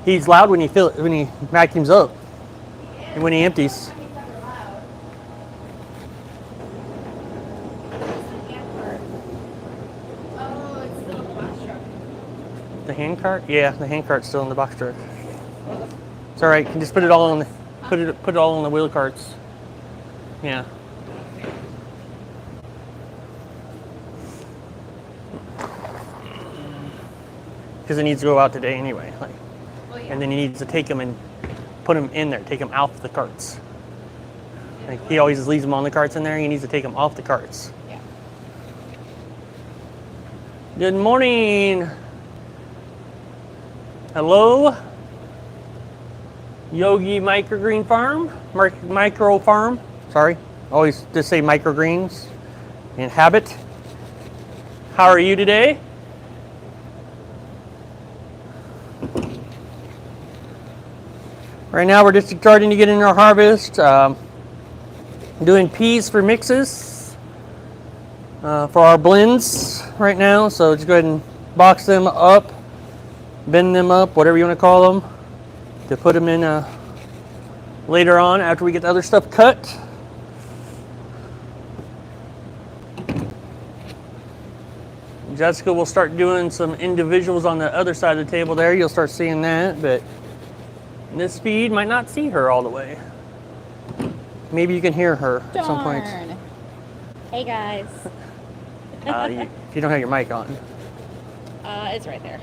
He's loud when he vacuums up and when he empties. Oh, it's still in the box truck. The hand cart? Yeah, the hand cart's still in the box truck. It's all right. You can just put it all on the put it all on the wheel carts. Yeah. Because it needs to go out today anyway. Like, Well, yeah. and then he needs to take them and put them in there. Take them off the carts. Like, he always just leaves them on the carts in there. He needs to take them off the carts. Yeah. Good morning. Hello. Yogi Microgreen Farm, Micro Farm. Sorry, always just say Microgreens. And Habit. How are you today? Right now we're just starting to get in our harvest. Doing peas for mixes for our blends right now. So just go ahead and box them up, bend them up, whatever you want to call them, to put them in later on after we get the other stuff cut. Jessica will start doing some individuals on the other side of the table there. You'll start seeing that, but this feed might not see her all the way. Maybe you can hear her at some point. Darn. Hey guys. If you don't have your mic on. It's right there.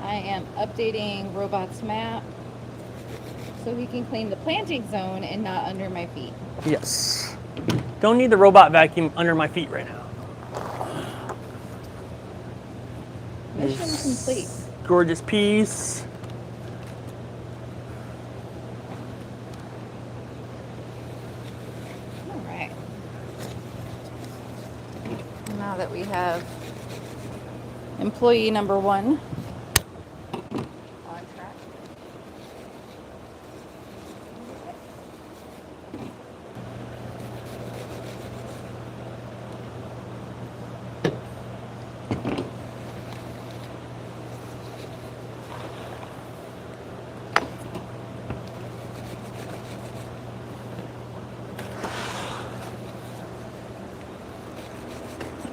I am updating Robot's map so he can clean the planting zone and not under my feet. Yes. Don't need the robot vacuum under my feet right now. Mission complete. Gorgeous peas. All right. Now that we have employee number 1 on track.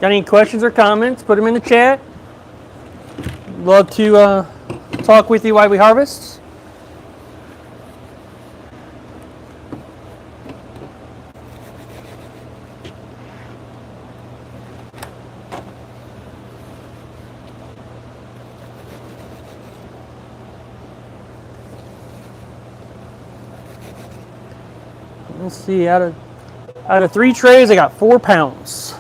Got any questions or comments? Put them in the chat. Love to talk with you while we harvest. Let's see, out of 3 trays, I got 4 pounds.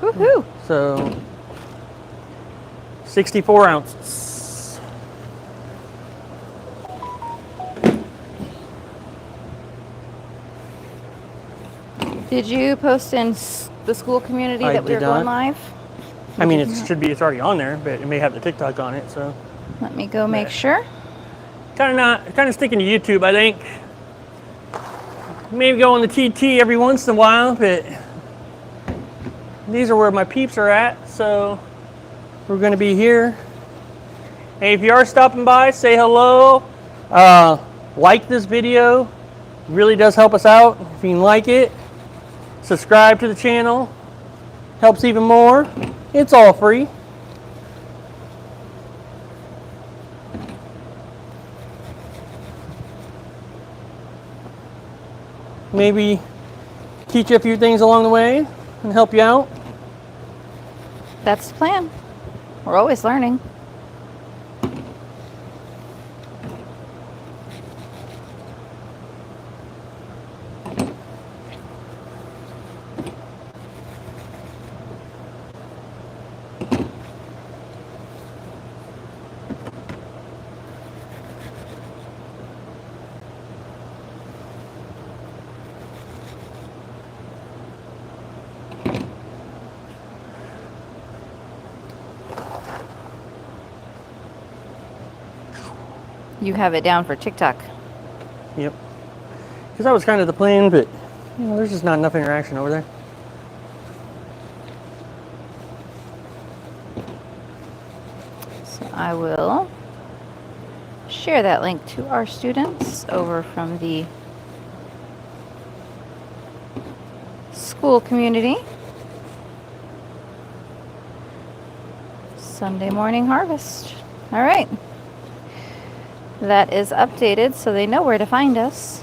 Woohoo! So 64 ounces. Did you post in the school community I that we did were going not. live? I mean, it's already on there, but it may have the TikTok on it. So Let me go make sure. kind of sticking to YouTube, I think. Maybe go on the TT every once in a while, but these are where my peeps are at. So we're going to be here. Hey, if you are stopping by, say hello. Like this video. It really does help us out. If you can like it, subscribe to the channel. Helps even more. It's all free. Maybe teach you a few things along the way and help you out. That's the plan. We're always learning. You have it down for TikTok. Yep. Because that was kind of the plan, but there's just not enough interaction over there. So I will share that link to our students over from the school community. Sunday morning harvest. All right. That is updated so they know where to find us.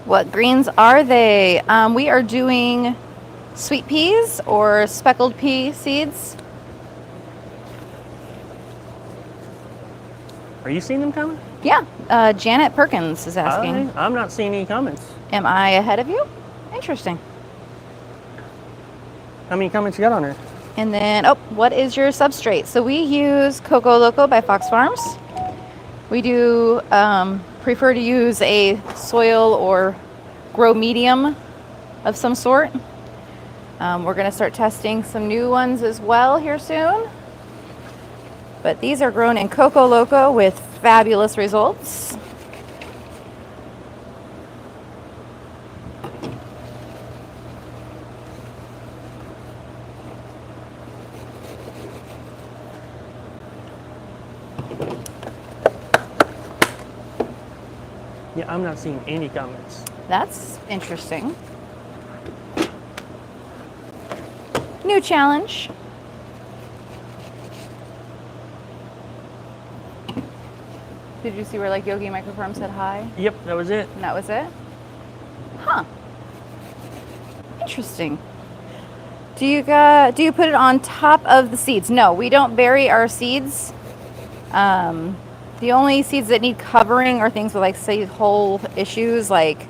What greens are they? We are doing sweet peas or speckled pea seeds. Are you seeing them coming? Yeah, Janet Perkins is asking. I'm not seeing any comments. Am I ahead of you? Interesting. How many comments you got on there? And then, oh, what is your substrate? So we use Coco Loco by Fox Farms. We do prefer to use a soil or grow medium of some sort. We're going to start testing some new ones as well here soon. But these are grown in Coco Loco with fabulous results. Yeah, I'm not seeing any comments. That's interesting. New challenge. Did you see where like Yogi Microfarm said hi? Yep, that was it. And that was it? Huh. Interesting. Do you put it on top of the seeds? No, we don't bury our seeds. The only seeds that need covering are things with like seed hole issues like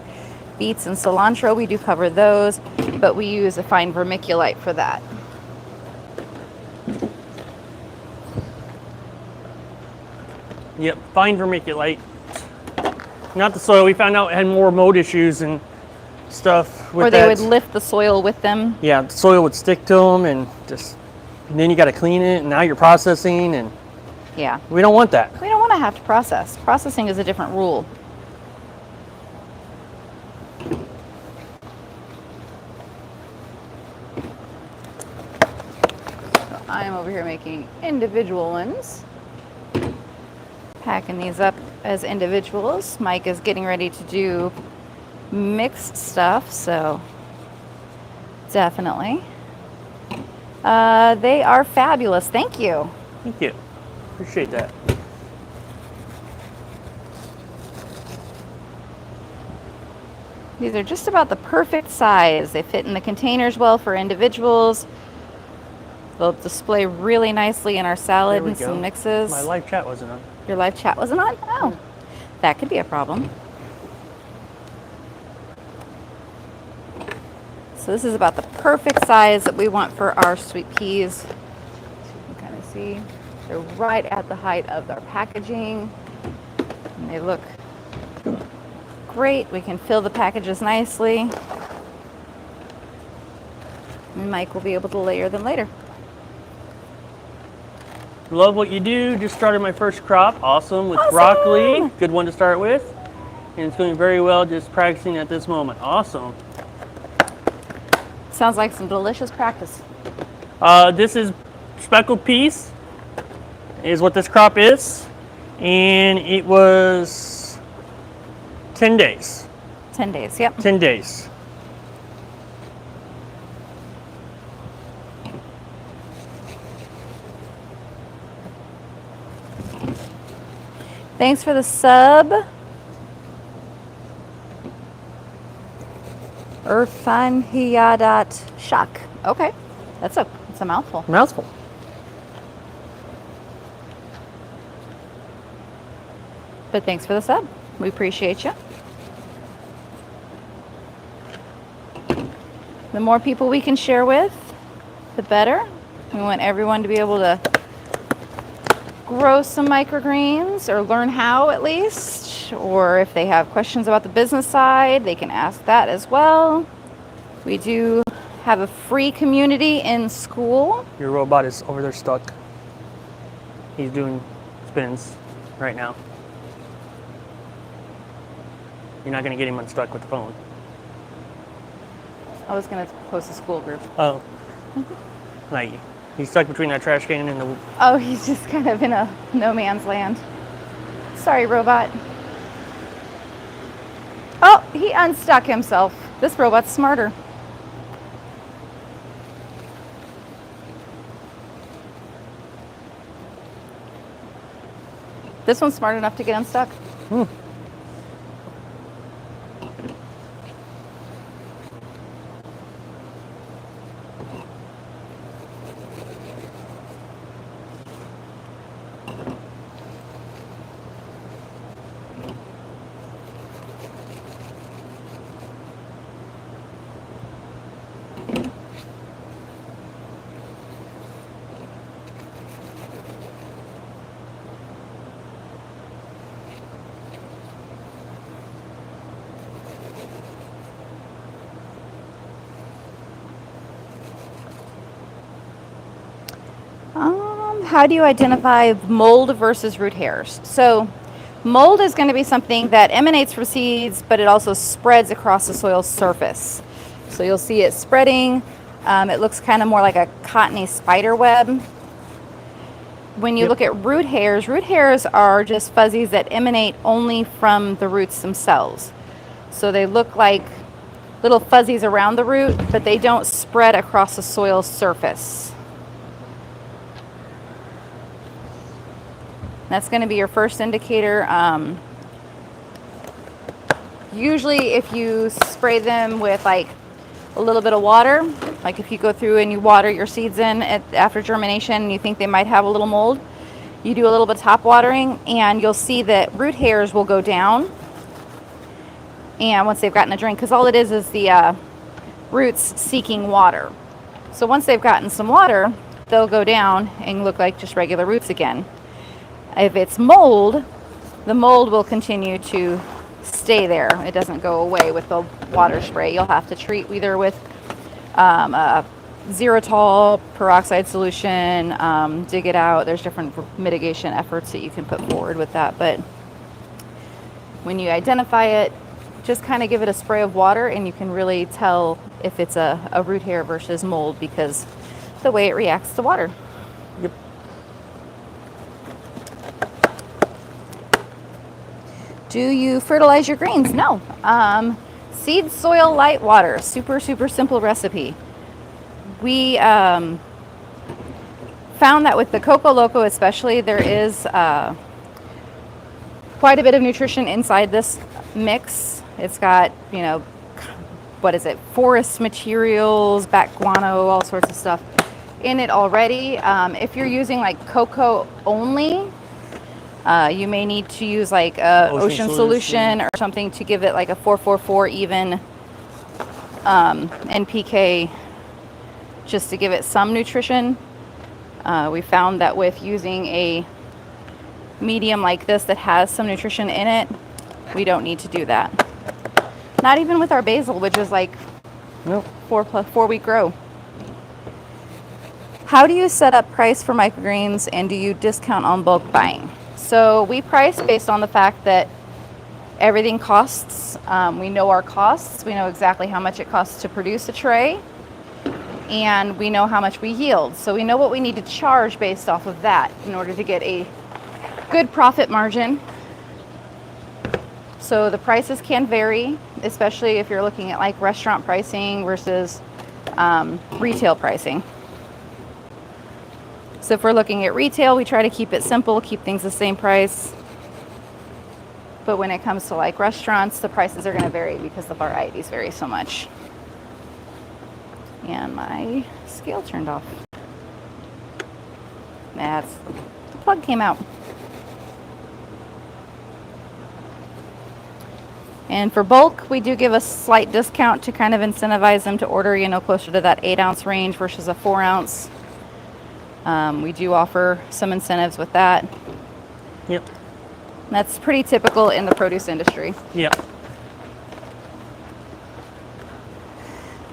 beets and cilantro. We do cover those, but we use a fine vermiculite for that. Yep, fine vermiculite. Not the soil. We found out it had more mold issues and stuff with Or they that. would lift the soil with them. Yeah, the soil would stick to them and then you got to clean it and now you're processing and Yeah. we don't want that. We don't want to have to process. Processing is a different rule. So I'm over here making individual ones. Packing these up as individuals. Mike is getting ready to do mixed stuff, so definitely. They are fabulous. Thank you. Thank you. Appreciate that. These are just about the perfect size. They fit in the containers well for individuals. They'll display really nicely in our salad There we and go. some mixes. My live chat wasn't on. Your live chat wasn't on? Oh, that could be a problem. So this is about the perfect size that we want for our sweet peas. You can kind of see they're right at the height of our packaging. And they look great. We can fill the packages nicely. And Mike will be able to layer them later. Love what you do. Just started my first crop. Awesome. With Awesome. broccoli. Good one to start with. And it's doing very well just practicing at this moment. Awesome. Sounds like some delicious practice. This is speckled peas is what this crop is. And it was 10 days. 10 days, yep. 10 days. Thanks for the sub. Irfanhiyadat-shak. Okay, that's a mouthful. Mouthful. But thanks for the sub. We appreciate you. The more people we can share with, the better. We want everyone to be able to grow some microgreens or learn how at least. Or if they have questions about the business side, they can ask that as well. We do have a free community in school. Your robot is over there stuck. He's doing spins right now. You're not going to get him unstuck with the phone. I was going to post a school group. Oh. Like, he's stuck between that trash can and the... Oh, he's just kind of in a no man's land. Sorry, robot. Oh, he unstuck himself. This robot's smarter. This one's smart enough to get unstuck. How do you identify mold versus root hairs? So mold is going to be something that emanates from seeds, but it also spreads across the soil surface. So you'll see it spreading. It looks kind of more like a cottony spider web. When you look at root hairs are just fuzzies that emanate only from the roots themselves. So they look like little fuzzies around the root, but they don't spread across the soil surface. That's going to be your first indicator. Usually if you spray them with like a little bit of water, like if you go through and you water your seeds in after germination and you think they might have a little mold, you do a little bit of top watering and you'll see that root hairs will go down. And once they've gotten a drink, because all it is the roots seeking water. So once they've gotten some water, they'll go down and look like just regular roots again. If it's mold, the mold will continue to stay there. It doesn't go away with the water spray. You'll have to treat either with a xylitol peroxide solution, dig it out. There's different mitigation efforts that you can put forward with that. But when you identify it, just kind of give it a spray of water and you can really tell if it's a root hair versus mold because the way it reacts to water. Yep. Do you fertilize your greens? No. Seed, soil, light, water. Super, super simple recipe. We found that with the Coco Loco especially, there is quite a bit of nutrition inside this mix. It's got, you know, what is it? Forest materials, bat guano, all sorts of stuff in it already. If you're using like cocoa only, you may need to use like a ocean solution or something to give it like a 444 even NPK just to give it some nutrition. We found that with using a medium like this that has some nutrition in it, we don't need to do that. Not even with our basil, which is like 4 week grow. How do you set up price for microgreens and do you discount on bulk buying? So we price based on the fact that everything costs. We know our costs. We know exactly how much it costs to produce a tray. And we know how much we yield. So we know what we need to charge based off of that in order to get a good profit margin. So the prices can vary, especially if you're looking at like restaurant pricing versus retail pricing. So if we're looking at retail, we try to keep it simple, keep things the same price. But when it comes to like restaurants, the prices are going to vary because the varieties vary so much. And my scale turned off. The plug came out. And for bulk, we do give a slight discount to kind of incentivize them to order, you know, closer to that 8-ounce range versus a 4-ounce. We do offer some incentives with that. Yep. That's pretty typical in the produce industry. Yep.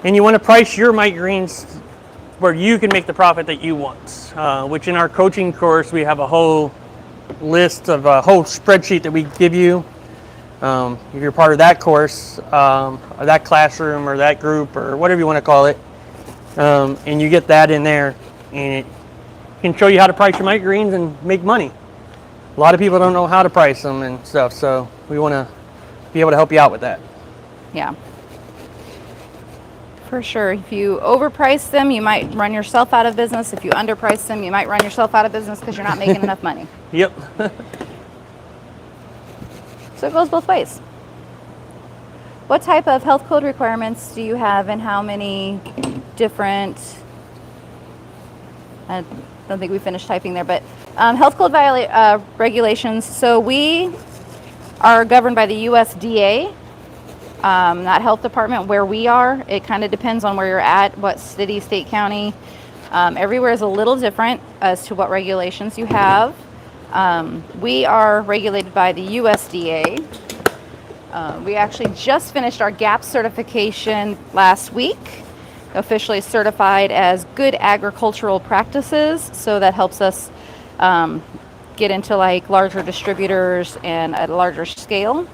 And you want to price your microgreens where you can make the profit that you want, which in our coaching course, we have a whole list of a whole spreadsheet that we give you If you're part of that course, or that classroom, or that group, or whatever you want to call it, and you get that in there, and it can show you how to price your microgreens and make money. A lot of people don't know how to price them and stuff, so we want to be able to help you out with that. Yeah. For sure. If you overprice them, you might run yourself out of business. If you underprice them, you might run yourself out of business because you're not making enough money. Yep. So it goes both ways. What type of health code requirements do you have, and how many different, I don't think we finished typing there, but health code regulations. So we are governed by the USDA, not health department where we are. It kind of depends on where you're at, what city, state, county. Everywhere is a little different as to what regulations you have. We are regulated by the USDA. We actually just finished our GAP certification last week, officially certified as good agricultural practices. So that helps us get into like larger distributors and at a larger scale.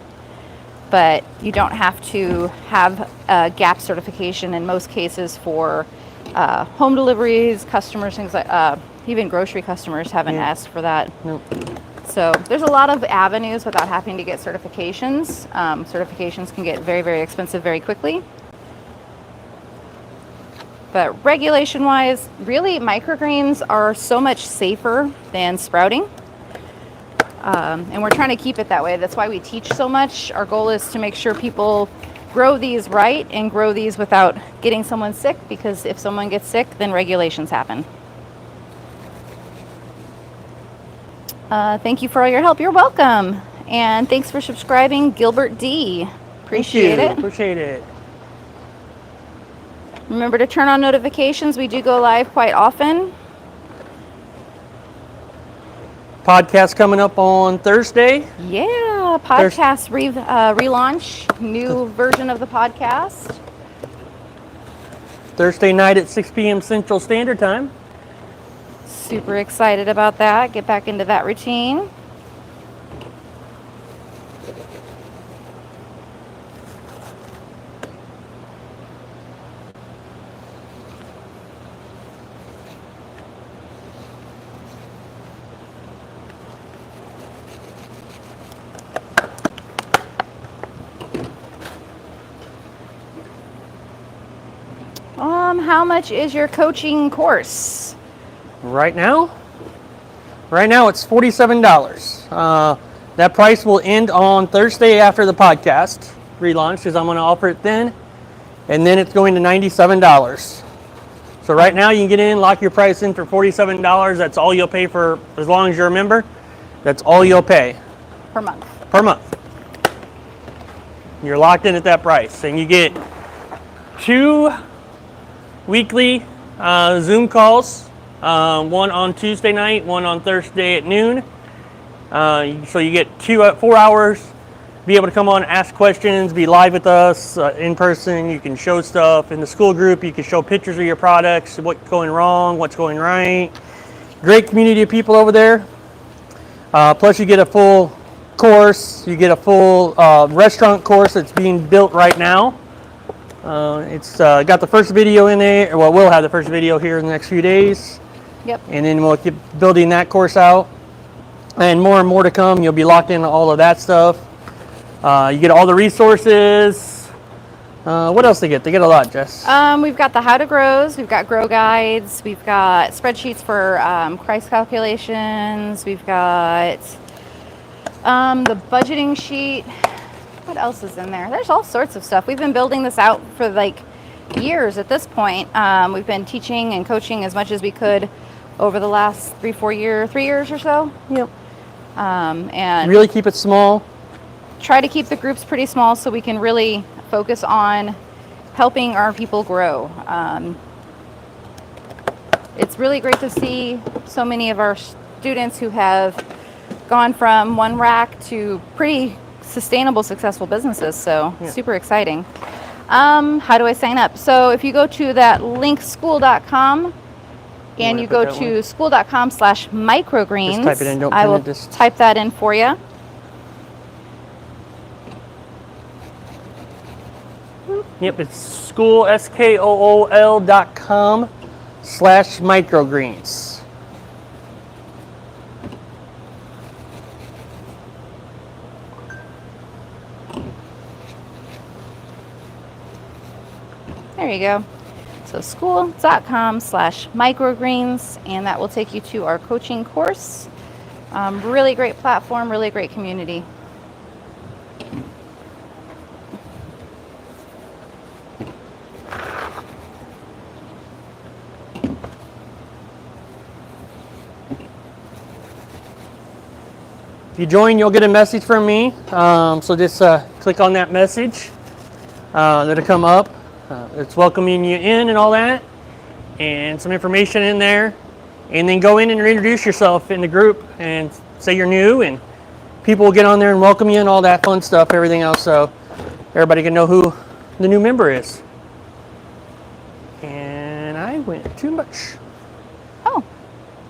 But you don't have to have a GAP certification in most cases for home deliveries, customers, things like even grocery customers haven't asked for that. Nope. So there's a lot of avenues without having to get certifications. Certifications can get very, very expensive very quickly. But regulation-wise, really microgreens are so much safer than sprouting. And we're trying to keep it that way. That's why we teach so much. Our goal is to make sure people grow these right and grow these without getting someone sick, because if someone gets sick, then regulations happen. Thank you for all your help. You're welcome. And thanks for subscribing, Gilbert D. Appreciate it. Appreciate it. Remember to turn on notifications. We do go live quite often. Podcast coming up on Thursday. Yeah, podcast relaunch, new version of the podcast. Thursday night at 6 p.m. Central Standard Time. Super excited about that. Get back into that routine. How much is your coaching course? Right now it's $47. That price will end on Thursday after the podcast relaunch, because I'm going to offer it then, and then it's going to $97. So right now you can get in, lock your price in for $47. That's all you'll pay for as long as you're a member. That's all you'll pay Per month. per month. You're locked in at that price, and you get 2 weekly Zoom calls. One on Tuesday night, one on Thursday at noon. So you get 4 hours, be able to come on, ask questions, be live with us in person. You can show stuff in the school group. You can show pictures of your products, what's going wrong, what's going right. Great community of people over there. Plus you get a full course. You get a full restaurant course that's being built right now. It's got the first video in there. Well, we'll have the first video here in the next few days. Yep. And then we'll keep building that course out. And more to come. You'll be locked into all of that stuff. You get all the resources. What else they get? They get a lot, Jess. We've got the how to grows. We've got grow guides. We've got spreadsheets for price calculations. We've got the budgeting sheet. What else is in there? There's all sorts of stuff. We've been building this out for like years at this point. We've been teaching and coaching as much as we could over the last 3 years or so. Yep. And really keep it small. Try to keep the groups pretty small so we can really focus on helping our people grow. It's really great to see so many of our students who have gone from one rack to pretty sustainable, successful businesses. So super exciting. How do I sign up? So if you go to that link, school.com, and you go to school.com/microgreens, just type it in, don't I will just type that in for you. Yep, it's school, SKOOL.com/microgreens. There you go. So school.com/microgreens, and that will take you to our coaching course. Really great platform, really great community. If you join, you'll get a message from me. So just click on that message. That'll come up. It's welcoming you in and all that, and some information in there. And then go in and introduce yourself in the group and say you're new, and people will get on there and welcome you and all that fun stuff, everything else, so everybody can know who the new member is. And I went too much. Oh,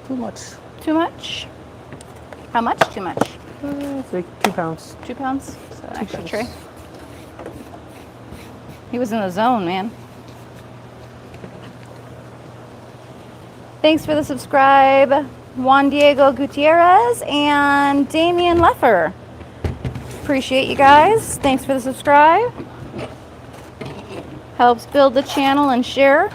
Too much. too much? How much too much? It's like 2 pounds. 2 pounds? So an extra pounds. tray. He was in the zone, man. Thanks for the subscribe, Juan Diego Gutierrez and Damian Leffer. Appreciate you guys. Thanks for the subscribe. Helps build the channel and share.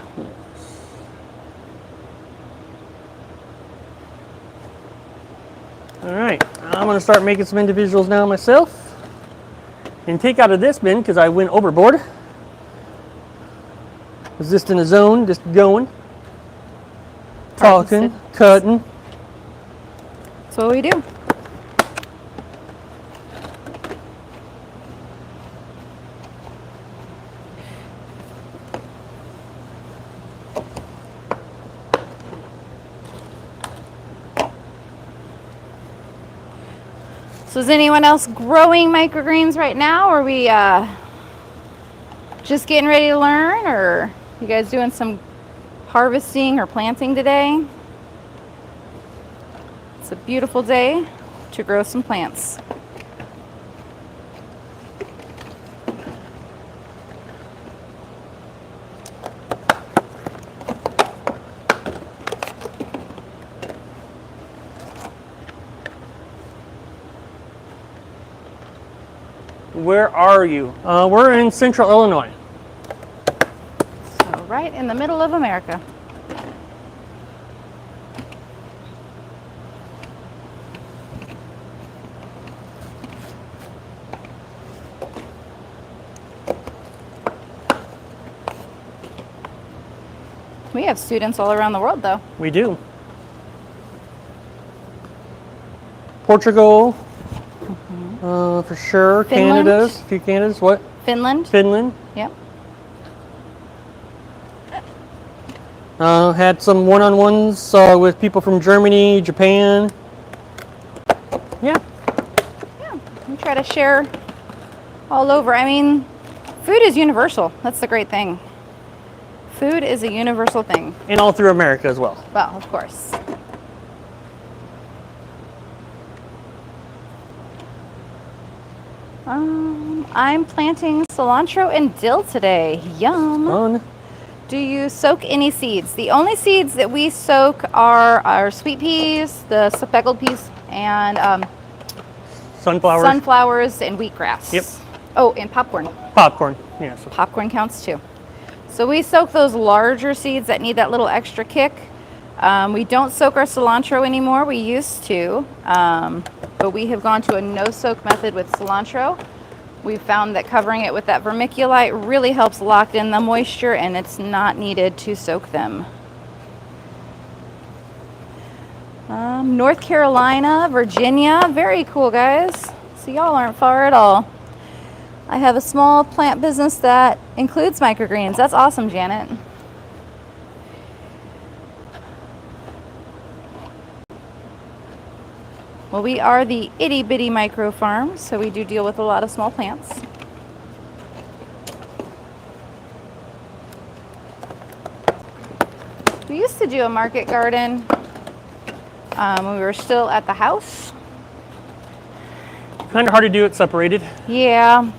All right, I'm gonna start making some individuals now myself and take out of this bin because I went overboard. Was just in a zone, just going, talking, cutting. That's what we do. So is anyone else growing microgreens right now? Or are we just getting ready to learn? Or you guys doing some harvesting or planting today? It's a beautiful day to grow some plants. Where are you? We're in Central Illinois. So right in the middle of America. We have students all around the world, though. We do. Portugal, for sure. Finland. Canada's, a few Canadas. What? Finland. Finland. Yep. Had some one-on-ones with people from Germany, Japan. Yeah. Yeah. We try to share all over. I mean, food is universal. That's the great thing. Food is a universal thing. And all through America as well. Well, of course. I'm planting cilantro and dill today. Yum. Fun. Do you soak any seeds? The only seeds that we soak are our sweet peas, the speckled peas, and Sunflowers. sunflowers and wheatgrass. Yep. Oh, and popcorn. Popcorn. Yeah. So Popcorn counts too. So we soak those larger seeds that need that little extra kick. We don't soak our cilantro anymore. We used to, but we have gone to a no-soak method with cilantro. We've found that covering it with that vermiculite really helps lock in the moisture, and it's not needed to soak them. North Carolina, Virginia, very cool, guys. So y'all aren't far at all. I have a small plant business that includes microgreens. That's awesome, Janet. Well, we are the itty bitty micro farm, so we do deal with a lot of small plants. We used to do a market garden when we were still at the house. kind of hard to do it separated. Yeah.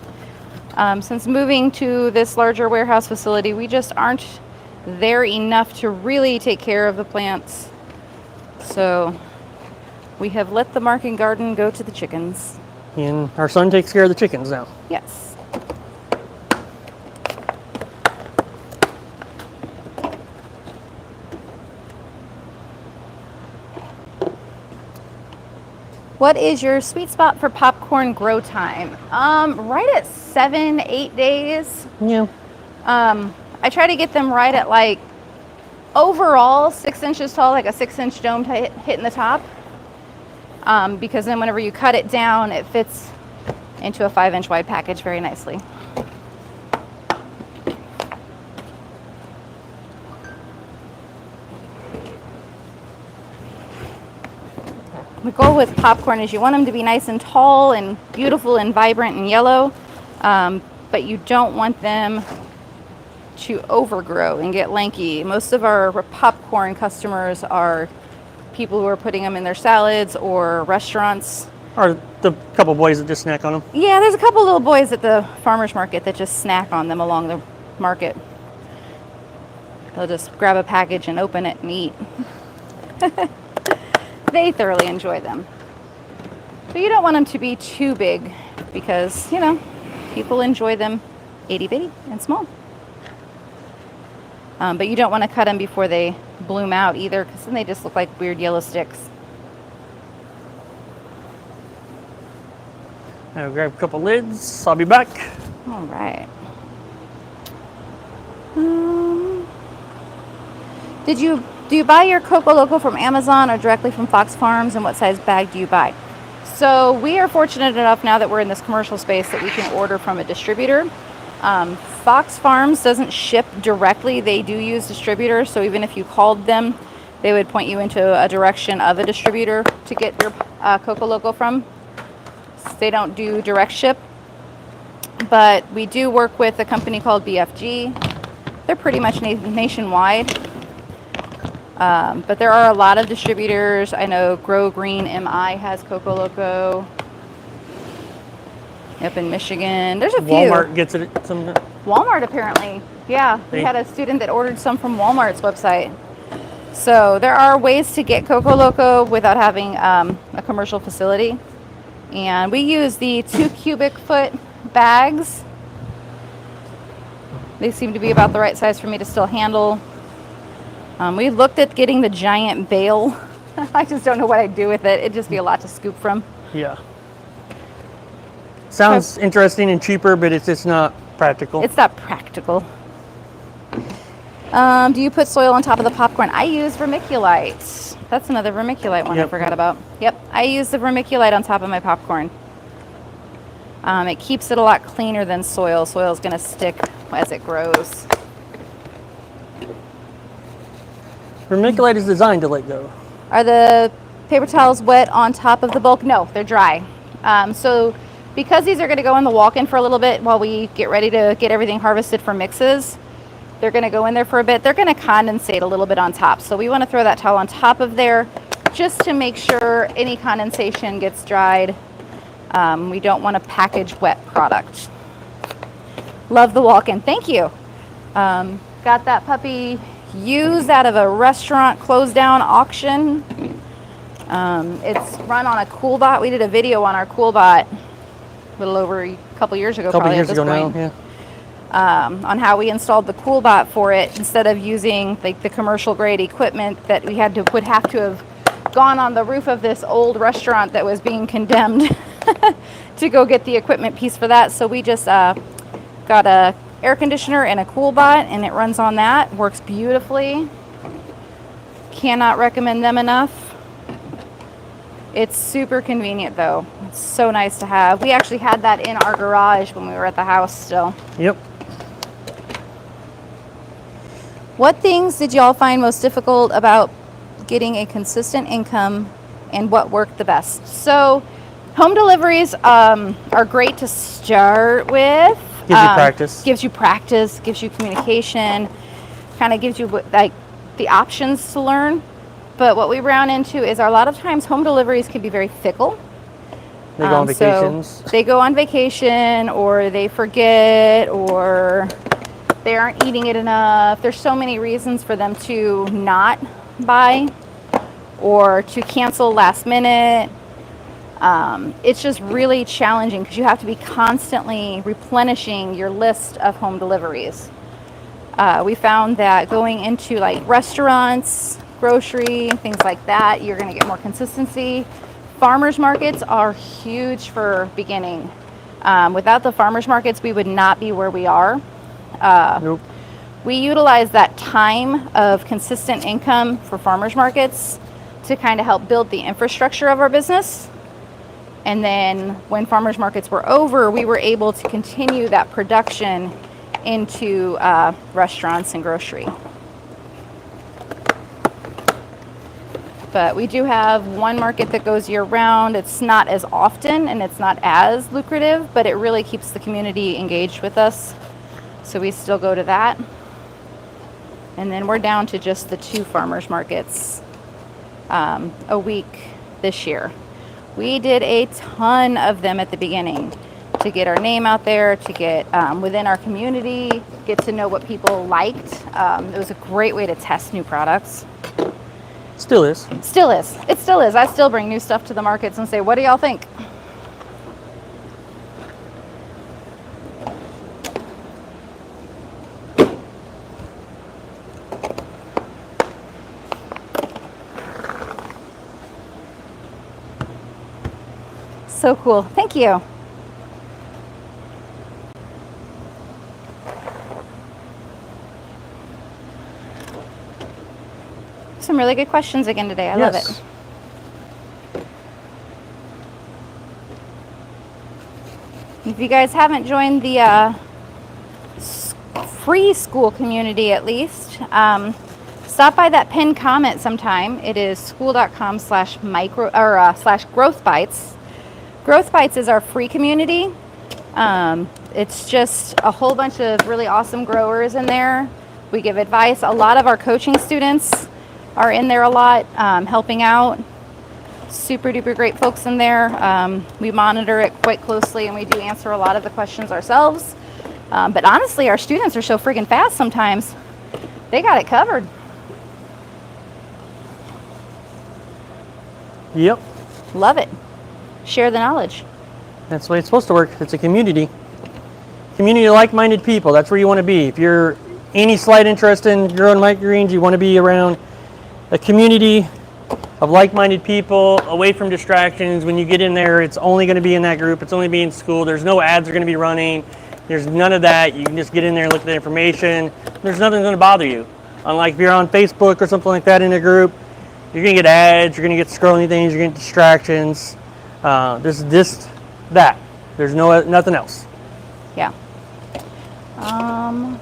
Since moving to this larger warehouse facility, we just aren't there enough to really take care of the plants. So we have let the market garden go to the chickens. And our son takes care of the chickens now. Yes. What is your sweet spot for popcorn grow time? Right at 7-8 days. Yeah. I try to get them right at like overall 6 inches tall, like a 6-inch dome to hit in the top. Because then whenever you cut it down, it fits into a 5-inch wide package very nicely. The goal with popcorn is you want them to be nice and tall and beautiful and vibrant and yellow, but you don't want them to overgrow and get lanky. Most of our popcorn customers are people who are putting them in their salads or restaurants. Or the couple boys that just snack on them. Yeah, there's a couple little boys at the farmer's market that just snack on them along the market. They'll just grab a package and open it and eat. They thoroughly enjoy them. But you don't want them to be too big because, you know, people enjoy them itty bitty and small. But you don't want to cut them before they bloom out either, because then they just look like weird yellow sticks. I'll grab a couple lids. I'll be back. All right. Do you buy your Coco Loco from Amazon or directly from Fox Farms, and what size bag do you buy? So we are fortunate enough now that we're in this commercial space that we can order from a distributor. Fox Farms doesn't ship directly. They do use distributors, so even if you called them, they would point you into a direction of a distributor to get your Coco Loco from. They don't do direct ship, but we do work with a company called BFG. They're pretty much nationwide. But there are a lot of distributors. I know Green MI has Coco Loco up in Michigan. There's a few. Walmart gets it. Walmart apparently. Yeah, we had a student that ordered some from Walmart's website. So there are ways to get Coco Loco without having a commercial facility. And we use the 2 cubic foot bags. They seem to be about the right size for me to still handle. We looked at getting the giant bale. I just don't know what I'd do with it. It'd just be a lot to scoop from. Yeah. Sounds interesting and cheaper, but it's just not practical. It's not practical. Do you put soil on top of the popcorn? I use vermiculite. That's another vermiculite one I forgot about. Yep, I use the vermiculite on top of my popcorn. It keeps it a lot cleaner than soil. Soil is going to stick as it grows. Vermiculite is designed to let go. Are the paper towels wet on top of the bulk? No, they're dry. So because these are going to go in the walk-in for a little bit while we get ready to get everything harvested for mixes, they're going to go in there for a bit. They're going to condensate a little bit on top. So we want to throw that towel on top of there just to make sure any condensation gets dried. We don't want to package wet product. Love the walk-in. Thank you. Got that puppy used out of a restaurant closed down auction. It's run on a CoolBot. We did a video on our CoolBot a little over a couple years ago, probably at this point. Yeah. On how we installed the CoolBot for it instead of using like the commercial grade equipment that we would have to have gone on the roof of this old restaurant that was being condemned to go get the equipment piece for that. So we just got a air conditioner and a CoolBot, and it runs on that. Works beautifully. Cannot recommend them enough. It's super convenient though. It's so nice to have. We actually had that in our garage when we were at the house still. Yep. What things did y'all find most difficult about getting a consistent income, and what worked the best? So home deliveries are great to start with. Gives you practice. Gives you practice, gives you communication, kind of gives you like the options to learn. But what we run into is a lot of times home deliveries can be very fickle. They go on So vacations. they go on vacation, or they forget, or they aren't eating it enough. There's so many reasons for them to not buy or to cancel last minute. It's just really challenging because you have to be constantly replenishing your list of home deliveries. We found that going into like restaurants, grocery, things like that, you're going to get more consistency. Farmers markets are huge for beginning. Without the farmers markets, we would not be where we are. Nope. We utilize that time of consistent income for farmers markets to kind of help build the infrastructure of our business. And then when farmers markets were over, we were able to continue that production into restaurants and grocery. But we do have one market that goes year round. It's not as often and it's not as lucrative, but it really keeps the community engaged with us. So we still go to that. And then we're down to just the 2 farmers markets a week this year. We did a ton of them at the beginning to get our name out there, to get within our community, get to know what people liked. It was a great way to test new products. Still is. Still is. It still is. I still bring new stuff to the markets and say, what do y'all think? So cool. Thank you. Some really good questions again today. I love it. If you guys haven't joined the free school community, at least, stop by that pinned comment sometime. It is school.com/growth bites. Growth Bites is our free community. It's just a whole bunch of really awesome growers in there. We give advice. A lot of our coaching students are in there a lot, helping out. Super duper great folks in there. We monitor it quite closely and we do answer a lot of the questions ourselves. But honestly, our students are so friggin' fast sometimes. They got it covered. Yep. Love it. Share the knowledge. That's the way it's supposed to work. It's a community. Community of like-minded people. That's where you want to be. If you're any slight interest in growing microgreens, you want to be around a community of like-minded people, away from distractions. When you get in there, it's only going to be in that group. It's only be in school. There's no ads are going to be running. There's none of that. You can just get in there and look at the information. There's nothing going to bother you. Unlike if you're on Facebook or something like that in a group, you're going to get ads, you're going to get scrolling things, you're going to get distractions. That. There's nothing else. Yeah. I'm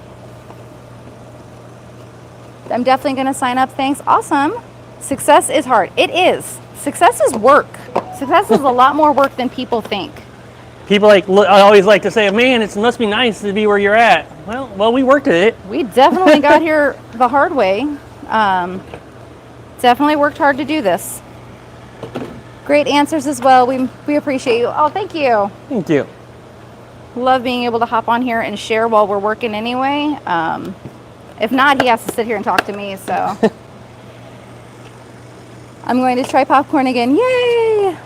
definitely going to sign up. Thanks. Awesome. Success is hard. It is. Success is work. Success is a lot more work than people think. People I always like to say, man, it must be nice to be where you're at. Well, we worked at it. We definitely got here the hard way. Definitely worked hard to do this. Great answers as well. We appreciate you. Oh, thank you. Thank you. Love being able to hop on here and share while we're working anyway. If not, he has to sit here and talk to me, so. I'm going to try popcorn again. Yay!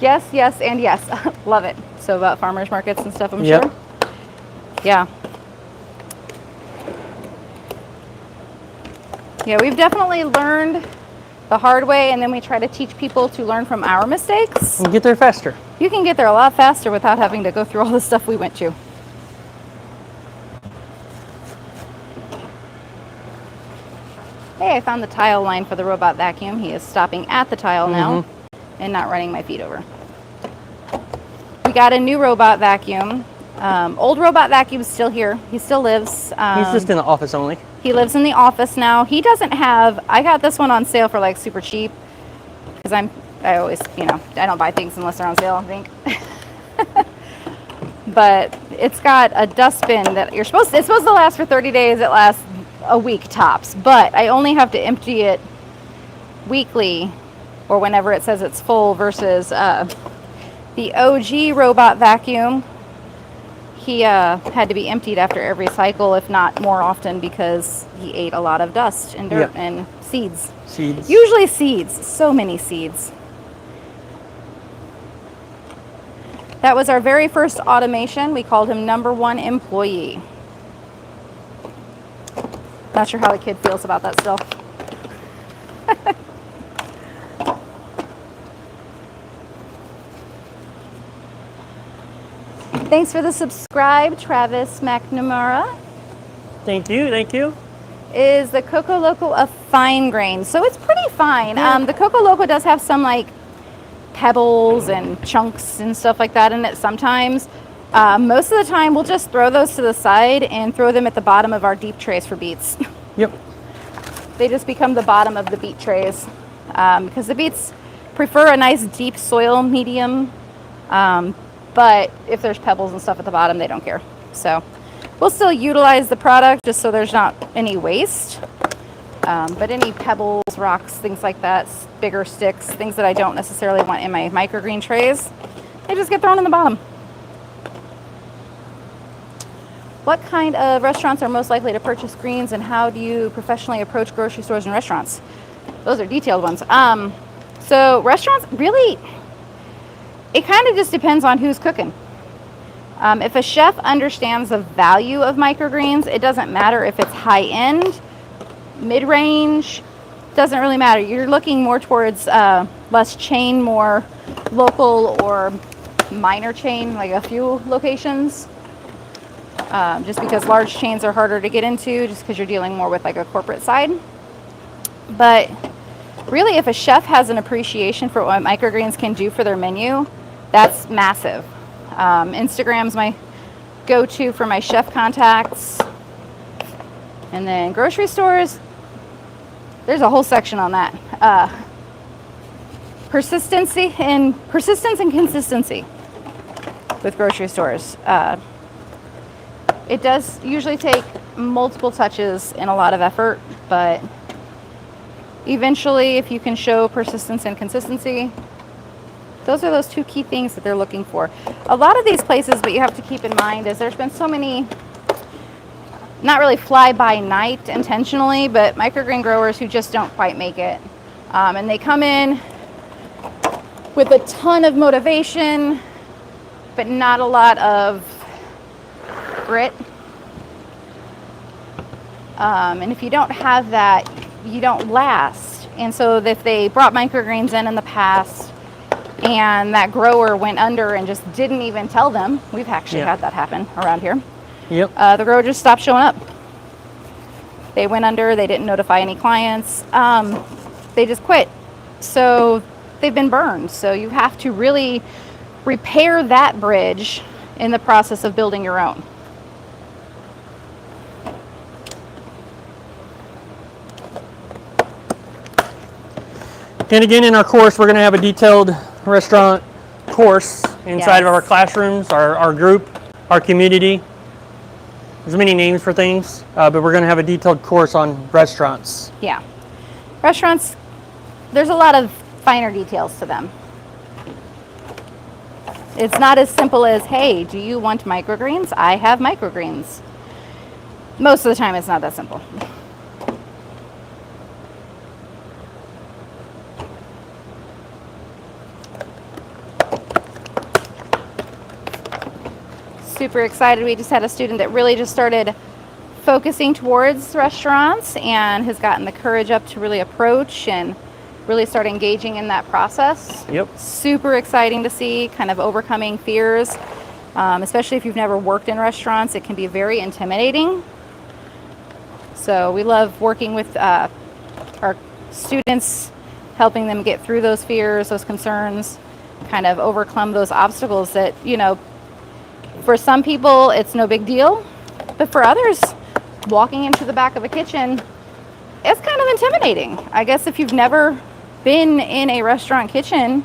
Yes, yes, and yes. Love it. So about farmers markets and stuff, I'm sure. Yeah. Yeah, we've definitely learned the hard way, and then we try to teach people to learn from our mistakes. And get there faster. You can get there a lot faster without having to go through all the stuff we went to. Hey, I found the tile line for the robot vacuum. He is stopping at the tile now and not running my feet over. We got a new robot vacuum. Old robot vacuum is still here. He still lives. He's just in the office only. He lives in the office now. He doesn't have, I got this one on sale for like super cheap because I always, I don't buy things unless they're on sale, I think. But it's got a dustbin that it's supposed to last for 30 days. It lasts a week tops, but I only have to empty it weekly or whenever it says it's full versus The OG robot vacuum, he had to be emptied after every cycle, if not more often, because he ate a lot of dust and dirt and seeds. Seeds. Usually seeds. So many seeds. That was our very first automation. We called him #1 employee. Not sure how the kid feels about that still. Thanks for the subscribe, Travis McNamara. Thank you, thank you. Is the Coco Loco a fine grain? So it's pretty fine. Yeah. The Coco Loco does have some like pebbles and chunks and stuff like that in it sometimes. Most of the time we'll just throw those to the side and throw them at the bottom of our deep trays for beets. Yep. They just become the bottom of the beet trays because the beets prefer a nice deep soil medium. But if there's pebbles and stuff at the bottom, they don't care. So we'll still utilize the product just so there's not any waste. But any pebbles, rocks, things like that, bigger sticks, things that I don't necessarily want in my microgreen trays, they just get thrown in the bottom. What kind of restaurants are most likely to purchase greens, and how do you professionally approach grocery stores and restaurants? Those are detailed ones. So restaurants, really, it kind of just depends on who's cooking. If a chef understands the value of microgreens, it doesn't matter if it's high-end, mid-range, doesn't really matter. You're looking more towards less chain, more local or minor chain, like a few locations. Just because large chains are harder to get into, just because you're dealing more with like a corporate side. But really, if a chef has an appreciation for what microgreens can do for their menu, that's massive. Instagram's my go-to for my chef contacts. And then grocery stores, there's a whole section on that. Persistence and consistency with grocery stores. It does usually take multiple touches and a lot of effort, but eventually, if you can show persistence and consistency, those are those two key things that they're looking for. A lot of these places, what you have to keep in mind is there's been so many, not really fly by night intentionally, but microgreen growers who just don't quite make it. And they come in with a ton of motivation, but not a lot of grit. And if you don't have that, you don't last. And so if they brought microgreens in the past and that grower went under and just didn't even tell them, we've actually had that happen around here. Yep. The grower just stopped showing up. They went under, they didn't notify any clients. They just quit. So they've been burned. So you have to really repair that bridge in the process of building your own. And again, in our course, we're going to have a detailed restaurant course inside of our classrooms, our group, our community. There's many names for things, but we're going to have a detailed course on restaurants. Yeah. Restaurants, there's a lot of finer details to them. It's not as simple as, hey, do you want microgreens? I have microgreens. Most of the time, it's not that simple. Super excited. We just had a student that really just started focusing towards restaurants and has gotten the courage up to really approach and really start engaging in that process. Yep. Super exciting to see, kind of overcoming fears, especially if you've never worked in restaurants. It can be very intimidating. So we love working with our students, helping them get through those fears, those concerns, kind of overcome those obstacles that, you know, for some people it's no big deal, but for others, walking into the back of a kitchen, it's kind of intimidating. I guess if you've never been in a restaurant kitchen,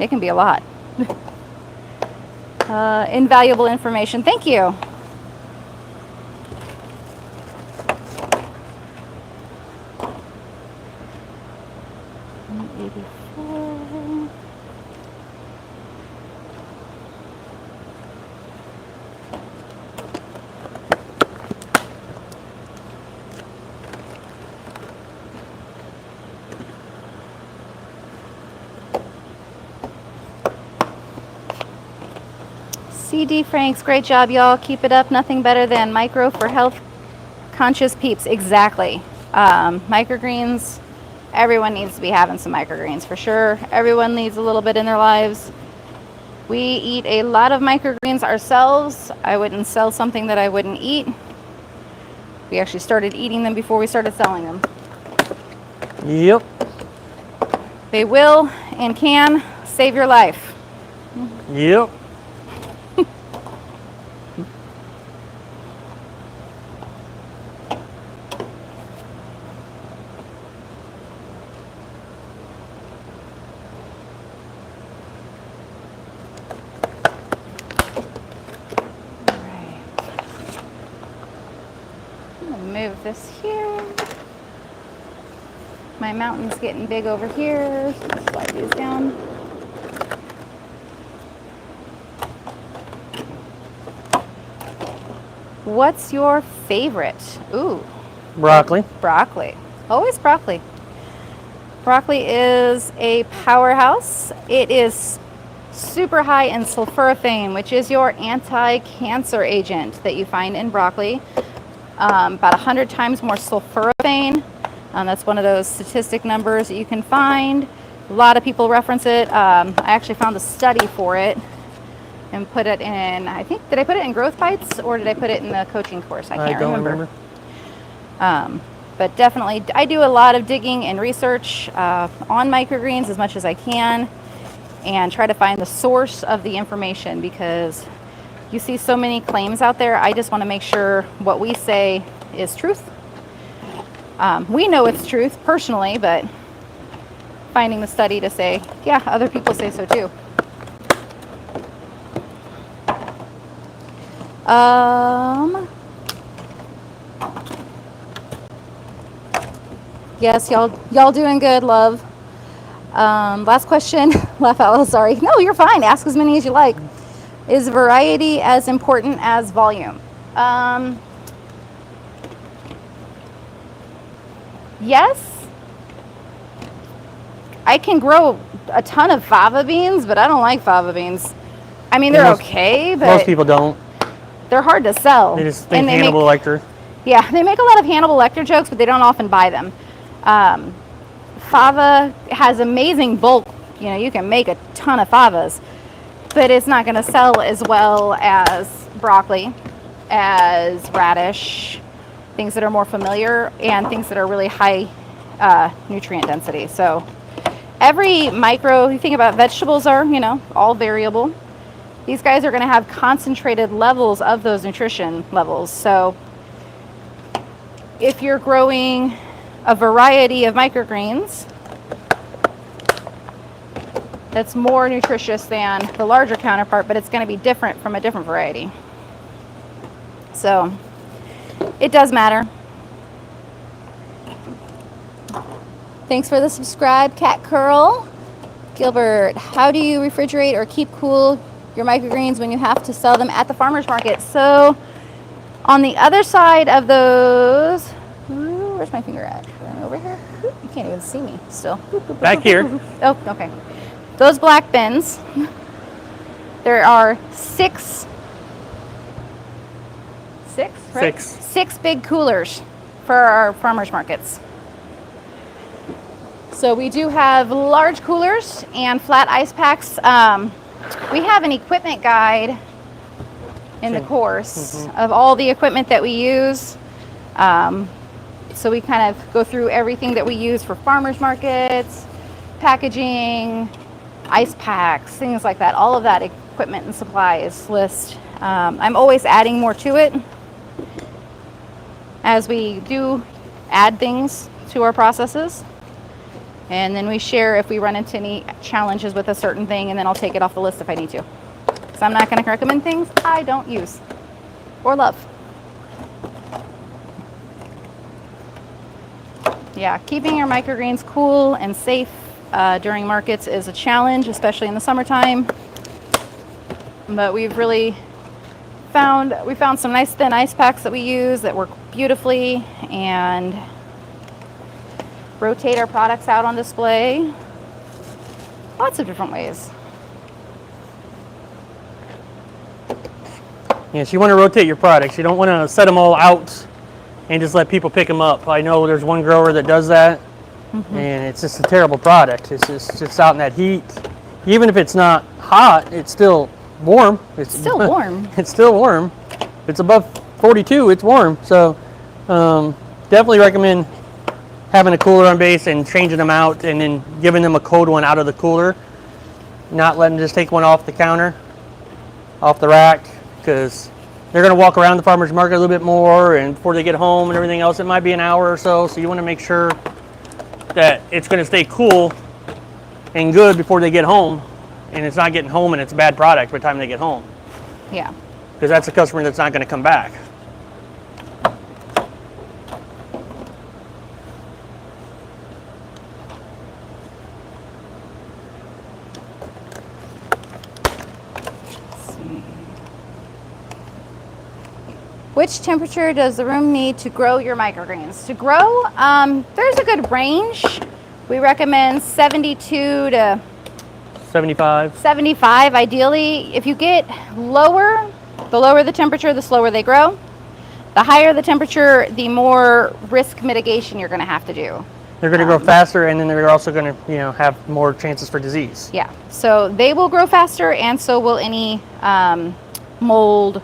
it can be a lot. Invaluable information. Thank you. BD Franks, great job, y'all. Keep it up. Nothing better than micro for health conscious peeps. Exactly. Microgreens. Everyone needs to be having some microgreens for sure. Everyone needs a little bit in their lives. We eat a lot of microgreens ourselves. I wouldn't sell something that I wouldn't eat. We actually started eating them before we started selling them. Yep. They will and can save your life. Yep. Move this here. My mountain's getting big over here. So slide these down. What's your favorite? Ooh. Broccoli. Broccoli. Always broccoli. Broccoli is a powerhouse. It is super high in sulforaphane, which is your anti-cancer agent that you find in broccoli. About 100 times more sulforaphane. That's one of those statistic numbers that you can find. A lot of people reference it. I actually found a study for it and put it in, I think, did I put it in Growth Bites or did I put it in the coaching course? I can't remember. But definitely, I do a lot of digging and research on microgreens as much as I can and try to find the source of the information because you see so many claims out there. I just want to make sure what we say is truth. We know it's truth personally, but finding the study to say, yeah, other people say so too. Yes, y'all doing good, love. Last question. Laugh out loud, sorry. No, you're fine. Ask as many as you like. Is variety as important as volume? Yes. I can grow a ton of fava beans, but I don't like fava beans. I mean, they're okay, but most people don't. They're hard to sell. They just think Hannibal Lecter. Yeah, they make a lot of Hannibal Lecter jokes, but they don't often buy them. Fava has amazing bulk. You know, you can make a ton of favas, but it's not going to sell as well as broccoli, as radish, things that are more familiar, and things that are really high nutrient density. So every micro, you think about vegetables are, you know, all variable. These guys are going to have concentrated levels of those nutrition levels. So if you're growing a variety of microgreens, that's more nutritious than the larger counterpart, but it's going to be different from a different variety. So it does matter. Thanks for the subscribe, Cat Curl. Gilbert, how do you refrigerate or keep cool your microgreens when you have to sell them at the farmer's market? So on the other side of those, where's my finger at? Over here? You can't even see me still. Back here. Oh, okay. Those black bins, there are six, right? Six big coolers for our farmers markets. So we do have large coolers and flat ice packs. We have an equipment guide in the course of all the equipment that we use. So we kind of go through everything that we use for farmers markets, packaging, ice packs, things like that. All of that equipment and supplies list. I'm always adding more to it as we do add things to our processes. And then we share if we run into any challenges with a certain thing, and then I'll take it off the list if I need to. Because I'm not going to recommend things I don't use or love. Yeah, keeping your microgreens cool and safe during markets is a challenge, especially in the summertime. But we've really found some nice thin ice packs that we use that work beautifully and rotate our products out on display. Lots of different ways. Yes, you want to rotate your products. You don't want to set them all out and just let people pick them up. I know there's one grower that does that, and it's just a terrible product. It's just out in that heat. Even if it's not hot, it's still warm. It's still warm. It's still warm. It's above 42, it's warm. So definitely recommend having a cooler on base and changing them out and then giving them a cold one out of the cooler. Not letting them just take one off the counter, off the rack, because they're going to walk around the farmer's market a little bit more, and before they get home and everything else, it might be an hour or so. So you want to make sure that it's going to stay cool and good before they get home, and it's not getting home and it's a bad product by the time they get home. Yeah. Because that's a customer that's not going to come back. Which temperature does the room need to grow your microgreens? To grow, there's a good range. We recommend 72 to 75. 75 ideally. If you get lower, the lower the temperature, the slower they grow. The higher the temperature, the more risk mitigation you're going to have to do. They're going to grow faster, and then they're also going to, have more chances for disease. Yeah, so they will grow faster, and so will any mold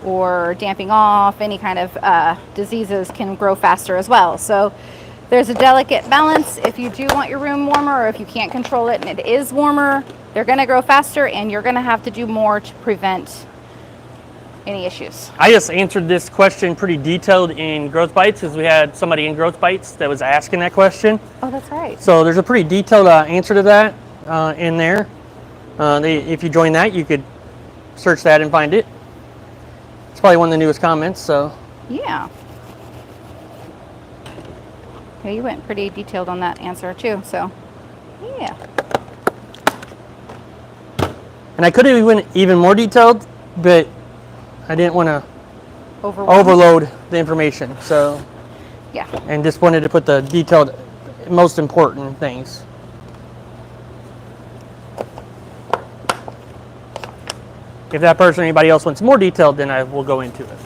or damping off. Any kind of diseases can grow faster as well. So there's a delicate balance. If you do want your room warmer, or if you can't control it and it is warmer, they're going to grow faster, and you're going to have to do more to prevent any issues. I just answered this question pretty detailed in Growth Bites, because we had somebody in Growth Bites that was asking that question. Oh, that's right. So there's a pretty detailed answer to that in there. If you join that, you could search that and find it. It's probably one of the newest comments, so. Yeah. Yeah, you went pretty detailed on that answer too, so yeah. And I could have went even more detailed, but I didn't want to overload the information, so. Yeah. And just wanted to put the detailed, most important things. If that person or anybody else wants more detailed, then I will go into it.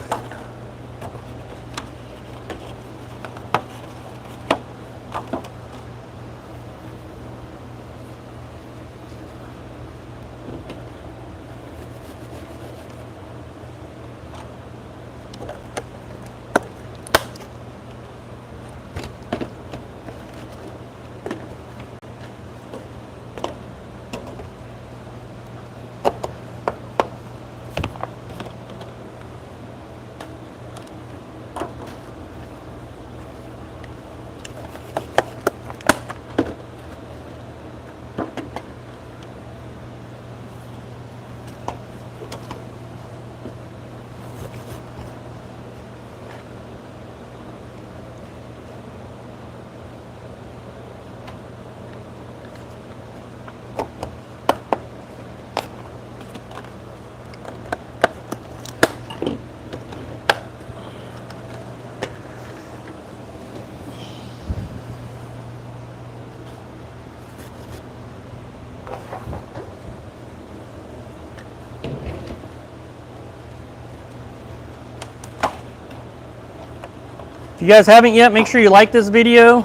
If you guys haven't yet, make sure you like this video.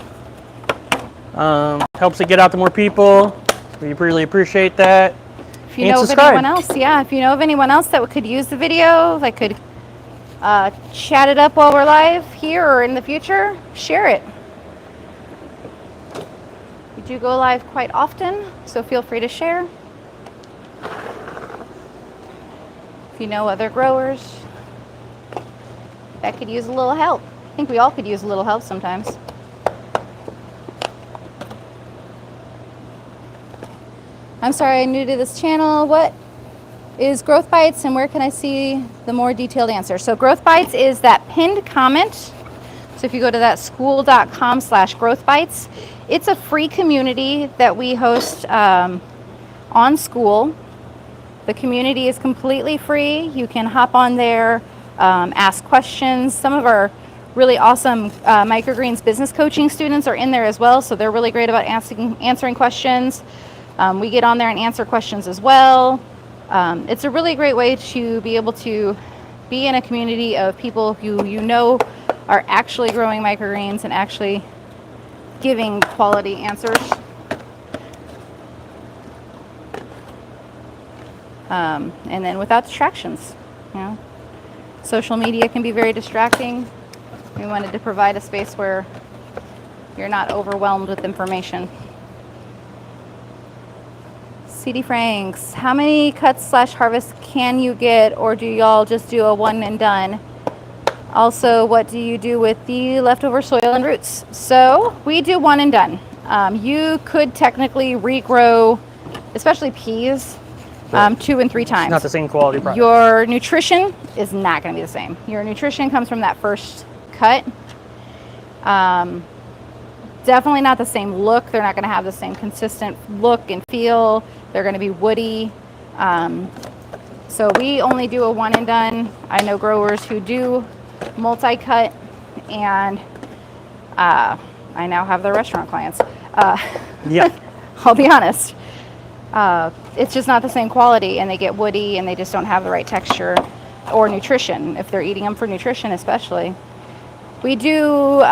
Helps it get out to more people. We really appreciate that. If you know of anyone else, if you know of anyone else that could use the video, that could chat it up while we're live here or in the future, share it. We do go live quite often, so feel free to share. If you know other growers that could use a little help. I think we all could use a little help sometimes. I'm sorry, I'm new to this channel. What is Growth Bites, and where can I see the more detailed answer? So Growth Bites is that pinned comment. So if you go to that school.com/growthbites, it's a free community that we host on School. The community is completely free. You can hop on there, ask questions. Some of our really awesome Microgreens business coaching students are in there as well, so they're really great about answering questions. We get on there and answer questions as well. It's a really great way to be able to be in a community of people who you know are actually growing microgreens and actually giving quality answers. And then without distractions, you know. Social media can be very distracting. We wanted to provide a space where you're not overwhelmed with information. CD Franks, how many cuts / harvests can you get, or do y'all just do a one and done? Also, what do you do with the leftover soil and roots? So we do one and done. You could technically regrow, especially peas, 2 and 3 times. It's not the same quality product. Your nutrition is not going to be the same. Your nutrition comes from that first cut. Definitely not the same look. They're not going to have the same consistent look and feel. They're going to be woody. So we only do a one and done. I know growers who do multi-cut, and I now have their restaurant clients. Yeah. I'll be honest. It's just not the same quality, and they get woody, and they just don't have the right texture or nutrition, if they're eating them for nutrition especially. We do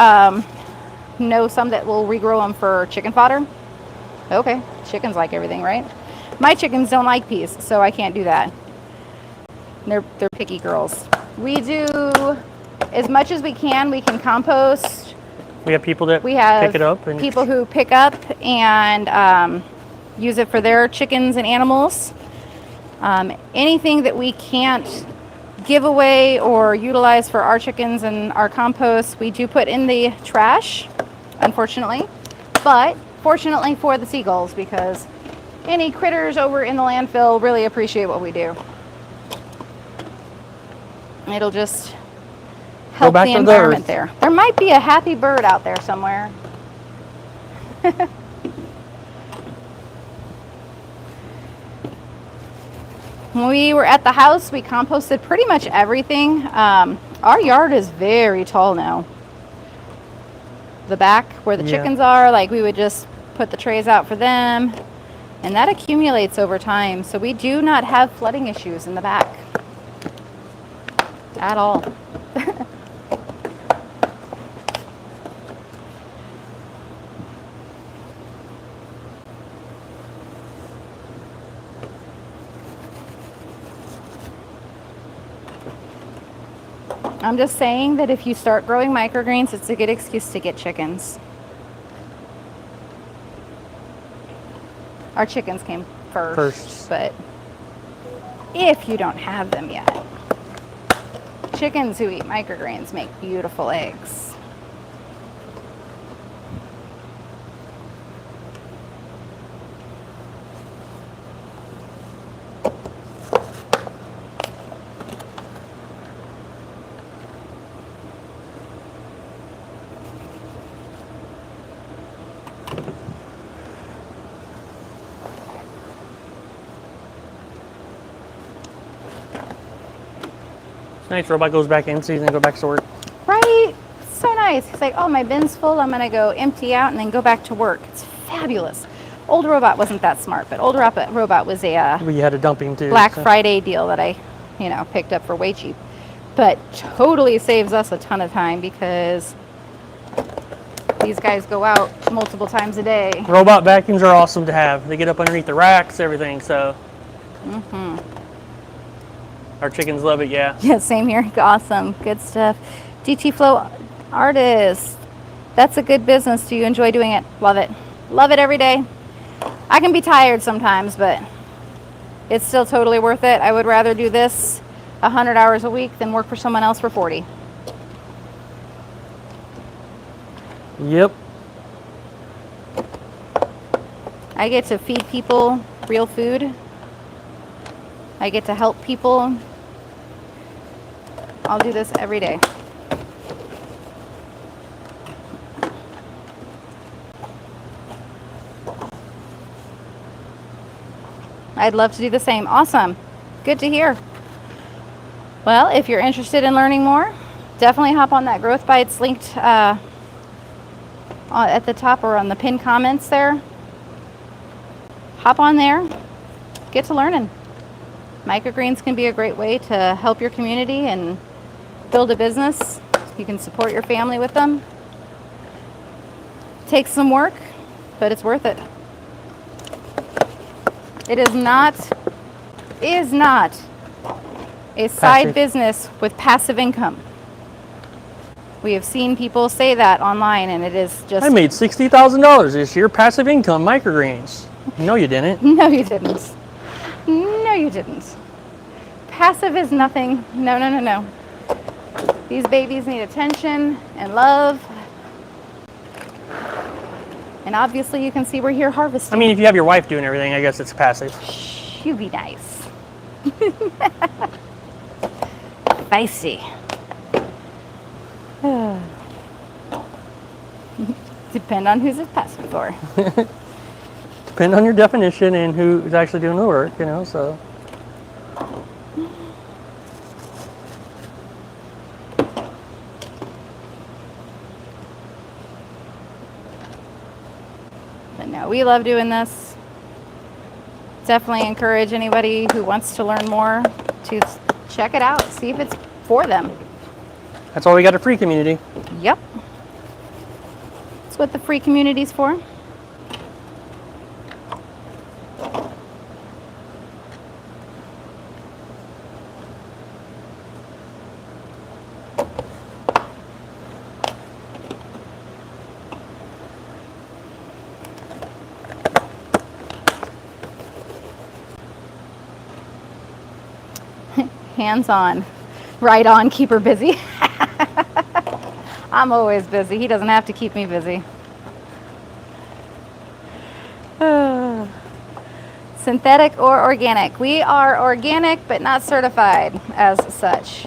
know some that will regrow them for chicken fodder. Okay, chickens like everything, right? My chickens don't like peas, so I can't do that. They're picky girls. We do as much as we can. We can compost. We have people that We have pick it up. And people who pick up and use it for their chickens and animals. Anything that we can't give away or utilize for our chickens and our compost, we do put in the trash, unfortunately. But fortunately for the seagulls, because any critters over in the landfill really appreciate what we do. It'll just help the environment there. There might be a happy bird out there somewhere. When we were at the house, we composted pretty much everything. Our yard is very tall now. The back where the chickens are, like we would just put the trays out for them, and that accumulates over time. So we do not have flooding issues in the back at all. I'm just saying that if you start growing microgreens, it's a good excuse to get chickens. Our chickens came first. But if you don't have them yet, chickens who eat microgreens make beautiful eggs. Nice. Robot goes back in season and go back to work. Right? So nice. He's like, oh, my bin's full. I'm going to go empty out and then go back to work. It's fabulous. Old Robot wasn't that smart, but Old Robot was a We had a dumping too. Black Friday deal that I, picked up for way cheap. But totally saves us a ton of time because these guys go out multiple times a day. Robot vacuums are awesome to have. They get up underneath the racks, everything. So. Our chickens love it, yeah. Yeah, same here. Awesome. Good stuff. DT Flow Artist. That's a good business. Do you enjoy doing it? Love it. Love it every day. I can be tired sometimes, but it's still totally worth it. I would rather do this 100 hours a week than work for someone else for 40. Yep. I get to feed people real food. I get to help people. I'll do this every day. I'd love to do the same. Awesome. Good to hear. Well, if you're interested in learning more, definitely hop on that Growth Bites linked at the top or on the pinned comments there. Hop on there. Get to learning. Microgreens can be a great way to help your community and build a business. You can support your family with them. Takes some work, but it's worth it. It is not a side business with passive income. We have seen people say that online, and it is just... I made $60,000 this year, passive income, microgreens. No, you didn't. No, you didn't. No, you didn't. Passive is nothing. No, no, no, no. These babies need attention and love. And obviously you can see we're here harvesting. I mean, if you have your wife doing everything, I guess it's passive. Shh, you be nice. Spicy. Depend on who's it passive for. Depend on your definition and who's actually doing the work, you know, so. But no, we love doing this. Definitely encourage anybody who wants to learn more to check it out, see if it's for them. That's why we got a free community. Yep. That's what the free community's for. Hands on. Right on, keep her busy. I'm always busy. He doesn't have to keep me busy. Synthetic or organic? We are organic, but not certified as such.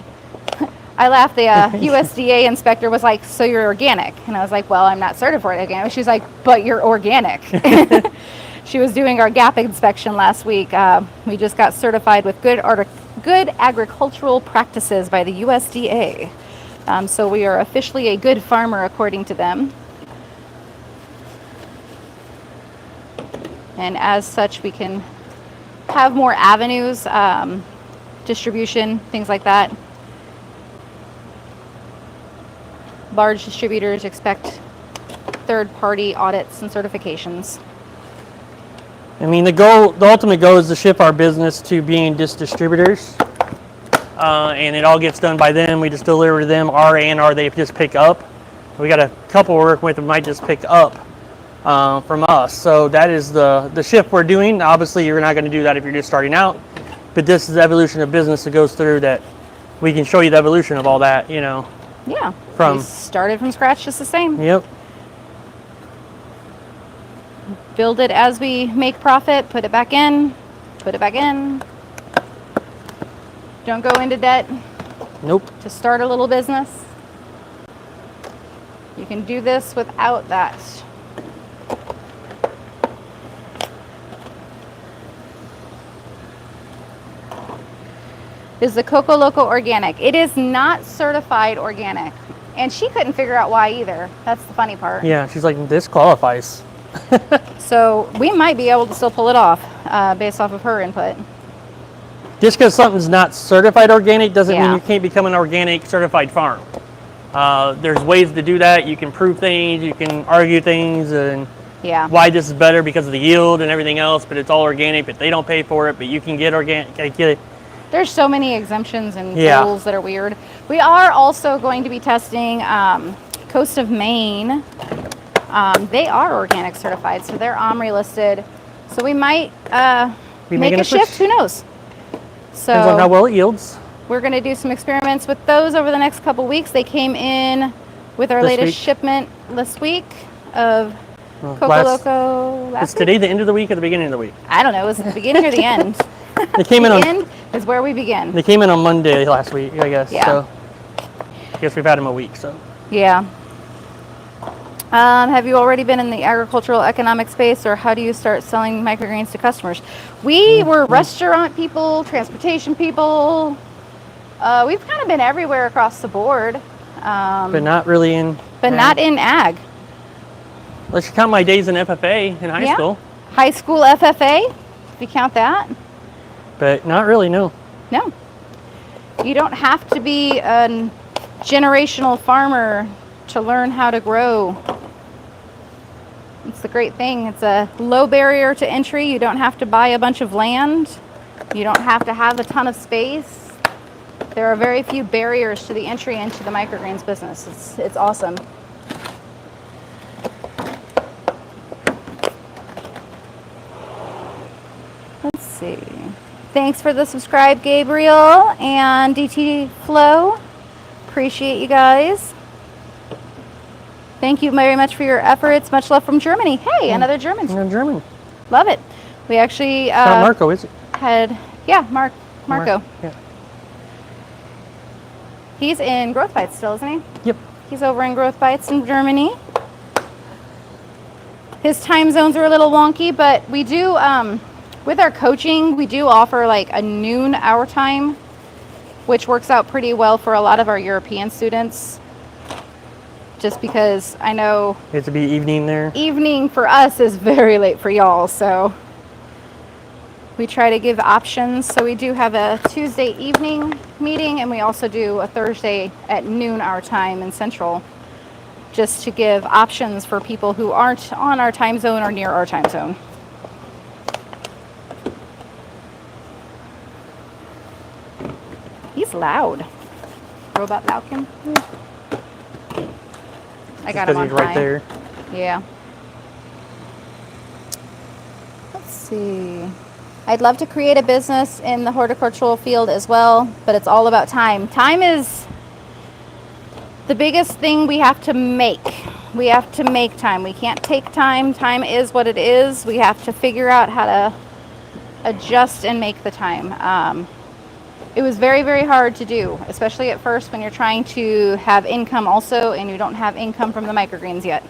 I laughed. The USDA inspector was like, "So you're organic?" And I was like, "Well, I'm not certified organic." She's like, "But you're organic." She was doing our gap inspection last week. We just got certified with good agricultural practices by the USDA. So we are officially a good farmer according to them. And as such, we can have more avenues, distribution, things like that. Large distributors expect third-party audits and certifications. I mean, the ultimate goal is to ship our business to being just distributors. And it all gets done by them. We just deliver to them, or they just pick up. We got a couple we're working with that might just pick up from us. So that is the shift we're doing. Obviously, you're not going to do that if you're just starting out. But this is the evolution of business that goes through that we can show you the evolution of all that, you know. Yeah. We started from scratch just the same. Yep. Build it as we make profit, put it back in, put it back in. Don't go into debt. Nope. To start a little business. You can do this without that. Is the Coco Loco organic? It is not certified organic. And she couldn't figure out why either. That's the funny part. Yeah, she's like, this qualifies. So we might be able to still pull it off based off of her input. Just because something's not certified organic doesn't mean you can't become an organic certified farm. There's ways to do that. You can prove things, you can argue things, and why this is better because of the yield and everything else, but it's all organic, but they don't pay for it, but you can get organic. Get it. There's so many exemptions and rules that are weird. We are also going to be testing Coast of Maine. They are organic certified, so they're OMRI listed. So we might make a shift, who knows? So depends on how well it yields. We're going to do some experiments with those over the next couple weeks. They came in with our latest shipment this week of Coco Loco. Is today the end of the week or the beginning of the week? I don't know. It was the beginning or the end. They came in the end is where we begin. They came in on Monday last week, I guess. Yeah. So I guess we've had them a week. So yeah. Have you already been in the agricultural economic space, or how do you start selling microgreens to customers? We were restaurant people, transportation people. We've kind of been everywhere across the board. But not really in not in ag. Let's count my days in FFA in high school. High school FFA, if you count that. but not really, no. No. You don't have to be a generational farmer to learn how to grow. It's the great thing. It's a low barrier to entry. You don't have to buy a bunch of land. You don't have to have a ton of space. There are very few barriers to the entry into the microgreens business. It's awesome. Let's see. Thanks for the subscribe, Gabriel and DT Flow. Appreciate you guys. Thank you very much for your efforts. Much love from Germany. Hey, another German. Another German. Love it. We actually Not Marco, is it? Marco. Yeah. He's in Growth Bites still, isn't he? Yep. He's over in Growth Bites in Germany. His time zones are a little wonky, but we do, with our coaching, we do offer like a noon hour time, which works out pretty well for a lot of our European students. Just because I know It has to be evening there. evening for us is very late for y'all, so we try to give options. So we do have a Tuesday evening meeting, and we also do a Thursday at noon our time in Central, just to give options for people who aren't on our time zone or near our time zone. He's loud. Robot Falcon. I got him on He's right high. there. Yeah. Let's see. I'd love to create a business in the horticultural field as well, but it's all about time. Time is the biggest thing we have to make. We have to make time. We can't take time. Time is what it is. We have to figure out how to adjust and make the time. It was very, very hard to do, especially at first when you're trying to have income also and you don't have income from the microgreens yet.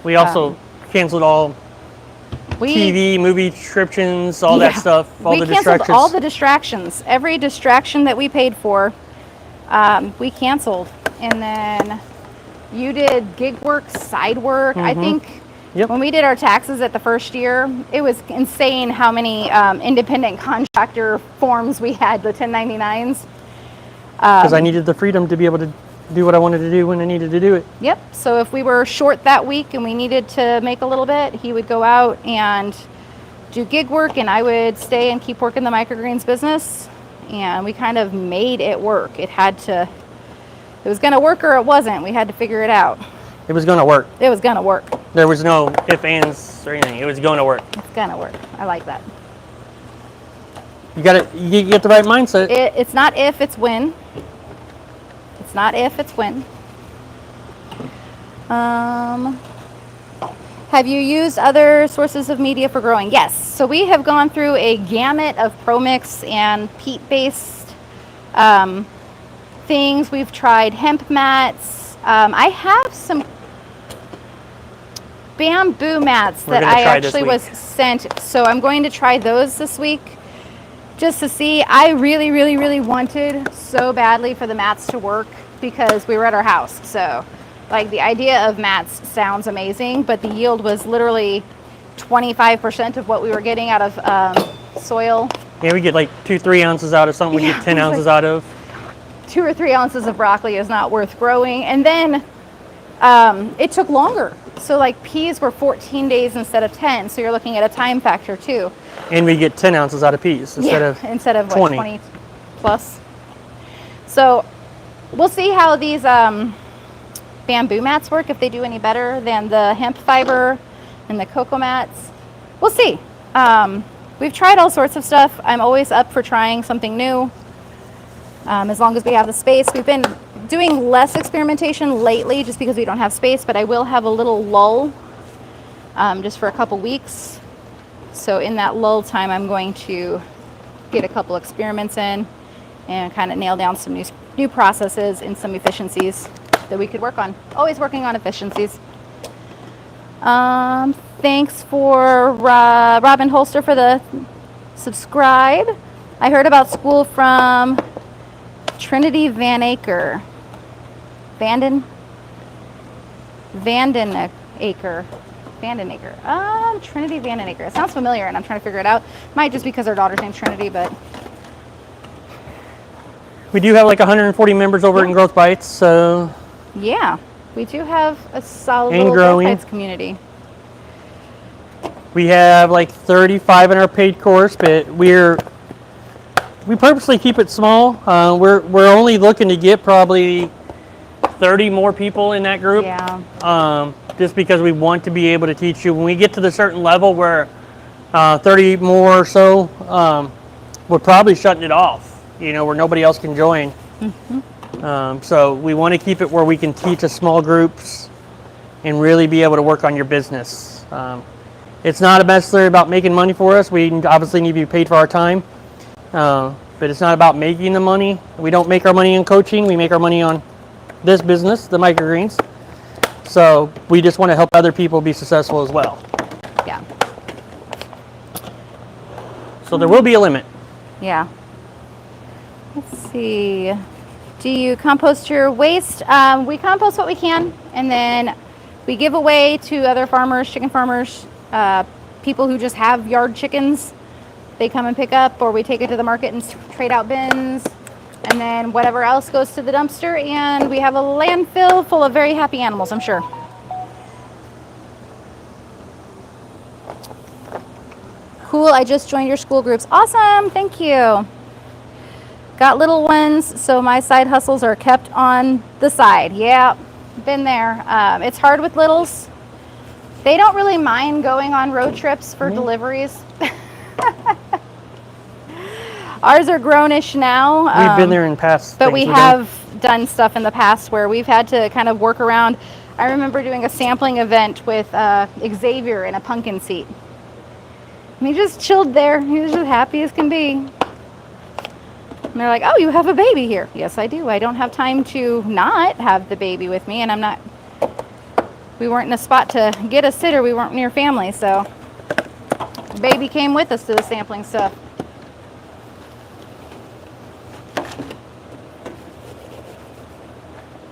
We also canceled all We TV, movie subscriptions, all that stuff, all we the canceled distractions. all the distractions. Every distraction that we paid for, we canceled. And then you did gig work, side work. I think Yep. when we did our taxes at the first year, it was insane how many independent contractor forms we had, the 1099s. Because I needed the freedom to be able to do what I wanted to do when I needed to do it. Yep. So if we were short that week and we needed to make a little bit, he would go out and do gig work, and I would stay and keep working the microgreens business. And we kind of made it work. It was going to work or it wasn't. We had to figure it out. It was going to work. It was going to work. There was no ifs, ands, or anything. It was going to work. It's going to work. I like that. You got it. You get the right mindset. It's not if, it's when. It's not if, it's when. Have you used other sources of media for growing? Yes. So we have gone through a gamut of ProMix and peat-based things. We've tried hemp mats. I have some bamboo mats that I actually was sent. So I'm going to try those this week just to see. I really, really, really wanted so badly for the mats to work because we were at our house. So like the idea of mats sounds amazing, but the yield was literally 25% of what we were getting out of soil. Yeah, we get like 2-3 ounces out of something. We get 10 ounces out of. 2 or 3 ounces of broccoli is not worth growing. And then it took longer. So like peas were 14 days instead of 10. So you're looking at a time factor too. And we get 10 ounces out of peas instead of what, 20. 20 plus. So we'll see how these bamboo mats work, if they do any better than the hemp fiber and the cocoa mats. We'll see. We've tried all sorts of stuff. I'm always up for trying something new. As long as we have the space. We've been doing less experimentation lately just because we don't have space, but I will have a little lull just for a couple weeks. So in that lull time, I'm going to get a couple experiments in and kind of nail down some new processes and some efficiencies that we could work on. Always working on efficiencies. Thanks for Robin Holster for the subscribe. I heard about school from Trinity Van Aker. Vanden Aker. Vandenacre. Trinity Vandenacre. It sounds familiar, and I'm trying to figure it out. Might just because our daughter's name's Trinity, but We do have like 140 members over in Growth Bites, so yeah, we do have a solid And little growing. Growth Bites community. we have like 35 in our paid course, but we purposely keep it small. We're only looking to get probably 30 more people in that group. Yeah. Just because we want to be able to teach you. When we get to the certain level where 30 more or so, we're probably shutting it off, you know, where nobody else can join. So we want to keep it where we can teach a small groups and really be able to work on your business. It's not necessarily about making money for us. We obviously need to be paid for our time, but it's not about making the money. We don't make our money in coaching. We make our money on this business, the Microgreens. So we just want to help other people be successful as well. Yeah. So there will be a limit. Yeah. Let's see. Do you compost your waste? We compost what we can, and then we give away to other farmers, chicken farmers, people who just have yard chickens. They come and pick up, or we take it to the market and trade out bins. And then whatever else goes to the dumpster, and we have a landfill full of very happy animals, I'm sure. Cool, I just joined your school groups. Awesome, thank you. Got little ones, so my side hustles are kept on the side. Yeah, been there. It's hard with littles. They don't really mind going on road trips for deliveries. Ours are grownish now. We've been there in past. But we have done stuff in the past where we've had to kind of work around. I remember doing a sampling event with Xavier in a pumpkin seat. And he just chilled there. He was just happy as can be. And they're like, oh, you have a baby here. Yes, I do. I don't have time to not have the baby with me. And we weren't in a spot to get a sitter. We weren't near family. So the baby came with us to the sampling stuff.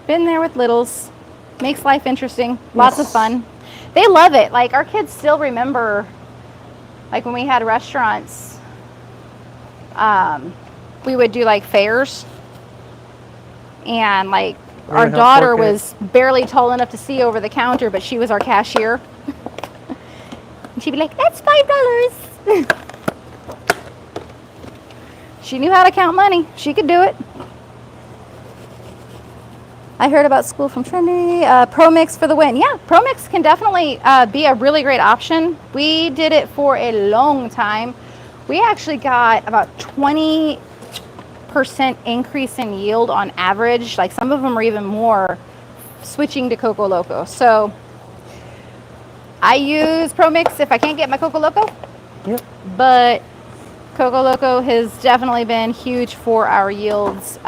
Been there with littles. Makes life interesting. Lots of fun. They love it. Like, our kids still remember, like, when we had restaurants, we would do like fairs, and like our daughter was barely tall enough to see over the counter, but she was our cashier. And she'd be like, that's $5. She knew how to count money. She could do it. I heard about school from Trinity. ProMix for the win. Yeah, ProMix can definitely be a really great option. We did it for a long time. We actually got about 20% increase in yield on average. Like, some of them are even more switching to Coco Loco. So I use ProMix if I can't get my Coco Loco. Yep. But Coco Loco has definitely been huge for our yields.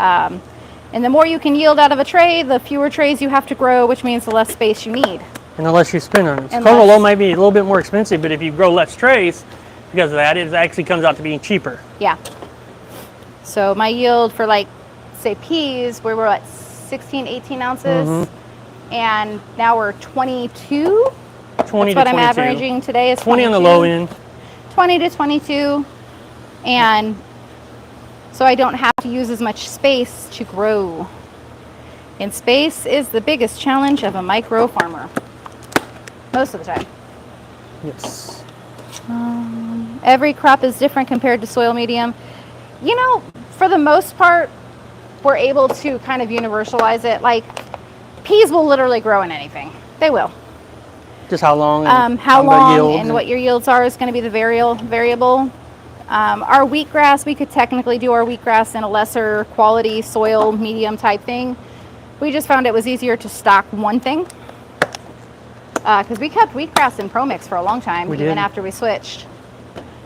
And the more you can yield out of a tray, the fewer trays you have to grow, which means the less space you need. And the less you spend on it. Coco Loco might be a little bit more expensive, but if you grow less trays, because of that, it actually comes out to being cheaper. Yeah. So my yield for, like, say peas, we were at 16, 18 ounces. And now we're 22. 20 That's what to 22. I'm averaging today is 20 on the low end. 20 to 22. And so I don't have to use as much space to grow. And space is the biggest challenge of a micro farmer. Most of the time. Yes. Every crop is different compared to soil medium. You know, for the most part, we're able to kind of universalize it. Like, peas will literally grow in anything. They will. Just how long? And how long and what your yields are is going to be the variable. Our wheatgrass, we could technically do our wheatgrass in a lesser quality soil medium type thing. We just found it was easier to stock one thing. Because we kept wheatgrass in ProMix for a long time, even after we switched.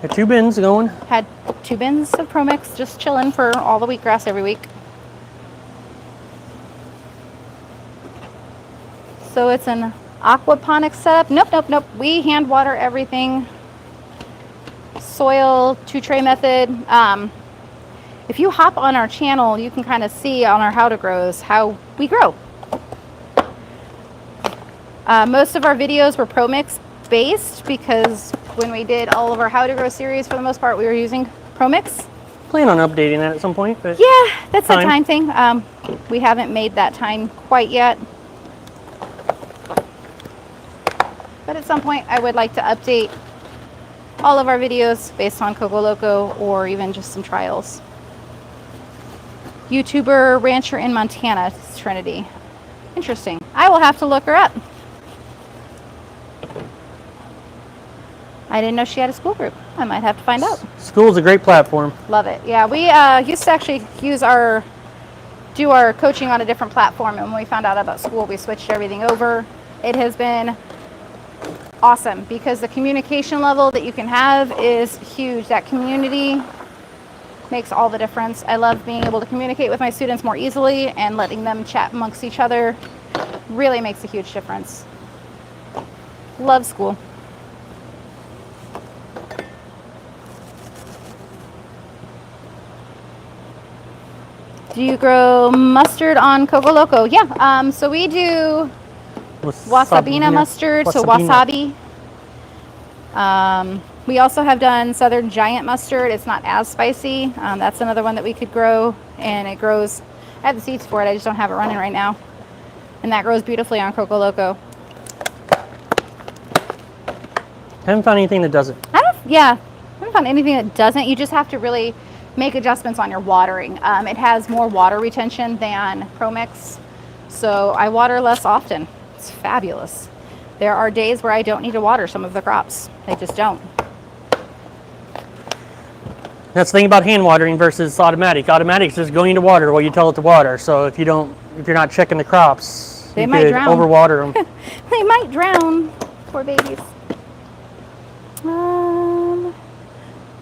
Had 2 bins going. Had 2 bins of ProMix just chilling for all the wheatgrass every week. So it's an aquaponics setup. Nope. We hand water everything. Soil 2-tray method. If you hop on our channel, you can kind of see on our how to grows how we grow. Most of our videos were ProMix based because when we did all of our How to Grow series, for the most part, we were using ProMix. Plan on updating that at some point. But Yeah, that's a time thing. We haven't made that time quite yet. But at some point, I would like to update all of our videos based on Coco Loco or even just some trials. YouTuber rancher in Montana, Trinity. Interesting. I will have to look her up. I didn't know she had a school group. I might have to find out. School's a great platform. Love it. Yeah, we used to actually do our coaching on a different platform, and when we found out about school, we switched everything over. It has been awesome because the communication level that you can have is huge. That community makes all the difference. I love being able to communicate with my students more easily, and letting them chat amongst each other really makes a huge difference. Love school. Do you grow mustard on Coco Loco? Yeah, so we do wasabina mustard, so wasabi. We also have done Southern Giant mustard. It's not as spicy. That's another one that we could grow, and it grows. I have the seeds for it. I just don't have it running right now. And that grows beautifully on Coco Loco. Haven't found anything that doesn't. I haven't found anything that doesn't. You just have to really make adjustments on your watering. It has more water retention than ProMix, so I water less often. It's fabulous. There are days where I don't need to water some of the crops. They just don't. That's the thing about hand watering versus automatic. Automatic's just going to water while you tell it to water. So if you're not checking the crops, they you might could drown. overwater them. They might drown. Poor babies.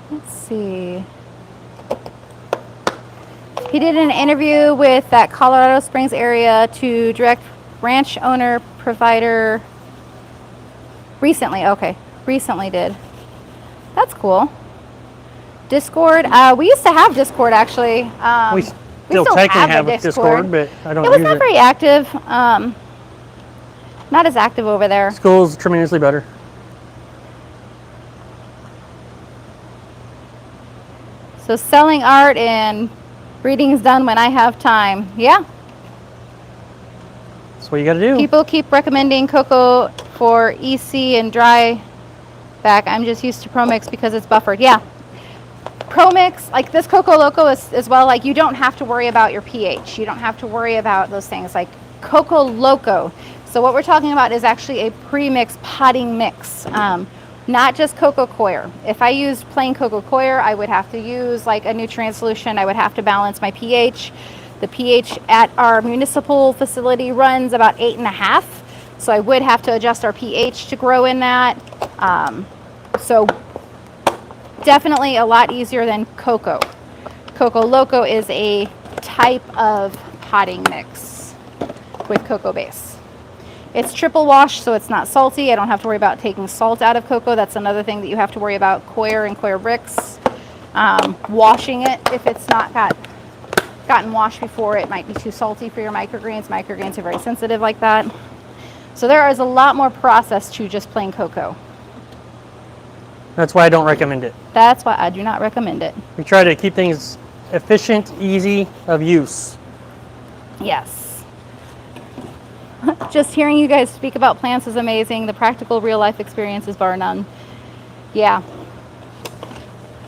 Let's see. He did an interview with that Colorado Springs area to direct ranch owner provider recently. Okay, recently did. That's cool. Discord. We used to have Discord actually. We still technically have a Discord, but I don't use it. It was not very active. Not as active over there. School's tremendously better. So selling art and reading's done when I have time. Yeah. That's what you got to do. People keep recommending Coco for EC and dry back. I'm just used to ProMix because it's buffered. Yeah. ProMix, like this Coco Loco as well, like you don't have to worry about your pH. You don't have to worry about those things like Coco Loco. So what we're talking about is actually a pre-mix potting mix. Not just Coco Coir. If I used plain Coco Coir, I would have to use like a nutrient solution. I would have to balance my pH. The pH at our municipal facility runs about 8.5. So I would have to adjust our pH to grow in that. So definitely a lot easier than Coco. Coco Loco is a type of potting mix with cocoa base. It's triple wash, so it's not salty. I don't have to worry about taking salt out of cocoa. That's another thing that you have to worry about, coir and coir bricks. Washing it, if it's not gotten washed before, it might be too salty for your microgreens. Microgreens are very sensitive like that. So there is a lot more process to just plain cocoa. That's why I don't recommend it. That's why I do not recommend it. We try to keep things efficient, easy of use. Yes. Just hearing you guys speak about plants is amazing. The practical real life experience is bar none. Yeah.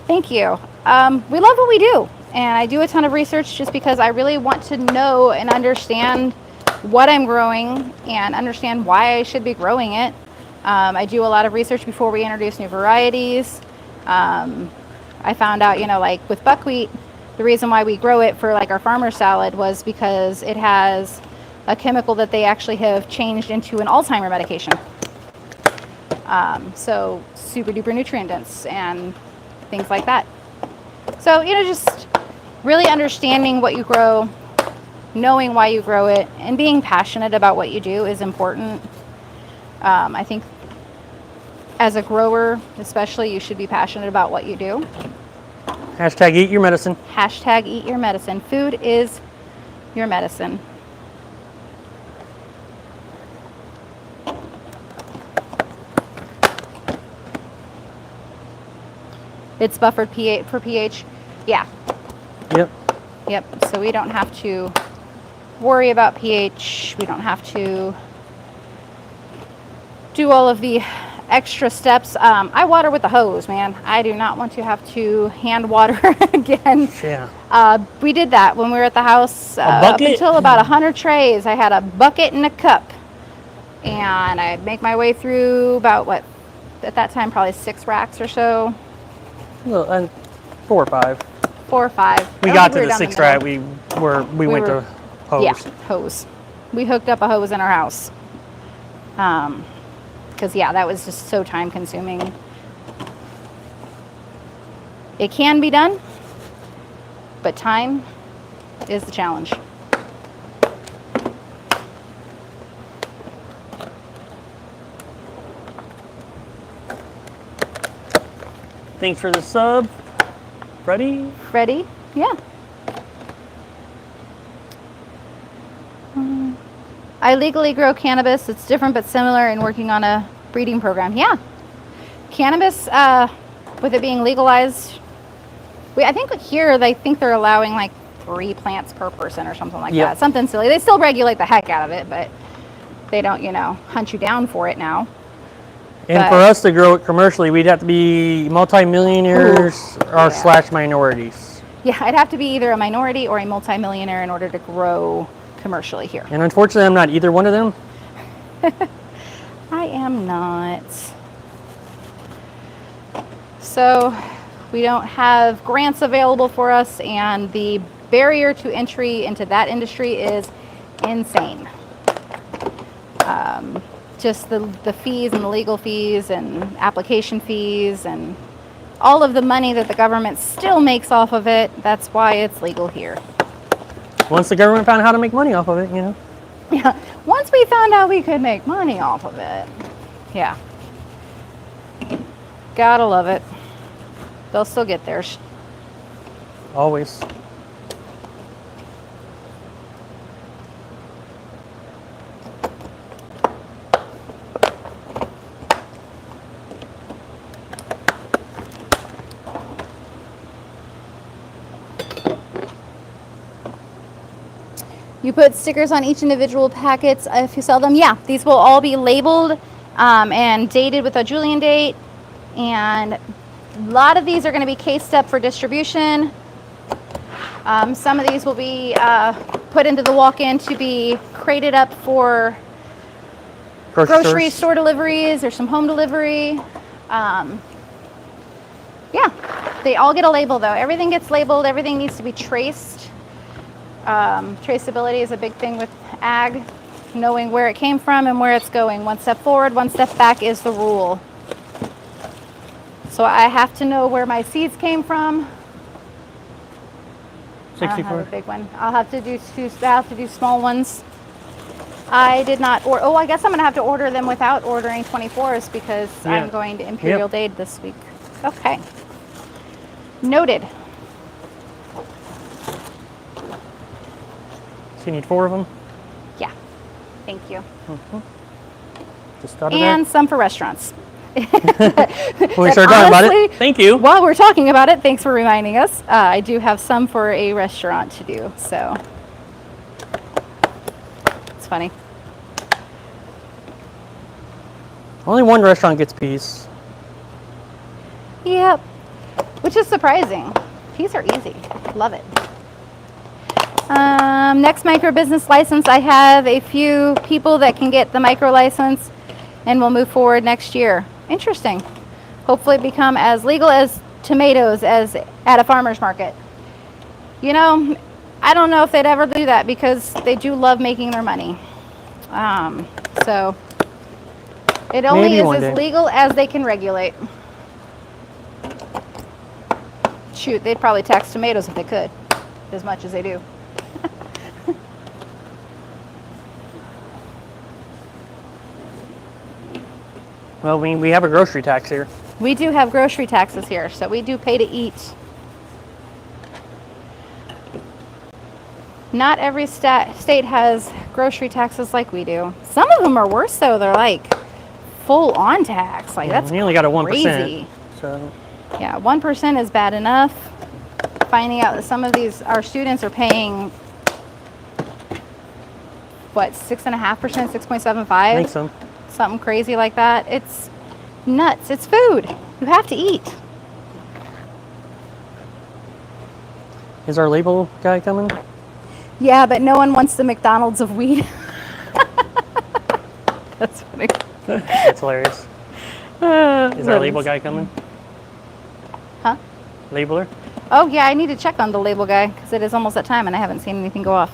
Thank you. We love what we do. And I do a ton of research just because I really want to know and understand what I'm growing and understand why I should be growing it. I do a lot of research before we introduce new varieties. I found out, like with buckwheat, the reason why we grow it for like our farmer salad was because it has a chemical that they actually have changed into an Alzheimer medication. So super duper nutrient dense and things like that. So, just really understanding what you grow, knowing why you grow it, and being passionate about what you do is important. I think as a grower, especially, you should be passionate about what you do. Hashtag eat your medicine. Hashtag eat your medicine. Food is your medicine. It's buffered pH for pH. Yeah. Yep. Yep. So we don't have to worry about pH. We don't have to do all of the extra steps. I water with a hose, man. I do not want to have to hand water again. Yeah. We did that when we were at the house. Bucket? Up until about 100 trays, I had a bucket and a cup. And I'd make my way through about, what, at that time, probably 6 racks or so. Well, and 4 or 5. 4 or 5. We got to the 6th rack. We went to hose. Yeah, hose. We hooked up a hose in our house. Because, yeah, that was just so time consuming. It can be done, but time is the challenge. Thanks for the sub, Freddie. Freddie, yeah. I legally grow cannabis. It's different but similar in working on a breeding program. Yeah. Cannabis, with it being legalized, I think here they think they're allowing like 3 plants per person or something like that. Something silly. They still regulate the heck out of it, but they don't, hunt you down for it now. And for us to grow it commercially, we'd have to be multimillionaires or slash minorities. Yeah, I'd have to be either a minority or a multimillionaire in order to grow commercially here. And unfortunately, I'm not either one of them. I am not. So we don't have grants available for us, and the barrier to entry into that industry is insane. Just the fees and the legal fees and application fees and all of the money that the government still makes off of it. That's why it's legal here. Once the government found out how to make money off of it, Yeah, once we found out we could make money off of it. Yeah. Gotta love it. They'll still get theirs. Always. You put stickers on each individual packets if you sell them. Yeah, these will all be labeled and dated with a Julian date. And a lot of these are going to be case step for distribution. Some of these will be put into the walk-in to be crated up for grocery store deliveries or some home delivery. Yeah, they all get a label though. Everything gets labeled. Everything needs to be traced. Traceability is a big thing with ag, knowing where it came from and where it's going. 1 step forward, 1 step back is the rule. So I have to know where my seeds came from. 64. I don't have a big one. I'll have to do small ones. I did not order. Oh, I guess I'm gonna have to order them without ordering 24s because I'm going to Imperial Dade this week. Okay. Noted. So you need 4 of them? Yeah. Thank you. Just out of And some for restaurants. When we started talking about it, thank you. While we're talking about it, thanks for reminding us. I do have some for a restaurant to do, so it's funny. Only one restaurant gets peas. Yep, which is surprising. Peas are easy. Love it. Next micro business license, I have a few people that can get the micro license, and we'll move forward next year. Interesting. Hopefully become as legal as tomatoes as at a farmer's market. I don't know if they'd ever do that because they do love making their money. So it only Maybe is as legal as they can regulate. Shoot, they'd probably tax tomatoes if they could, as much as they do. Well, we have a grocery tax here. We do have grocery taxes here, so we do pay to eat. Not every state has grocery taxes like we do. Some of them are worse, though. They're like full-on tax. Like, that's we only got a 1%. crazy. So Yeah, 1% is bad enough. Finding out that some of our students are paying, what, 6.5%, 6.75? I think so. Something crazy like that. It's nuts. It's food. You have to eat. Is our label guy coming? Yeah, but no one wants the McDonald's of weed. That's funny. That's hilarious. Is our label guy coming? Huh? Labeler? Oh, yeah, I need to check on the label guy because it is almost that time and I haven't seen anything go off.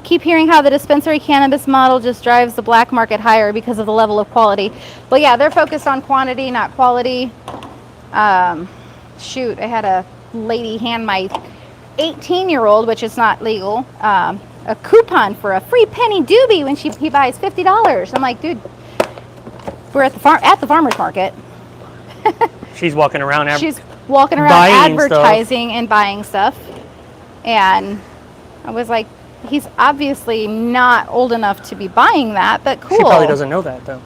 Keep hearing how the dispensary cannabis model just drives the black market higher because of the level of quality. But yeah, they're focused on quantity, not quality. Shoot, I had a lady hand my 18-year-old, which is not legal, a coupon for a free penny doobie when he buys $50. I'm like, dude, we're at the farmer's market. She's walking around. She's walking around advertising and buying stuff. And I was like, he's obviously not old enough to be buying that, but cool. She probably doesn't know that, though.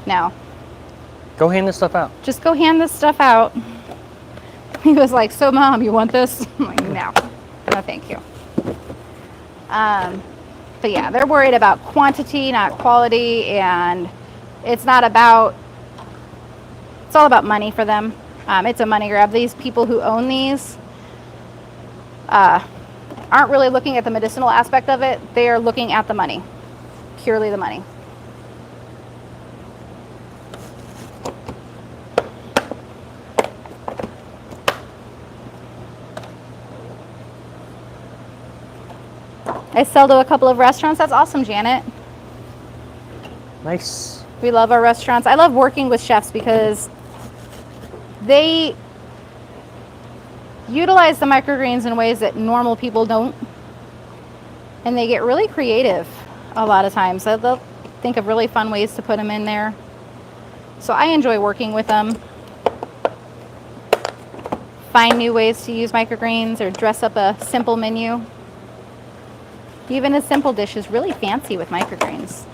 No. Go hand this stuff out. Just go hand this stuff out. He was like, so Mom, you want this? I'm like, no. No, thank you. But yeah, they're worried about quantity, not quality, and it's all about money for them. It's a money grab. These people who own these aren't really looking at the medicinal aspect of it. They are looking at the money, purely the money. I sell to a couple of restaurants. That's awesome, Janet. Nice. We love our restaurants. I love working with chefs because they utilize the microgreens in ways that normal people don't. And they get really creative a lot of times. They'll think of really fun ways to put them in there. So I enjoy working with them. Find new ways to use microgreens or dress up a simple menu. Even a simple dish is really fancy with microgreens.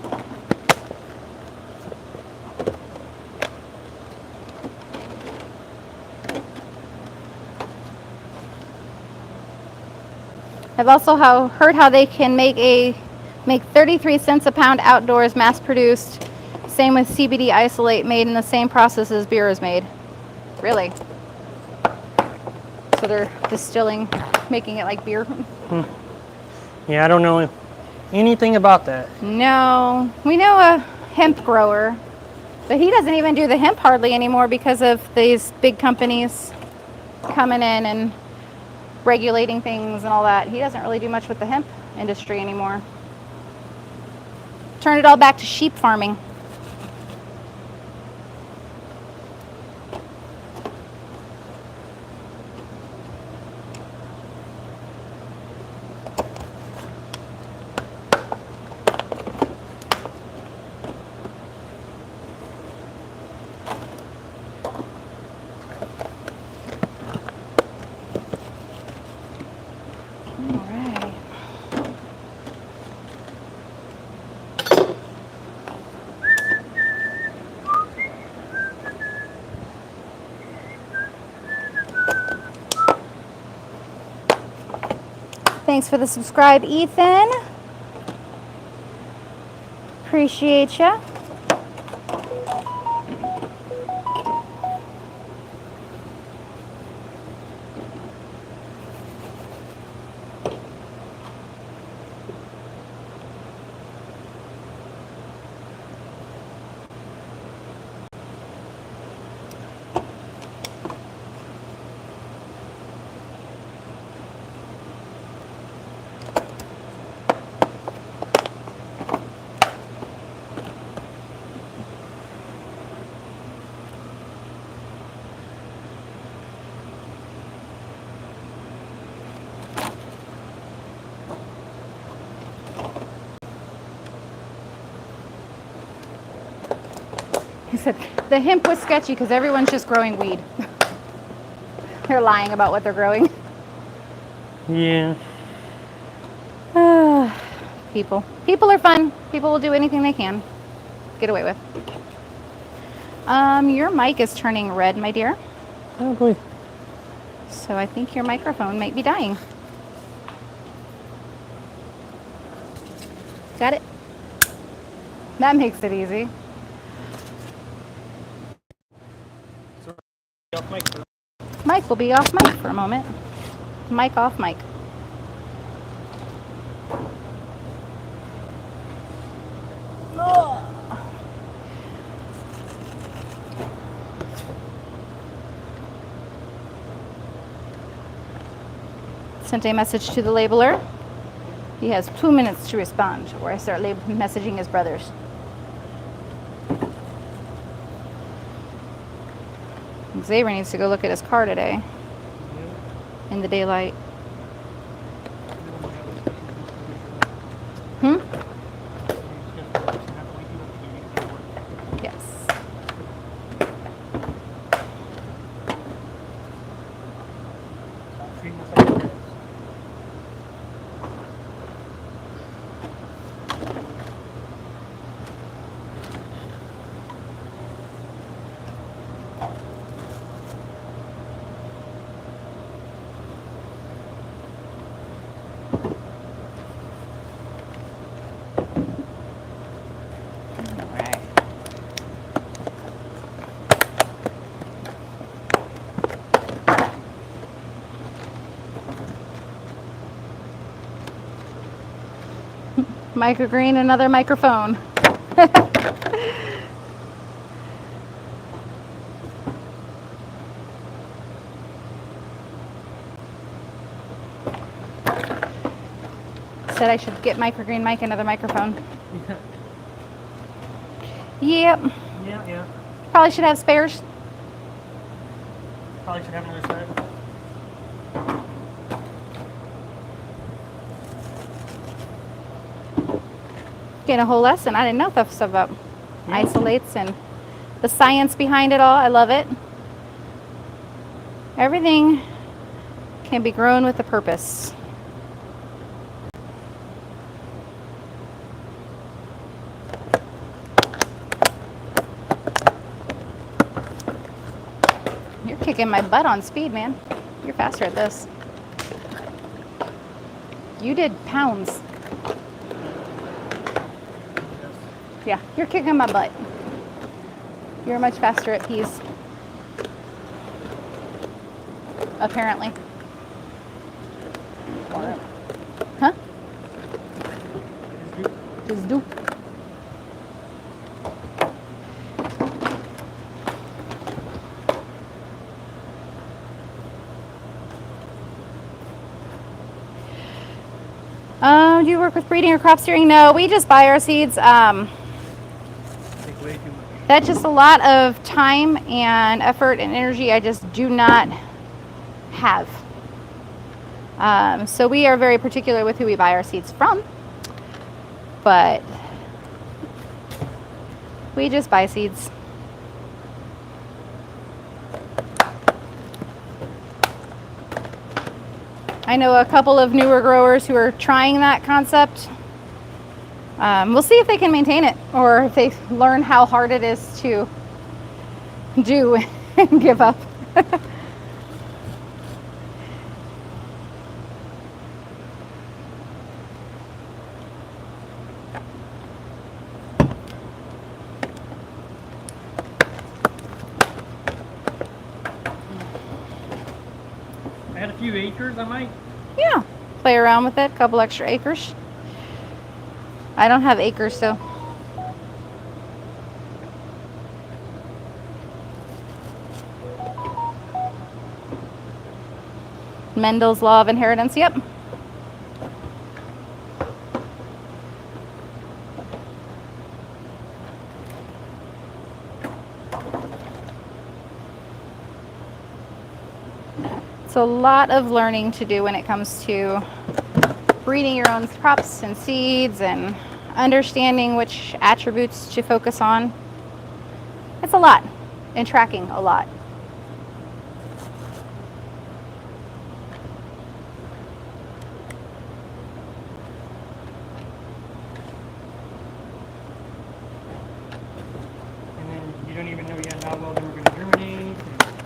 I've also heard how they can make 33 cents a pound outdoors, mass produced. Same with CBD isolate, made in the same process as beer is made. Really? So they're distilling, making it like beer. Yeah, I don't know anything about that. No, we know a hemp grower, but he doesn't even do the hemp hardly anymore because of these big companies coming in and regulating things and all that. He doesn't really do much with the hemp industry anymore. Turn it all back to sheep farming. Thanks for the subscribe, Ethan. Appreciate ya. He said, the hemp was sketchy because everyone's just growing weed. They're lying about what they're growing. Yeah. People. People are fun. People will do anything they can get away with. Your mic is turning red, my dear. Oh boy. So I think your microphone might be dying. Got it? That makes it easy. Mike will be off mic for a moment. Mic off mic. Sent a message to the labeler. He has 2 minutes to respond, or I start messaging his brothers. Xavier needs to go look at his car today in the daylight. Yes. Microgreen, another microphone. Said I should get Microgreen Mike another microphone. Yep. Yeah. Probably should have spares. Probably should have another set. Getting a whole lesson. I didn't know that stuff about isolates and the science behind it all. I love it. Everything can be grown with a purpose. You're kicking my butt on speed, man. You're faster at this. You did pounds. Yeah, you're kicking my butt. You're much faster at peas. Apparently. Huh? Just do. Do you work with breeding or crop steering? No, we just buy our seeds. That's just a lot of time and effort and energy I just do not have. So we are very particular with who we buy our seeds from, but we just buy seeds. I know a couple of newer growers who are trying that concept. We'll see if they can maintain it or if they learn how hard it is to do and give up. I had a few acres, I might. Yeah, play around with it, a couple extra acres. I don't have acres, so. Mendel's law of inheritance, yep. It's a lot of learning to do when it comes to breeding your own crops and seeds and understanding which attributes to focus on. It's a lot, and tracking a lot. And then you don't even know yet how well they were going to germinate.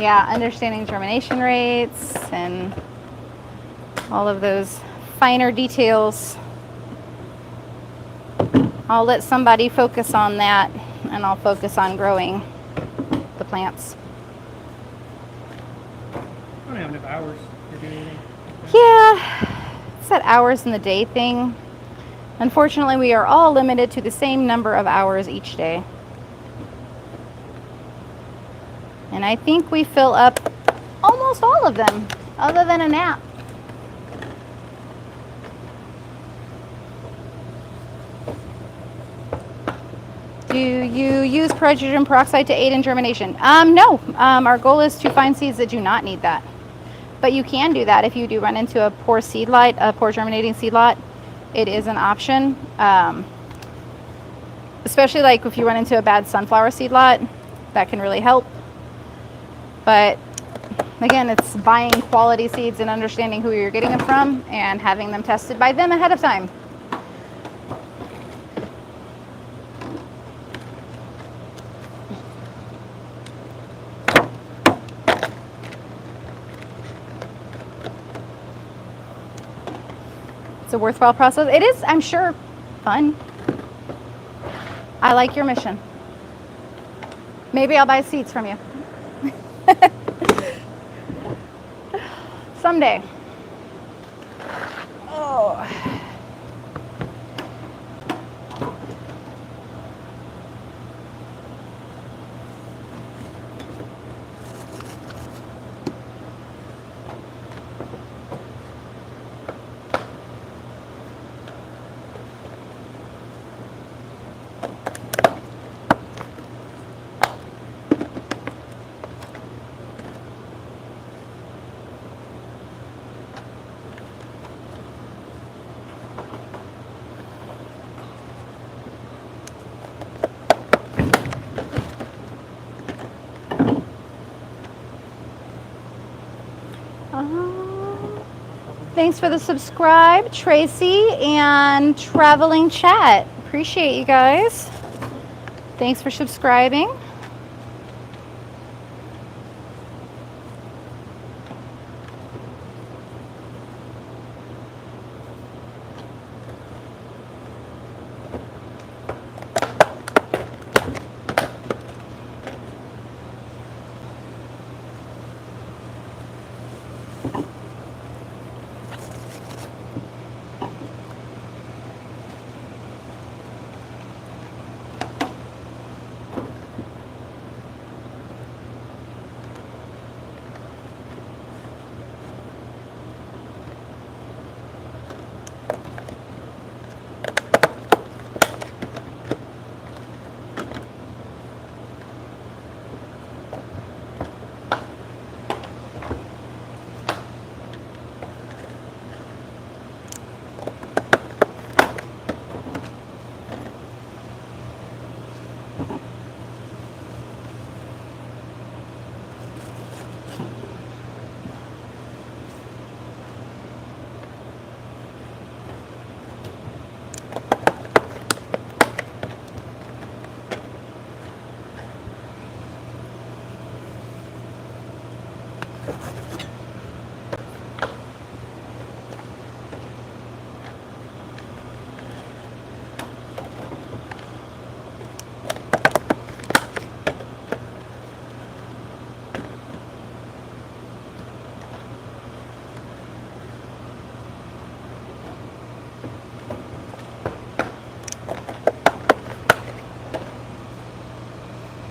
Yeah, understanding germination rates and all of those finer details. I'll let somebody focus on that, and I'll focus on growing the plants. I don't have enough hours to do anything. Yeah, it's that hours in the day thing. Unfortunately, we are all limited to the same number of hours each day. And I think we fill up almost all of them, other than a nap. Do you use hydrogen peroxide to aid in germination? No. Our goal is to find seeds that do not need that. But you can do that if you do run into a poor seed lot, a poor germinating seed lot. It is an option. Especially like if you run into a bad sunflower seed lot, that can really help. But again, it's buying quality seeds and understanding who you're getting them from and having them tested by them ahead of time. It's a worthwhile process. It is, I'm sure, fun. I like your mission. Maybe I'll buy seeds from you. Someday. Oh. Thanks for the subscribe, Tracy and Traveling Chat. Appreciate you guys. Thanks for subscribing.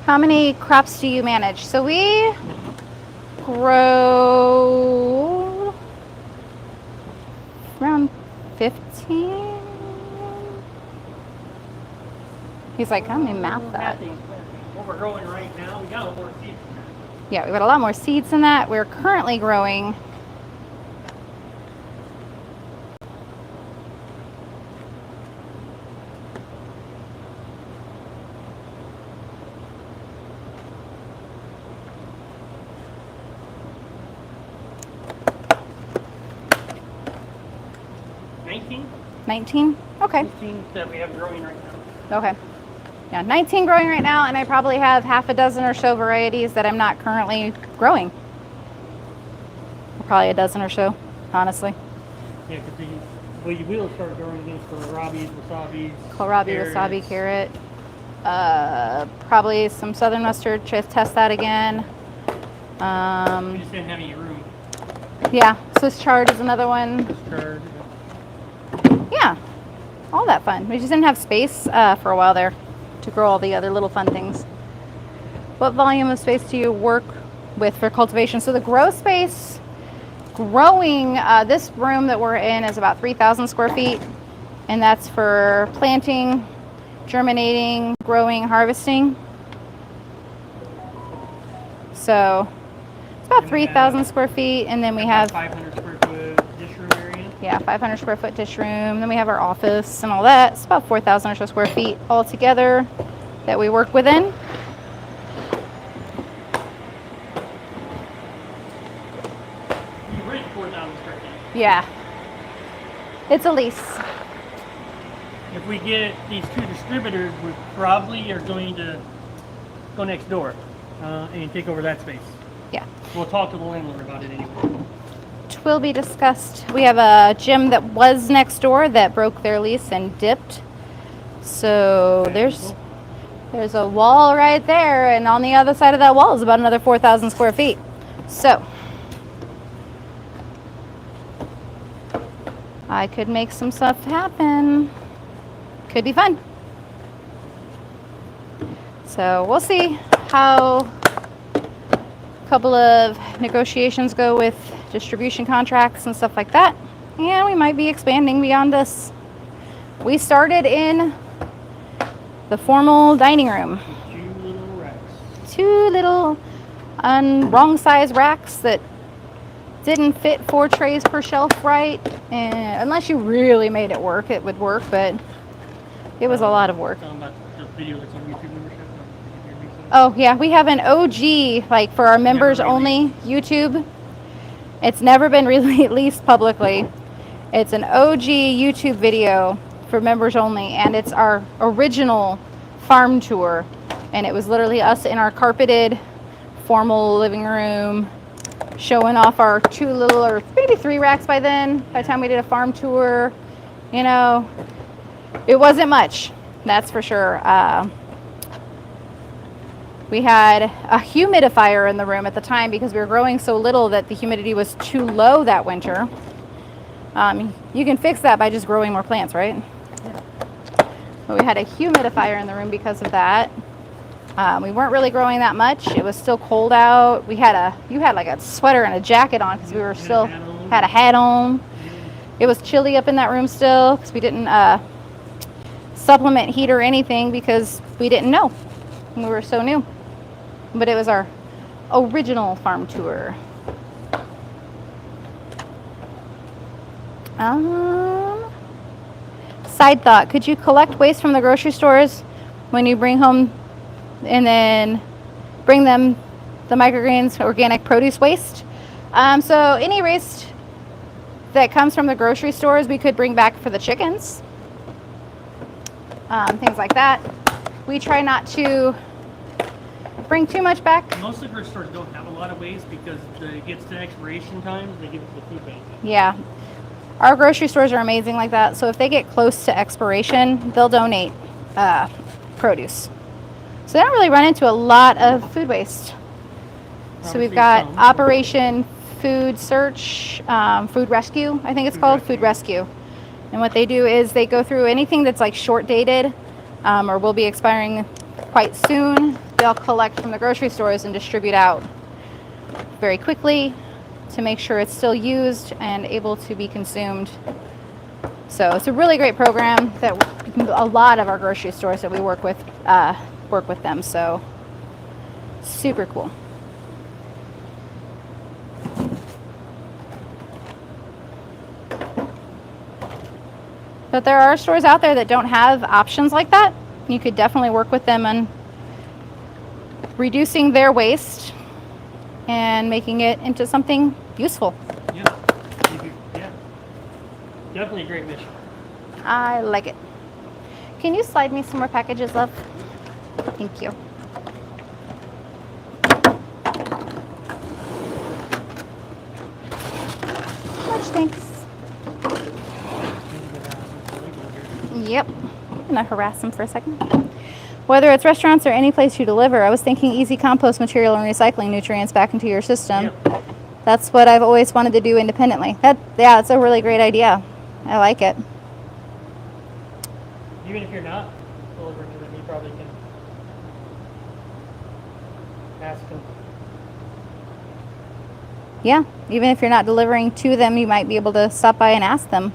How many crops do you manage? So we grow around 15. He's like, I'm gonna math that. What we're growing right now, we got a little more seeds. Yeah, we've got a lot more seeds than that. We're currently growing 19? 19? Okay. 19 that we have growing right now. Okay. Yeah, 19 growing right now, and I probably have half a dozen or so varieties that I'm not currently growing. Probably a dozen or so, honestly. Yeah, because well, you will start growing things for kohlrabi, wasabis. Kohlrabi, wasabi, carrot. Probably some southern mustard. Test that again. You just didn't have any room. Yeah, Swiss chard is another one. Swiss chard. Yeah, all that fun. We just didn't have space for a while there to grow all the other little fun things. What volume of space do you work with for cultivation? So the grow space, growing, this room that we're in is about 3,000 square feet, and that's for planting, germinating, growing, harvesting. So it's about 3,000 square feet, and then we have 500 square foot dish room area. Yeah, 500 square foot dish room. Then we have our office and all that. It's about 4,000 or so square feet all together that we work within. You rent 4,000 square feet. Yeah. It's a lease. If we get these two distributors, we probably are going to go next door and take over that space. Yeah. We'll talk to the landlord about it anyway. Will be discussed. We have a gym that was next door that broke their lease and dipped. So there's a wall right there, and on the other side of that wall is about another 4,000 square feet. So I could make some stuff happen. Could be fun. So we'll see how a couple of negotiations go with distribution contracts and stuff like that, and we might be expanding beyond this. We started in the formal dining room. Two little racks. Two little wrong size racks that didn't fit 4 trays per shelf right, and unless you really made it work, it would work, but it was a lot of work. Talking about the video that's on YouTube membership. Oh yeah, we have an OG, like for our members only YouTube. It's never been released publicly. It's an OG YouTube video for members only, and it's our original farm tour. And it was literally us in our carpeted formal living room showing off our 2 little, or maybe 3 racks by then, by the time we did a farm tour. You know, it wasn't much, that's for sure. We had a humidifier in the room at the time because we were growing so little that the humidity was too low that winter. You can fix that by just growing more plants, right? Yeah. But we had a humidifier in the room because of that. We weren't really growing that much. It was still cold out. You had like a sweater and a jacket on because we were still had a hat on. It was chilly up in that room still because we didn't supplement heat or anything because we didn't know. We were so new. But it was our original farm tour. Side thought, could you collect waste from the grocery stores when you bring home and then bring them the microgreens organic produce waste? So any waste that comes from the grocery stores we could bring back for the chickens. Things like that. We try not to bring too much back. Most of the grocery stores don't have a lot of waste because it gets to expiration times, they give it to the food bank. Yeah. Our grocery stores are amazing like that. So if they get close to expiration, they'll donate produce. So they don't really run into a lot of food waste. So we've got Operation Food Search, Food Rescue, I think it's called, Food Rescue. And what they do is they go through anything that's like short dated or will be expiring quite soon. They'll collect from the grocery stores and distribute out very quickly to make sure it's still used and able to be consumed. So it's a really great program that a lot of our grocery stores that we work with them. So super cool. But there are stores out there that don't have options like that. You could definitely work with them on reducing their waste and making it into something useful. Yeah. Yeah. Definitely a great mission. I like it. Can you slide me some more packages, love? Thank you. Much thanks. Yep. I'm gonna harass him for a second. Whether it's restaurants or any place you deliver, I was thinking easy compost material and recycling nutrients back into your system. Yep. That's what I've always wanted to do independently. Yeah, it's a really great idea. I like it. Even if you're not delivering to them, you probably can ask them. Yeah, even if you're not delivering to them, you might be able to stop by and ask them.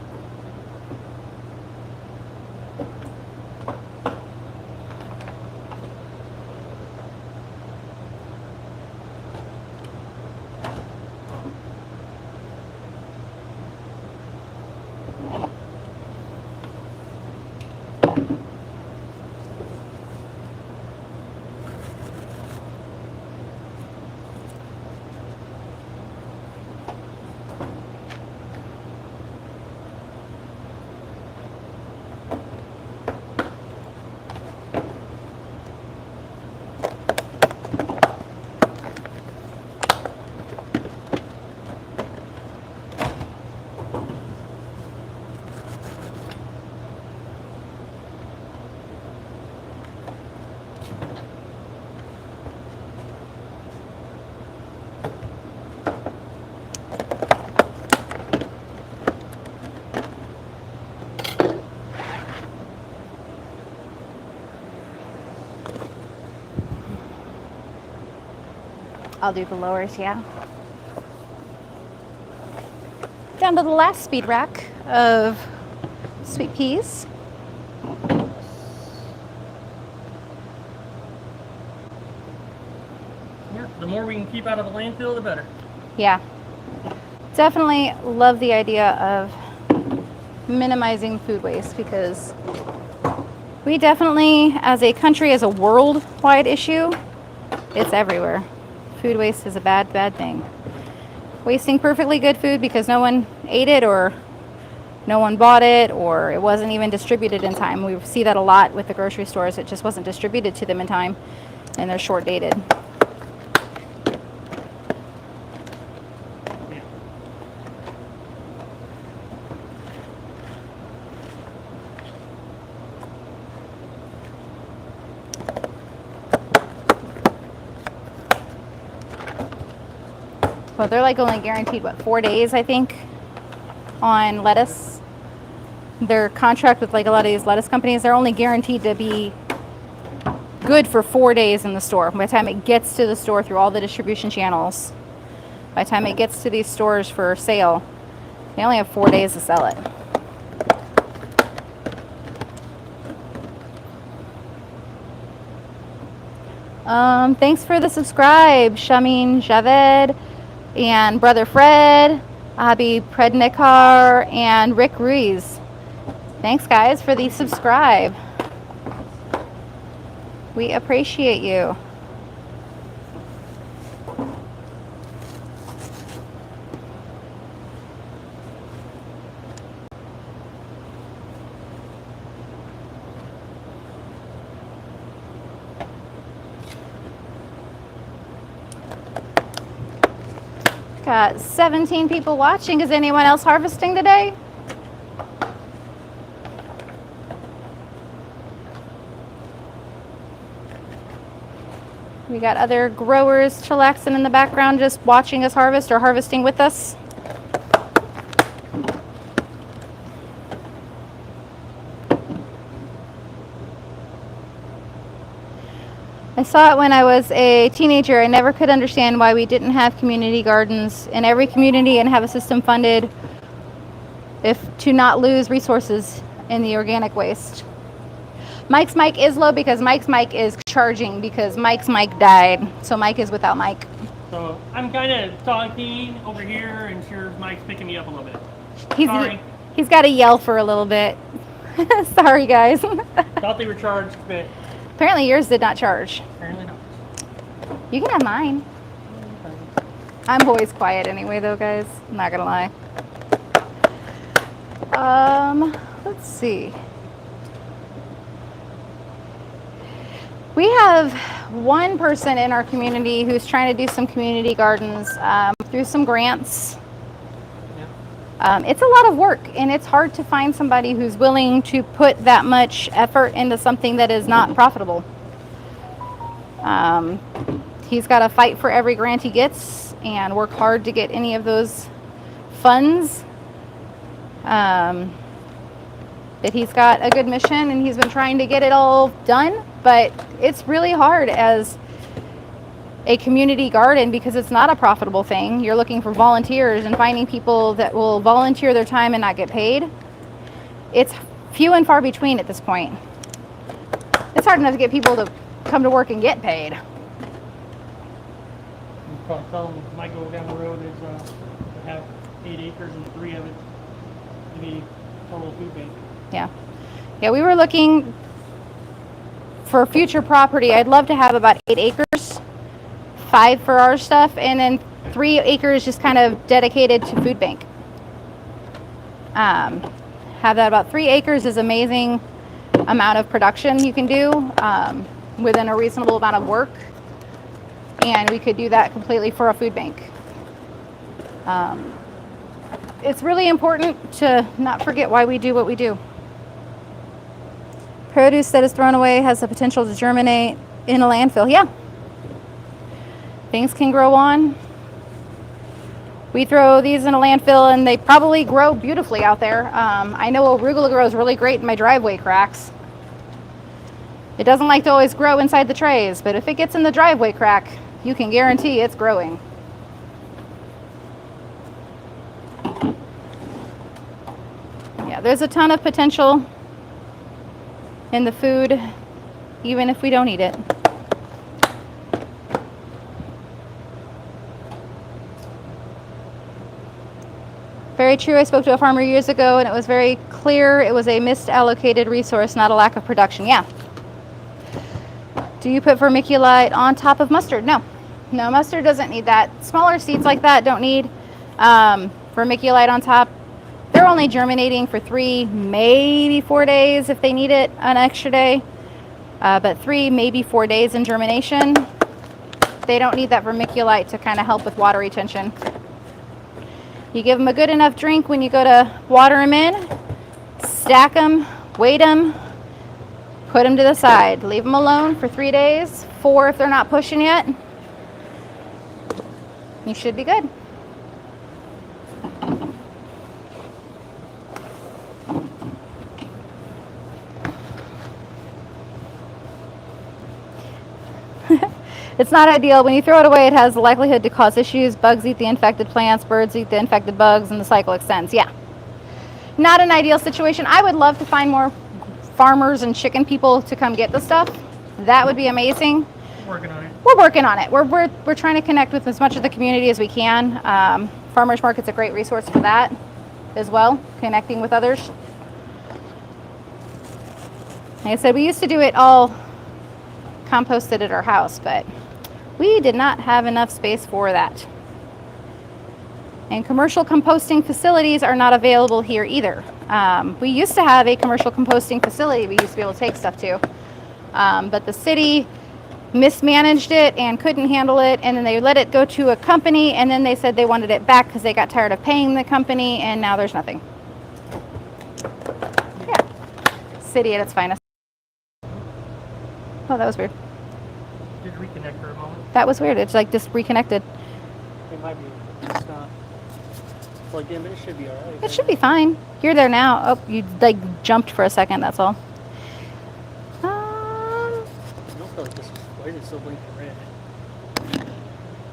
I'll do the lowers, yeah. Down to the last speed rack of sweet peas. Yeah, the more we can keep out of the landfill, the better. Yeah. Definitely love the idea of minimizing food waste because we definitely, as a country, as a worldwide issue, it's everywhere. Food waste is a bad, bad thing. Wasting perfectly good food because no one ate it or no one bought it or it wasn't even distributed in time. We see that a lot with the grocery stores. It just wasn't distributed to them in time and they're short dated. Well, they're like only guaranteed, what, 4 days, I think, on lettuce. Their contract with like a lot of these lettuce companies, they're only guaranteed to be good for 4 days in the store. By the time it gets to the store through all the distribution channels, by the time it gets to these stores for sale, they only have 4 days to sell it. Thanks for the subscribe, Shamin Javed, and Brother Fred, Abi Prednikar, and Rick Ruiz. Thanks, guys, for the subscribe. We appreciate you. Got 17 people watching. Is anyone else harvesting today? We got other growers chillaxing in the background, just watching us harvest or harvesting with us. I saw it when I was a teenager. I never could understand why we didn't have community gardens in every community and have a system funded to not lose resources in the organic waste. Mike's mic is low because Mike's mic is charging because Mike's mic died. So Mike is without mic. So I'm kind of talking over here and sure Mike's picking me up a little bit. Sorry. He's got to yell for a little bit. Sorry, guys. Thought they were charged, but apparently yours did not charge. apparently not. You can have mine. I'm always quiet anyway, though, guys. I'm not gonna lie. Let's see. We have one person in our community who's trying to do some community gardens through some grants. It's a lot of work, and it's hard to find somebody who's willing to put that much effort into something that is not profitable. He's got to fight for every grant he gets and work hard to get any of those funds. But he's got a good mission, and he's been trying to get it all done, but it's really hard as a community garden because it's not a profitable thing. You're looking for volunteers and finding people that will volunteer their time and not get paid. It's few and far between at this point. It's hard enough to get people to come to work and get paid. You probably tell them might go down the road is to have 8 acres and 3 of it to be total food bank. Yeah. Yeah, we were looking for future property. I'd love to have about 8 acres, 5 for our stuff, and then 3 acres just kind of dedicated to food bank. Have that about 3 acres is amazing amount of production you can do within a reasonable amount of work, and we could do that completely for a food bank. It's really important to not forget why we do what we do. Produce that is thrown away has the potential to germinate in a landfill. Yeah. Things can grow on. We throw these in a landfill and they probably grow beautifully out there. I know arugula grows really great in my driveway cracks. It doesn't like to always grow inside the trays, but if it gets in the driveway crack, you can guarantee it's growing. Yeah, there's a ton of potential in the food, even if we don't eat it. Very true. I spoke to a farmer years ago, and it was very clear it was a misallocated resource, not a lack of production. Yeah. Do you put vermiculite on top of mustard? No. No, mustard doesn't need that. Smaller seeds like that don't need vermiculite on top. They're only germinating for 3, maybe 4 days if they need it an extra day. But 3, maybe 4 days in germination. They don't need that vermiculite to kind of help with water retention. You give them a good enough drink when you go to water them in, stack them, weight them, put them to the side. Leave them alone for 3 days, 4 if they're not pushing yet. You should be good. It's not ideal. When you throw it away, it has the likelihood to cause issues. Bugs eat the infected plants, birds eat the infected bugs, and the cycle extends. Yeah. Not an ideal situation. I would love to find more farmers and chicken people to come get the stuff. That would be amazing. Working on it. We're working on it. We're trying to connect with as much of the community as we can. Farmers market's a great resource for that as well, connecting with others. Like I said, we used to do it all composted at our house, but we did not have enough space for that. And commercial composting facilities are not available here either. We used to have a commercial composting facility we used to be able to take stuff to, but the city mismanaged it and couldn't handle it, and then they let it go to a company, and then they said they wanted it back because they got tired of paying the company, and now there's nothing. Yeah, city at its finest. Oh, that was weird. Did reconnect for a moment. That was weird. It's like just reconnected. It might be. It's not plugged in, but it should be all right. It should be fine. You're there now. Oh, you like jumped for a second. That's all. I don't feel like this. Why is it still blinking red?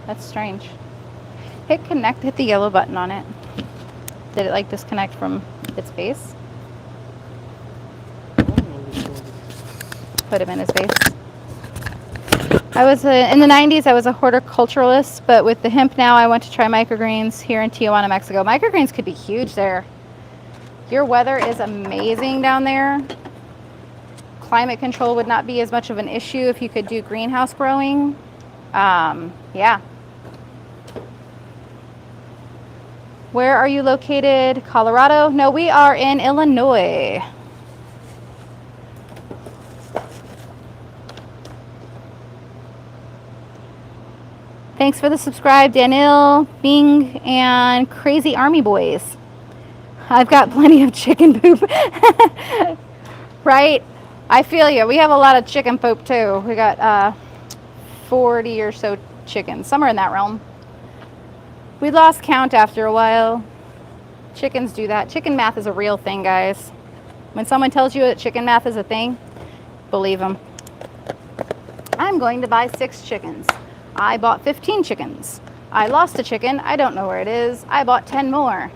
That's strange. Hit connect. Hit the yellow button on it. Did it like disconnect from its base? Put him in his base. I was in the 90s. I was a horticulturalist, but with the hemp now, I went to try microgreens here in Tijuana, Mexico. Microgreens could be huge there. Your weather is amazing down there. Climate control would not be as much of an issue if you could do greenhouse growing. Yeah. Where are you located? Colorado? No, we are in Illinois. Thanks for the subscribe, Daniel, Bing, and Crazy Army Boys. I've got plenty of chicken poop. Right? I feel you. We have a lot of chicken poop too. We got 40 or so chickens, somewhere in that realm. We lost count after a while. Chickens do that. Chicken math is a real thing, guys. When someone tells you that chicken math is a thing, believe them. I'm going to buy 6 chickens. I bought 15 chickens. I lost a chicken. I don't know where it is. I bought 10 more.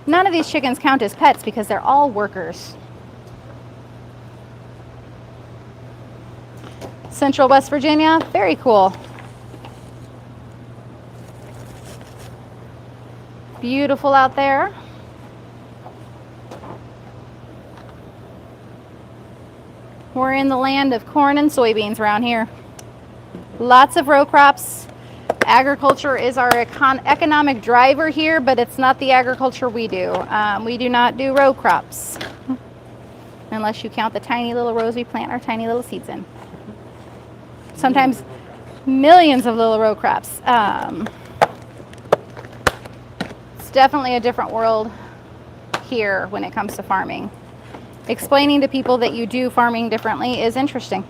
None of these chickens count as pets because they're all workers. Central West Virginia, very cool. Beautiful out there. We're in the land of corn and soybeans around here. Lots of row crops. Agriculture is our economic driver here, but it's not the agriculture we do. We do not do row crops, unless you count the tiny little rows we plant our tiny little seeds in. Sometimes millions of little row crops. It's definitely a different world here when it comes to farming. Explaining to people that you do farming differently is interesting.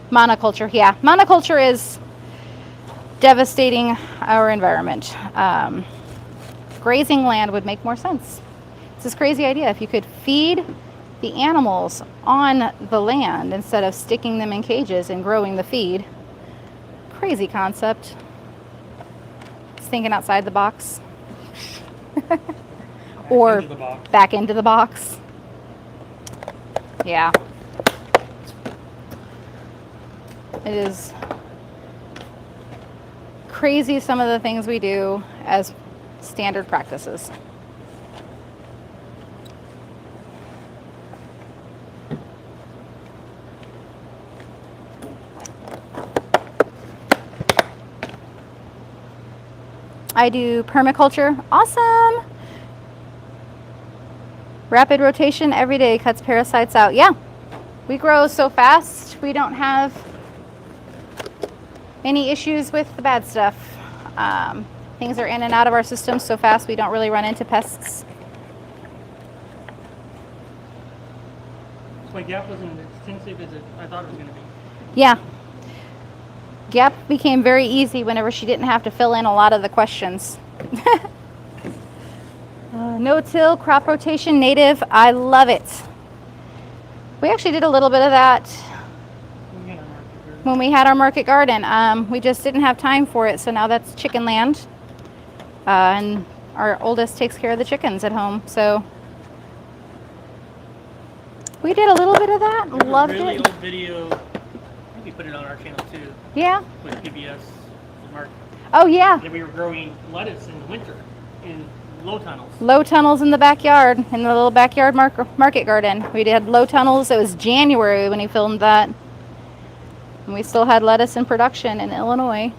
Monoculture, yeah. Monoculture is devastating our environment. Grazing land would make more sense. It's this crazy idea. If you could feed the animals on the land instead of sticking them in cages and growing the feed. Crazy concept. Just thinking outside the box. Or back into the box. Yeah. It is crazy some of the things we do as standard practices. I do permaculture. Awesome. Rapid rotation every day cuts parasites out. Yeah. We grow so fast, we don't have any issues with the bad stuff. Things are in and out of our system so fast we don't really run into pests. So my gap wasn't as extensive as I thought it was going to be. Yeah. Gap became very easy whenever she didn't have to fill in a lot of the questions. No-till, crop rotation, native. I love it. We actually did a little bit of that when we had our market garden. We just didn't have time for it, so now that's chicken land. And our oldest takes care of the chickens at home, so we did a little bit of that. Loved really it. Old video. I think we put it on our channel too. Yeah. With PBS. Mark. Oh yeah. And we were growing lettuce in the winter in low tunnels. Low tunnels in the backyard, in the little backyard market garden. We did low tunnels. It was January when he filmed that. And we still had lettuce in production in Illinois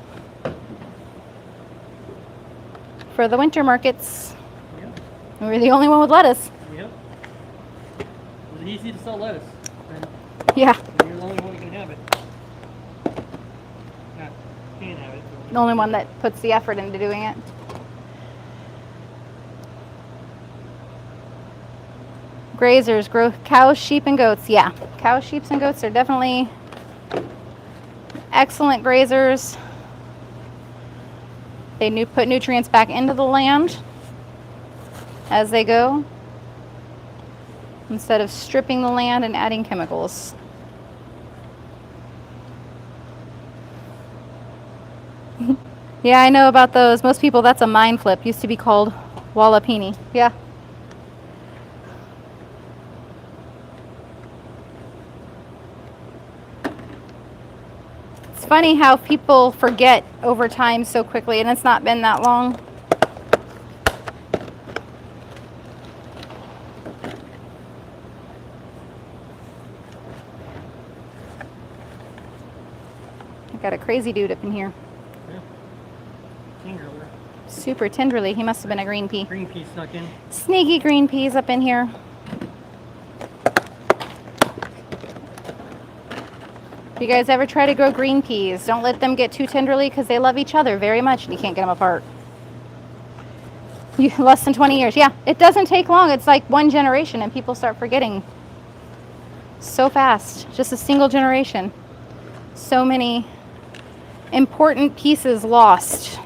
for the winter markets. Yep. We were the only one with lettuce. Yep. It was easy to sell lettuce. And Yeah. you're the only one who can have it. Not can have it. The only one that puts the effort into doing it. Grazers, grow cows, sheep, and goats. Yeah, cows, sheep, and goats are definitely excellent grazers. They put nutrients back into the land as they go, instead of stripping the land and adding chemicals. Yeah, I know about those. Most people, that's a mind flip. Used to be called wallapini. Yeah. It's funny how people forget over time so quickly, and it's not been that long. I got a crazy dude up in here. Tenderly. Super tenderly. He must have been a green pea. Green pea snuck in. Sneaky green peas up in here. If you guys ever try to grow green peas, don't let them get too tenderly because they love each other very much and you can't get them apart. Less than 20 years. Yeah, it doesn't take long. It's like one generation and people start forgetting so fast. Just a single generation. So many important pieces lost.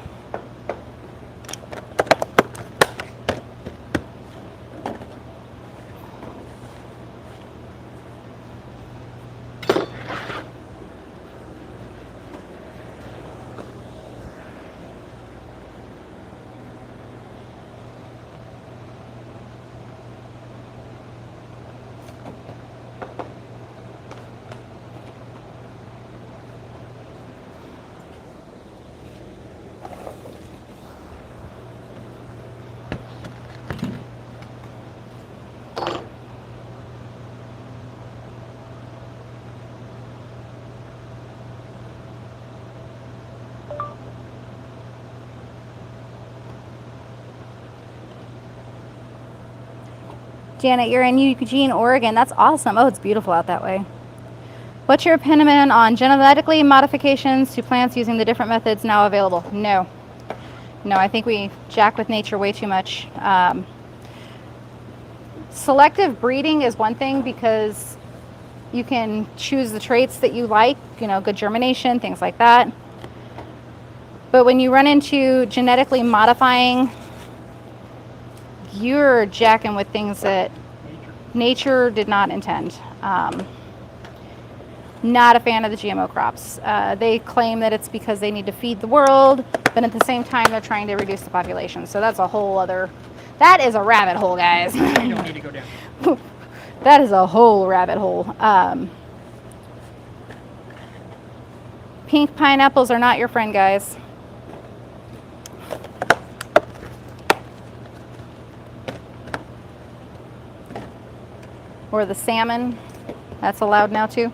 Janet, you're in Eugene, Oregon. That's awesome. Oh, it's beautiful out that way. What's your opinion on genetically modifications to plants using the different methods now available? No. No, I think we jack with nature way too much. Selective breeding is one thing because you can choose the traits that you like, you know, good germination, things like that. But when you run into genetically modifying, you're jacking with things that nature did not intend. Not a fan of the GMO crops. They claim that it's because they need to feed the world, but at the same time they're trying to reduce the population. So that's a whole other, that is a rabbit hole, guys. You don't need to go down. That is a whole rabbit hole. Pink pineapples are not your friend, guys. Or the salmon, that's allowed now too.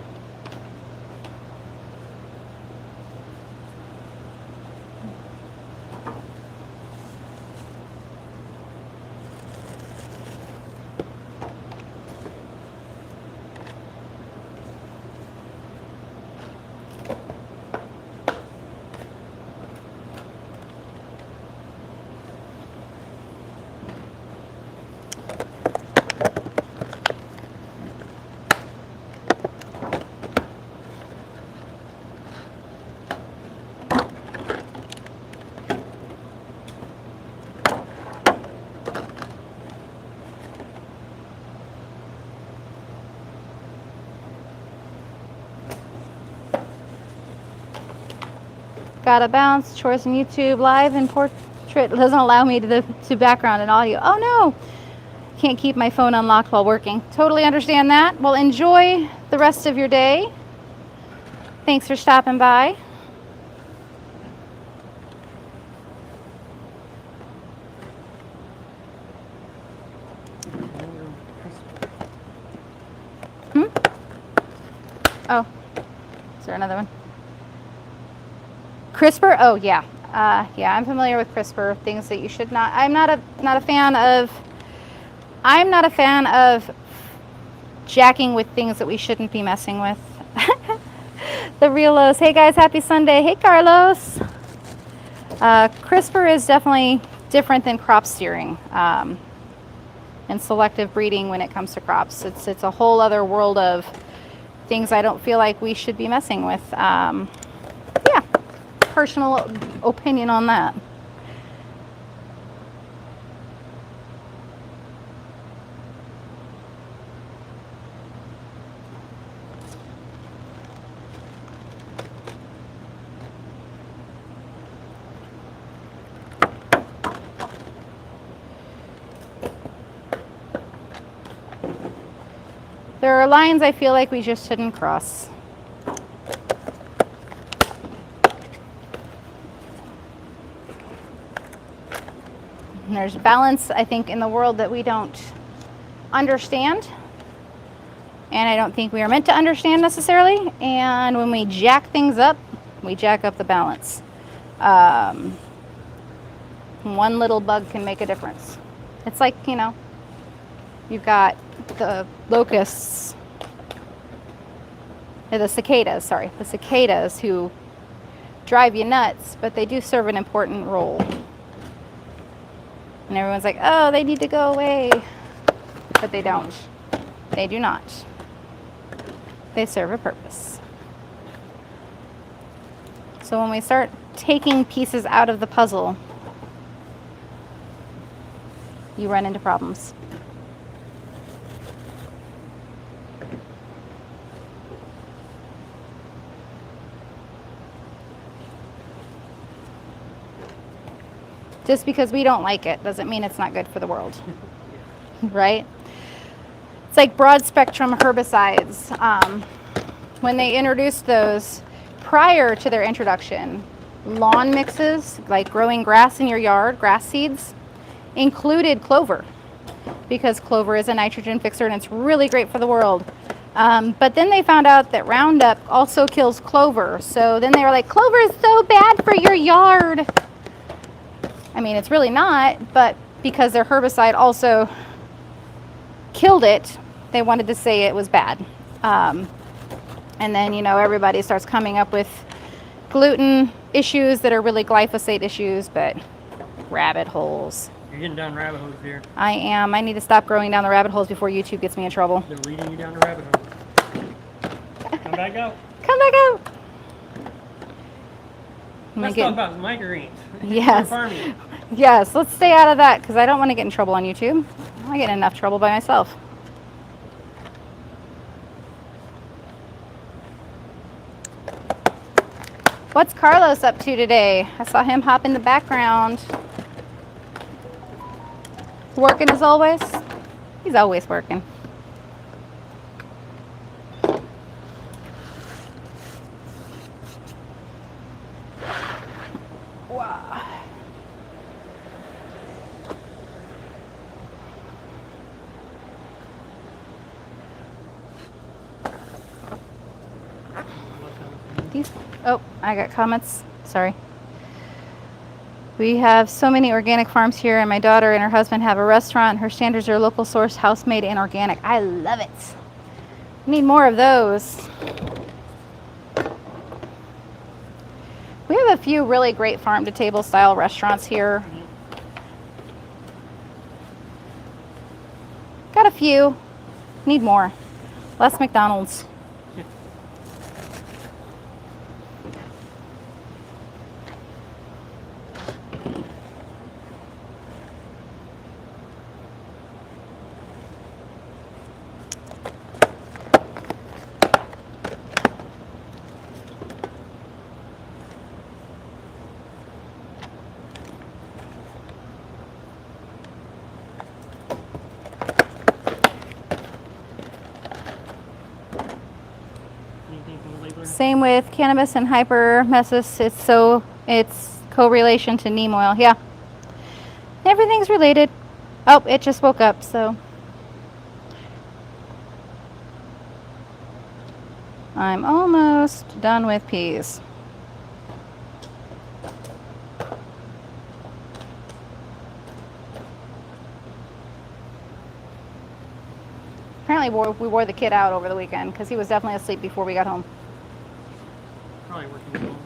Gotta bounce, chores on YouTube, live and portrait doesn't allow me to background and audio. Oh no, can't keep my phone unlocked while working. Totally understand that. Well, enjoy the rest of your day. Thanks for stopping by. Oh, is there another one? CRISPR? Oh yeah, yeah. I'm familiar with CRISPR. Things that you should not. I'm not a fan of. I'm not a fan of jacking with things that we shouldn't be messing with. The real Los. Hey guys, happy Sunday. Hey Carlos. CRISPR is definitely different than crop steering and selective breeding when it comes to crops. It's a whole other world of things I don't feel like we should be messing with. Yeah, personal opinion on that. There are lines I feel like we just shouldn't cross. And there's balance, I think, in the world that we don't understand. And I don't think we are meant to understand necessarily. And when we jack things up, we jack up the balance. One little bug can make a difference. It's like, you know, you've got the locusts The cicadas, sorry, the cicadas who drive you nuts, but they do serve an important role. And everyone's like, oh, they need to go away. But they don't. They do not. They serve a purpose. So when we start taking pieces out of the puzzle, you run into problems. Just because we don't like it doesn't mean it's not good for the world, right? It's like broad spectrum herbicides. When they introduced those, prior to their introduction, lawn mixes, like growing grass in your yard, grass seeds, included clover, because clover is a nitrogen fixer and it's really great for the world. But then they found out that Roundup also kills clover. So then they were like, clover is so bad for your yard. I mean, it's really not, but because their herbicide also killed it, they wanted to say it was bad. And then, you know, everybody starts coming up with gluten issues that are really glyphosate issues, but rabbit holes. You're getting down rabbit holes here. I am. I need to stop going down the rabbit holes before YouTube gets me in trouble. They're leading you down the rabbit hole. Come back out. Come back out. Let's talk about microgreens. Yes. Farming. Yes, let's stay out of that because I don't want to get in trouble on YouTube. I get in enough trouble by myself. What's Carlos up to today? I saw him hop in the background. Working as always? He's always working. Wow. Oh, I got comments. Sorry. We have so many organic farms here, and my daughter and her husband have a restaurant. Her standards are local source, house-made, and organic. I love it. Need more of those. We have a few really great farm-to-table style restaurants here. Got a few. Need more. Less McDonald's. Same with cannabis and hypermesis. It's correlation to neem oil. Yeah. Everything's related. Oh, it just woke up, so. I'm almost done with peas. Apparently we wore the kid out over the weekend because he was definitely asleep before we got home. Probably working from home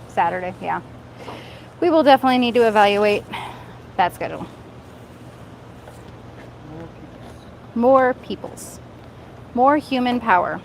Saturday, yeah. We will definitely need to evaluate that schedule. More peoples. More human power.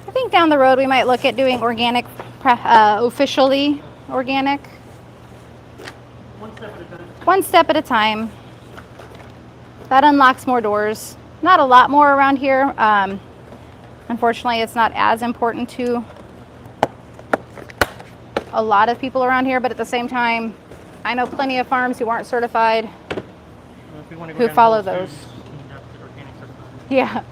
I think down the road we might look at doing organic, officially organic. One step at a time. One step at a time. That unlocks more doors. Not a lot more around here. Unfortunately, it's not as important to a lot of people around here, but at the same time, I know plenty of farms who aren't certified Well, if we want to go who down follow Whole those. Foods, you have to get organic certified. Yeah.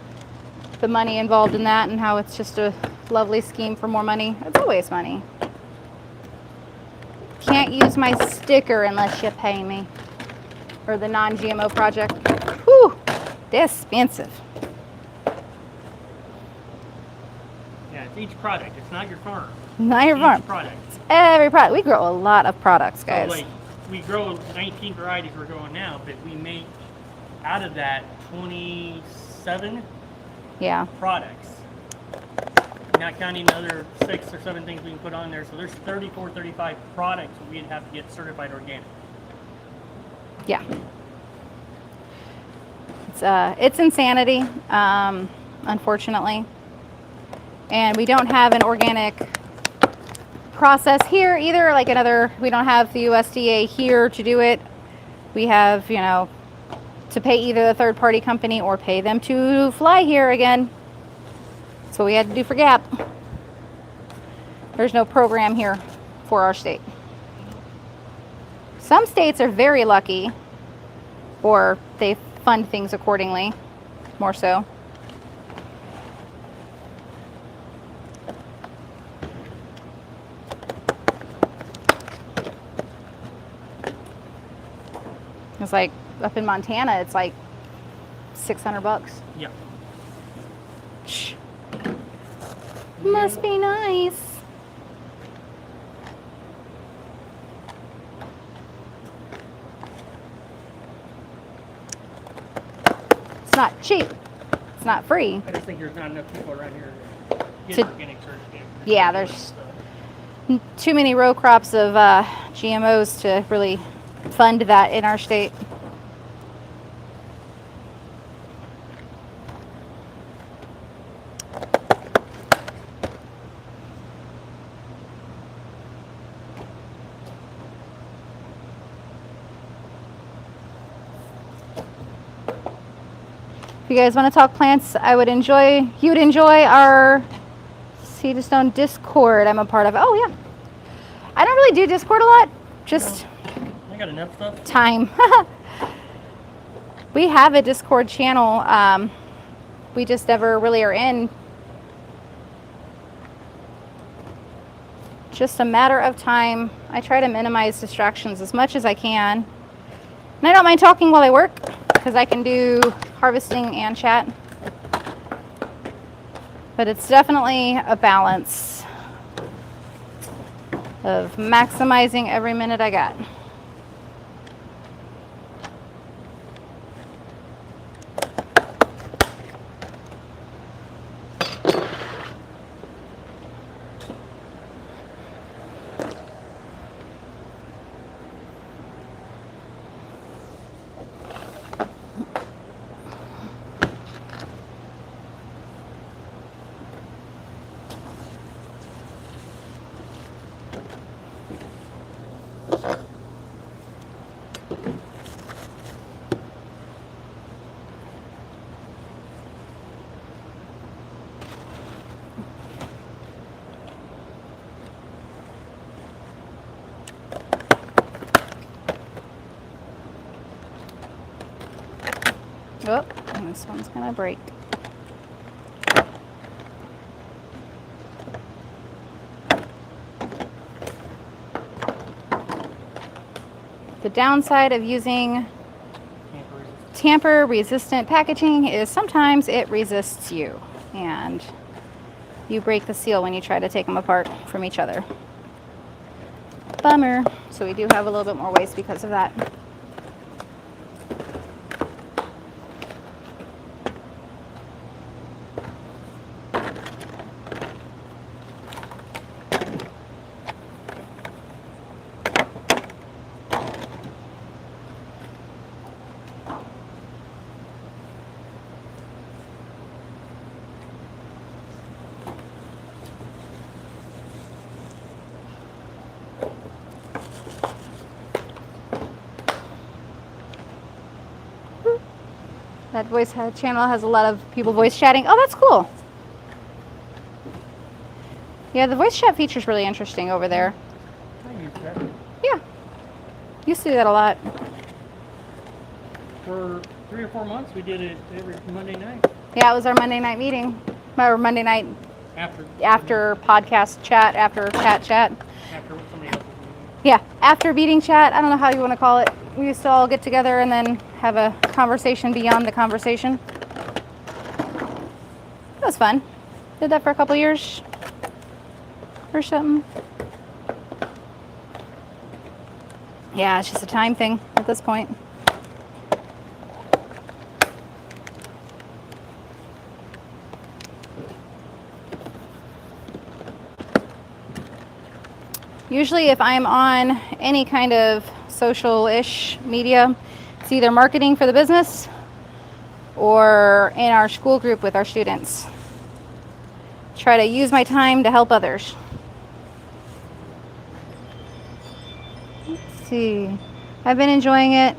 the money involved in that and how it's just a lovely scheme for more money. It's always money. Can't use my sticker unless you pay me. Or the non-GMO project. Whew, expensive. Yeah, it's each product. It's not your farm. Not your Each farm. product. It's every product. We grow a lot of products, guys. So like, we grow 19 varieties we're growing now, but we make out of that 27 Yeah. products. Not counting the other 6 or 7 things we can put on there. So there's 34, 35 products we'd have to get certified organic. Yeah. It's insanity, unfortunately. And we don't have an organic process here either. Like we don't have the USDA here to do it. We have, you know, to pay either the third party company or pay them to fly here again. That's what we had to do for GAP. There's no program here for our state. Some states are very lucky, or they fund things accordingly, more so. It's like up in Montana, it's like $600. Yeah. Shh. Must be nice. It's not cheap. It's not free. I just think there's not enough people around here to get organic certification. Yeah, there's too many row crops of GMOs to really fund that in our state. If you guys want to talk plants, you would enjoy our Seed to Stone Discord I'm a part of. Oh yeah. I don't really do Discord a lot. Just I got enough stuff. time. We have a Discord channel. We just never really are in. Just a matter of time. I try to minimize distractions as much as I can. And I don't mind talking while I work because I can do harvesting and chat. But it's definitely a balance of maximizing every minute I got. Oh, and this one's gonna break. The downside of using tamper-resistant packaging is sometimes it resists you, and you break the seal when you try to take them apart from each other. Bummer. So we do have a little bit more waste because of that. That voice channel has a lot of people voice chatting. Oh, that's cool. Yeah, the voice chat feature is really interesting over there. I use that. Yeah. Used to do that a lot. For 3 or 4 months, we did it every Monday night. Yeah, it was our Monday night meeting. Or Monday night After podcast chat, after chat. after somebody else's meeting. Yeah, after meeting chat. I don't know how you want to call it. We used to all get together and then have a conversation beyond the conversation. It was fun. Did that for a couple years or something. Yeah, it's just a time thing at this point. Usually if I'm on any kind of social-ish media, it's either marketing for the business or in our school group with our students. Try to use my time to help others. Let's see. I've been enjoying it.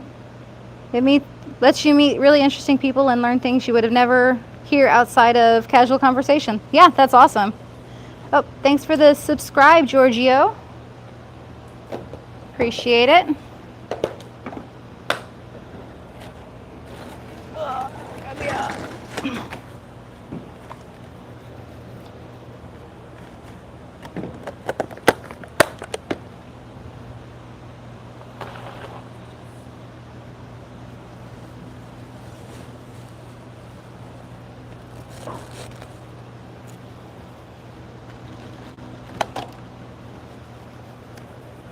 It lets you meet really interesting people and learn things you would have never hear outside of casual conversation. Yeah, that's awesome. Oh, thanks for the subscribe, Giorgio. Appreciate it.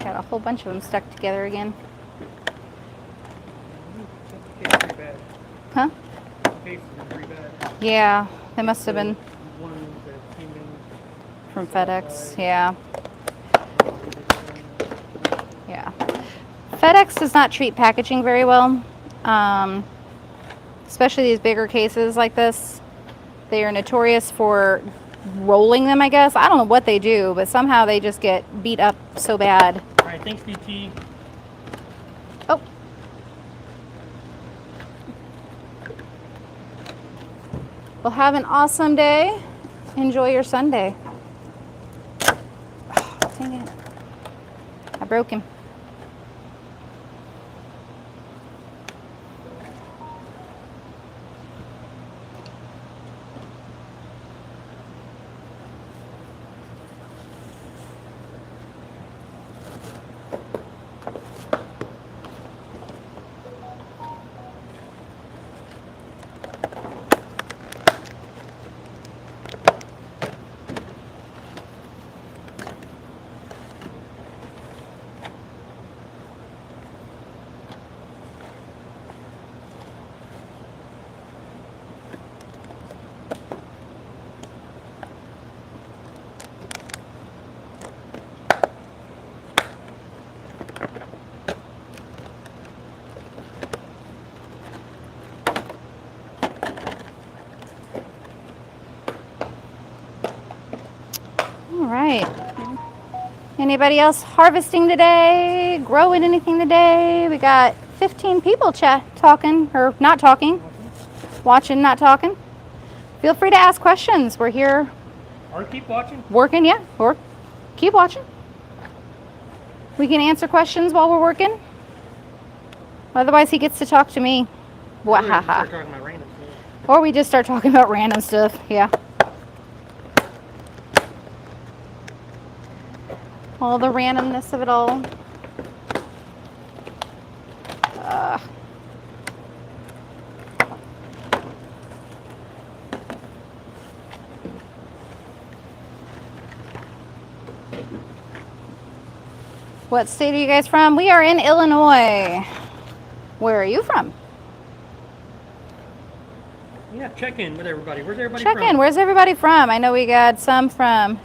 Got a whole bunch of them stuck together again. Pretty bad. Huh? Cases are pretty bad. Yeah, they must have been One that came in from FedEx. Yeah. Yeah. FedEx does not treat packaging very well, especially these bigger cases like this. They are notorious for rolling them, I guess. I don't know what they do, but somehow they just get beat up so bad. All right, thanks, DT. Oh. Well, have an awesome day. Enjoy your Sunday. Oh, dang it. I broke him. All right. Anybody else harvesting today? Growing anything today? We got 15 people talking, or not talking. Watching, not talking. Feel free to ask questions. We're here Or keep watching. working, yeah, or keep watching. We can answer questions while we're working. Otherwise, he gets to talk to me. Or we just Wahaha. start talking about random stuff. Or we just start talking about random stuff, yeah. All the randomness of it all. What state are you guys from? We are in Illinois. Where are you from? Yeah, check in with everybody. Where's everybody Check from? in. Where's everybody from? I know we got some from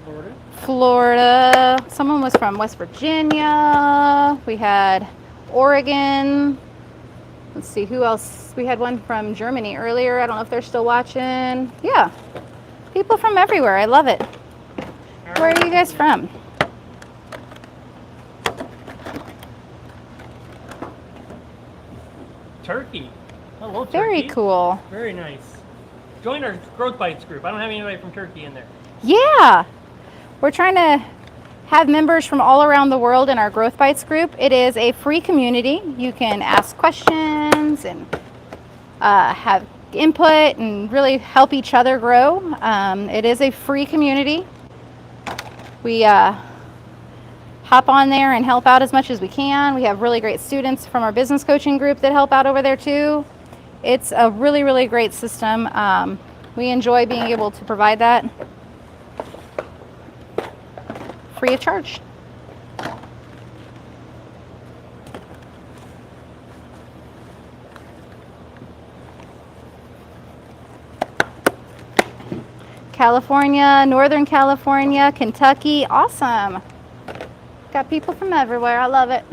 Florida. Florida. Someone was from West Virginia. We had Oregon. Let's see, who else? We had one from Germany earlier. I don't know if they're still watching. Yeah. People from everywhere. I love it. Where are you guys from? Turkey. Hello, Turkey. Very cool. Very nice. Join our Growth Bites group. I don't have anybody from Turkey in there. Yeah. We're trying to have members from all around the world in our Growth Bites group. It is a free community. You can ask questions and input and really help each other grow. It is a free community. We hop on there and help out as much as we can. We have really great students from our business coaching group that help out over there too. It's a really, really great system. We enjoy being able to provide that free of charge. California, Northern California, Kentucky, awesome. Got people from everywhere, I love it.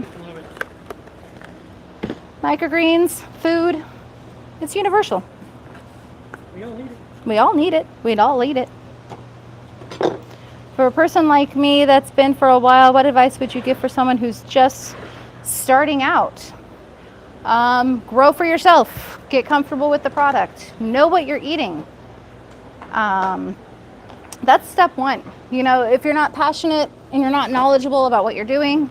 Microgreens, food, it's universal. We all need it. We all need it. We'd all eat it. For a person like me that's been for a while, what advice would you give for someone who's just starting out? Grow for yourself. Get comfortable with the product. Know what you're eating. That's step one. You know, if you're not passionate and you're not knowledgeable about what you're doing,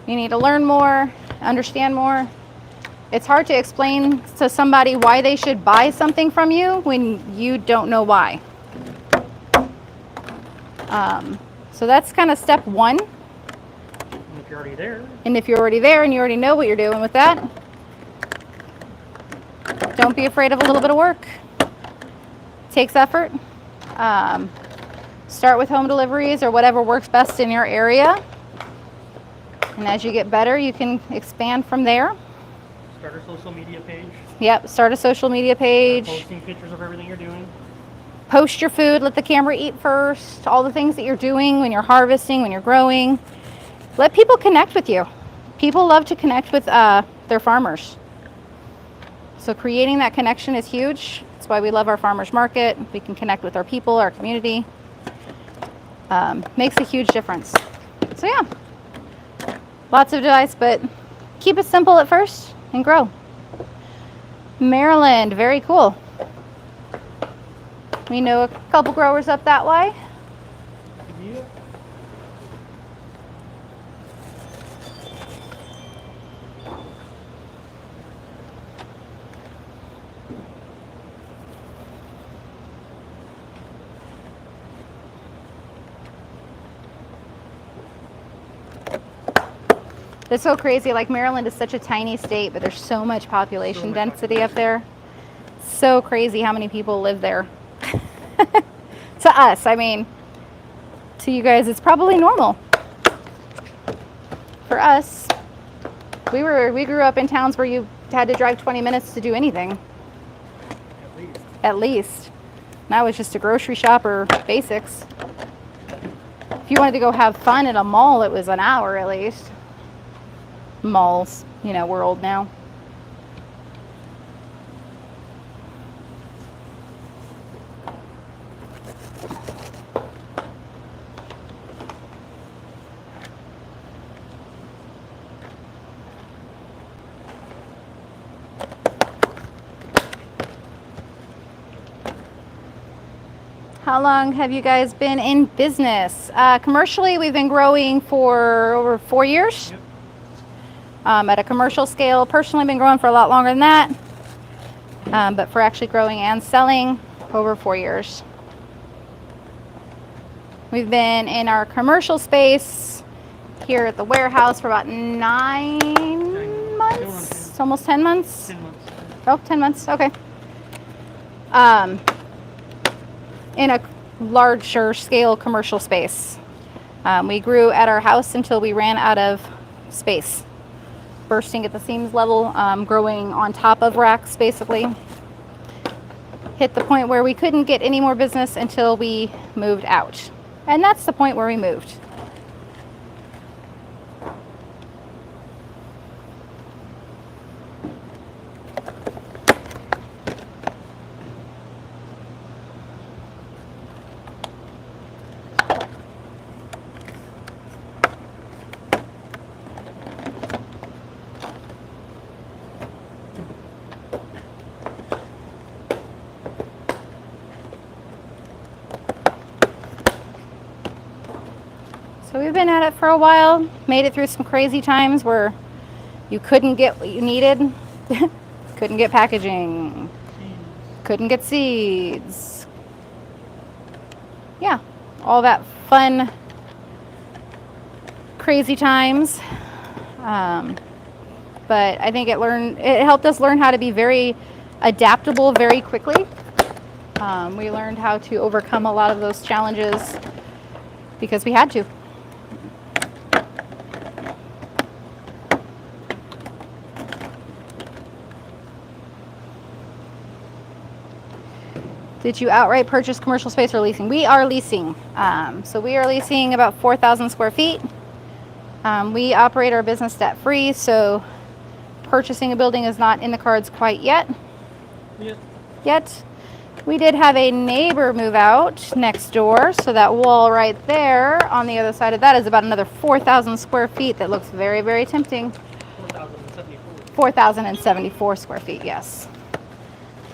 you need to learn more, understand more. It's hard to explain to somebody why they should buy something from you when you don't know why. So that's kind of step one. And if you're already there. And if you're already there and you already know what you're doing with that, don't be afraid of a little bit of work. It takes effort. Start with home deliveries or whatever works best in your area. And as you get better, you can expand from there. Start a social media page. Yep, start a social media page. Start posting pictures of everything you're doing. Post your food, let the camera eat first. All the things that you're doing when you're harvesting, when you're growing. Let people connect with you. People love to connect with their farmers. So creating that connection is huge. That's why we love our farmers market. We can connect with our people, our community. Makes a huge difference. So yeah, lots of advice, but keep it simple at first and grow. Maryland, very cool. We know a couple growers up that way. Yeah. It's so crazy. Like Maryland is such a tiny state, but there's so much population density up there. So crazy how many people live there. To us, I mean, to you guys, it's probably normal. For us, we grew up in towns where you had to drive 20 minutes to do anything. At least. Now it's just a grocery shop or basics. If you wanted to go have fun at a mall, it was an hour at least. Malls, you know, we're old now. How long have you guys been in business? Commercially, we've been growing for over 4 years. Yep. At a commercial scale, personally, I've been growing for a lot longer than that. But for actually growing and selling, over 4 years. We've been in our commercial space here at the warehouse for about 9 months, almost 10 months. 10 months. Oh, 10 months, okay. In a larger scale commercial space. We grew at our house until we ran out of space. Bursting at the seams level, growing on top of racks basically. Hit the point where we couldn't get any more business until we moved out. And that's the point where we moved. So we've been at it for a while, made it through some crazy times where you couldn't get what you needed, couldn't get packaging, couldn't get seeds. Yeah, all that fun, crazy times. But I think it helped us learn how to be very adaptable very quickly. We learned how to overcome a lot of those challenges because we had to. Did you outright purchase commercial space or leasing? We are leasing. So we are leasing about 4,000 square feet. We operate our business debt free, so purchasing a building is not in the cards quite yet. Yet. We did have a neighbor move out next door, so that wall right there on the other side of that is about another 4,000 square feet that looks very, very tempting. 4,074 square feet, yes.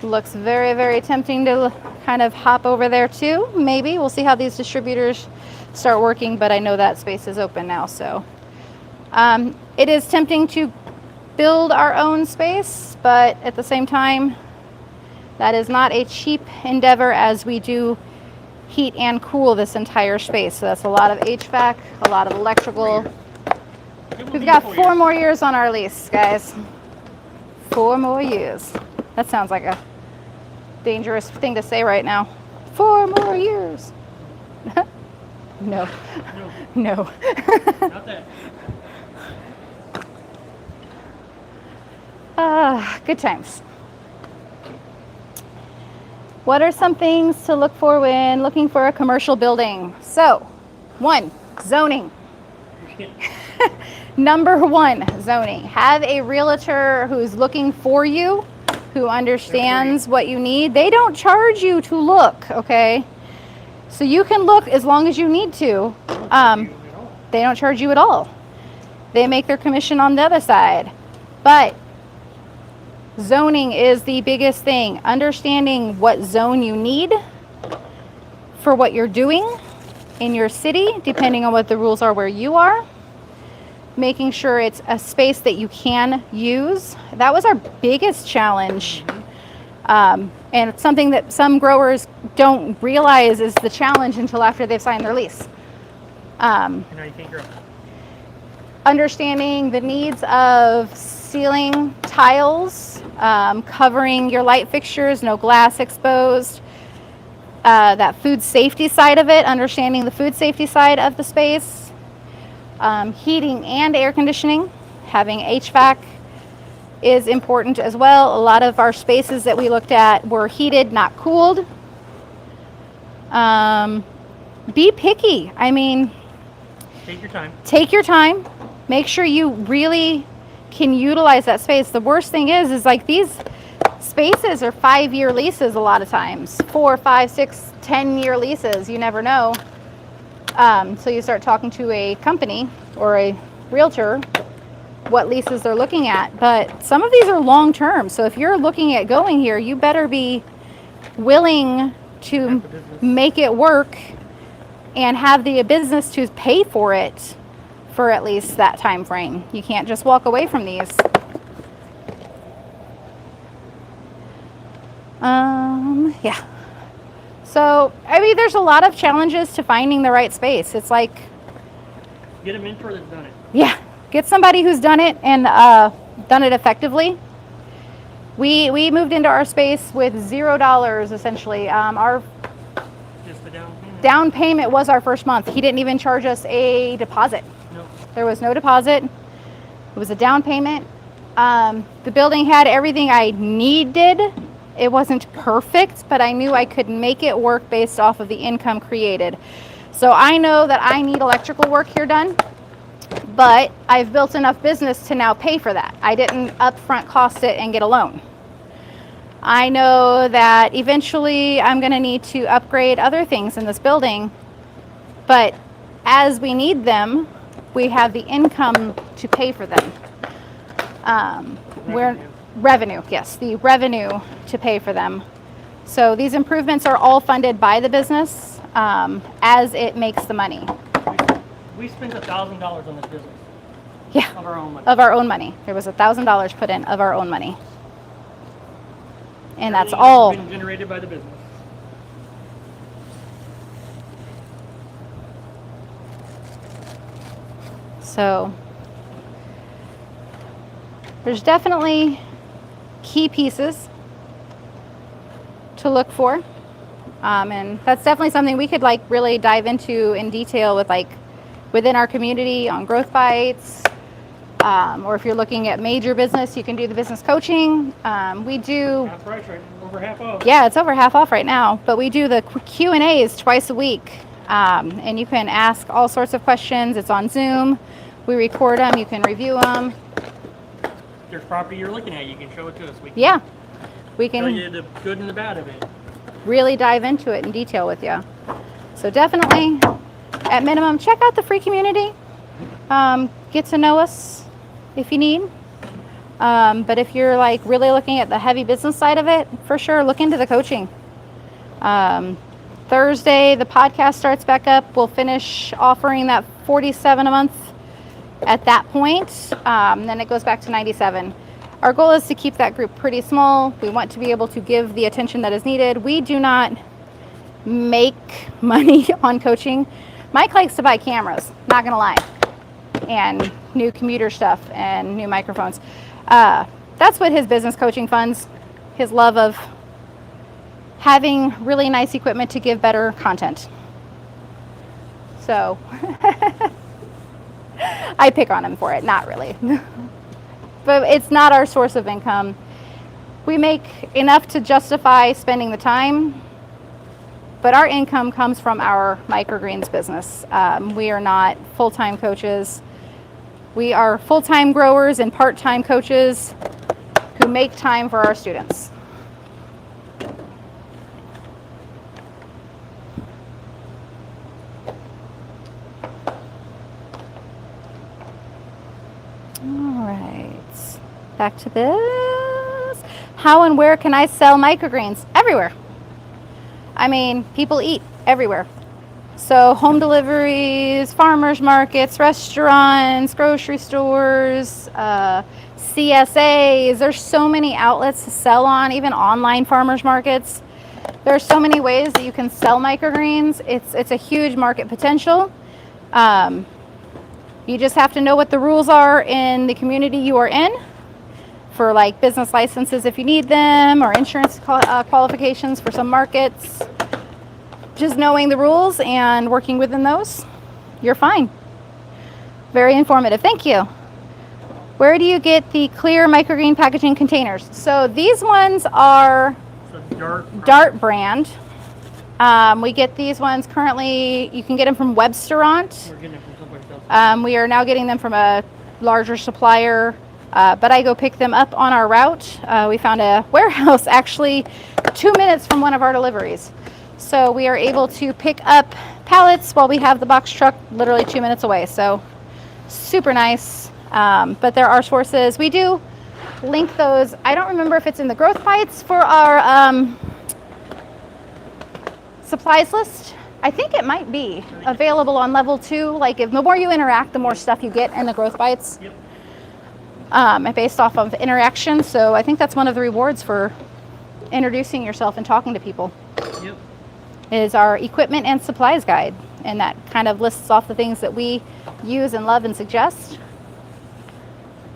Looks very, very tempting to kind of hop over there too. Maybe we'll see how these distributors start working, but I know that space is open now. So it is tempting to build our own space, but at the same time, that is not a cheap endeavor as we do heat and cool this entire space. So that's a lot of HVAC, a lot of electrical. We've got 4 more years on our lease, guys. 4 more years. That sounds like a dangerous thing to say right now. 4 more years. No. No. Not that. Good times. What are some things to look for when looking for a commercial building? So, 1, zoning. Number 1, zoning. Have a realtor who's looking for you, who understands what you need. They don't charge you to look, okay? So you can look as long as you need to. They don't charge you at all. They make their commission on the other side. But zoning is the biggest thing. Understanding what zone you need for what you're doing in your city, depending on what the rules are where you are. Making sure it's a space that you can use. That was our biggest challenge. And it's something that some growers don't realize is the challenge until after they've signed their lease. Understanding the needs of ceiling tiles, covering your light fixtures, no glass exposed. That food safety side of it, understanding the food safety side of the space. Heating and air conditioning, having HVAC is important as well. A lot of our spaces that we looked at were heated, not cooled. Be picky. I mean, take your time. Take your time. Make sure you really can utilize that space. The worst thing is like these spaces are 5-year leases a lot of times. 4, 5, 6, 10-year leases. You never know. So you start talking to a company or a realtor what leases they're looking at. But some of these are long term. So if you're looking at going here, you better be willing to make it work and have the business to pay for it for at least that time frame. You can't just walk away from these. Yeah. So, I mean, there's a lot of challenges to finding the right space. It's like, get them in for that's done it. Yeah, get somebody who's done it and done it effectively. We moved into our space with $0 essentially. Our just the down payment. Down payment was our first month. He didn't even charge us a deposit. Nope. There was no deposit. It was a down payment. The building had everything I needed. It wasn't perfect, but I knew I could make it work based off of the income created. So I know that I need electrical work here done, but I've built enough business to now pay for that. I didn't upfront cost it and get a loan. I know that eventually I'm going to need to upgrade other things in this building, but as we need them, we have the income to pay for them. Revenue, yes, the revenue to pay for them. So these improvements are all funded by the business as it makes the money. We spent $1,000 on this business. Yeah. Of our own money. Of our own money. There was $1,000 put in of our own money. And that's Everything all. has been generated by the business. So there's definitely key pieces to look for. And that's definitely something we could like really dive into in detail with like within our community on growth bites. Or if you're looking at major business, you can do the business coaching. We do Half price right now, over half off. Yeah, it's over half off right now, but we do the Q&As twice a week. And you can ask all sorts of questions. It's on Zoom. We record them. You can review them. If there's property you're looking at, you can show it to us. We can Yeah, we tell can you the good and the bad of it. really dive into it in detail with you. So definitely, at minimum, check out the free community. Get to know us if you need. But if you're like really looking at the heavy business side of it, for sure, look into the coaching. Thursday, the podcast starts back up. We'll finish offering that $47 a month at that point. Then it goes back to $97. Our goal is to keep that group pretty small. We want to be able to give the attention that is needed. We do not make money on coaching. Mike likes to buy cameras, not gonna lie, and new commuter stuff and new microphones. That's what his business coaching funds, his love of having really nice equipment to give better content. So I pick on him for it, not really. But it's not our source of income. We make enough to justify spending the time, but our income comes from our Microgreens business. We are not full-time coaches. We are full-time growers and part-time coaches who make time for our students. All right, back to this. How and where can I sell microgreens? Everywhere. I mean, people eat everywhere. So home deliveries, farmers markets, restaurants, grocery stores, CSAs. There's so many outlets to sell on, even online farmers markets. There are so many ways that you can sell microgreens. It's a huge market potential. You just have to know what the rules are in the community you are in for like business licenses if you need them, or insurance qualifications for some markets. Just knowing the rules and working within those, you're fine. Very informative. Thank you. Where do you get the clear microgreen packaging containers? So these ones are Dart brand. We get these ones currently, you can get them from Webstaurant. We're getting it from someplace else. We are now getting them from a larger supplier, but I go pick them up on our route. We found a warehouse actually 2 minutes from one of our deliveries. So we are able to pick up pallets while we have the box truck literally 2 minutes away. So super nice. But there are sources. We do link those. I don't remember if it's in the growth bites for our supplies list. I think it might be available on level 2. Like if the more you interact, the more stuff you get in the growth bites. Yep. Based off of interaction. So I think that's one of the rewards for introducing yourself and talking to people. Yep. Is our equipment and supplies guide, and that kind of lists off the things that we use and love and suggest.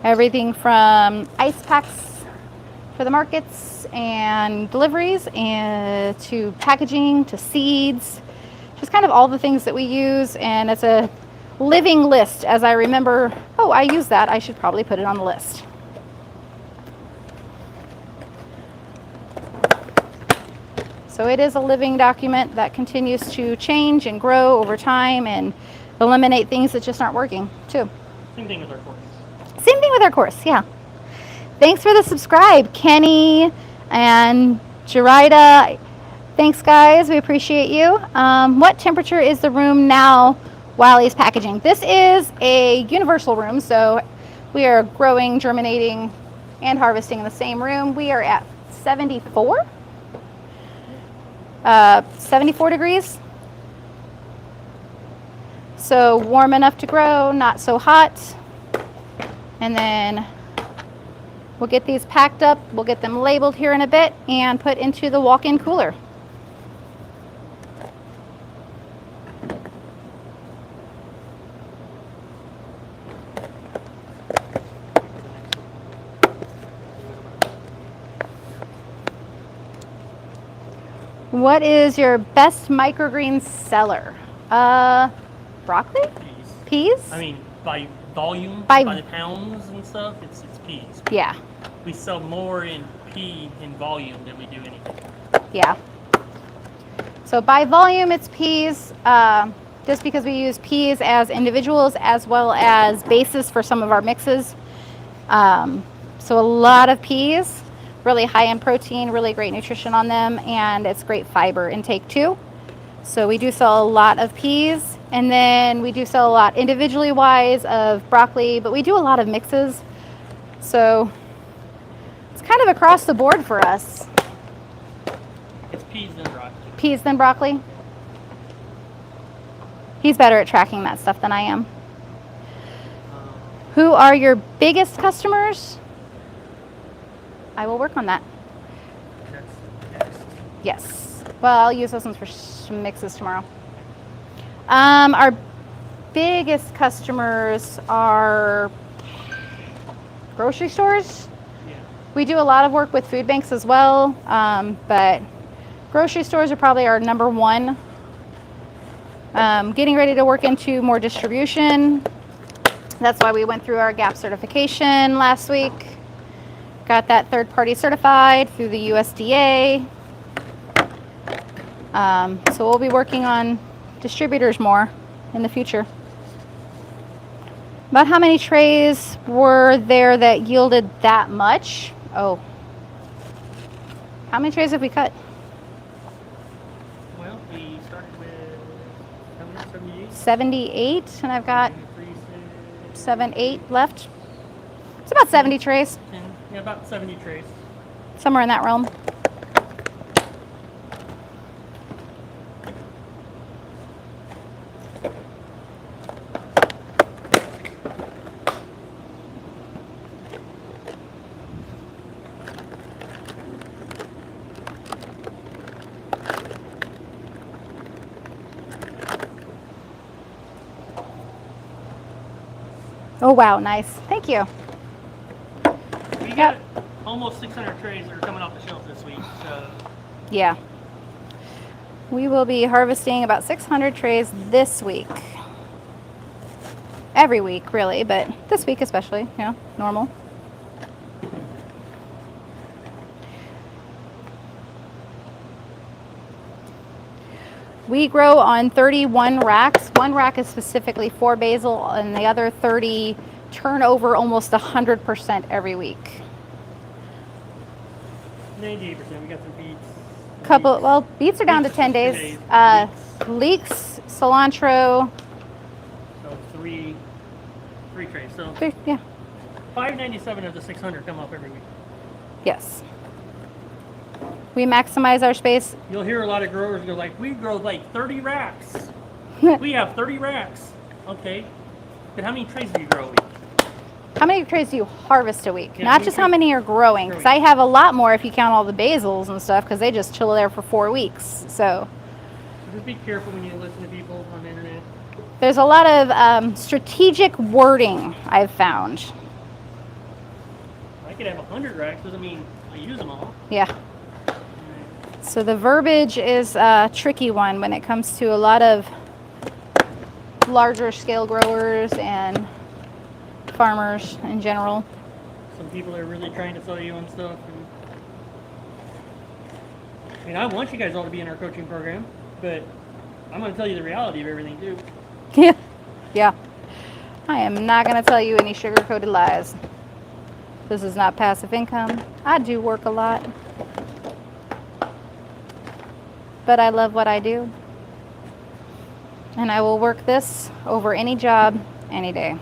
Everything from ice packs for the markets and deliveries, and to packaging, to seeds, just kind of all the things that we use. And it's a living list. As I remember, oh, I use that, I should probably put it on the list. So it is a living document that continues to change and grow over time and eliminate things that just aren't working too. Same thing with our course. Same thing with our course, yeah. Thanks for the subscribe, Kenny and Jerida. Thanks, guys. We appreciate you. What temperature is the room now while he's packaging? This is a universal room, so we are growing, germinating, and harvesting in the same room. We are at 74. 74 degrees. So warm enough to grow, not so hot. And then We'll get these packed up, we'll get them labeled here in a bit and put into the walk-in cooler. What is your best microgreen seller? Broccoli? Peas? I mean, by volume, By by the pounds and stuff, it's peas. Yeah. We sell more in pea in volume than we do anything. Yeah. So by volume, it's peas, just because we use peas as individuals as well as bases for some of our mixes. So a lot of peas, really high in protein, really great nutrition on them, and it's great fiber intake too. So we do sell a lot of peas, and then we do sell a lot individually wise of broccoli, but we do a lot of mixes. So it's kind of across the board for us. It's peas and broccoli. Peas than broccoli? He's better at tracking that stuff than I am. Who are your biggest customers? I will work on that. That's next. Yes. Well, I'll use those ones for some mixes tomorrow. Our biggest customers are grocery stores. Yeah. We do a lot of work with food banks as well, but grocery stores are probably our number one. Getting ready to work into more distribution. That's why we went through our GAP certification last week. Got that third party certified through the USDA. So we'll be working on distributors more in the future. About how many trays were there that yielded that much? Oh. How many trays have we cut? Well, we started with 78. 78, and I've got 7, 8 left. It's about 70 trays, Yeah, about 70 trays. somewhere in that realm. Oh wow, nice. Thank you. We got almost 600 trays that are coming off the shelf this week. So Yeah. We will be harvesting about 600 trays this week. Every week, really, but this week especially, you know, normal. We grow on 31 racks. One rack is specifically for basil, and the other 30 turn over almost 100% every week. 98%. We got some beets. Well, beets are down to 10 days. Leeks, cilantro. So three trays. So Yeah. 597 of the 600 come up every week. Yes. We maximize our space. You'll hear a lot of growers go like, we grow like 30 racks. We have 30 racks. Okay. But how many trays do you grow a week? How many trays do you harvest a week? Yeah, Not just how many are growing, because I have a lot more if you count all the basils and stuff, because they just chill there for 4 weeks. So Just be careful when you listen to people on the internet. there's a lot of strategic wording I've found. I could have 100 racks, doesn't mean I use them all. Yeah. So the verbiage is a tricky one when it comes to a lot of larger scale growers and farmers in general. Some people are really trying to sell you on stuff. I mean, I want you guys all to be in our coaching program, but I'm going to tell you the reality of everything too. Yeah. Yeah. I am not going to tell you any sugar-coated lies. This is not passive income. I do work a lot. But I love what I do. And I will work this over any job, any day.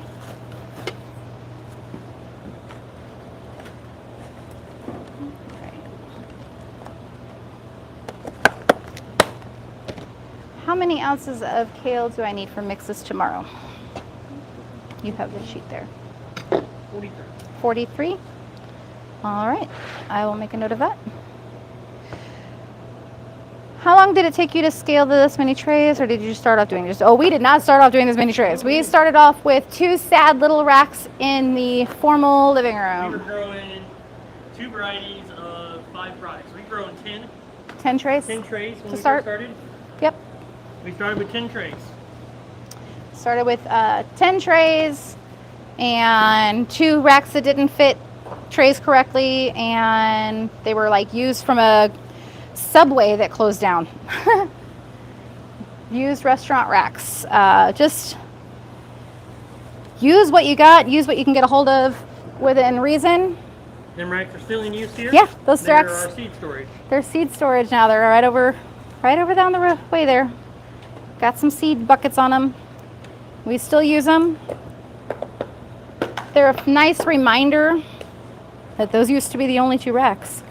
How many ounces of kale do I need for mixes tomorrow? You have the sheet there. 43. 43. All right, I will make a note of that. How long did it take you to scale this many trays, or did you start off doing this? Oh, we did not start off doing this many trays. We started off with 2 sad little racks in the formal living room. We were growing 2 varieties of 5 products. We grown 10 trays? 10 trays when to we start? first started. Yep. We started with 10 trays. Started with 10 trays and 2 racks that didn't fit trays correctly, and they were like used from a Subway that closed down. Used restaurant racks. Just use what you got, use what you can get a hold of within reason. Them racks are still in use here? Yeah, those They're racks. our seed storage. They're seed storage now. They're right over down the way there. Got some seed buckets on them. We still use them. They're a nice reminder that those used to be the only 2 racks.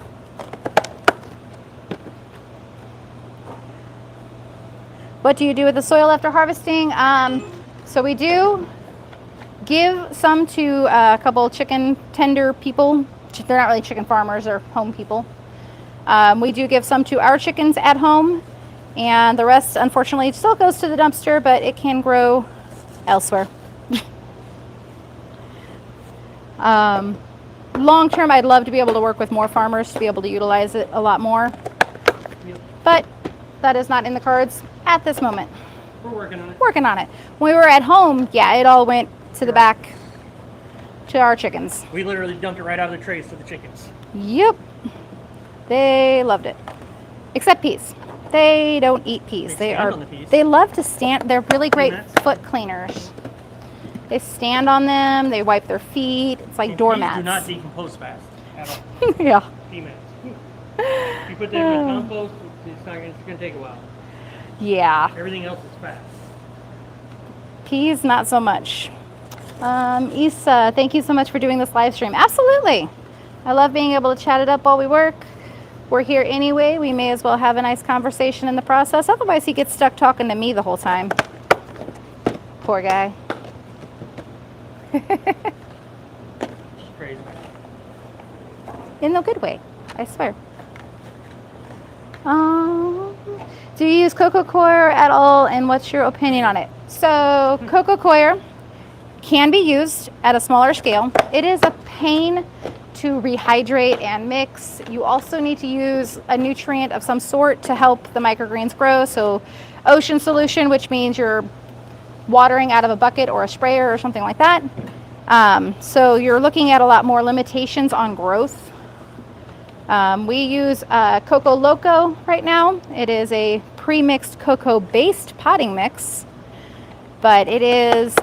What do you do with the soil after harvesting? So we do give some to a couple chicken tender people. They're not really chicken farmers, they're home people. We do give some to our chickens at home, and the rest, unfortunately, still goes to the dumpster, but it can grow elsewhere. Long term, I'd love to be able to work with more farmers to be able to utilize it a lot more, but that is not in the cards at this moment. We're working on it. Working on it. When we were at home, yeah, it all went to the back to our chickens. We literally dumped it right out of the trays to the chickens. Yep. They loved it. Except peas. They don't eat peas. They stand on the peas. They love to stand. They're really great Doormats. foot cleaners. They stand on them, they wipe their feet. It's like And doormats. Peas do not decompose fast at all. Yeah. Pea mats. If you put them in compost, it's going to take a while. Yeah. Everything else is fast. Peas, not so much. Issa, thank you so much for doing this live stream. Absolutely. I love being able to chat it up while we work. We're here anyway. We may as well have a nice conversation in the process. Otherwise, he gets stuck talking to me the whole time. Poor guy. It's crazy. In the good way, I swear. Do you use coco coir at all, and what's your opinion on it? So coco coir can be used at a smaller scale. It is a pain to rehydrate and mix. You also need to use a nutrient of some sort to help the microgreens grow. So ocean solution, which means you're watering out of a bucket or a sprayer or something like that. So you're looking at a lot more limitations on growth. We use Coco Loco right now. It is a pre-mixed cocoa-based potting mix, but it is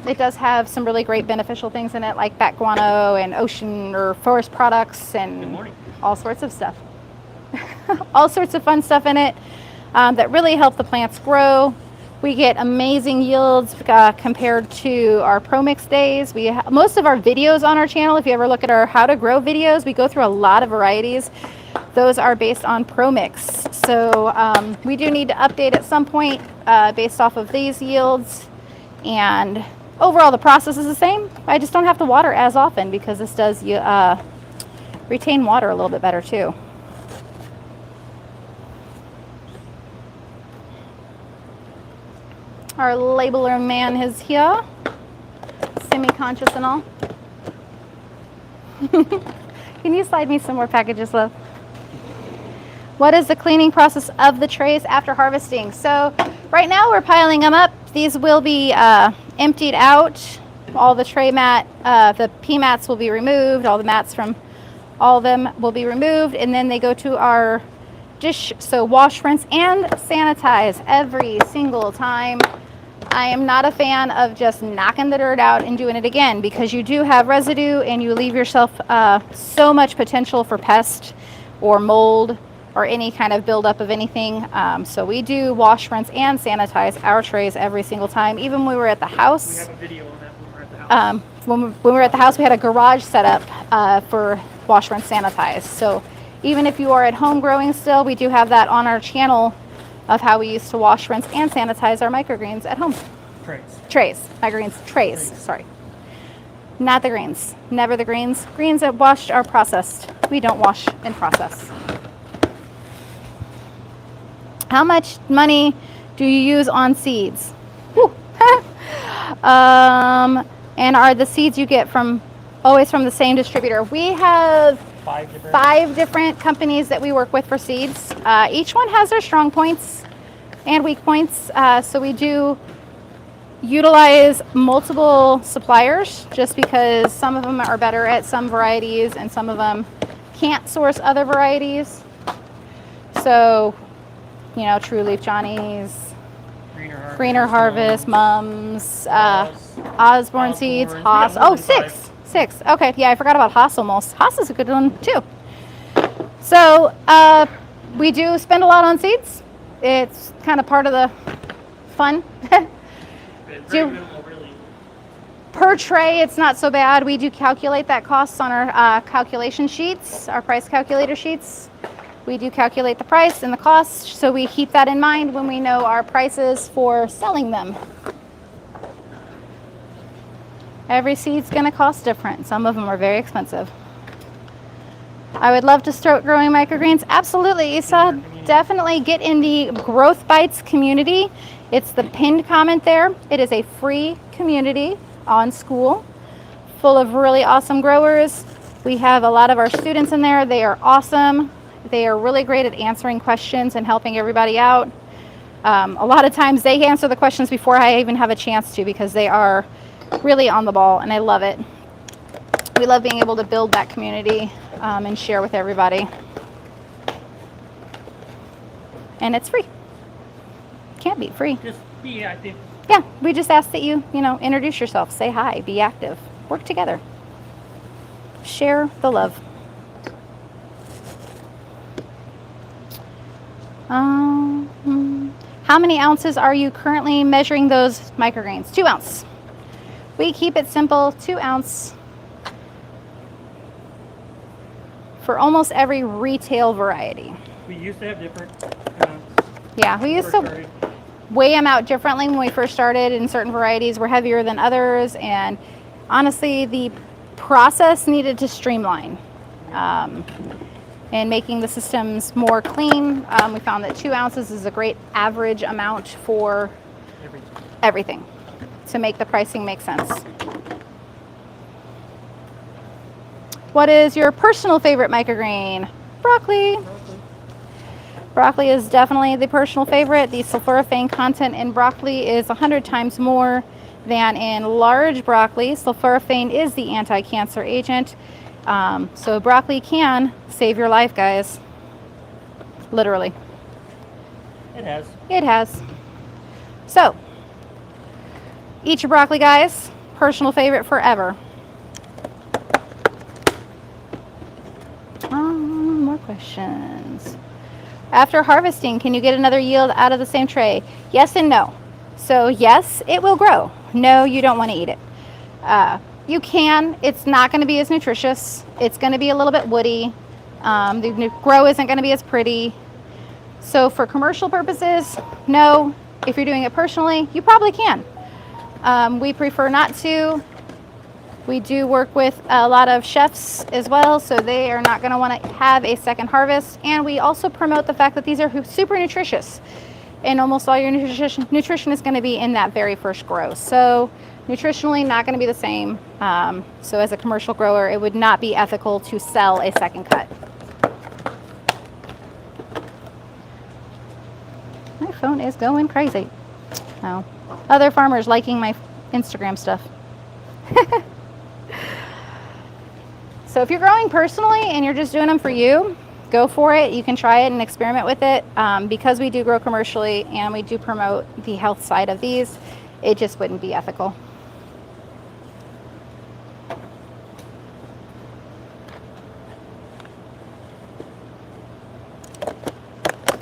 it does have some really great beneficial things in it, like bat guano and ocean or forest products and all sorts of stuff. All sorts of fun stuff in it that really help the plants grow. We get amazing yields compared to our Pro Mix days. Most of our videos on our channel, if you ever look at our how to grow videos, we go through a lot of varieties. Those are based on Pro Mix. So we do need to update at some point based off of these yields. And overall, the process is the same. I just don't have to water as often because this does retain water a little bit better too. Our labeler man is here, semi-conscious and all. Can you slide me some more packages, love? What is the cleaning process of the trays after harvesting? So right now we're piling them up. These will be emptied out. All the tray mat, the pea mats will be removed. All the mats from all of them will be removed, and then they go to our dish. So wash, rinse, and sanitize every single time. I am not a fan of just knocking the dirt out and doing it again, because you do have residue and you leave yourself so much potential for pest or mold or any kind of buildup of anything. So we do wash, rinse, and sanitize our trays every single time. Even when we were at the house. We have a video on that when we're at the house. When we were at the house, we had a garage set up for wash, rinse, sanitize. So even if you are at home growing still, we do have that on our channel of how we used to wash, rinse, and sanitize our microgreens at home. Microgreens trays, sorry. Not the greens. Never the greens. Greens that washed are processed. We don't wash and process. How much money do you use on seeds? Whew. And are the seeds you get from always from the same distributor? We have five different companies that we work with for seeds. Each one has their strong points and weak points. So we do utilize multiple suppliers just because some of them are better at some varieties and some of them can't source other varieties. So, you know, True Leaf Johnny's, Greener Harvest, Mums, Osborne Seeds, Haas. Oh, six. Okay, yeah, I forgot about Haas almost. Haas is a good one too. So we do spend a lot on seeds. It's kind of part of the fun. Per tray, it's not so bad. We do calculate that costs on our calculation sheets, our price calculator sheets. We do calculate the price and the cost, so we keep that in mind when we know our prices for selling them. Every seed's going to cost different. Some of them are very expensive. I would love to start growing microgreens. Absolutely, Isa. Definitely get in the Growth Bites community. It's the pinned comment there. It is a free community on School, full of really awesome growers. We have a lot of our students in there. They are awesome. They are really great at answering questions and helping everybody out. A lot of times they answer the questions before I even have a chance to because they are really on the ball, and I love it. We love being able to build that community and share with everybody. And it's free. Can't be free. Just be active. Yeah, we just ask that you introduce yourself, say hi, be active, work together, share the love. How many ounces are you currently measuring those microgreens? 2 ounce. We keep it simple, 2 ounce for almost every retail variety. We used to have different Yeah, we used to weigh them out differently when we first started, and certain varieties were heavier than others, and honestly the process needed to streamline and making the systems more clean. We found that 2 ounces is a great average amount for everything to make the pricing make sense. What is your personal favorite microgreen? Broccoli. Broccoli is definitely the personal favorite. The sulforaphane content in broccoli is 100 times more than in large broccoli. Sulforaphane is the anti-cancer agent. So broccoli can save your life, guys. Literally. It has. It has. So, eat your broccoli, guys. Personal favorite forever. More questions. After harvesting, can you get another yield out of the same tray? Yes and no. So yes, it will grow. No, you don't want to eat it. You can. It's not going to be as nutritious. It's going to be a little bit woody. The grow isn't going to be as pretty. So for commercial purposes, no. If you're doing it personally, you probably can. We prefer not to. We do work with a lot of chefs as well, so they are not going to want to have a second harvest. And we also promote the fact that these are super nutritious. And almost all your nutrition is going to be in that very first grow. So nutritionally not going to be the same. So as a commercial grower, it would not be ethical to sell a second cut. My phone is going crazy. Oh, other farmers liking my Instagram stuff. So if you're growing personally and you're just doing them for you, go for it. You can try it and experiment with it. Because we do grow commercially and we do promote the health side of these, it just wouldn't be ethical.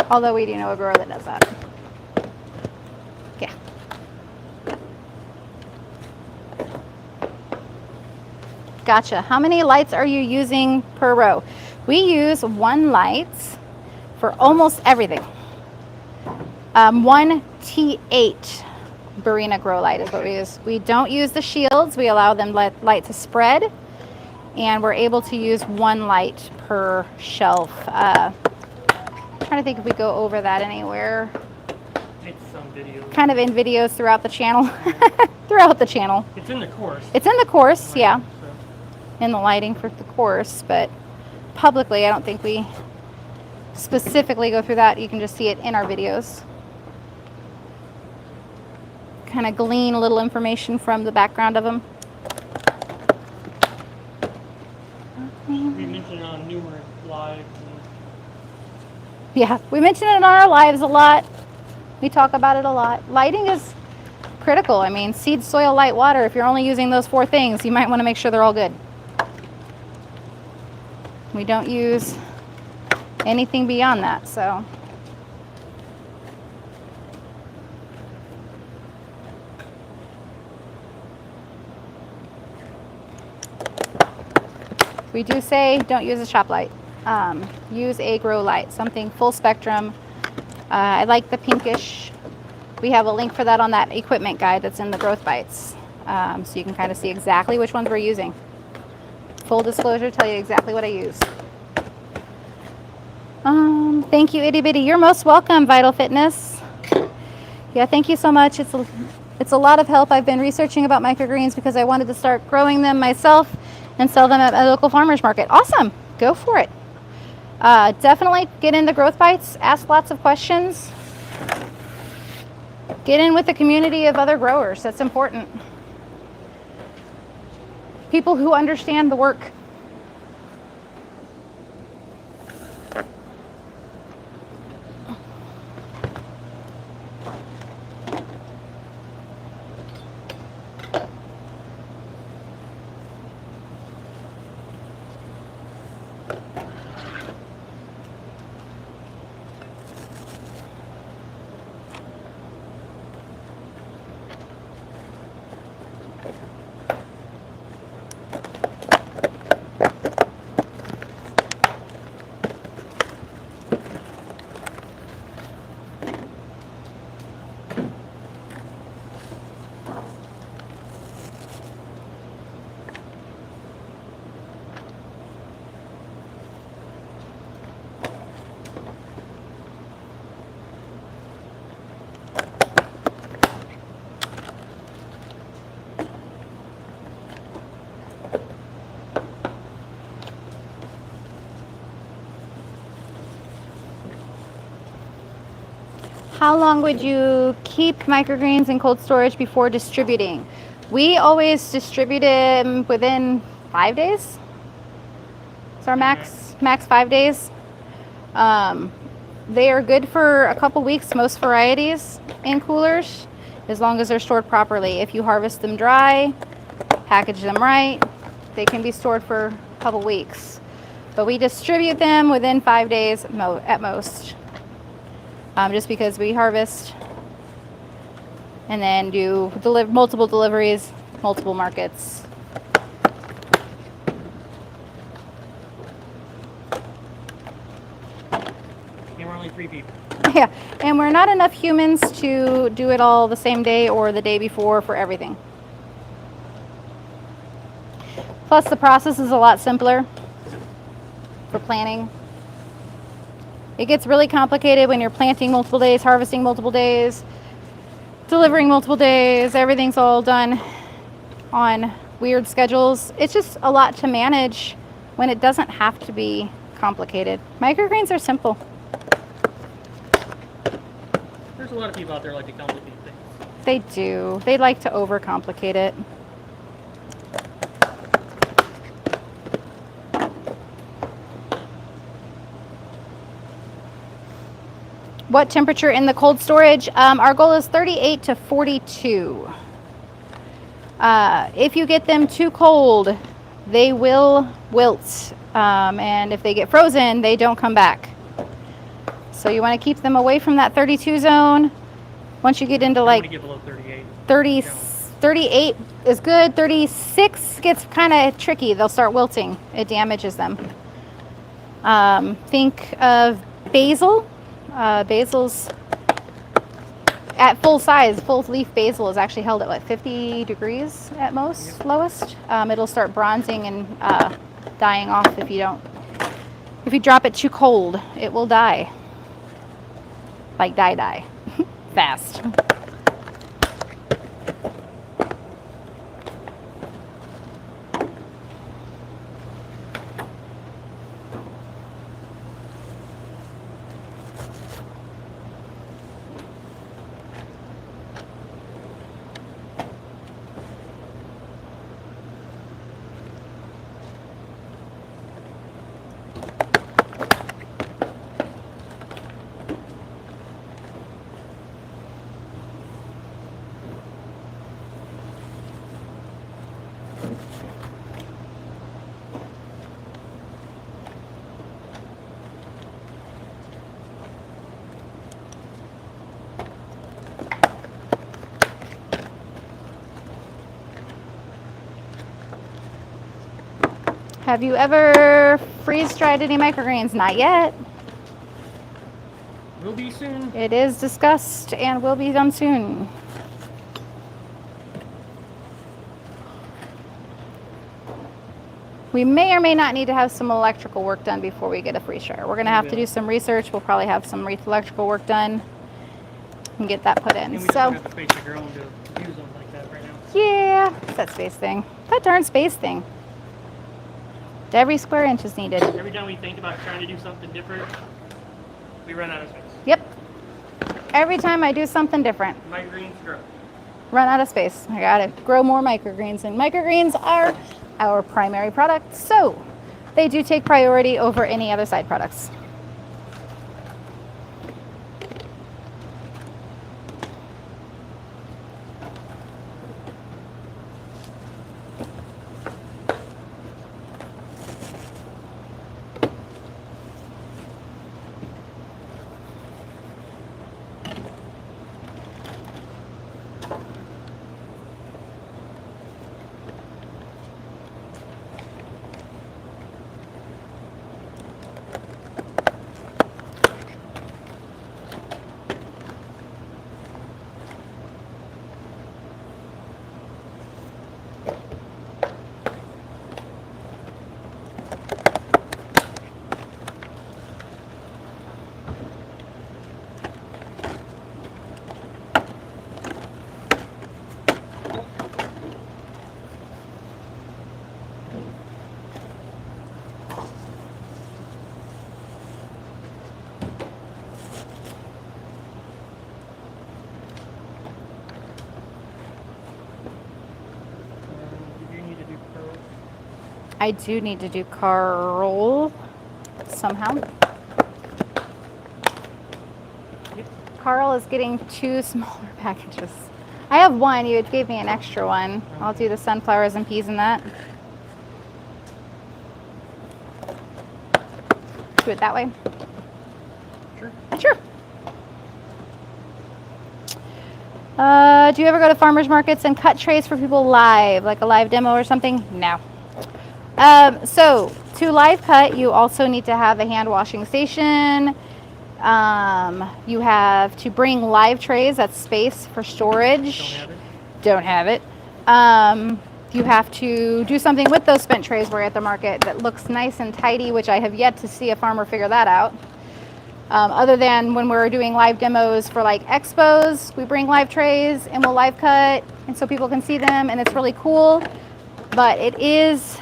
Although we do know a grower that does that. Yeah. Gotcha. How many lights are you using per row? We use 1 light for almost everything. 1 T8 Barina grow light is what we use. We don't use the shields. We allow them light to spread, and we're able to use one light per shelf. Trying to think if we go over that anywhere. It's some videos. Kind of in videos throughout the channel. Throughout the channel. It's in the course. It's in the course, Lighting, yeah. So. In the lighting for the course, but publicly, I don't think we specifically go through that. You can just see it in our videos. Kind of glean a little information from the background of them. We mentioned it on numerous lives. Yeah, we mention it in our lives a lot. We talk about it a lot. Lighting is critical. I mean, seed, soil, light, water. If you're only using those 4 things, you might want to make sure they're all good. We don't use anything beyond that, so. We do say don't use a shop light. Use a grow light, something full spectrum. I like the pinkish. We have a link for that on that equipment guide that's in the growth bites. So you can kind of see exactly which ones we're using. Full disclosure, tell you exactly what I use. Thank you, Itty Bitty. You're most welcome, Vital Fitness. Yeah, thank you so much. It's a lot of help. I've been researching about microgreens because I wanted to start growing them myself and sell them at a local farmer's market. Awesome. Go for it. Definitely get into growth bites. Ask lots of questions. Get in with the community of other growers. That's important. People who understand the work. How long would you keep microgreens in cold storage before distributing? We always distribute them within 5 days. It's our max 5 days. They are good for a couple weeks, most varieties in coolers, as long as they're stored properly. If you harvest them dry, package them right, they can be stored for a couple weeks. But we distribute them within 5 days at most. Just because we harvest and then do multiple deliveries, multiple markets. And we're only 3 people. Yeah, and we're not enough humans to do it all the same day or the day before for everything. Plus the process is a lot simpler for planning. It gets really complicated when you're planting multiple days, harvesting multiple days, delivering multiple days. Everything's all done on weird schedules. It's just a lot to manage when it doesn't have to be complicated. Microgreens are simple. There's a lot of people out there like to complicate things. They do. They like to overcomplicate it. What temperature in the cold storage? Our goal is 38 to 42. If you get them too cold, they will wilt. And if they get frozen, they don't come back. So you want to keep them away from that 32 zone. Once you get into like get below 38. 38 is good. 36 gets kind of tricky. They'll start wilting. It damages them. Think of basil. Basil's at full size, full leaf basil is actually held at what, 50 degrees at most, lowest. It'll start bronzing and dying off if you drop it too cold, it will die. Like die. Fast. Have you ever freeze-dried any microgreens? Not yet. Will be soon. It is discussed and will be done soon. We may or may not need to have some electrical work done before we get a freeze dryer. We're going to have to do some research. We'll probably have some electrical work done and get that put in. And we So, don't have the space to grow and to use them like that right now. yeah, it's that space thing. That darn space thing. Every square inch is needed. Every time we think about trying to do something different, we run out of space. Yep. Every time I do something different, Microgreens grow. run out of space. I gotta grow more microgreens, and microgreens are our primary product, so they do take priority over any other side products. I do need to do Carl somehow. Carl is getting 2 smaller packages. I have one. You gave me an extra one. I'll do the sunflowers and peas in that. Do it that way. Sure. Sure. Do you ever go to farmers markets and cut trays for people live, like a live demo or something? No. So to live cut, you also need to have a hand washing station. You have to bring live trays. That's space for storage. Don't have it. You have to do something with those spent trays we're at the market that looks nice and tidy, which I have yet to see a farmer figure that out. Other than when we're doing live demos for like expos, we bring live trays and we'll live cut, and so people can see them, and it's really cool. But it is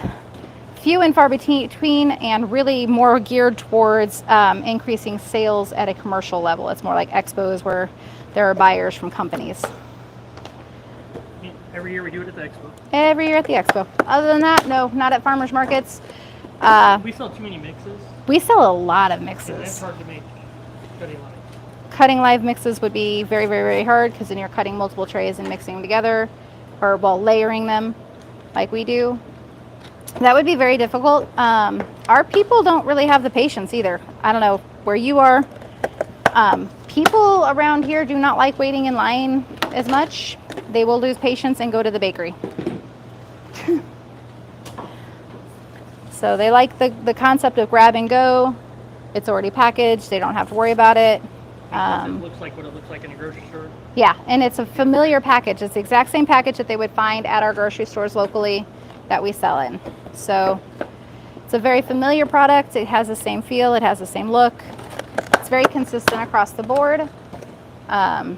few and far between, and really more geared towards increasing sales at a commercial level. It's more like expos where there are buyers from companies. Every year we do it at the expo. Every year at the expo. Other than that, no, not at farmers markets. We sell too many mixes. We sell a lot of And that's mixes. hard to make cutting live. Cutting live mixes would be very, very, very hard, because then you're cutting multiple trays and mixing them together, or while layering them like we do. That would be very difficult. Our people don't really have the patience either. I don't know where you are. People around here do not like waiting in line as much. They will lose patience and go to the bakery. So they like the concept of grab and go. It's already packaged. They don't have to worry about it. It looks like what it looks like in a grocery store. Yeah, and it's a familiar package. It's the exact same package that they would find at our grocery stores locally that we sell in. So it's a very familiar product. It has the same feel. It has the same look. It's very consistent across the board. And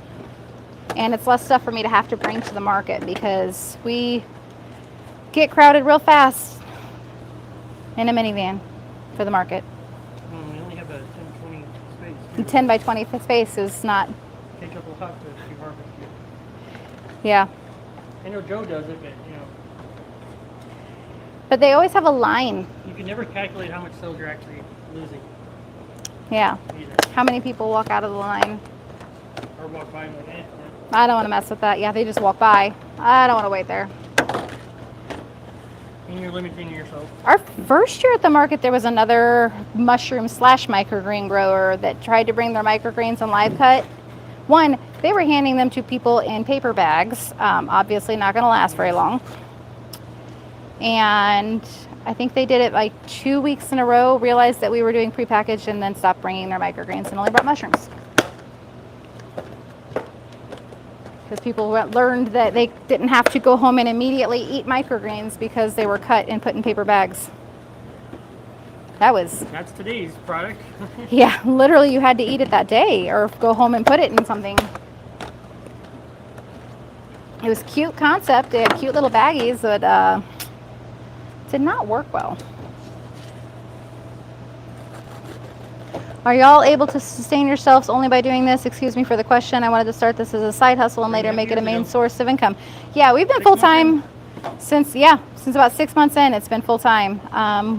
it's less stuff for me to have to bring to the market because we get crowded real fast in a minivan for the market. We only have a 10-20 space. 10 by 20 space is not. Take up a lot to harvest here. Yeah. I know Joe does it, but But they always have a line. you can never calculate how much sales you're actually losing Yeah. either. How many people walk out of the line? Or walk by and like, eh. I don't want to mess with that. Yeah, they just walk by. I don't want to wait there. And you're limiting yourself. Our first year at the market, there was another mushroom / microgreen grower that tried to bring their microgreens in live cut. One, they were handing them to people in paper bags. Obviously not going to last very long. And I think they did it like 2 weeks in a row, realized that we were doing prepackaged, and then stopped bringing their microgreens and only brought mushrooms. Because people learned that they didn't have to go home and immediately eat microgreens because they were cut and put in paper bags. That's today's product. Yeah, literally you had to eat it that day or go home and put it in something. It was a cute concept. They had cute little baggies, but did not work well. Are y'all able to sustain yourselves only by doing this? Excuse me for the question. I wanted to start this as a side hustle and later make it a main source of income. Yeah, we've been full-time since about 6 months in. It's been full-time.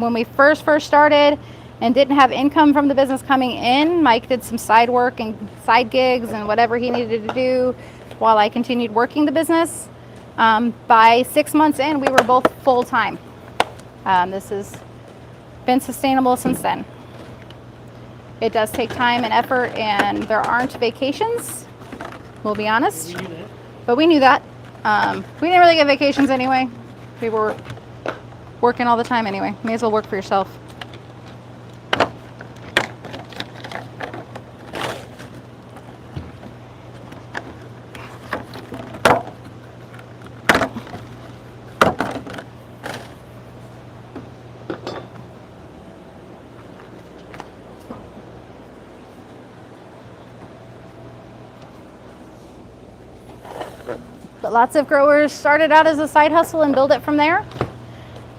When we first started and didn't have income from the business coming in, Mike did some side work and side gigs and whatever he needed to do while I continued working the business. By 6 months in, we were both full-time. This has been sustainable since then. It does take time and effort, and there aren't vacations, we'll be honest. But we knew that. We didn't really get vacations anyway. We were working all the time anyway. May as well work for yourself. But lots of growers started out as a side hustle and build it from there.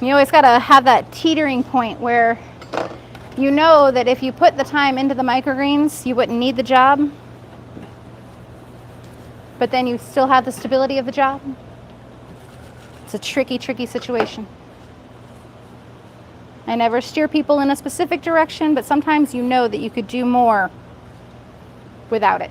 You always got to have that teetering point where you know that if you put the time into the microgreens, you wouldn't need the job. But then you still have the stability of the job. It's a tricky, tricky situation. I never steer people in a specific direction, but sometimes you know that you could do more without it.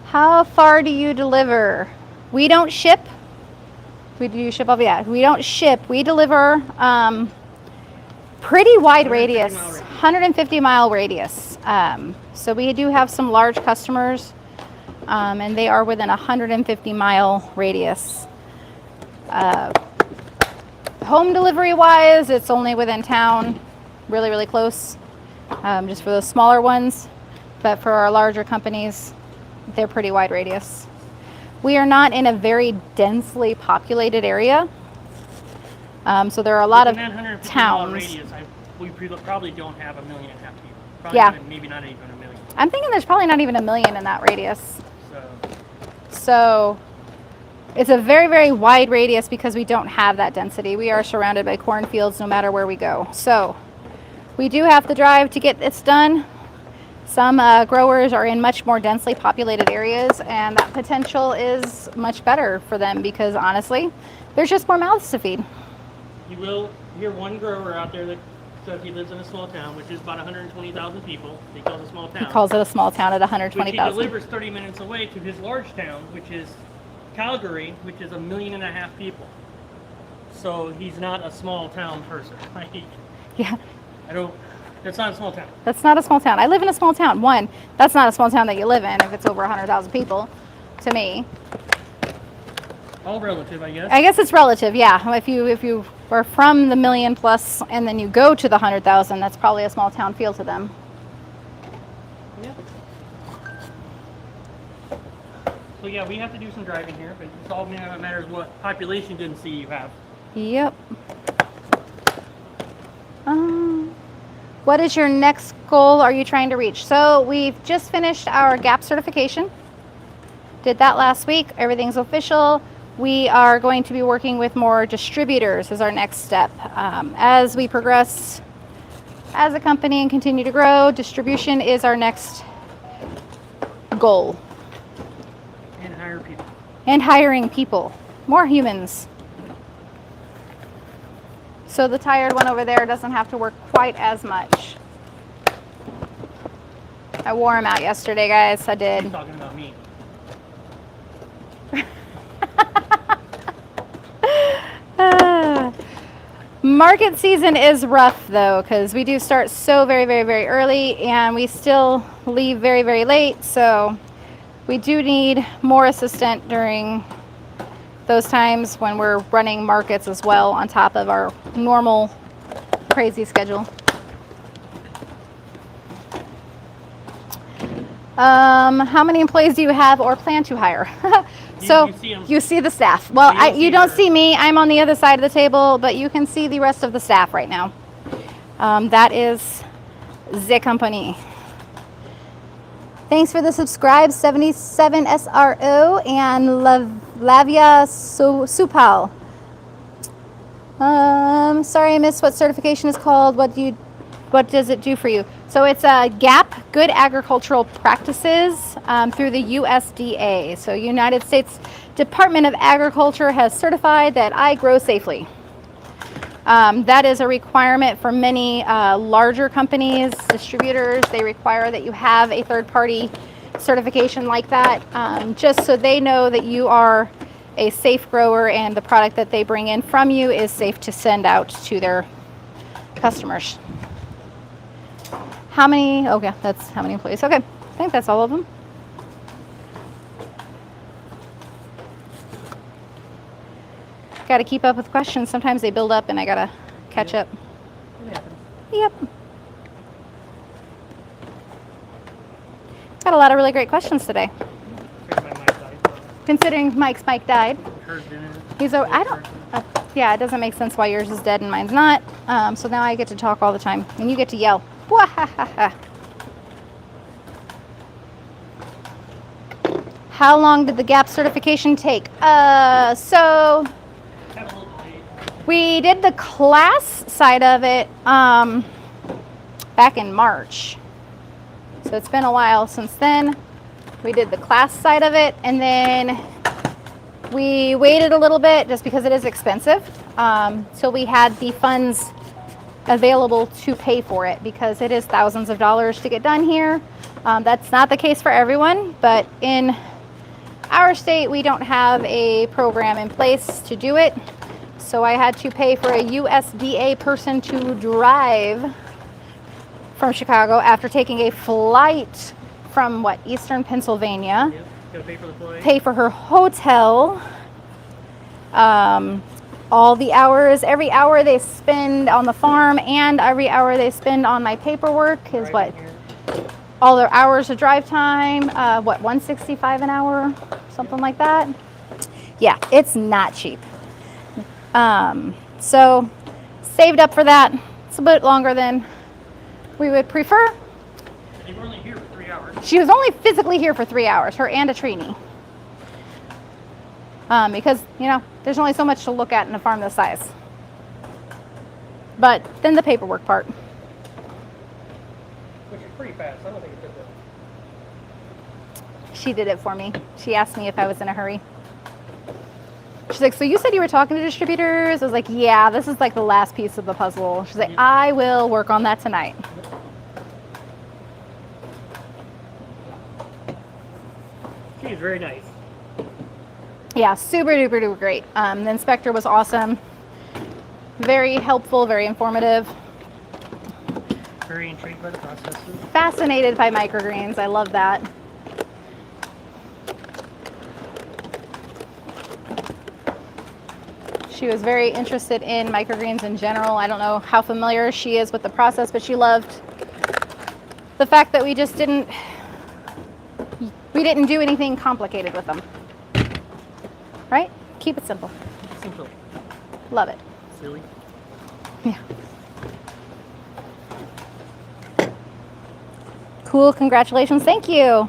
How far do you deliver? We don't ship. We do ship off, yeah. We don't ship. We deliver pretty wide radius, 150 mile radius. So we do have some large customers, and they are within 150 mile radius. Home delivery wise, it's only within town, really, really close, just for those smaller ones. But for our larger companies, they're pretty wide radius. We are not in a very densely populated area. So there are a lot of towns. Radius, we probably don't have 1.5 million people. Probably yeah. Maybe not even 1 million. I'm thinking there's probably not even 1 million in that radius. So it's a very, very wide radius because we don't have that density. We are surrounded by cornfields no matter where we go. So we do have to drive to get this done. Some growers are in much more densely populated areas, and that potential is much better for them because honestly, there's just more mouths to feed. You will hear one grower out there that says he lives in a small town, which is about 120,000 people. He calls it a small town. He calls it a small town at 120,000. Which he delivers 30 minutes away to his large town, which is Calgary, which is 1.5 million people. So he's not a small town person. Yeah. That's not a small town. That's not a small town. I live in a small town. One, that's not a small town that you live in if it's over 100,000 people, to me. All relative, I guess. I guess it's relative, yeah. If you are from the million plus and then you go to the 100,000, that's probably a small town feel to them. Yeah. So yeah, we have to do some driving here, but it's all matters what population density you have. Yep. What is your next goal are you trying to reach? So we've just finished our GAP certification. Did that last week. Everything's official. We are going to be working with more distributors as our next step. As we progress as a company and continue to grow, distribution is our next goal. And hire people. And hiring people. More humans. So the tired one over there doesn't have to work quite as much. I wore him out yesterday, guys. I did. He's talking about me. Market season is rough though, because we do start so very early and we still leave very late. So we do need more assistant during those times when we're running markets as well on top of our normal crazy schedule. How many employees do you have or plan to hire? So you see the staff. Well, you don't see me. I'm on the other side of the table, but you can see the rest of the staff right now. That is the company. Thanks for the subscribe, 77 SRO and Lavia Supal. Sorry I missed what certification is called. What does it do for you? So it's a GAP, Good Agricultural Practices, through the USDA. So United States Department of Agriculture has certified that I grow safely. That is a requirement for many larger companies, distributors. They require that you have a third-party certification like that, just so they know that you are a safe grower and the product that they bring in from you is safe to send out to their customers. How many? Okay, that's how many employees. Okay, I think that's all of them. Got to keep up with questions. Sometimes they build up and I got to catch up. Yep. Got a lot of really great questions today. Considering Mike's mic died. He's a, I don't, yeah, it doesn't make sense why yours is dead and mine's not. So now I get to talk all the time and you get to yell. How long did the GAP certification take? So we did the class side of it back in March. So it's been a while since then. We did the class side of it and then we waited a little bit just because it is expensive. So we had the funds available to pay for it because it is thousands of dollars to get done here. That's not the case for everyone, but in our state we don't have a program in place to do it. So I had to pay for a USDA person to drive from Chicago after taking a flight from Eastern Pennsylvania. Yep. Pay for the flight. Pay for her hotel. All the hours, every hour they spend on the farm and every hour they spend on my paperwork is all their hours of drive time, $165 an hour, something like that. Yeah, it's not cheap. So saved up for that. It's a bit longer than we would prefer. They were only here for 3 hours. She was only physically here for 3 hours, her and a trainee. Because, there's only so much to look at in a farm this size. But then the paperwork part. Which is pretty fast. I don't think it took that. She did it for me. She asked me if I was in a hurry. She's like, so you said you were talking to distributors? I was like, yeah, this is like the last piece of the puzzle. She's like, I will work on that tonight. She is very nice. Yeah, super duper great. The inspector was awesome. Very helpful, very informative. Very intrigued by the processes. Fascinated by microgreens. I love that. She was very interested in microgreens in general. I don't know how familiar she is with the process, but she loved the fact that we didn't do anything complicated with them. Right? Keep it simple. Simple. Love it. Silly. Yeah. Cool. Congratulations. Thank you.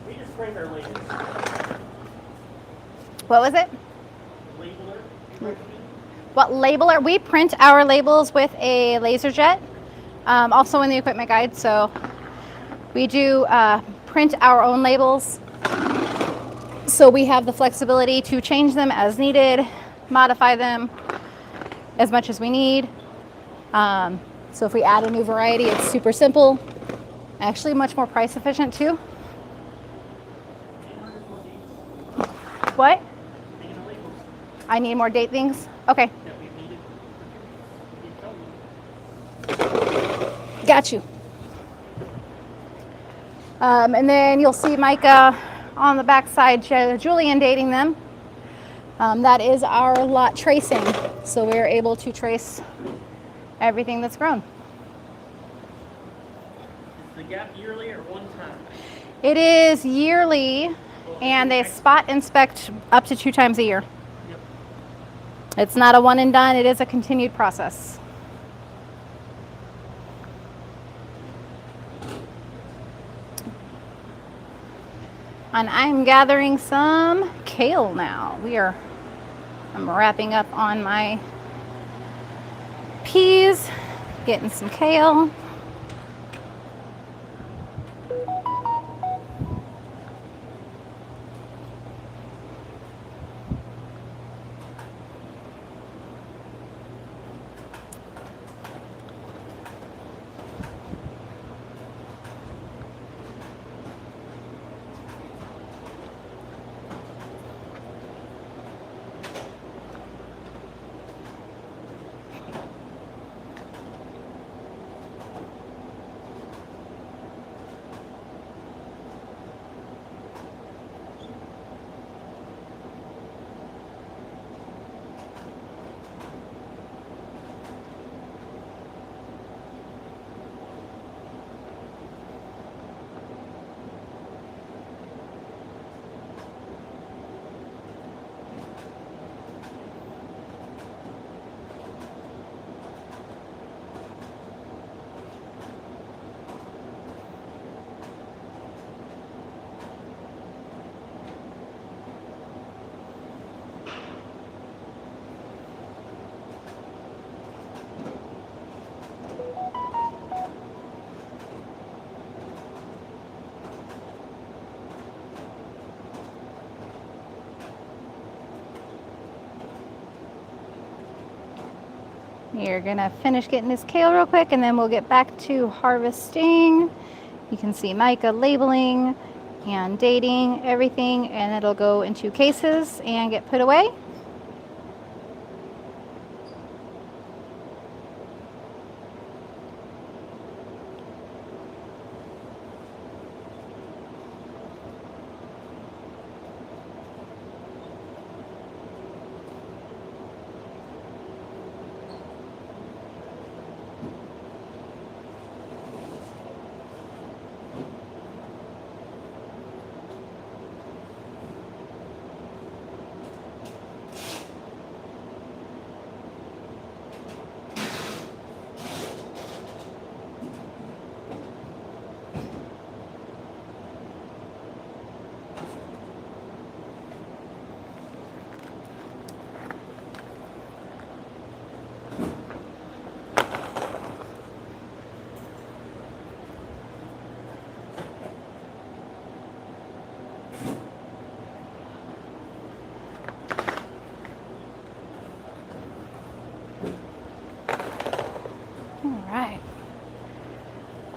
We just print our labels. What was it? Labeler. What labeler? We print our labels with a laser jet, also in the equipment guide. So we do print our own labels. So we have the flexibility to change them as needed, modify them as much as we need. So if we add a new variety, it's super simple. Actually much more price efficient too. What? I need more date things? Okay. Got you. And then you'll see Micah on the back side, Julian dating them. That is our lot tracing. So we're able to trace everything that's grown. Is the gap yearly or one time? It is yearly, and they spot inspect up to 2 times a year. Yep. It's not a one and done, it is a continued process. And I'm gathering some kale now. I'm wrapping up on my peas, getting some kale. You're gonna finish getting this kale real quick and then we'll get back to harvesting. You can see Micah labeling and dating everything, and it'll go into cases and get put away.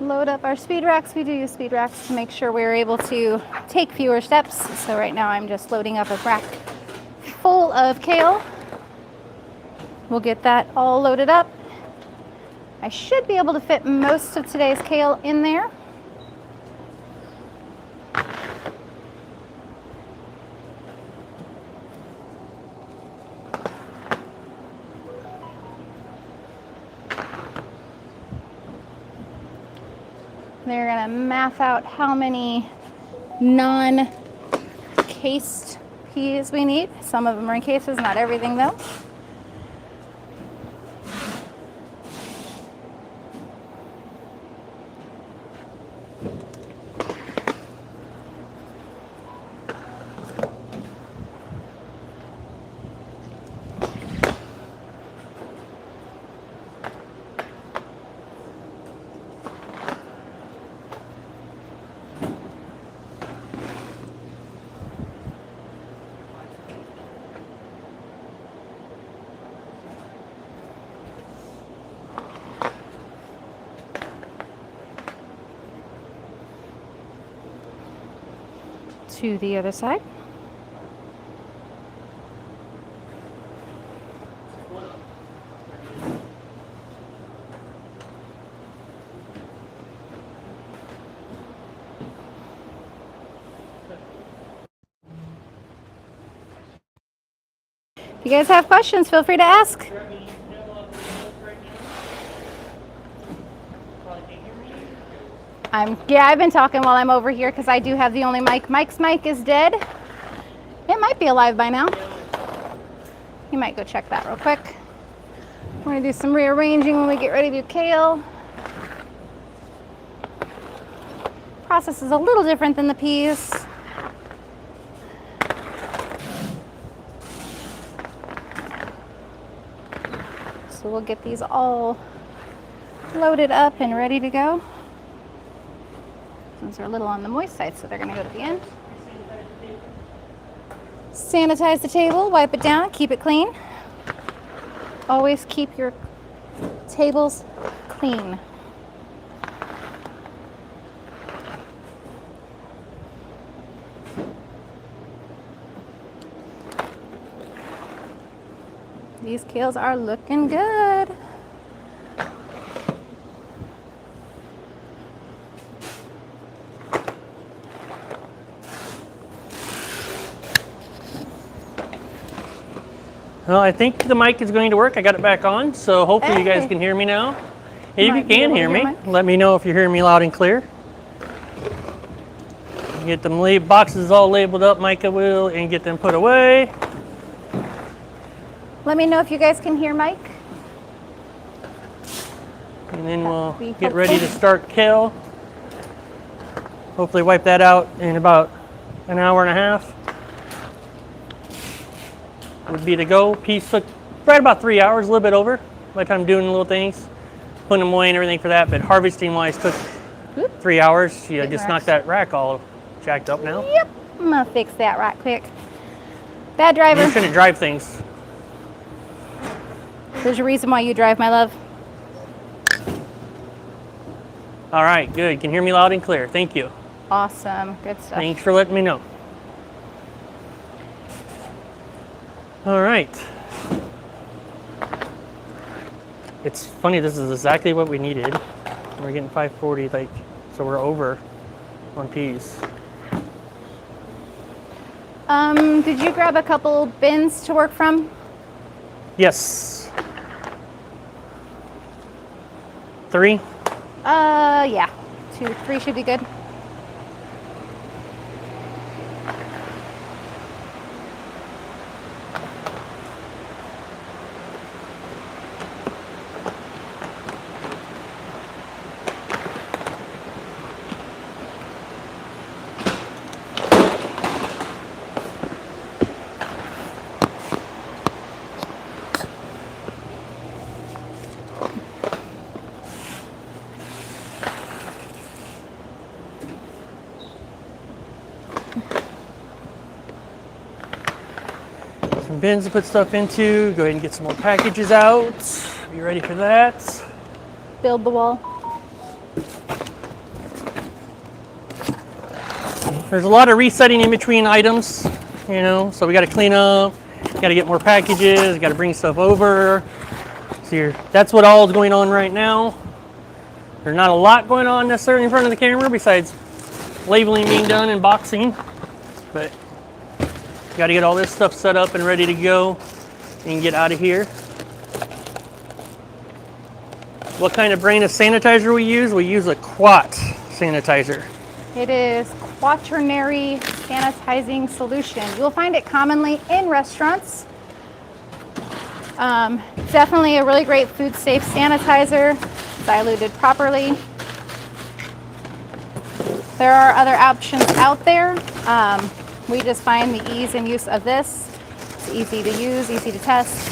load up our speed racks. We do use speed racks to make sure we're able to take fewer steps. So right now I'm just loading up a rack full of kale. We'll get that all loaded up. I should be able to fit most of today's kale in there. They're gonna math out how many non-cased peas we need. Some of them are in cases, not everything though. To the other side. If you guys have questions, feel free to ask. I've been talking while I'm over here because I do have the only mic. Mike's mic is dead. It might be alive by now. You might go check that real quick. We're gonna do some rearranging when we get ready to do kale. Process is a little different than the peas. So we'll get these all loaded up and ready to go. These are a little on the moist side, so they're gonna go to the end. Sanitize the table, wipe it down, keep it clean. Always keep your tables clean. These kales are looking good. Well, I think the mic is going to work. I got it back on, so hopefully you guys can hear me now. If you can hear me, let me know if you're hearing me loud and clear. Get them boxes all labeled up, Micah will, and get them put away. Let me know if you guys can hear Mike. And then we'll get ready to start kale. Hopefully wipe that out in about an hour and a half. Would be to go. Peas took right about 3 hours, a little bit over, by the time doing little things, putting them away and everything for that. But harvesting wise took 3 hours. You just knocked that rack all jacked up now. Yep, I'm gonna fix that right quick. Bad driver. You shouldn't drive things. There's a reason why you drive, my love. All right, good. You can hear me loud and clear. Thank you. Awesome, good stuff. Thanks for letting me know. All right. It's funny, this is exactly what we needed. We're getting 540, like, so we're over on peas. Did you grab a couple bins to work from? Yes. 3? Yeah. 2, 3 should be good. Bins to put stuff into. Go ahead and get some more packages out. Be ready for that. Build the wall. There's a lot of resetting in between items, you know, so we got to clean up, got to get more packages, got to bring stuff over. So that's what all is going on right now. There's not a lot going on necessarily in front of the camera besides labeling being done and boxing, but got to get all this stuff set up and ready to go and get out of here. What kind of brand of sanitizer we use? We use a Quat sanitizer. It is quaternary sanitizing solution. You'll find it commonly in restaurants. Definitely a really great food safe sanitizer, diluted properly. There are other options out there. We just find the ease and use of this. It's easy to use, easy to test.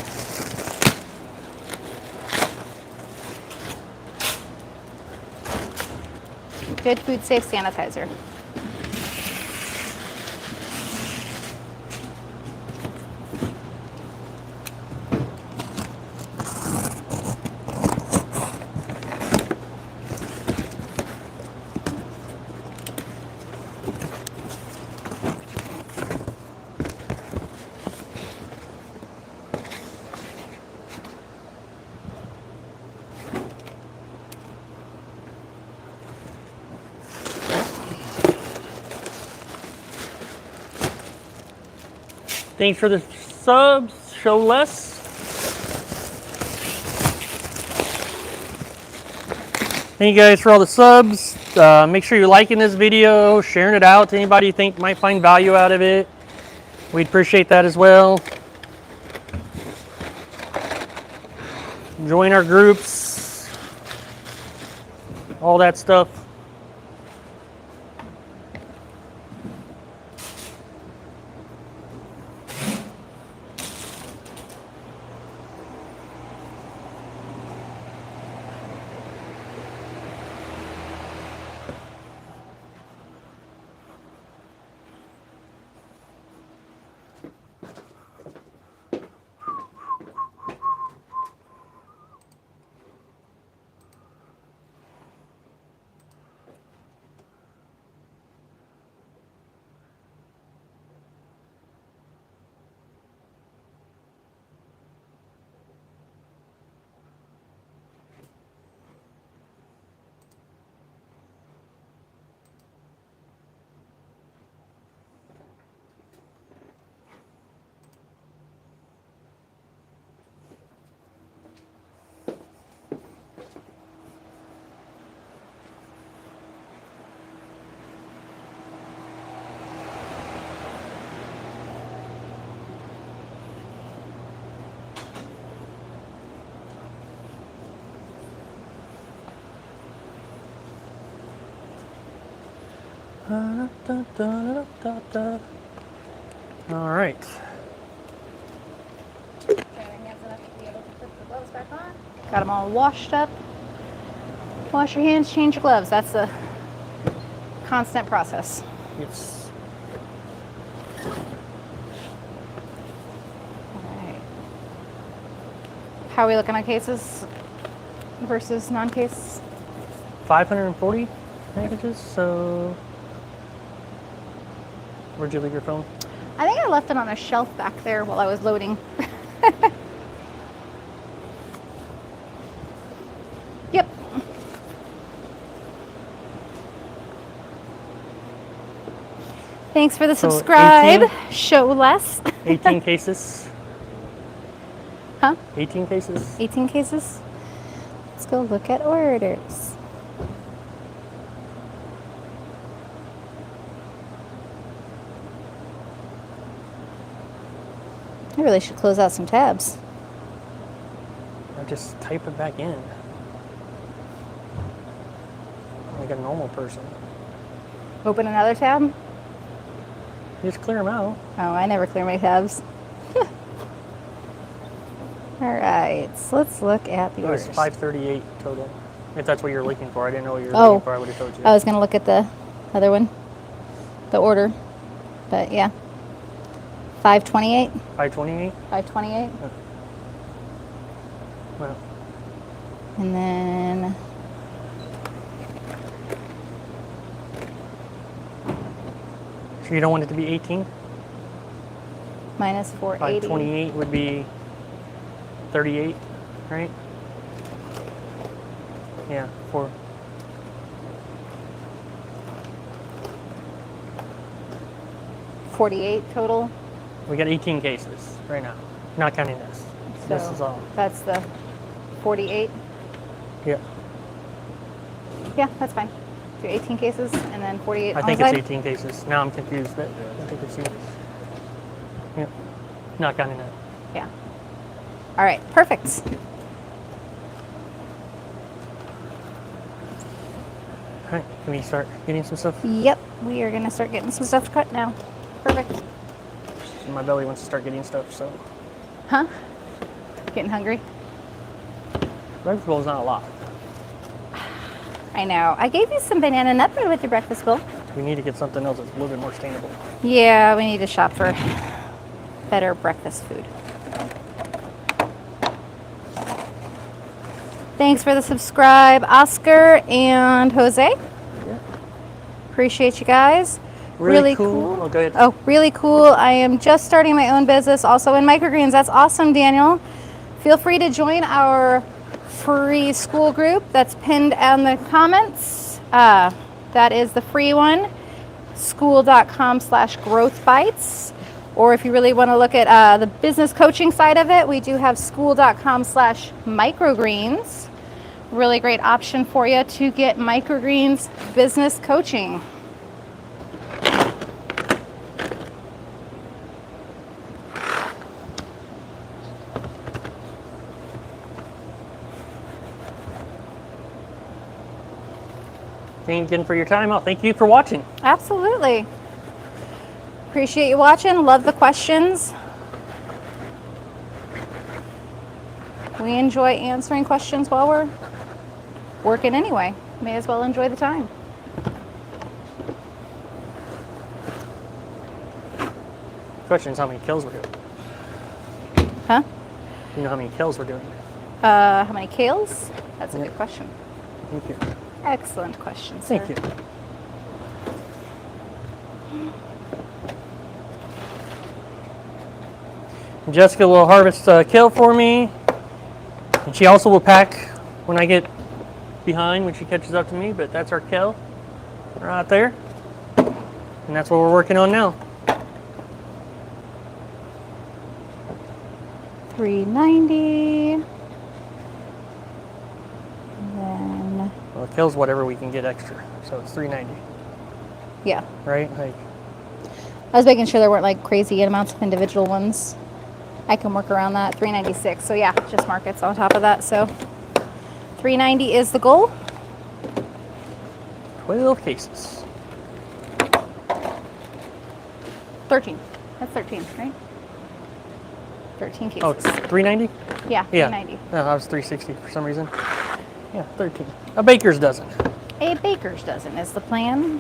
Good food safe sanitizer. Thanks for the subs, show less. Thank you guys for all the subs. Make sure you're liking this video, sharing it out to anybody you think might find value out of it. We'd appreciate that as well. Join our groups, all that stuff. All right. Got them all washed up. Wash your hands, change your gloves. That's a constant process. Yes. All right. How are we looking at cases versus non-case? 540 packages, so where'd you leave your phone? I think I left it on a shelf back there while I was loading. Yep. Thanks for the So subscribe. 18? Show less. 18 cases. Huh? 18 cases. 18 cases? Let's go look at orders. I really should close out some tabs. Or just type it back in. Like a normal person. Open another tab? Just clear them out. Oh, I never clear my tabs. All right, so let's look at the It was orders. 538 total. If that's what you're looking for. I didn't know what you were Oh. looking for. I would have told you. I was going to look at the other one, the order, but yeah. 528? 528? 528. Well, And then sure you don't want it to be 18? Minus 480. 528 would be 38, right? Yeah, 4. $48 total. We got 18 cases right now, not counting this. So This is all. that's the 48. Yeah, Yeah, that's fine. Do 18 cases and then 48 I on think the it's side. 18 cases. Now I'm confused, but I think it's yeah, not counting that. Yeah. All right, perfect. All right, can we start getting some stuff? Yep, we are gonna start getting some stuff cut now. Perfect. My belly wants to start getting stuff, so. Huh? Getting hungry? Breakfast bowl is not a lot. I know. I gave you some banana nut bread with your breakfast bowl. We need to get something else that's a little bit more sustainable. Yeah, we need to shop for better breakfast food. Thanks for the subscribe, Oscar and Jose. Yeah. Appreciate you guys. Really cool. Oh, go ahead. Oh, really cool. I am just starting my own business also in microgreens. That's awesome, Daniel. Feel free to join our free school group that's pinned in the comments. That is the free one, school.com/growthbites. Or if you really want to look at the business coaching side of it, we do have school.com/microgreens. Really great option for you to get microgreens business coaching. Thank you again for your time. Thank you for watching. Absolutely. Appreciate you watching. Love the questions. We enjoy answering questions while we're working anyway. May as well enjoy the time. Question is how many kills we're doing. Huh? You know how many kills we're doing? How many kales? That's a Yeah. good question. Thank you. Excellent question, sir. Thank you. Jessica will harvest kale for me, and she also will pack when I get behind when she catches up to me, but that's our kale right there, and that's what we're working on now. $3.90. And then, Well, kale's whatever we can get extra, so it's $3.90, yeah. right? Like, I was making sure there weren't like crazy amounts of individual ones. I can work around that. $3.96. So yeah, just markets on top of that. So $3.90 is the goal. 12 cases. 13. That's 13, right? 13 cases. Oh, it's $3.90? Yeah, Yeah. $3.90. No, I was $3.60 for some reason. Yeah, 13. A baker's dozen. A baker's dozen is the plan.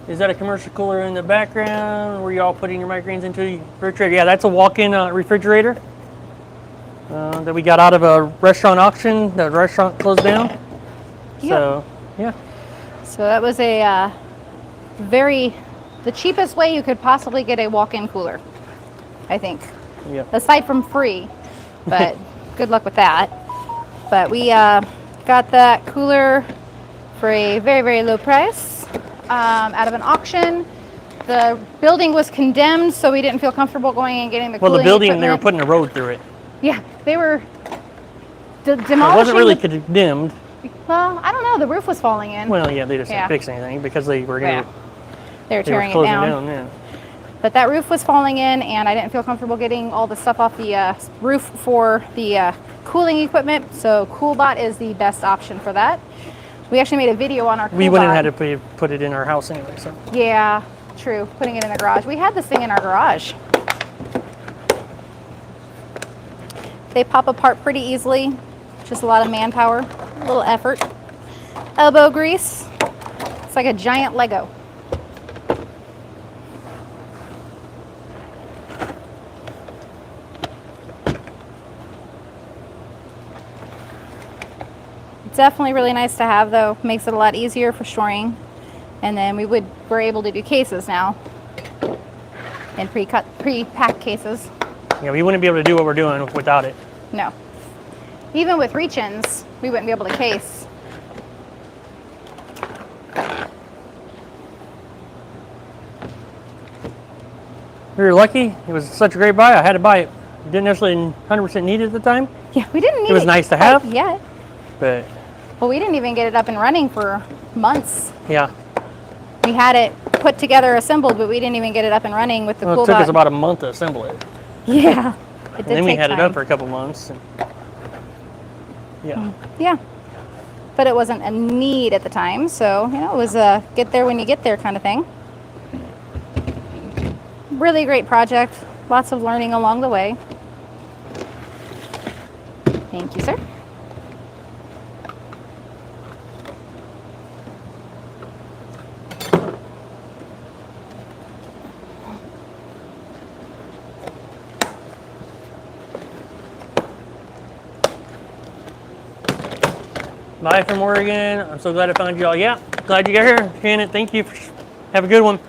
Is that a commercial cooler in the background where you all putting your microgreens into the refrigerator? Yeah, that's a walk-in refrigerator that we got out of a restaurant auction. The restaurant closed down. Yep. So, yeah. So that was the cheapest way you could possibly get a walk-in cooler, I think. Yeah. Aside from free, but good luck with that. But we got that cooler for a very, very low price out of an auction. The building was condemned, so we didn't feel comfortable going and getting the Well, cooling the building, they were equipment. putting a road through it. Yeah, they were demolishing. It wasn't really condemned. Well, I don't know. The roof was falling in. Well, yeah, they just Yeah. didn't fix anything because they were going to They were tearing it closing down. yeah. But that roof was falling in, and I didn't feel comfortable getting all the stuff off the roof for the cooling equipment. So CoolBot is the best option for that. We actually made a video on our CoolBot. We wouldn't have had to put it in our house anyway, so. Yeah, true. Putting it in the garage. We had this thing in our garage. They pop apart pretty easily. Just a lot of manpower, a little effort. Elbow grease. It's like a giant Lego. Definitely really nice to have though. Makes it a lot easier for storing. And then we're able to do cases now. In pre-packed cases. Yeah, we wouldn't be able to do what we're doing without it. No. Even with reach-ins, we wouldn't be able to case. We were lucky. It was such a great buy. I had to buy it. Didn't necessarily 100% need it at the time. Yeah, we didn't need it. It was nice to have. Yeah. But Well, we didn't even get it up and running for months. yeah. We had it put together, assembled, but we didn't even get it up and running with the Well, cool it took bot. us about a month to assemble it. Yeah. It did And then we take had it time. up for a couple months. And yeah. Yeah. But it wasn't a need at the time, so, you know, it was a get there when you get there kind of thing. Really great project. Lots of learning along the way. Thank you, sir. Bye from Oregon. I'm so glad I found you all. Yeah, glad you got here. Shannon, thank you. Have a good one.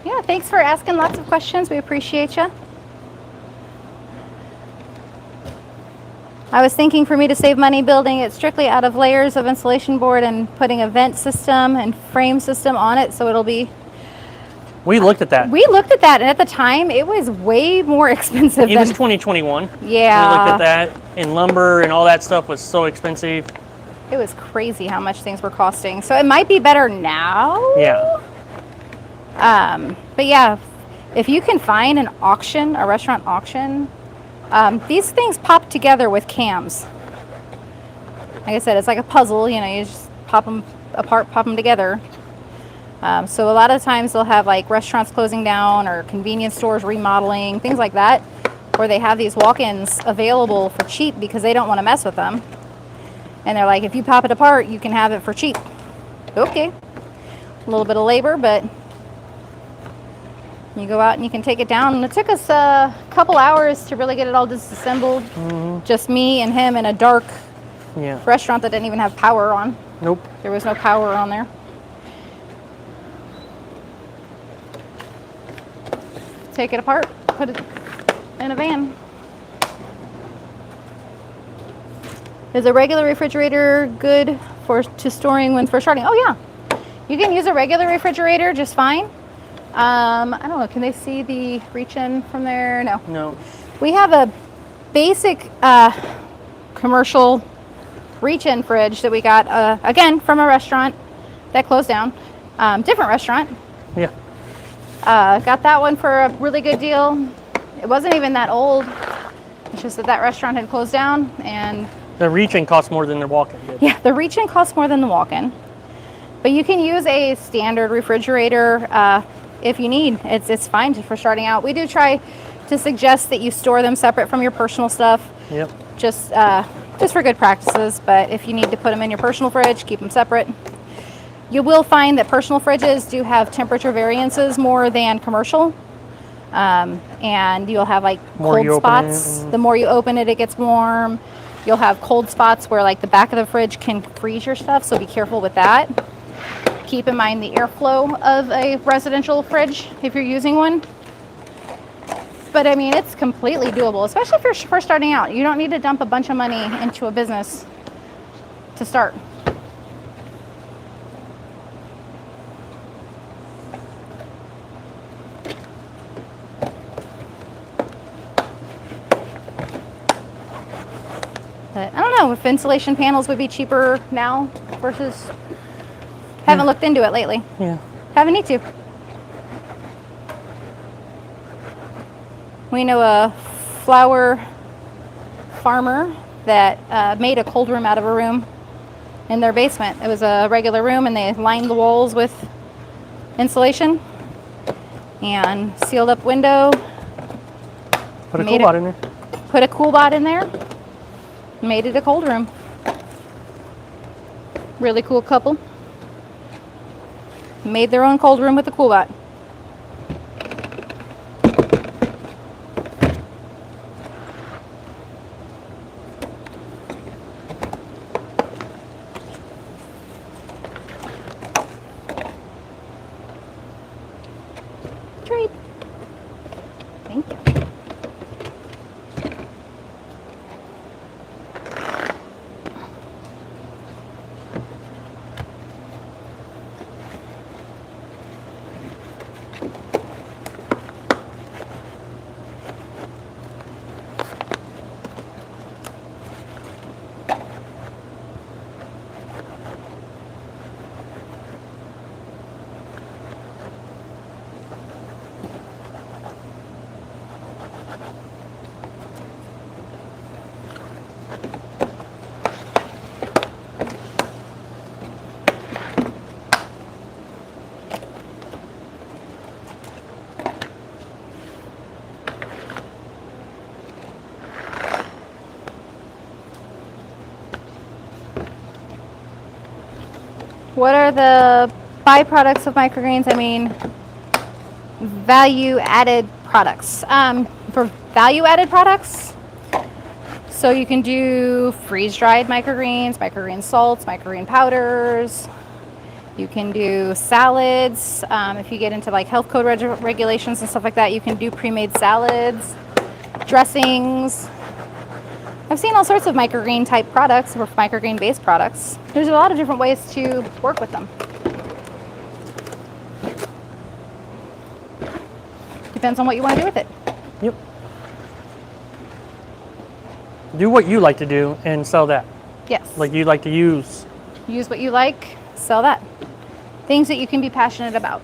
Yeah, thanks for asking lots of questions. We appreciate you. I was thinking for me to save money building it strictly out of layers of insulation board and putting a vent system and frame system on it, so it'll be... We looked at that. We looked at that, and at the time, it was way more expensive It than... was 2021. Yeah. We looked at that, and lumber and all that stuff was so expensive. It was crazy how much things were costing. So it might be better now. Yeah. But yeah, if you can find an auction, a restaurant auction, these things pop together with cams. Like I said, it's like a puzzle, you know, you just pop them apart, pop them together. So a lot of times they'll have like restaurants closing down or convenience stores remodeling, things like that, where they have these walk-ins available for cheap because they don't want to mess with them. And they're like, if you pop it apart, you can have it for cheap. Okay. A little bit of labor, but you go out and you can take it down. And it took us a couple hours to really get it all disassembled. Mm-hmm. Just me and him in a dark Yeah. restaurant that didn't even have power on. Nope. There was no power on there. Take it apart, put it in a van. Is a regular refrigerator good to storing when first starting? Oh yeah, you can use a regular refrigerator just fine. I don't know, can they see the reach-in from there? No. No. We have a basic commercial reach-in fridge that we got, again, from a restaurant that closed down. Different restaurant. Yeah. Got that one for a really good deal. It wasn't even that old. It's just that restaurant had closed down, and The reach-in costs more than the walk-in did. yeah, the reach-in costs more than the walk-in. But you can use a standard refrigerator if you need. It's fine for starting out. We do try to suggest that you store them separate from your personal stuff. Yep. Just for good practices. But if you need to put them in your personal fridge, keep them separate. You will find that personal fridges do have temperature variances more than commercial. And you'll have like More you cold open spots. it. The more you open it, it gets warm. You'll have cold spots where like the back of the fridge can freeze your stuff, so be careful with that. Keep in mind the airflow of a residential fridge if you're using one. But I mean, it's completely doable, especially if you're first starting out. You don't need to dump a bunch of money into a business to start. But I don't know if insulation panels would be cheaper now versus haven't looked into it lately. Yeah. Haven't need to. We know a flower farmer that made a cold room out of a room in their basement. It was a regular room and they lined the walls with insulation and sealed up window. Put a Made cool bot it- in there. Put a cool bot in there. Made it a cold room. Really cool couple. Made their own cold room with the cool bot. What are the byproducts of microgreens? I mean, value added products. For value added products, so you can do freeze dried microgreens, microgreen salts, microgreen powders. You can do salads. If you get into like health code regulations and stuff like that, you can do pre-made salads, dressings. I've seen all sorts of microgreen type products or microgreen based products. There's a lot of different ways to work with them. Depends on what you want to do with it. Yep. Do what you like to do and sell that. Yes. Like you like to use. Use what you like, sell that. Things that you can be passionate about.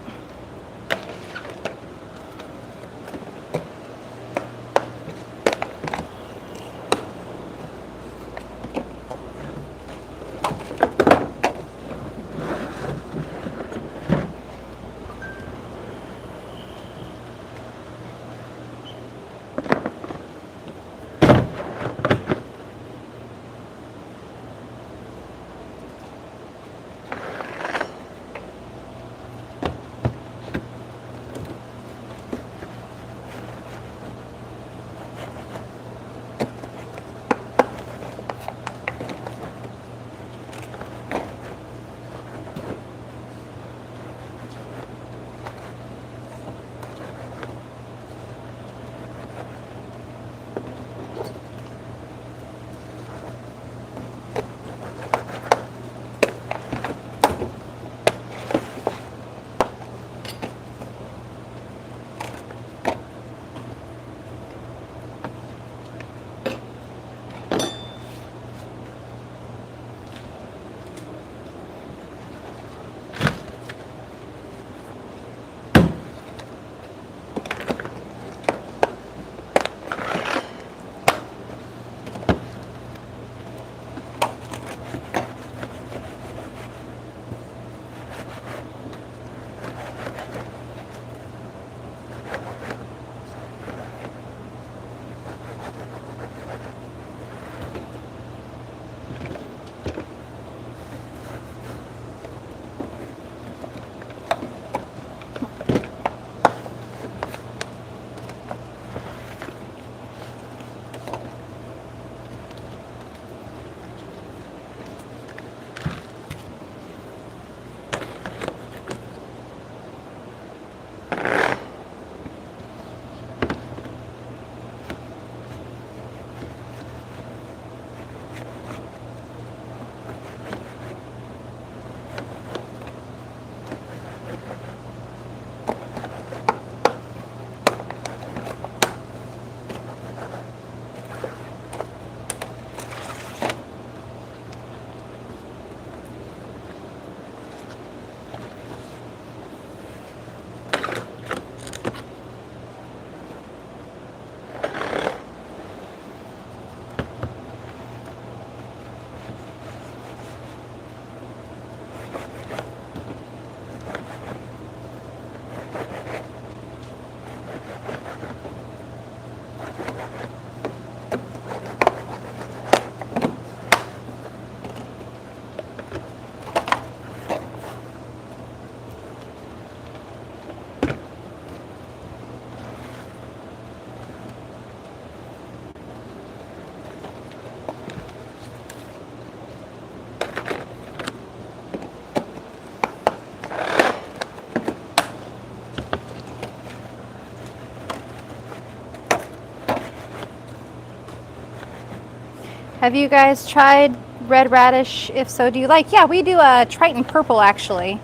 Have you guys tried red radish? If so, do you like? Yeah, we do a Triton purple actually.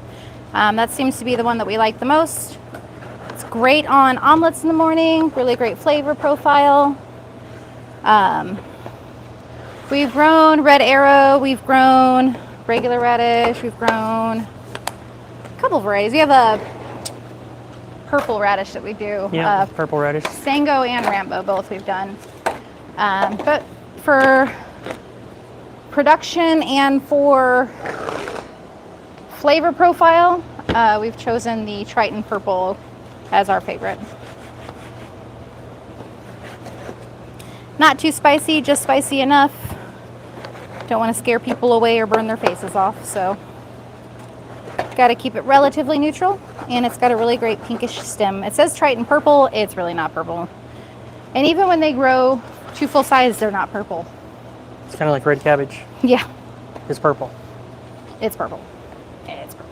That seems to be the one that we like the most. It's great on omelets in the morning, really great flavor profile. We've grown red arrow, we've grown regular radish, we've grown a couple varieties. We have a purple radish that we do. Yeah, purple radish. Sango and Rambo, both we've done. But for production and for flavor profile, we've chosen the Triton purple as our favorite. Not too spicy, just spicy enough. Don't want to scare people away or burn their faces off, so. Got to keep it relatively neutral, and it's got a really great pinkish stem. It says Triton purple. It's really not purple. And even when they grow to full size, they're not purple. It's kind of like red cabbage. Yeah. It's purple. It's purple. It's purple.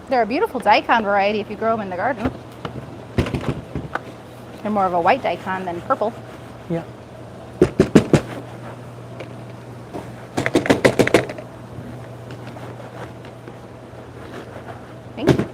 They're a beautiful daikon variety if you grow them in the garden. They're more of a white daikon than purple. Yeah. Thank you.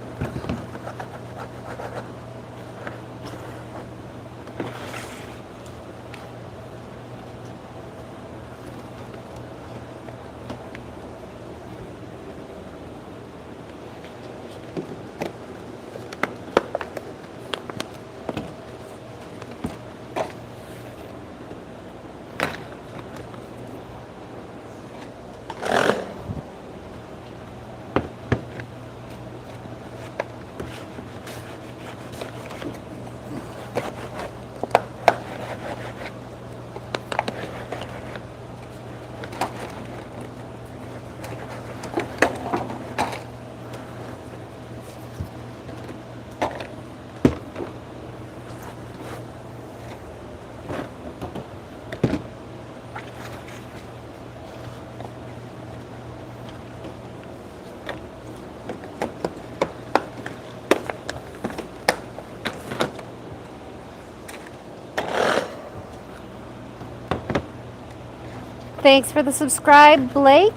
Thanks for the subscribe, Blake.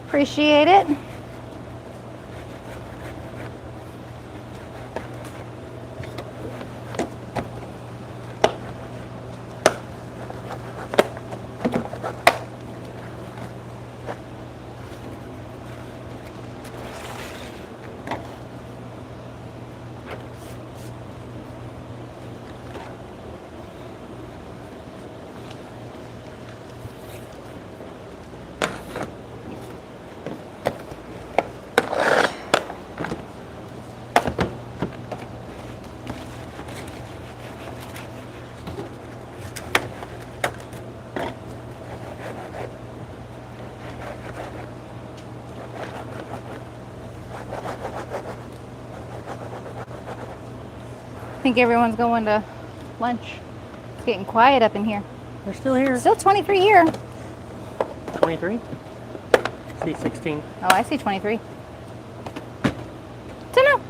Appreciate it. I think everyone's going to lunch. It's getting quiet up in here. They're still here. Still 23 here. 23? See 16. Oh, I see 23. Don't know.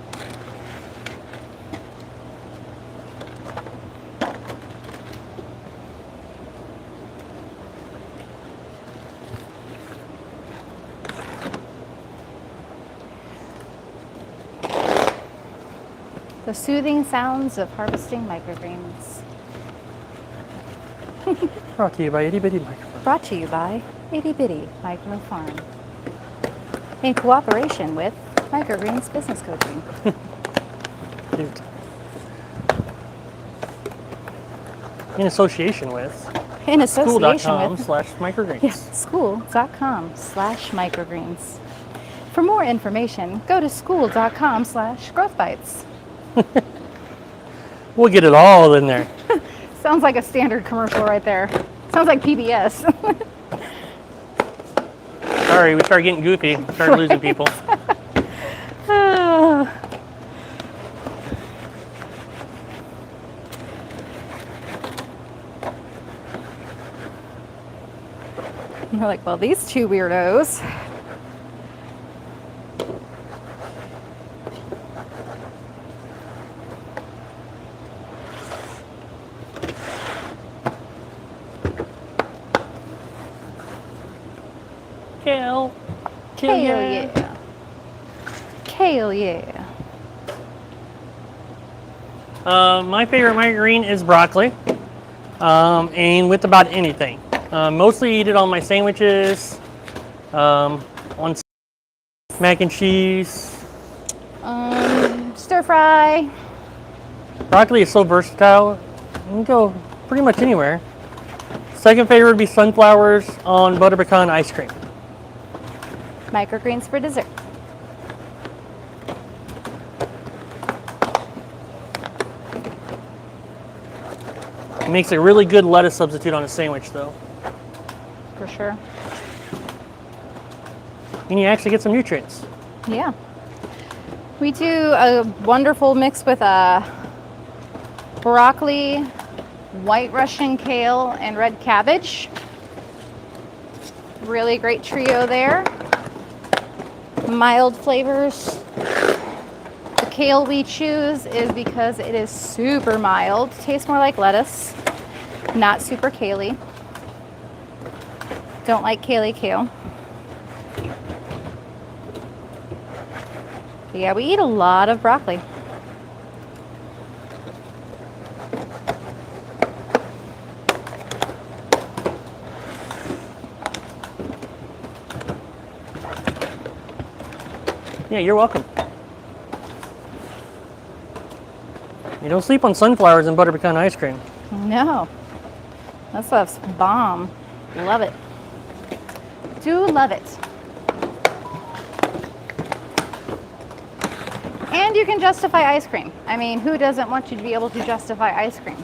The soothing sounds of harvesting microgreens. Brought to you by Itty Bitty Micro. Brought to you by Itty Bitty Micro Farm. In cooperation with Microgreens Business Coaching. Dude. In association with In association school.com with slash microgreens. yes, school.com/microgreens. For more information, go to school.com/growthbites. We'll get it all in there. Sounds like a standard commercial right there. Sounds like PBS. Sorry, we started getting goofy. Started losing people. You're like, well, these two weirdos. Kale. Kale, yeah. Kale, yeah. My favorite microgreen is broccoli, and with about anything. Mostly eat it on my sandwiches, on mac and cheese. Stir fry. Broccoli is so versatile. You can go pretty much anywhere. Second favorite would be sunflowers on butter pecan ice cream. Microgreens for dessert. It makes a really good lettuce substitute on a sandwich, though. For sure. And you actually get some nutrients. Yeah. We do a wonderful mix with broccoli, white Russian kale, and red cabbage. Really great trio there. Mild flavors. The kale we choose is because it is super mild. Tastes more like lettuce, not super kale-y. Don't like kale. Yeah, we eat a lot of broccoli. Yeah, you're welcome. You don't sleep on sunflowers and butter pecan ice cream. No, that stuff's bomb. Love it. Do love it. And you can justify ice cream. I mean, who doesn't want you to be able to justify ice cream?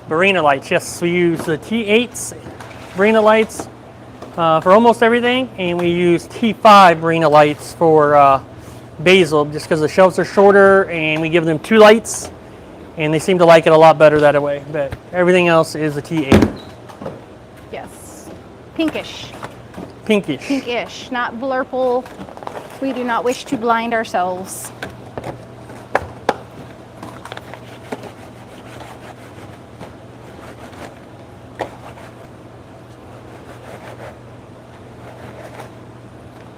Barina lights, yes, we use the T8s Barina lights for almost everything, and we use T5 Barina lights for basil, just because the shelves are shorter, and we give them 2 lights, and they seem to like it a lot better that way. But everything else is a T8. Yes. Pinkish. Pinkish. Pinkish, not blurple. We do not wish to blind ourselves.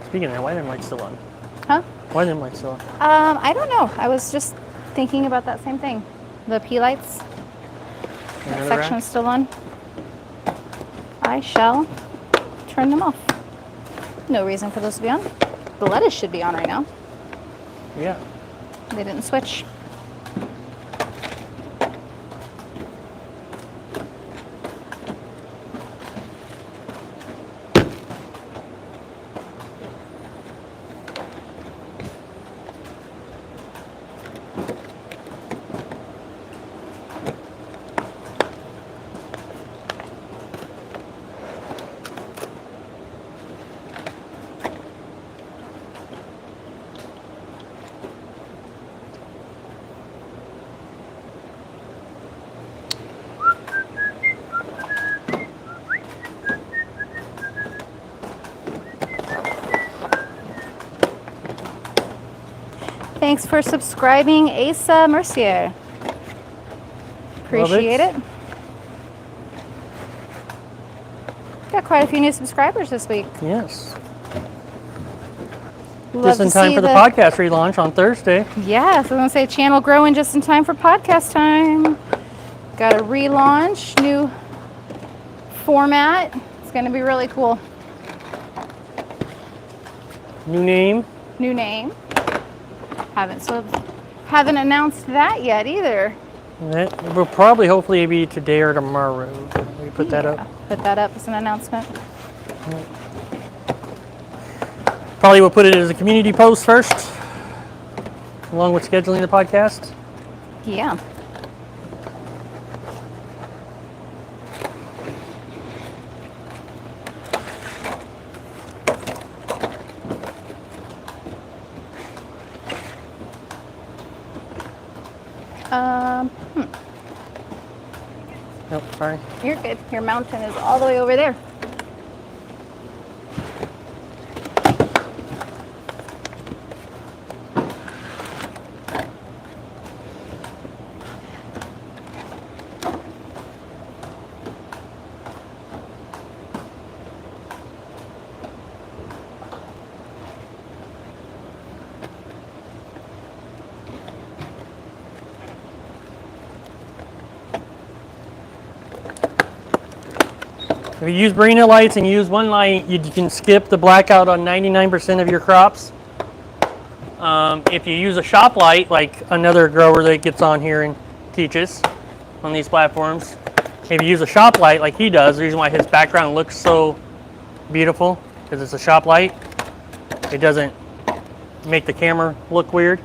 Speaking of that, why are them lights still on? Huh? Why are them lights still on? I don't know. I was just thinking about that same thing. The pea lights. That Another section's rack? still on. I shall turn them off. No reason for those to be on. The lettuce should be on right now. Yeah. They didn't switch. Thanks for subscribing, Asa Mercier. Appreciate it. Got quite a few new subscribers this week. Yes. Love Just in to time see for the podcast relaunch on Thursday. Yeah, so I'm gonna say channel growing just in time for podcast time. Got a relaunch, new format. It's gonna be really cool. New name. New name. Haven't announced that yet either. That will probably hopefully be today or tomorrow. We put that up. Put that up as an announcement. Probably we'll put it as a community post first, along with scheduling the podcast. Yeah. Oh, sorry. You're good. Your mountain is all the way over there. If you use Barina lights and you use one light, you can skip the blackout on 99% of your crops. If you use a shop light, like another grower that gets on here and teaches on these platforms, if you use a shop light like he does, the reason why his background looks so beautiful, because it's a shop light, it doesn't make the camera look weird.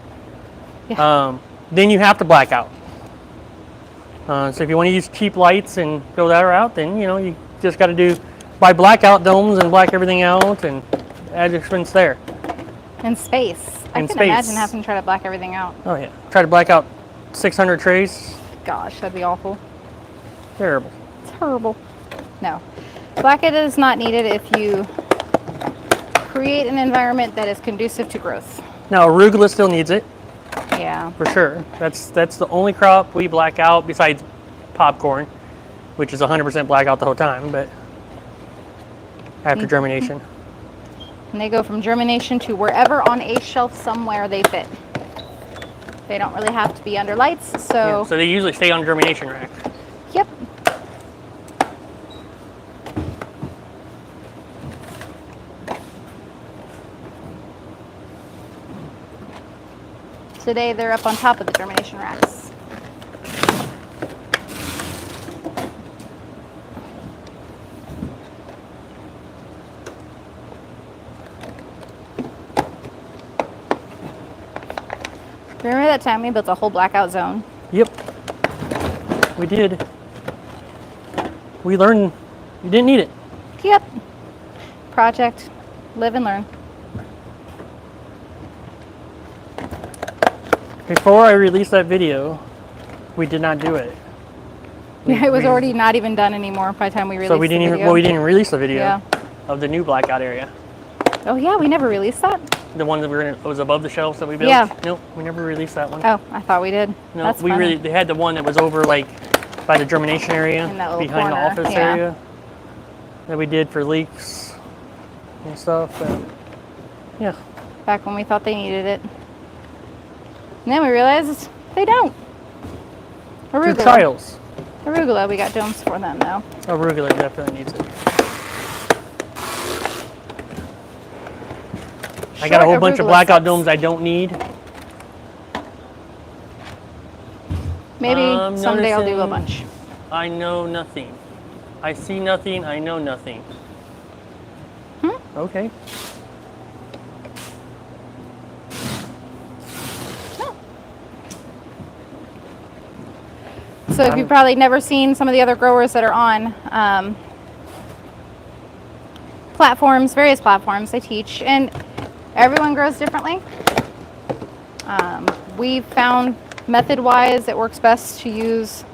Yeah. Then you have to black out. So if you want to use cheap lights and go that route, then you just got to buy blackout domes and black everything out and add expense there. And space. I can imagine having to try to black everything out. Oh yeah, try to black out 600 trays. Gosh, that'd be awful. Terrible. Terrible. No. Blackout is not needed if you create an environment that is conducive to growth. Now arugula still needs it. Yeah. For sure. That's the only crop we black out besides popcorn, which is 100% blackout the whole time, but after germination. And they go from germination to wherever on a shelf somewhere they fit. They don't really have to be under lights, so... Yeah, so they usually stay on germination rack. Yep. Today they're up on top of the germination racks. Remember that time we built a whole blackout zone? Yep. We did. We learned you didn't need it. Yep. Project, live and learn. Before I released that video, we did not do it. It was already not even done anymore by the time we released so we didn't the even video. well we didn't release the video Yeah. of the new blackout area. Oh yeah, we never released that? The one that was above the shelves that we built? Yeah. Nope, we never released that one. Oh, I thought we did. No, That's we funny. they had the one that was over like by the germination area, In that little behind corner, the office yeah. area that we did for leaks and stuff. But yeah. Back when we thought they needed it. And then we realized they don't. Through Arugula. trials. Arugula, we got domes for them though. Arugula definitely needs it. I got a whole bunch of blackout domes I don't need. Maybe someday I'll do a bunch. I know nothing. I see nothing, I know nothing. Okay. So if you've probably never seen some of the other growers that are on platforms, various platforms they teach, and everyone grows differently. We found method-wise it works best to use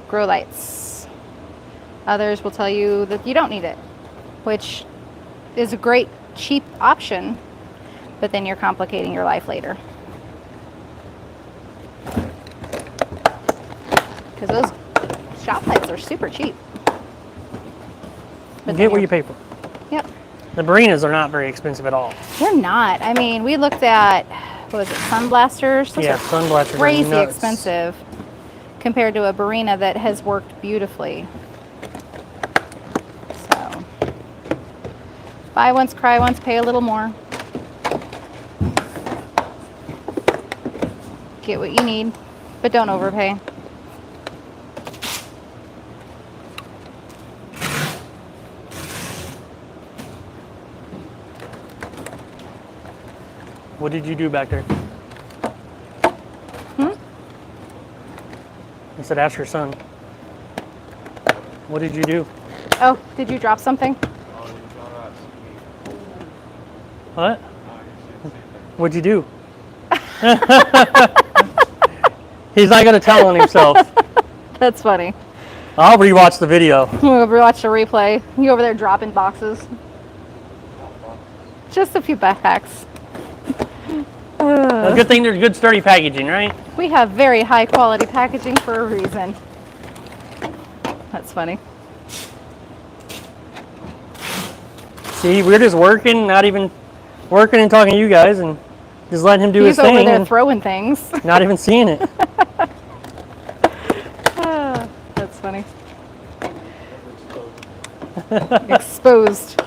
grow lights. Others will tell you that you don't need it, which is a great cheap option, but then you're complicating your life later. Because those shop lights are super cheap. But Get what you pay for. Yep. The Barinas are not very expensive at all. They're not. I mean, we looked at, what was it, sun blasters? Those Yeah, are sun blasters are crazy nuts. expensive compared to a Barina that has worked beautifully. So, buy once, cry once, pay a little more. Get what you need, but don't overpay. What did you do back there? I said, ask your son. What did you do? Oh, did you drop something? What? What'd you do? He's not going to tell on himself. That's funny. I'll rewatch the video. We'll watch the replay. You over there dropping boxes. Just a few backpacks. A good thing there's good sturdy packaging, right? We have very high quality packaging for a reason. That's funny. See, we're just working, not even working and talking to you guys, and just letting him do his He's over thing. there And throwing things. not even seeing it. That's funny. Exposed.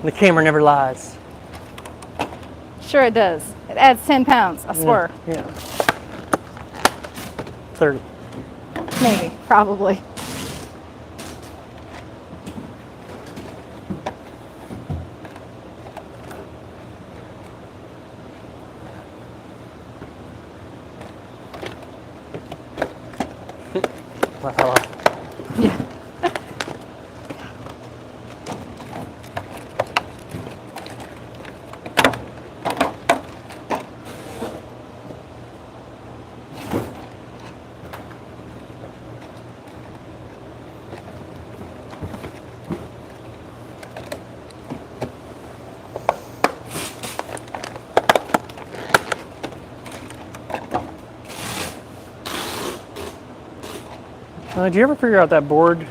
The camera never lies. Sure it does. It adds 10 pounds, I swear. Yeah. 30. Maybe, probably. Wow. Yeah. Did you ever figure out that board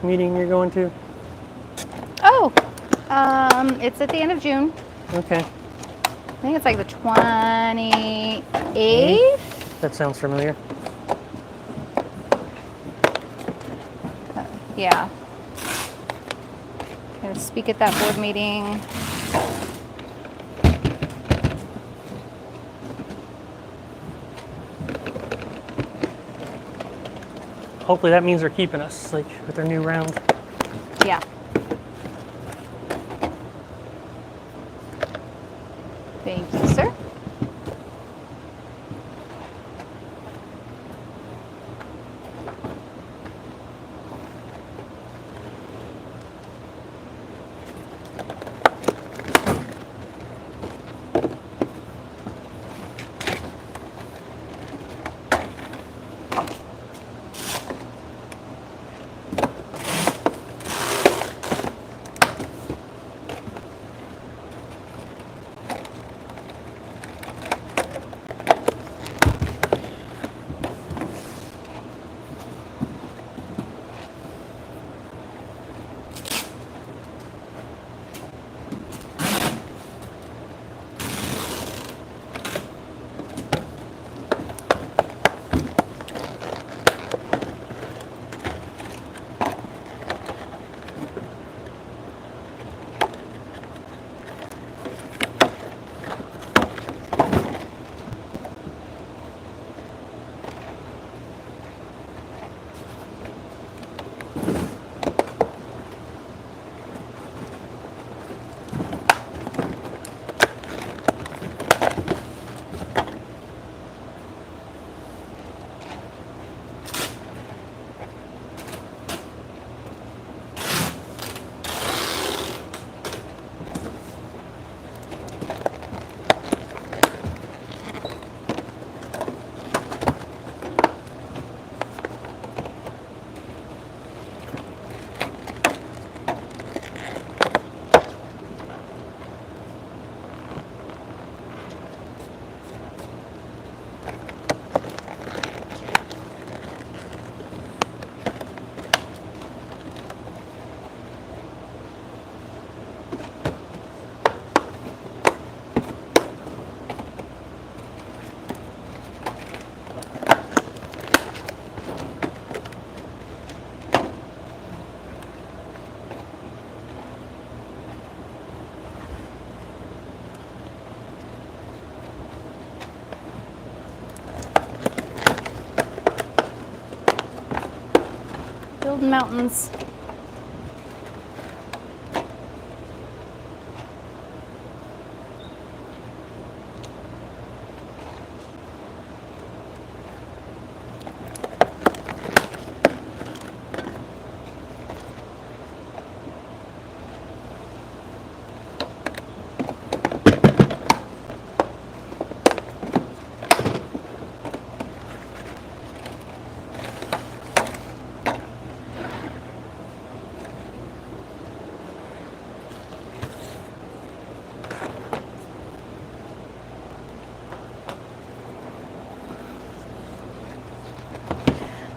meeting you're going to? Oh, it's at the end of June. Okay. I think it's like the 28th. That sounds familiar. Yeah. Gonna speak at that board meeting. Hopefully that means they're keeping us, like, with their new round. Yeah. Thank you, sir. Building mountains.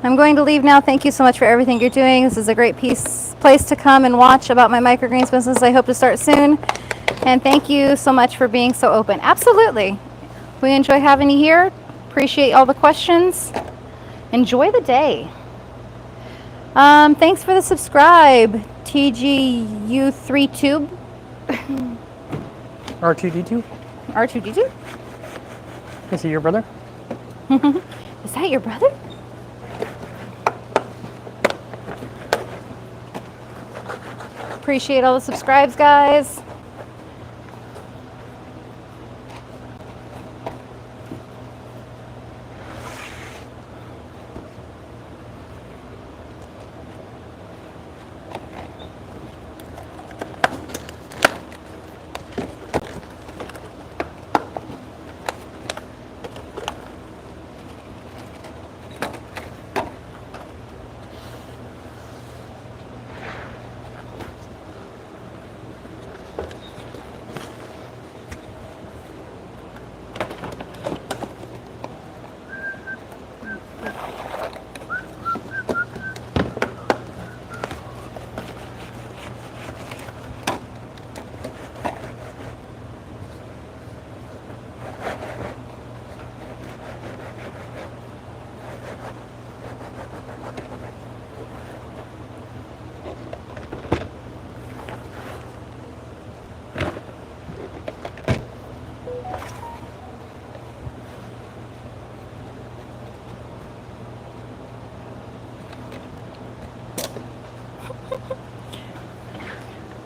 I'm going to leave now. Thank you so much for everything you're doing. This is a great place to come and watch about my microgreens business. I hope to start soon. And thank you so much for being so open. Absolutely. We enjoy having you here. Appreciate all the questions. Enjoy the day. Thanks for the subscribe, TGU3Tube. R2D2? R2D2? Is he your brother? Is that your brother? Appreciate all the subscribes, guys.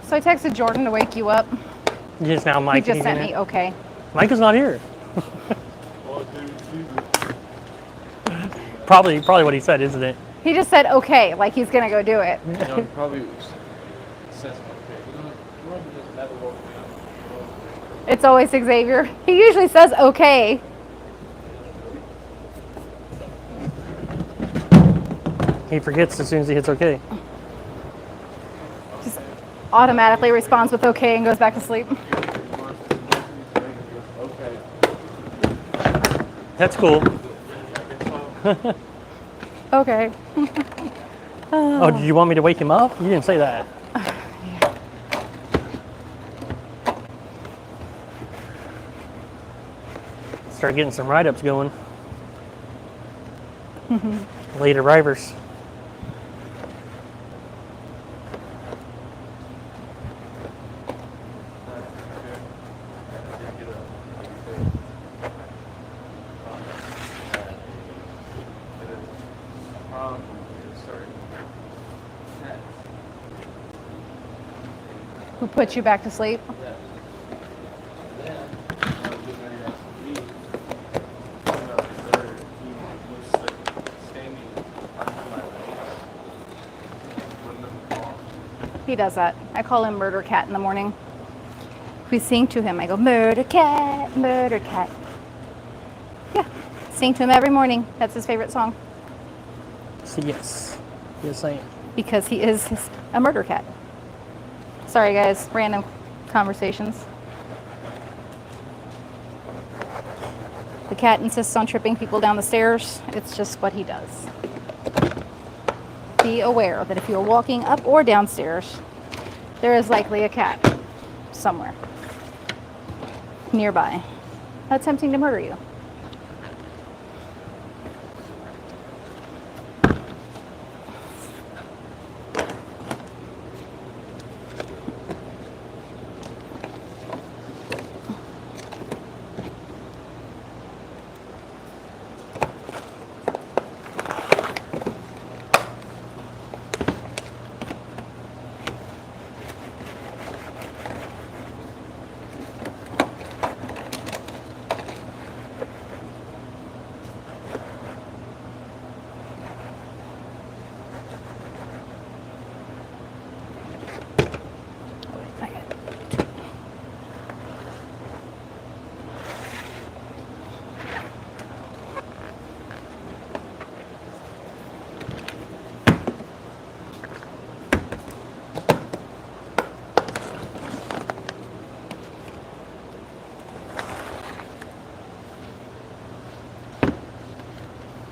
So I texted Jordan to wake you up. Just now, Mike. He just sent me okay. Mike is not here. Probably what he said, isn't it? He just said okay, like he's gonna go do it. No, probably says okay. It's always Xavier. He usually says okay. He forgets as soon as he hits okay. Just automatically responds with okay and goes back to sleep. Okay. That's cool. Okay. Oh, did you want me to wake him up? You didn't say that. Start getting some write-ups going. Late arrivers. Who put you back to sleep? He does that. I call him Murder Cat in the morning. We sing to him. I go, Murder Cat, Murder Cat. Yeah, sing to him every morning. That's his favorite song. So yes. Yes, I am. Because he is a murder cat. Sorry, guys. Random conversations. The cat insists on tripping people down the stairs. It's just what he does. Be aware that if you are walking up or downstairs, there is likely a cat somewhere nearby attempting to murder you.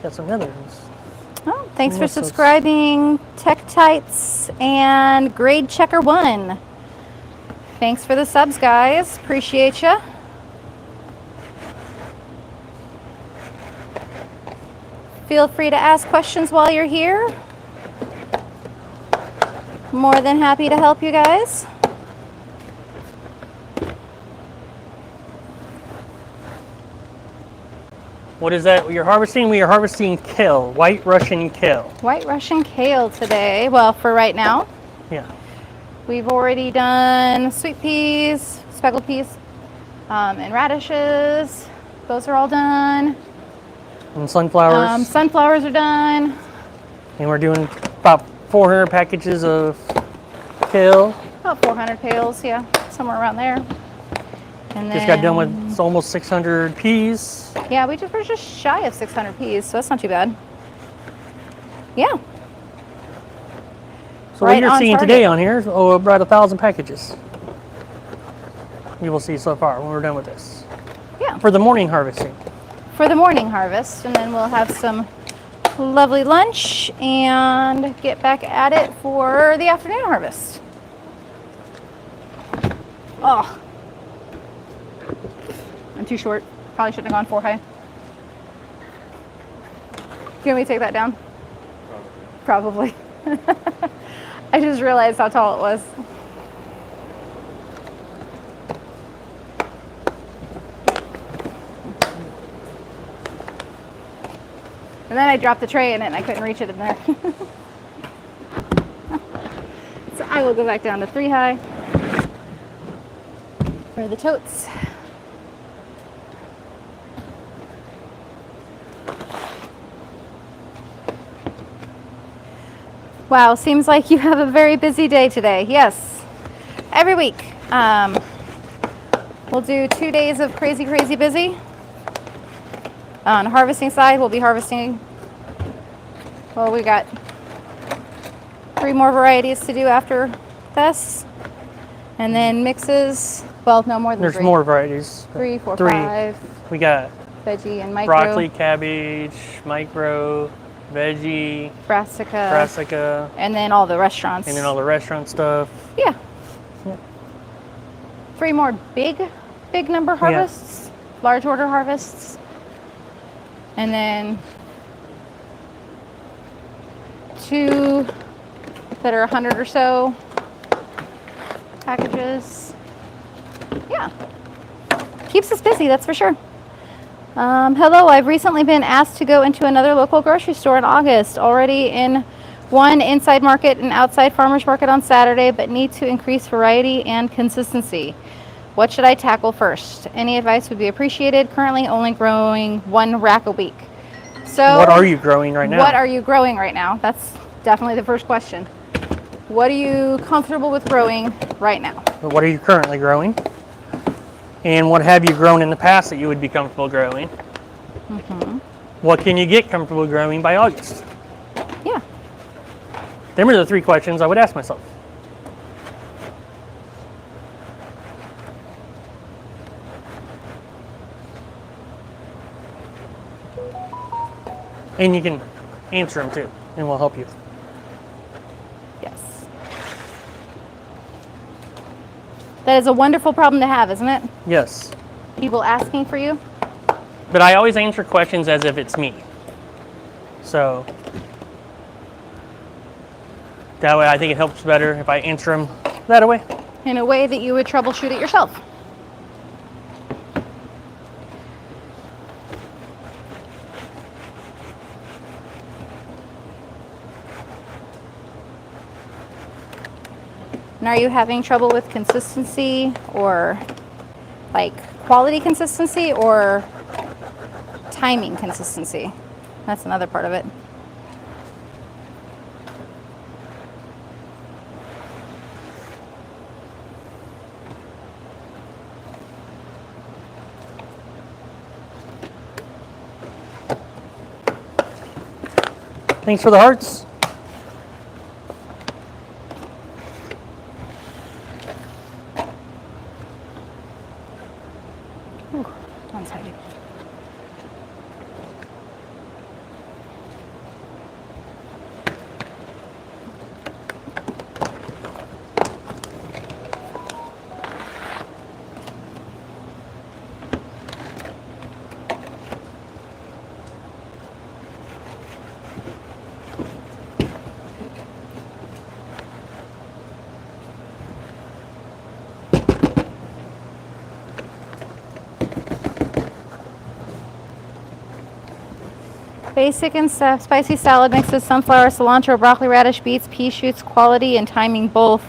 Got some others. Oh, Thanks for What's this? subscribing, Tech Tights and Grade Checker 1. Thanks for the subs, guys. Appreciate ya. Feel free to ask questions while you're here. More than happy to help you guys. What is that you're harvesting? We are harvesting kale, white Russian kale. White Russian kale today. Well, for right now. Yeah. We've already done sweet peas, speckled peas, and radishes. Those are all done. And sunflowers. Sunflowers are done. And we're doing about 400 packages of kale. About 400 pails, yeah, somewhere around there. And Just got done with almost 600 peas. Yeah, we're just shy of 600 peas, so that's not too bad. Yeah. So Right what you're on seeing target. today on here is about 1,000 packages. You will see so far when we're done with this. Yeah. For the morning harvesting. For the morning harvest, and then we'll have some lovely lunch and get back at it for the afternoon harvest. Oh, I'm too short. Probably shouldn't have gone 4 high. Can we take that down? Probably. I just realized how tall it was. And then I dropped the tray in it and I couldn't reach it in there. So I will go back down to 3 high for the totes. Wow, seems like you have a very busy day today. Yes, every week. We'll do 2 days of crazy, crazy busy. On the harvesting side, we'll be harvesting, well, we got 3 more varieties to do after this. And then mixes, well, no more than There's 3. more varieties. 3, 4, 3. 5. We got Veggie and micro. broccoli, cabbage, micro, veggie, brassica, And then all the restaurants. and then all the restaurant stuff. Yeah. Yeah. 3 more big number harvests, large order harvests. And then 2 that are 100 or so packages. Yeah. Keeps us busy, that's for sure. Hello, I've recently been asked to go into another local grocery store in August, already in one inside market and outside farmers market on Saturday, but need to increase variety and consistency. What should I tackle first? Any advice would be appreciated. Currently only growing 1 rack a week. So What are you growing right now? What are you growing right now? That's definitely the first question. What are you comfortable with growing right now? What are you currently growing? And what have you grown in the past that you would be comfortable growing? Mm-hmm. What can you get comfortable growing by August? Yeah. Them are the 3 questions I would ask myself. And you can answer them too, and we'll help you. Yes. That is a wonderful problem to have, isn't it? Yes. People asking for you. But I always answer questions as if it's me. So that way I think it helps better if I answer them that way. In a way that you would troubleshoot it yourself. And are you having trouble with consistency or like quality consistency or timing consistency? That's another part of it. Thanks for the hearts. Ooh, one-sided. Basic and spicy salad mixes, sunflower, cilantro, broccoli, radish, beets, pea shoots, quality and timing both.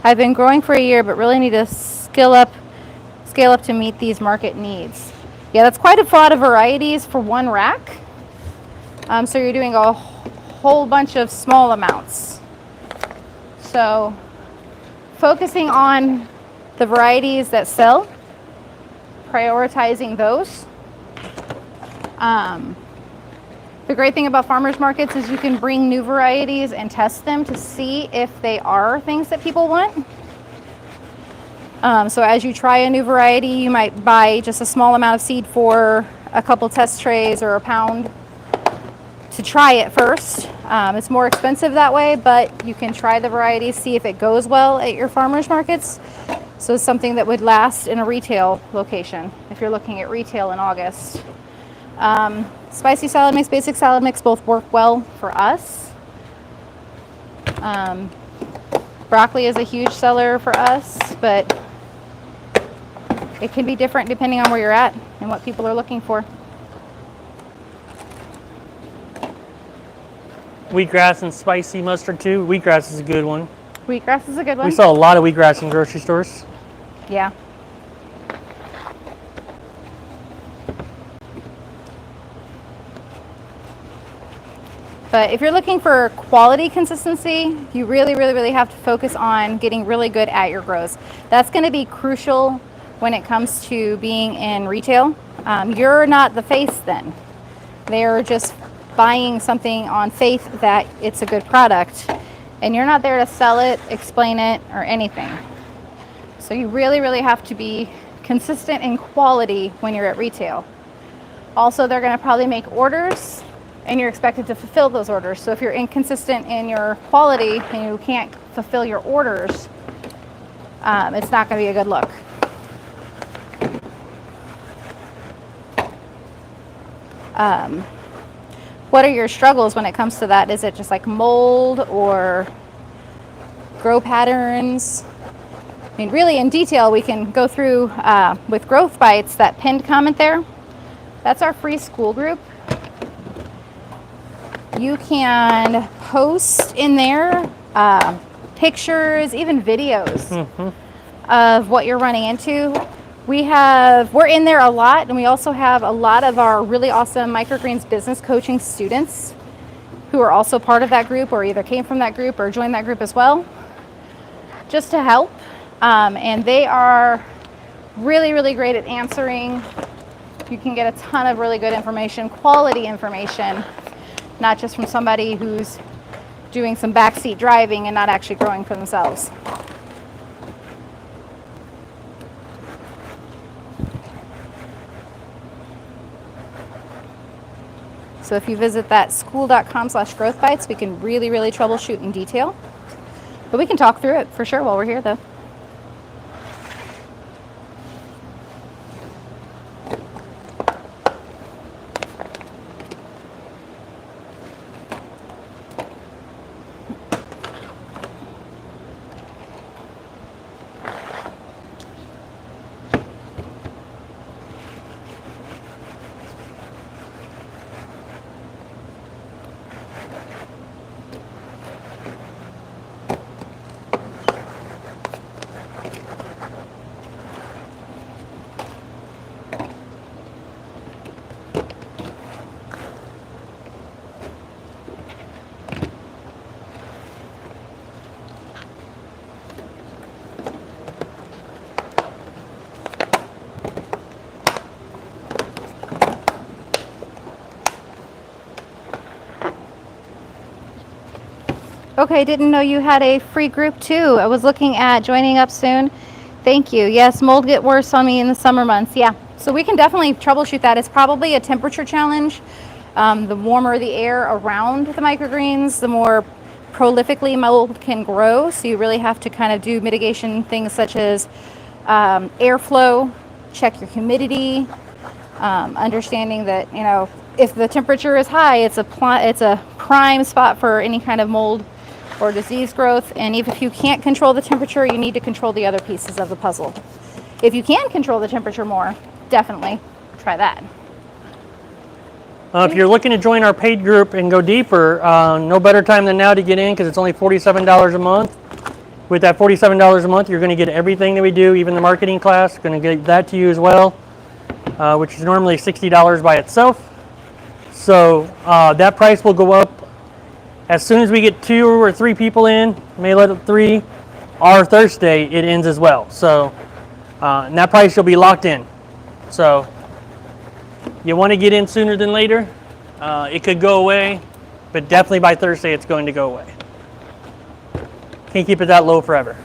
I've been growing for a year, but really need to scale up to meet these market needs. Yeah, that's quite a lot of varieties for one rack. So you're doing a whole bunch of small amounts. So focusing on the varieties that sell, prioritizing those. The great thing about farmers markets is you can bring new varieties and test them to see if they are things that people want. So as you try a new variety, you might buy just a small amount of seed for a couple test trays or a pound to try it first. It's more expensive that way, but you can try the variety, see if it goes well at your farmers markets. So it's something that would last in a retail location if you're looking at retail in August. Spicy salad mix, basic salad mix both work well for us. Broccoli is a huge seller for us, but it can be different depending on where you're at and what people are looking for. Wheatgrass and spicy mustard too. Wheatgrass is a good one. Wheatgrass is a good one. We saw a lot of wheatgrass in grocery stores. Yeah. But if you're looking for quality consistency, you really have to focus on getting really good at your grows. That's going to be crucial when it comes to being in retail. You're not the face then. They're just buying something on faith that it's a good product, and you're not there to sell it, explain it, or anything. So you really have to be consistent in quality when you're at retail. Also, they're going to probably make orders, and you're expected to fulfill those orders. So if you're inconsistent in your quality and you can't fulfill your orders, it's not going to be a good look. What are your struggles when it comes to that? Is it just like mold or grow patterns? I mean, really in detail, we can go through with Growth Bites, that pinned comment there. That's our free school group. You can post in there pictures, even videos of what you're running into. We're in there a lot, and we also have a lot of our really awesome Microgreens business coaching students who are also part of that group, or either came from that group or joined that group as well, just to help. And they are really great at answering. You can get a ton of really good information, quality information, not just from somebody who's doing some backseat driving and not actually growing for themselves. So if you visit that school.com/growthbites, we can really troubleshoot in detail. But we can talk through it for sure while we're here though. Okay, didn't know you had a free group too. I was looking at joining up soon. Thank you. Yes, mold get worse on me in the summer months. Yeah, so we can definitely troubleshoot that. It's probably a temperature challenge. The warmer the air around the microgreens, the more prolifically mold can grow. So you really have to kind of do mitigation things such as airflow, check your humidity, understanding that, you know, if the temperature is high, it's a prime spot for any kind of mold or disease growth. And even if you can't control the temperature, you need to control the other pieces of the puzzle. If you can control the temperature more, definitely try that. If you're looking to join our paid group and go deeper, no better time than now to get in because it's only $47 a month. With that $47 a month, you're going to get everything that we do, even the marketing class. Going to get that to you as well, which is normally $60 by itself. So that price will go up as soon as we get 2 or 3 people in. May let it 3. Our Thursday it ends as well. So and that price will be locked in. So you want to get in sooner than later. It could go away, but definitely by Thursday it's going to go away. Can't keep it that low forever.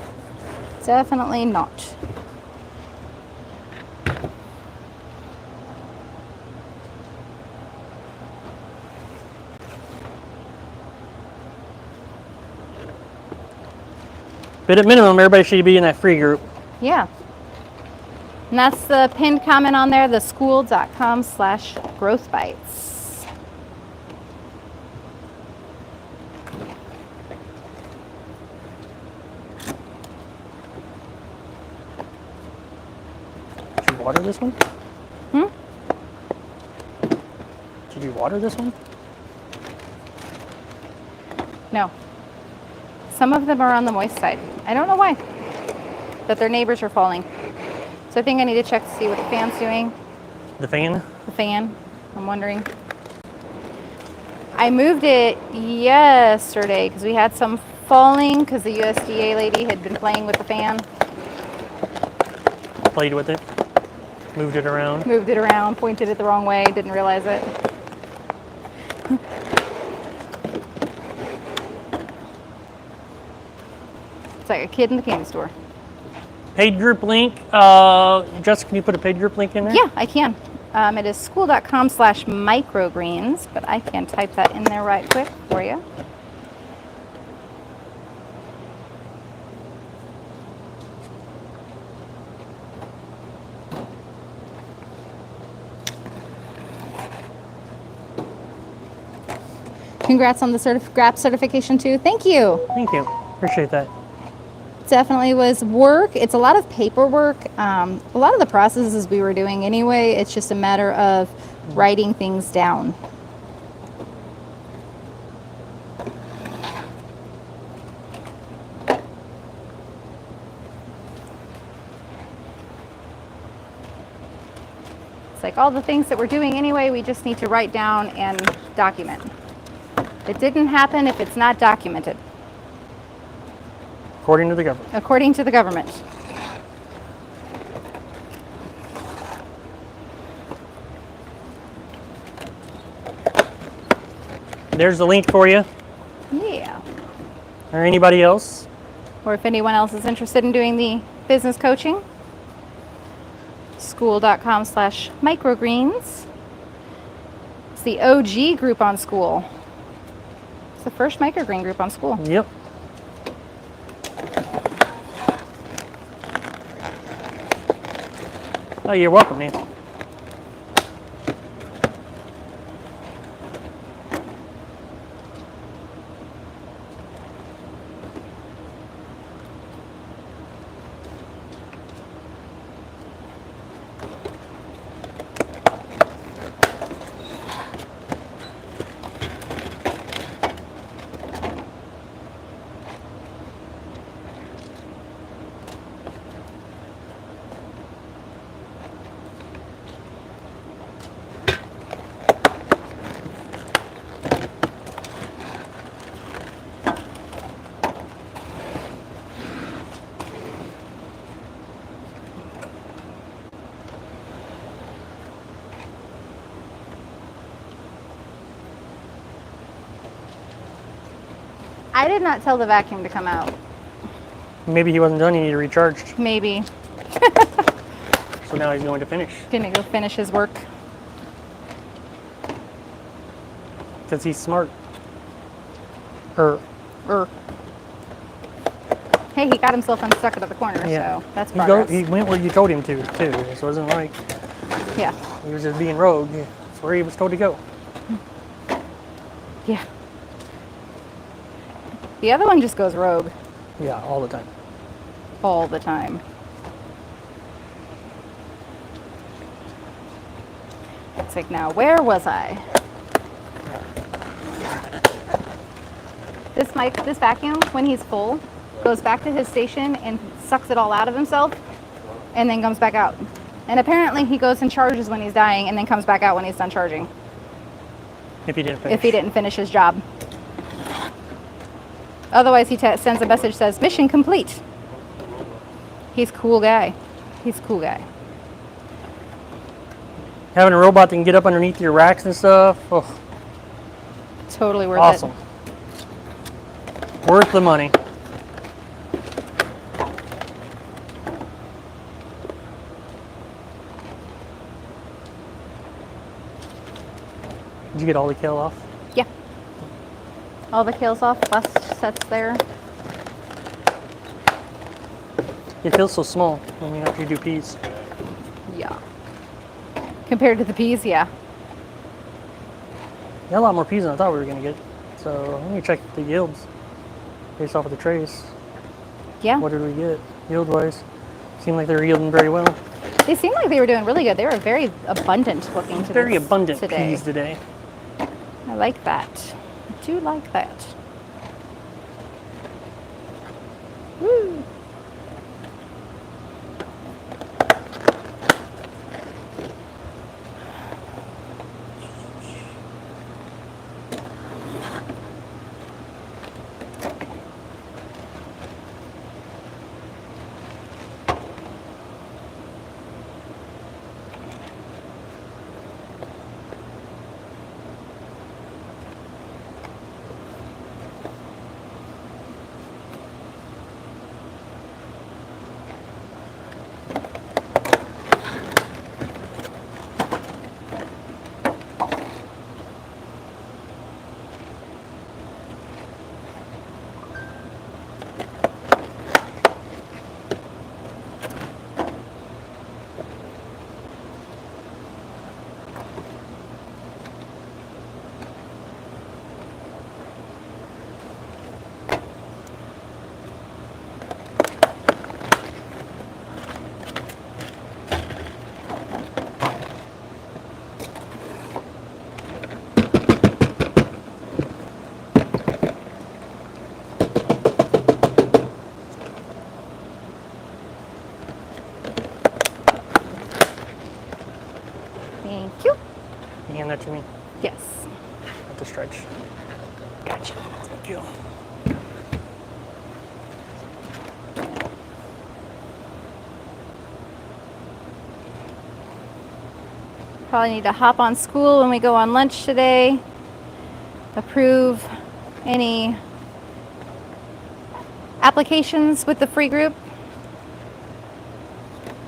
Definitely not. But at minimum, everybody should be in that free group. Yeah. And that's the pinned comment on there, theschool.com/growthbites. Did you water this one? Did you water this one? No. Some of them are on the moist side. I don't know why, but their neighbors are falling. So I think I need to check to see what the fan's doing. The fan? The fan, I'm wondering. I moved it yesterday because we had some falling because the USDA lady had been playing with the fan. Played with it. Moved it around. Moved it around, pointed it the wrong way, didn't realize it. It's like a kid in the candy store. Paid group link. Jessica, can you put a paid group link in there? Yeah, I can. It is school.com/microgreens, but I can type that in there right quick for you. Congrats on the GRAP certification too. Thank you. Thank you. Appreciate that. Definitely was work. It's a lot of paperwork. A lot of the processes we were doing anyway. It's just a matter of writing things down. It's like all the things that we're doing anyway, we just need to write down and document. It didn't happen if it's not documented. According to the government. According to the government. There's the link for you. Yeah. Or anybody else. Or if anyone else is interested in doing the business coaching, school.com/microgreens. It's the OG group on School. It's the first microgreen group on School. Yep. Oh, you're welcome, Nancy. I did not tell the vacuum to come out. Maybe he wasn't done, he needed recharged. Maybe. So now he's going to finish. Gonna go finish his work. Because he's smart. Hey, he got himself unstuck at the corner, Yeah. so that's He progress. he went where you told him to, too. This wasn't like Yeah. he was just being rogue. That's where he was told to go. Yeah. The other one just goes rogue Yeah, all the time. all the time. It's like, now, where was I? This vacuum, when he's full, goes back to his station and sucks it all out of himself, and then comes back out. And apparently, he goes and charges when he's dying, and then comes back out when he's done charging. If he didn't finish. If he didn't finish his job. Otherwise, he sends a message that says, mission complete. He's a cool guy. He's a cool guy. Having a robot that can get up underneath your racks and stuff. Oh, Totally worth awesome. Worth the money. Did you get all the kale off? Yeah. All the kale's off, bust sets there. It feels so small when you have to do peas. Yeah. Compared to the peas, yeah. Got a lot more peas than I thought we were going to get. So let me check the yields based off of the trays. Yeah. What did we get yield-wise? Seemed like they were yielding very well. They seemed like they were doing really good. They were very abundant looking today. Very abundant peas today. I like that. I do like that. Woo. Thank you. You hand that to me Yes. at the stretch. Gotcha. Thank you. Probably need to hop on school when we go on lunch today. Approve any applications with the free group.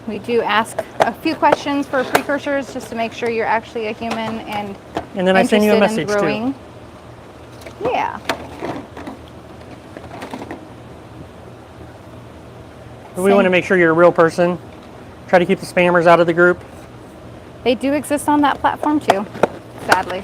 We do ask a few questions for precursors just to make sure you're actually a human and then I send you a interested in message growing. too. Yeah. But we want to make sure you're a real person. Try to keep the spammers out of the group. They do exist on that platform too, sadly.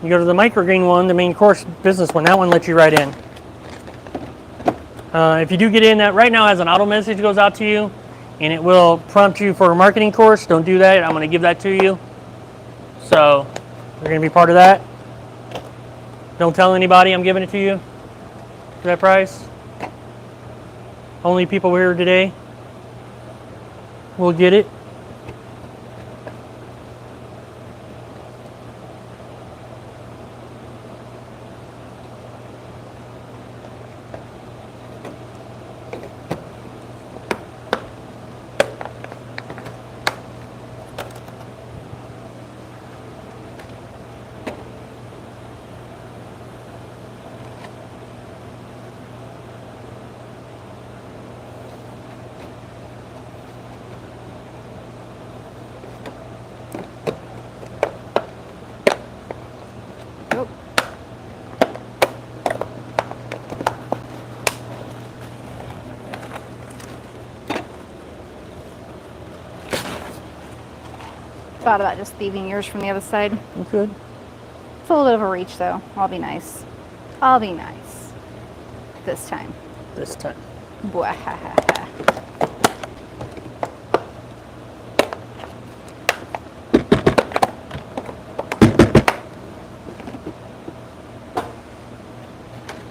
You go to the Microgreen one, the main course business one, that one lets you right in. If you do get in, that right now has an auto message goes out to you, and it will prompt you for a marketing course. Don't do that. I'm going to give that to you. So you're going to be part of that. Don't tell anybody I'm giving it to you for that price. Only people here today will get it. Thought about just thieving yours from the other side. You could. It's a little bit of a reach, though. I'll be nice. I'll be nice. This time. This time. Bwahahaha.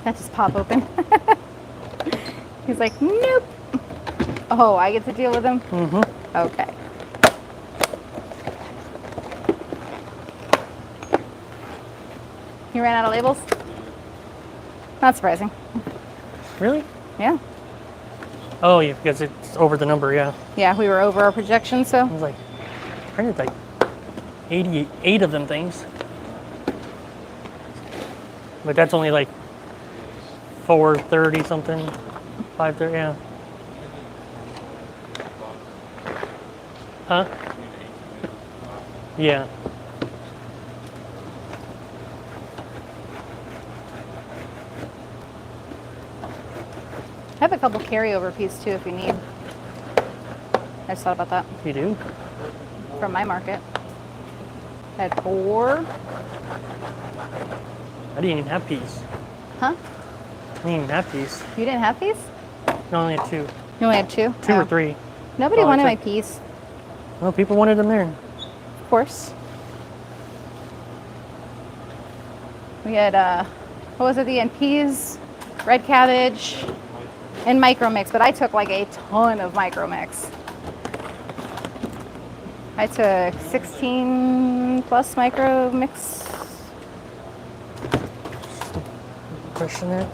That just pop open. He's like, nope. Oh, I get to deal with him? Mm-hmm. Okay. You ran out of labels? Not surprising. Really? Yeah. Oh, yeah, because it's over the number, yeah. Yeah, we were over our projection, so. I was like, I printed like 88 of them things. But that's only like 430 something, 530, yeah. Huh? Yeah. I have a couple carryover pieces too if you need. I just thought about that You do? from my market. I had 4. I didn't even have peas. Huh? I didn't even have peas. You didn't have these? I only had 2. You only had 2? 2 or 3. Nobody Oh, wanted I my peas, Well, people wanted them there. of course. We had, what was it, the end? Peas, red cabbage, and micro mix, but I took like a ton of micro mix. I took 16 plus micro mix. Question it.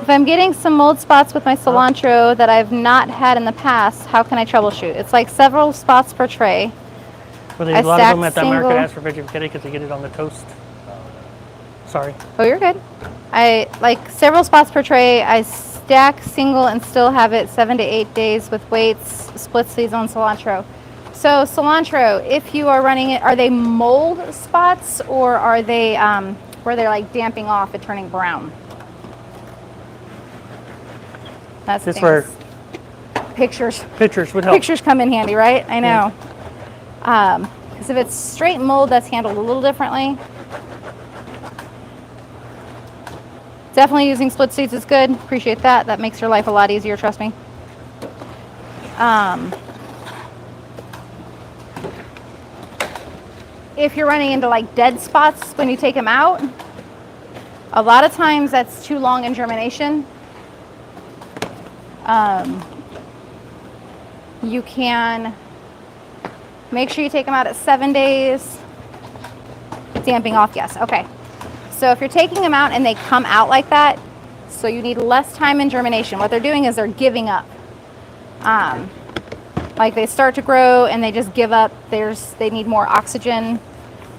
If I'm getting some mold spots with my cilantro that I've not had in the past, how can I troubleshoot? It's like several spots per tray. Well, there's I a lot of them stacked at that market single- ask for veggie potato because they get it on the toast. Sorry. Oh, you're good. I like several spots per tray. I stack single and still have it 7 to 8 days with weights, split seeds on cilantro. So cilantro, if you are running it, are they mold spots or are they where they're like damping off and turning brown? That's the This thing. where Pictures. pictures would help. Pictures come in handy, right? I know. Because if it's straight mold, that's handled a little differently. Definitely using split seeds is good. Appreciate that. That makes your life a lot easier, trust me. If you're running into like dead spots when you take them out, a lot of times that's too long in germination. You can make sure you take them out at 7 days. Damping off, yes. Okay. So if you're taking them out and they come out like that, so you need less time in germination. What they're doing is they're giving up. Like they start to grow and they just give up. They need more oxygen,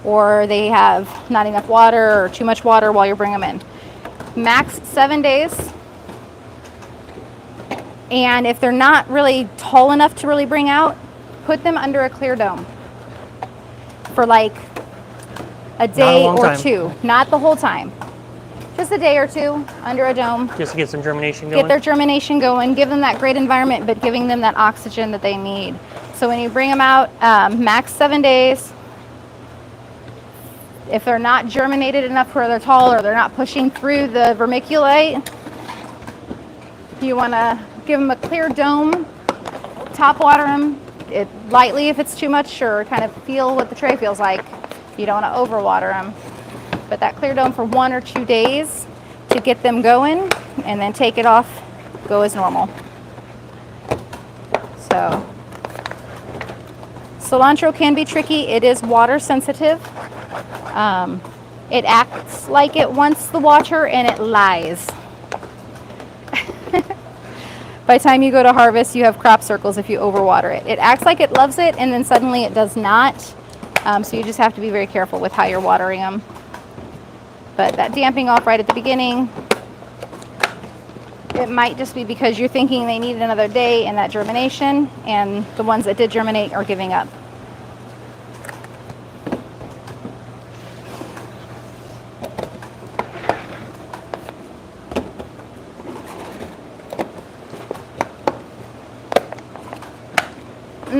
or they have not enough water or too much water while you bring them in. Max 7 days. And if they're not really tall enough to really bring out, put them under a clear dome for like a day or time. 2. Not the whole time. Just a day or 2 under a dome. Just to get some germination going. Get their germination going. Give them that great environment, but giving them that oxygen that they need. So when you bring them out, max 7 days. If they're not germinated enough where they're tall or they're not pushing through the vermiculite, you want to give them a clear dome, top water them lightly if it's too much, or kind of feel what the tray feels like. You don't want to overwater them. But that clear dome for 1 or 2 days to get them going, and then take it off, go as normal. So, cilantro can be tricky. It is water sensitive. It acts like it wants the water and it lies. By the time you go to harvest, you have crop circles if you overwater it. It acts like it loves it, and then suddenly it does not. So you just have to be very careful with how you're watering them. But that damping off right at the beginning, it might just be because you're thinking they need another day in that germination, and the ones that did germinate are giving up.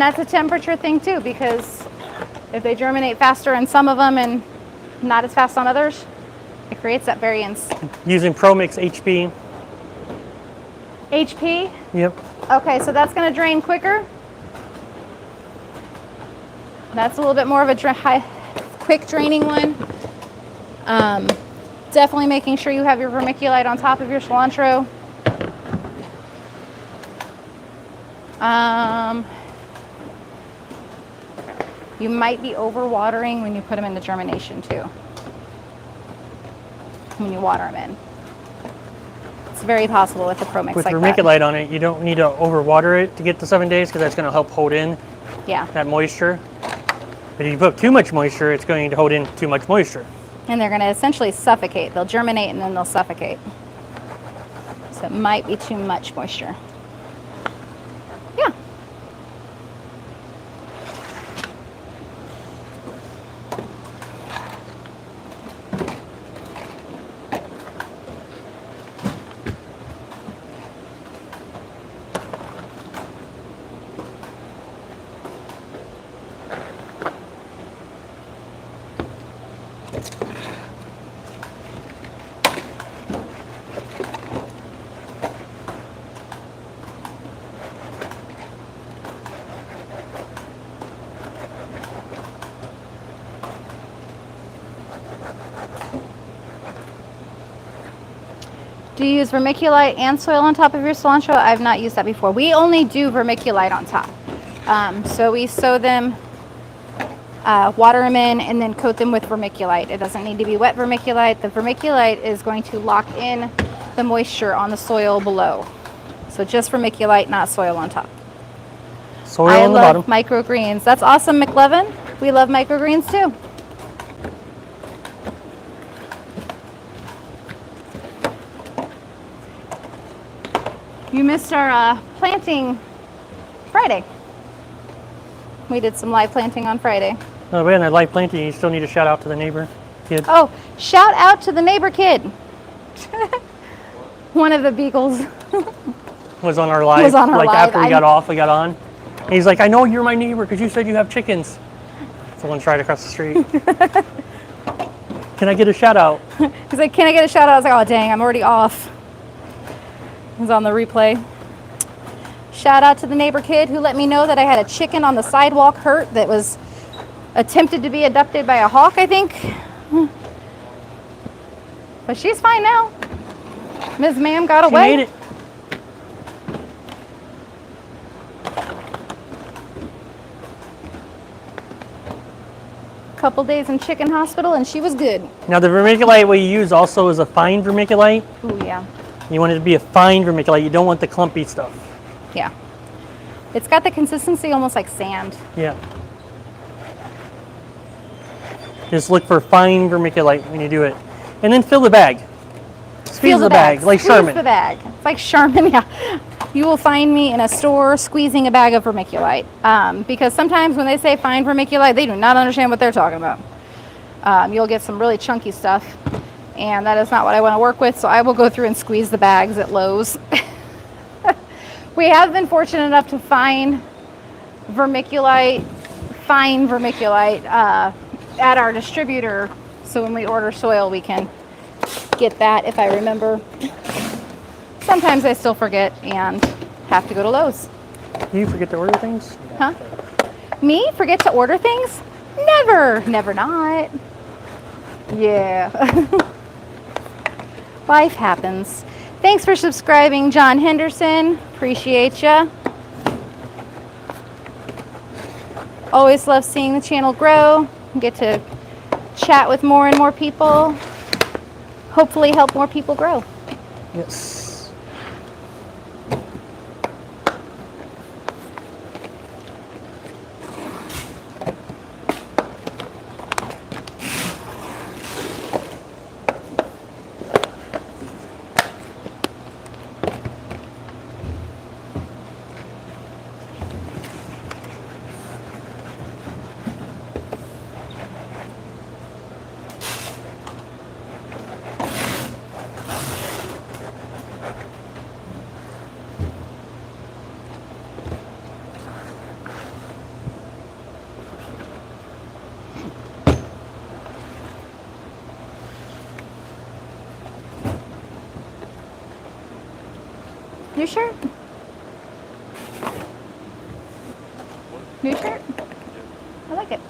that's a temperature thing too, because if they germinate faster in some of them and not as fast on others, it creates that variance. Using ProMix HP. HP? Yep. Okay, so that's going to drain quicker. That's a little bit more of a quick draining one. Definitely making sure you have your vermiculite on top of your cilantro. You might be overwatering when you put them into germination too. When you water them in. It's very possible with the ProMix With like vermiculite that. on it, you don't need to overwater it to get to 7 days because that's going to help hold in that moisture. But if you put too much moisture, it's going to hold in too much moisture. And they're going to essentially suffocate. They'll germinate and then they'll suffocate. So it might be too much moisture. Yeah. Do you use vermiculite and soil on top of your cilantro? I've not used that before. We only do vermiculite on top. So we sow them, water them in, and then coat them with vermiculite. It doesn't need to be wet vermiculite. The vermiculite is going to lock in the moisture on the soil below. So just vermiculite, not soil on top. Soil on the bottom. I love microgreens. That's awesome, McLevin. We love microgreens too. You missed our planting Friday. We did some live planting on Friday. Oh, man, that live planting, you still need to shout out to the neighbor kid. Oh, shout out to the neighbor kid. One of the beagles. Was on our live. Was on our like live. after we got off, we got on. And he's like, I know you're my neighbor because you said you have chickens. Someone's right across the street. Can I get a shout out? He's like, can I get a shout out? I was like, oh dang, I'm already off. He's on the replay. Shout out to the neighbor kid who let me know that I had a chicken on the sidewalk hurt that was attempted to be abducted by a hawk, I think. But she's fine now. Ms. Ma'am got away. She made it. Couple days in chicken hospital and she was good. Now the vermiculite we use also is a fine vermiculite. Ooh, yeah. You want it to be a fine vermiculite. You don't want the clumpy stuff. Yeah. It's got the consistency almost like sand. Yeah. Just look for fine vermiculite when you do it. And then fill the bag. Squeeze the bag, like Squeeze Charmin. the bag. It's like Charmin, yeah. You will find me in a store squeezing a bag of vermiculite. Because sometimes when they say fine vermiculite, they do not understand what they're talking about. You'll get some really chunky stuff. And that is not what I want to work with, so I will go through and squeeze the bags at Lowe's. We have been fortunate enough to find vermiculite, fine vermiculite, at our distributor. So when we order soil, we can get that if I remember. Sometimes I still forget and have to go to Lowe's. You forget to order things? Huh? Me? Forget to order things? Never. Never not. Yeah. Life happens. Thanks for subscribing, John Henderson. Appreciate ya. Always love seeing the channel grow. Get to chat with more and more people. Hopefully help more people grow. Yes. New shirt? New shirt? I like it.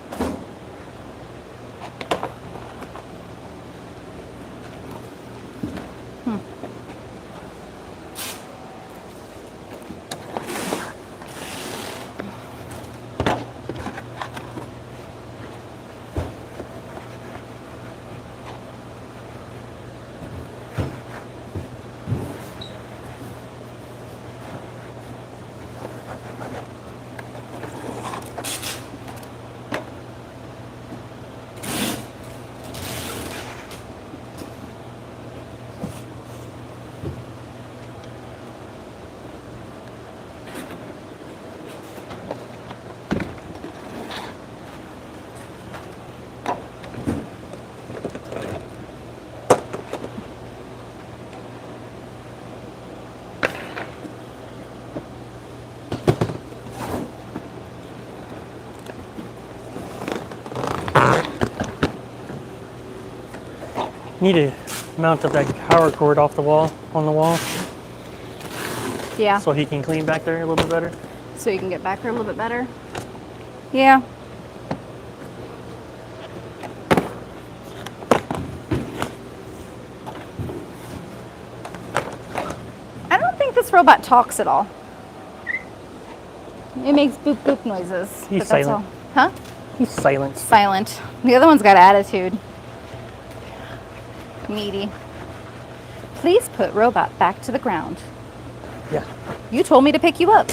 Need to mount up that power cord off the wall, on the wall, Yeah. so he can clean back there a little bit better. So you can get back there a little bit better. Yeah. I don't think this robot talks at all. It makes boop boop noises. He's but that's silent. all. Huh? He's silent. Silent. The other one's got attitude. Needy. Please put robot back to the ground. Yeah. You told me to pick you up.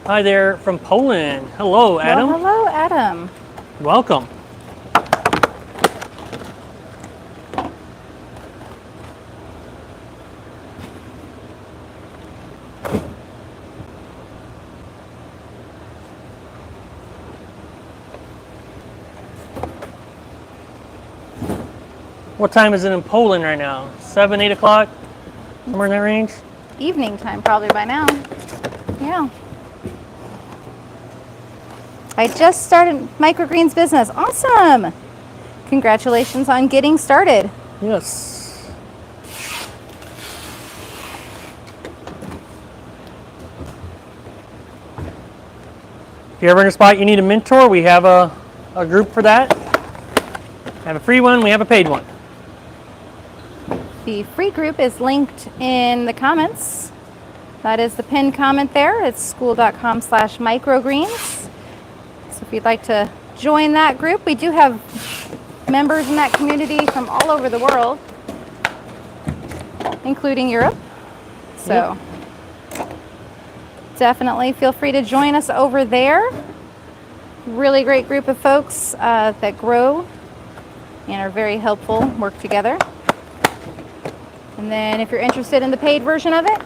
Hi there from Poland. Hello, Adam. Well, hello, Adam. Welcome. What time is it in Poland right now? 7, 8 o'clock? Somewhere in that range? Evening time probably by now. Yeah. I just started Microgreens business. Awesome. Congratulations on getting started. Yes. If you're ever in a spot you need a mentor, we have a group for that. We have a free one, we have a paid one. The free group is linked in the comments. That is the pinned comment there. It's school.com/microgreens. So if you'd like to join that group, we do have members in that community from all over the world, including Europe. So definitely feel free to join us over there. Really great group of folks that grow and are very helpful, work together. And then if you're interested in the paid version of it,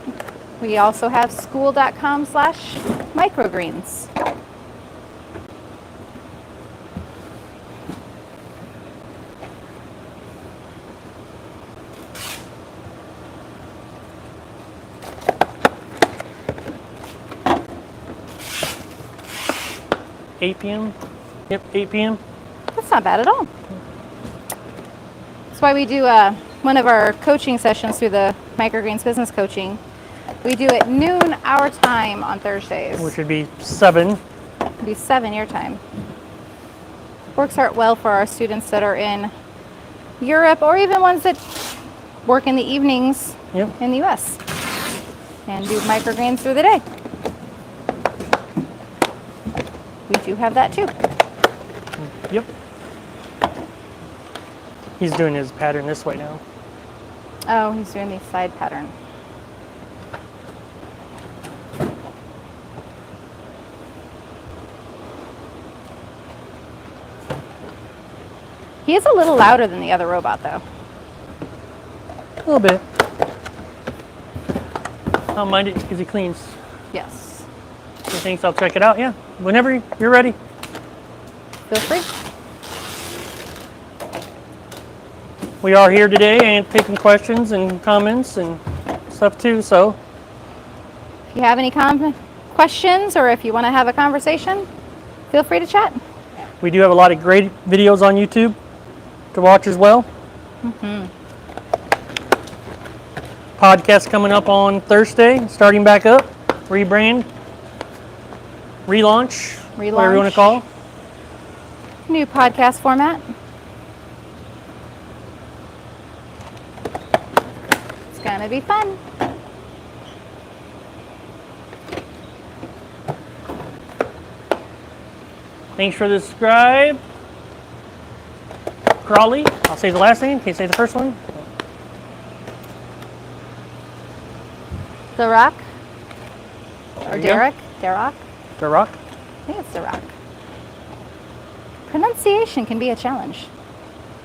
we also have school.com/microgreens. 8 p.m.? Yep, 8 p.m. That's not bad at all. That's why we do one of our coaching sessions through the Microgreens Business Coaching. We do it noon our time on Thursdays. which would be 7. It'd be 7 your time. Works out well for our students that are in Europe or even ones that work in the evenings Yep. in the US and do microgreens through the day. We do have that too. Yep. He's doing his pattern this way now. Oh, he's doing the side pattern. He is a little louder than the other robot though. A little bit. I don't mind it because he cleans. Yes. He thinks I'll check it out. Yeah. Whenever you're ready. Feel free. We are here today and taking questions and comments and stuff too. So If you have any questions or if you want to have a conversation, feel free to chat. we do have a lot of great videos on YouTube to watch as well. Podcast coming up on Thursday, starting back up, rebrand, relaunch, whatever you want to call it. New podcast format. It's gonna be fun. Thanks for the subscribe. Crawley, I'll say the last name, can't say the first one. The Rock There or you go. Derek? Derek? The Rock. I think it's The Rock. Pronunciation can be a challenge.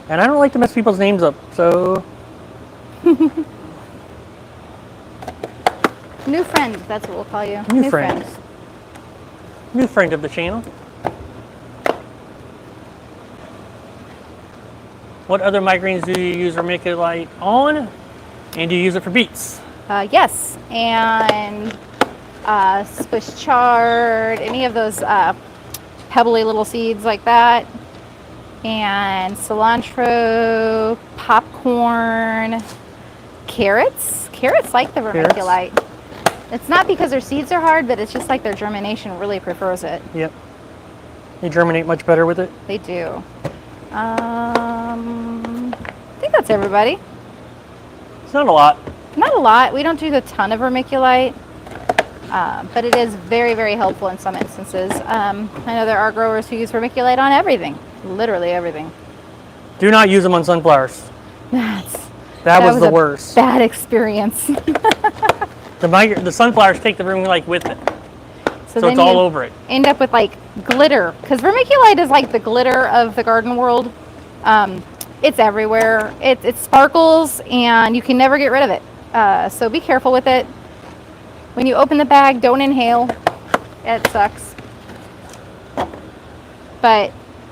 And I don't like to mess people's names up, so New friend, that's what we'll call you. New friend. New friend of the channel. What other microgreens do you use vermiculite on? And do you use it for beets? Yes, and Swiss chard, any of those pebbly little seeds like that, and cilantro, popcorn, carrots. Carrots like the vermiculite. It's not because their seeds are hard, but it's just like their germination really prefers it. Yep. They germinate much better with it. They do. I think that's everybody. It's not a lot. Not a lot. We don't do a ton of vermiculite, but it is very, very helpful in some instances. I know there are growers who use vermiculite on everything, literally everything. Do not use them on sunflowers. That was the a worst. Bad experience. The sunflowers take the vermiculite with it, so then it's all you over it. end up with like glitter, because vermiculite is like the glitter of the garden world. It's everywhere. It sparkles, and you can never get rid of it. So be careful with it. When you open the bag, don't inhale. It sucks. But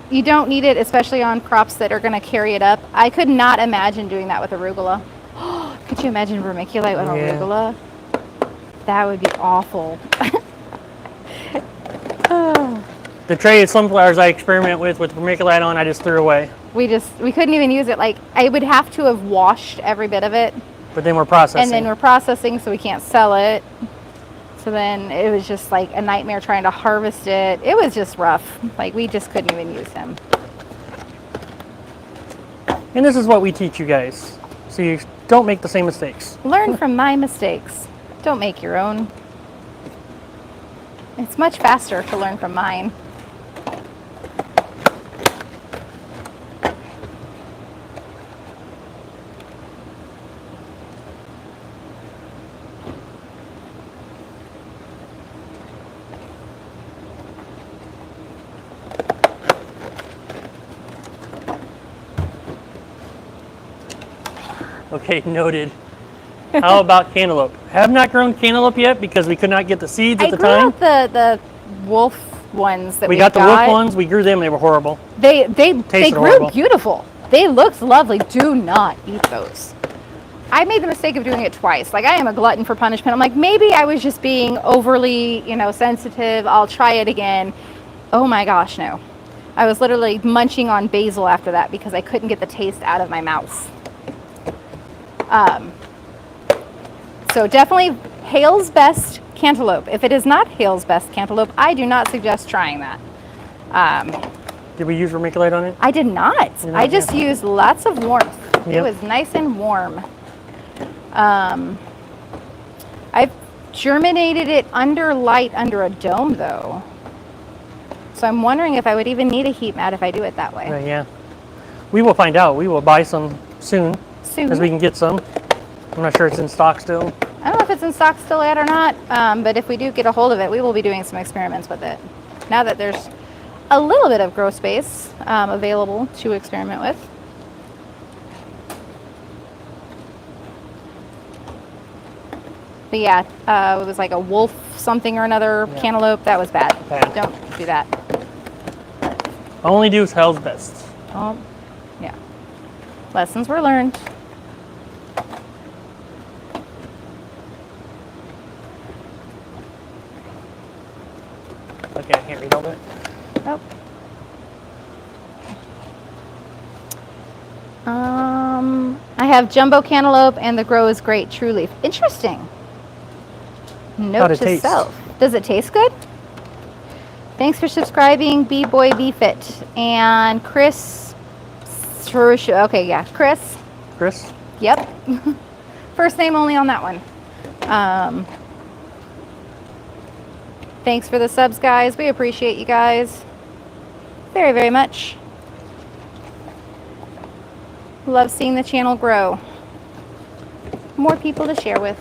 you don't need it, especially on crops that are going to carry it up. I could not imagine doing that with arugula. Could you imagine vermiculite with arugula? That would be awful. The tray of sunflowers I experiment with vermiculite on, I just threw away. We couldn't even use it. Like, I would have to have washed every bit of it. But then we're processing. And then we're processing, so we can't sell it. So then it was just like a nightmare trying to harvest it. It was just rough. Like, we just couldn't even use him. And this is what we teach you guys, so you don't make the same mistakes. Learn from my mistakes. Don't make your own. It's much faster to learn from mine. Okay, noted. How about cantaloupe? Have not grown cantaloupe yet because we could not get the seeds at the time. I grew out the wolf ones that We we got the wolf ones. We grew them. They were horrible. They Tasted grew horrible. beautiful. They looked lovely. Do not eat those. I made the mistake of doing it twice. Like, I am a glutton for punishment. I'm like, maybe I was just being overly, sensitive. I'll try it again. Oh my gosh, no. I was literally munching on basil after that because I couldn't get the taste out of my mouth. So definitely Hale's Best Cantaloupe. If it is not Hale's Best Cantaloupe, I do not suggest trying that. Did we use vermiculite on it? I did not. You're I not, just yeah. used lots of warmth. It Yep. was nice and warm. I've germinated it under light under a dome though. So I'm wondering if I would even need a heat mat if I do it that way. Yeah. We will find out. We will buy some soon, Soon. as we can get some. I'm not sure it's in stock still. I don't know if it's in stock still yet or not, but if we do get a hold of it, we will be doing some experiments with it. Now that there's a little bit of grow space available to experiment with. But yeah, it was like a wolf something or another Yeah. cantaloupe. That was bad. Bad. Don't do that. Only do Hell's Best. Oh, yeah. Lessons were learned. Okay, I can't read all that. Oh. I have jumbo cantaloupe and the grow is great, true leaf. Interesting. Note How'd it to taste? self. Does it taste good? Thanks for subscribing, B-Boy B-Fit. And Chris. Okay, yeah, Chris. Chris? Yep. First name only on that one. Thanks for the subs, guys. We appreciate you guys very, very much. Love seeing the channel grow. More people to share with.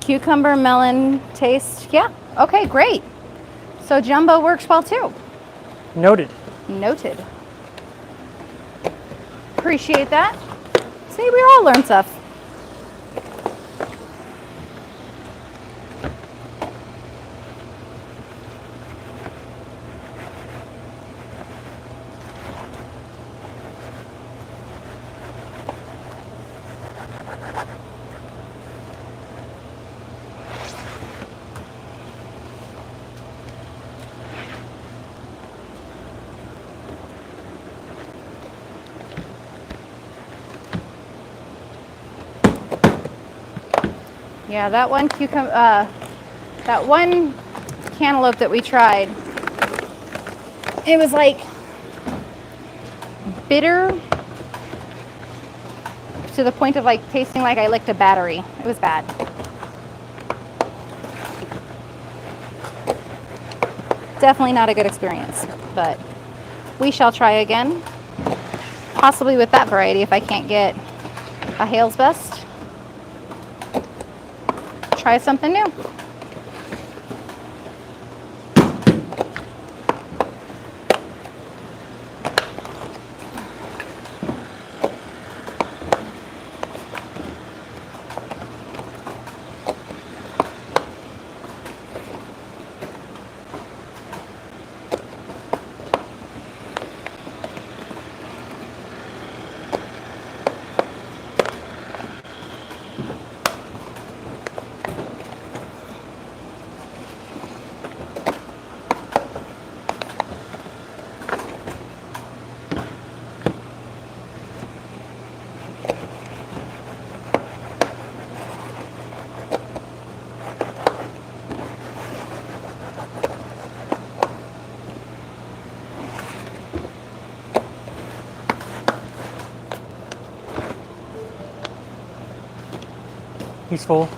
Cucumber melon taste. Yeah. Okay, great. So jumbo works well too. Noted. Noted. Appreciate that. See, we all learn stuff. Yeah, that one that one cantaloupe that we tried, it was like bitter to the point of like tasting like I licked a battery. It was bad. Definitely not a good experience, but we shall try again. Possibly with that variety if I can't get a Hale's Best. Try something new. He's full.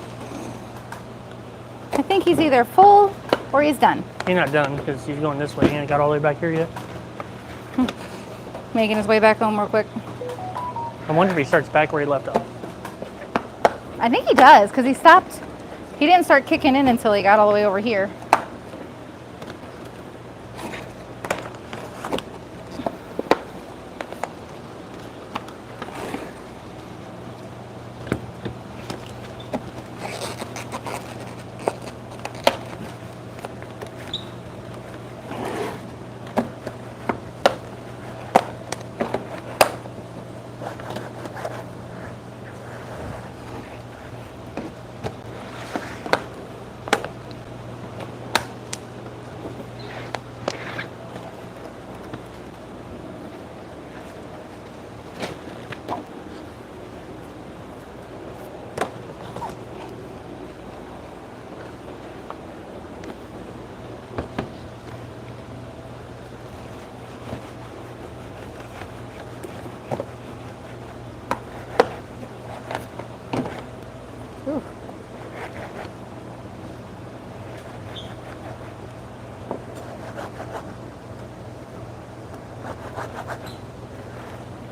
I think he's either full or he's done. He's not done because he's going this way. He ain't got all the way back here yet. Making his way back home real quick. I wonder if he starts back where he left off. I think he does because he stopped. He didn't start kicking in until he got all the way over here. Ooh.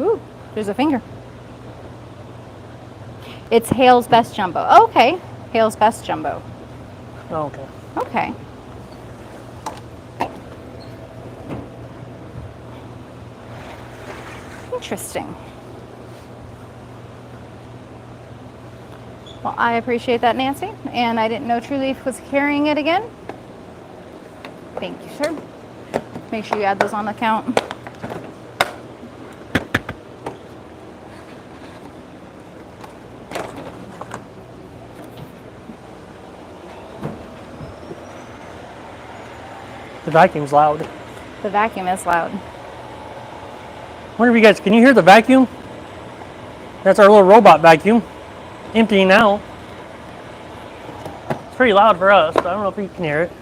Ooh, there's a finger. It's Hale's Best Jumbo. Oh, okay. Hale's Best Jumbo. Oh, okay. Okay. Interesting. Well, I appreciate that, Nancy. And I didn't know True Leaf was carrying it again. Thank you, sir. Make sure you add those on the count. The vacuum's loud. The vacuum is loud. Wonder if you guys, can you hear the vacuum? That's our little robot vacuum. Empty now. It's pretty loud for us, but I don't know if you can hear it.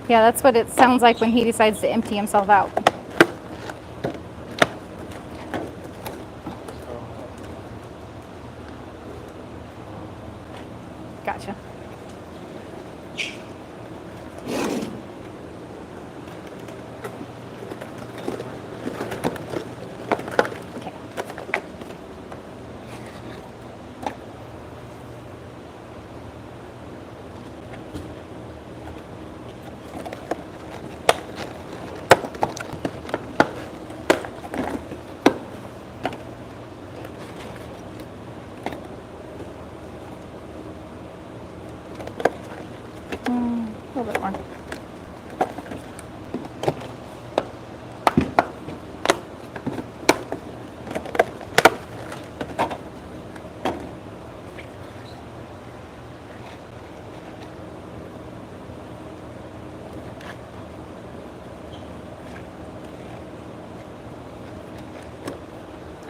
Yeah, that's what it sounds like when he decides to empty himself out. Gotcha. Okay. A little bit more.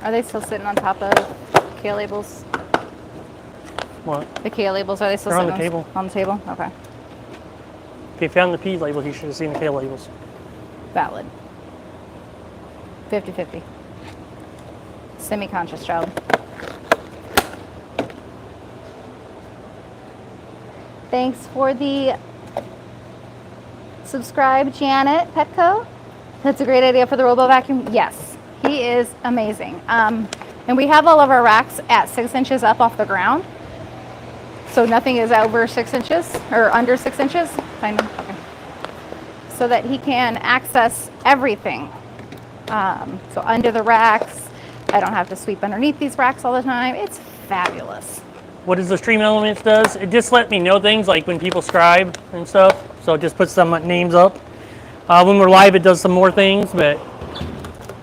Are they still sitting on top of kale labels? What? The kale labels, are they still They're on sitting the table. On the table? Okay. If you found the pea labels, you should have seen the kale labels. Valid. 50-50. Semi-conscious child. Thanks for the subscribe, Janet Petco. That's a great idea for the robo vacuum. Yes, he is amazing. And we have all of our racks at 6 inches up off the ground. So nothing is over 6 inches or under 6 inches. Kind of. Okay. So that he can access everything. So under the racks, I don't have to sweep underneath these racks all the time. It's fabulous. What does the Stream Elements does? It just let me know things like when people scribe and stuff. So it just puts some names up. When we're live, it does some more things, but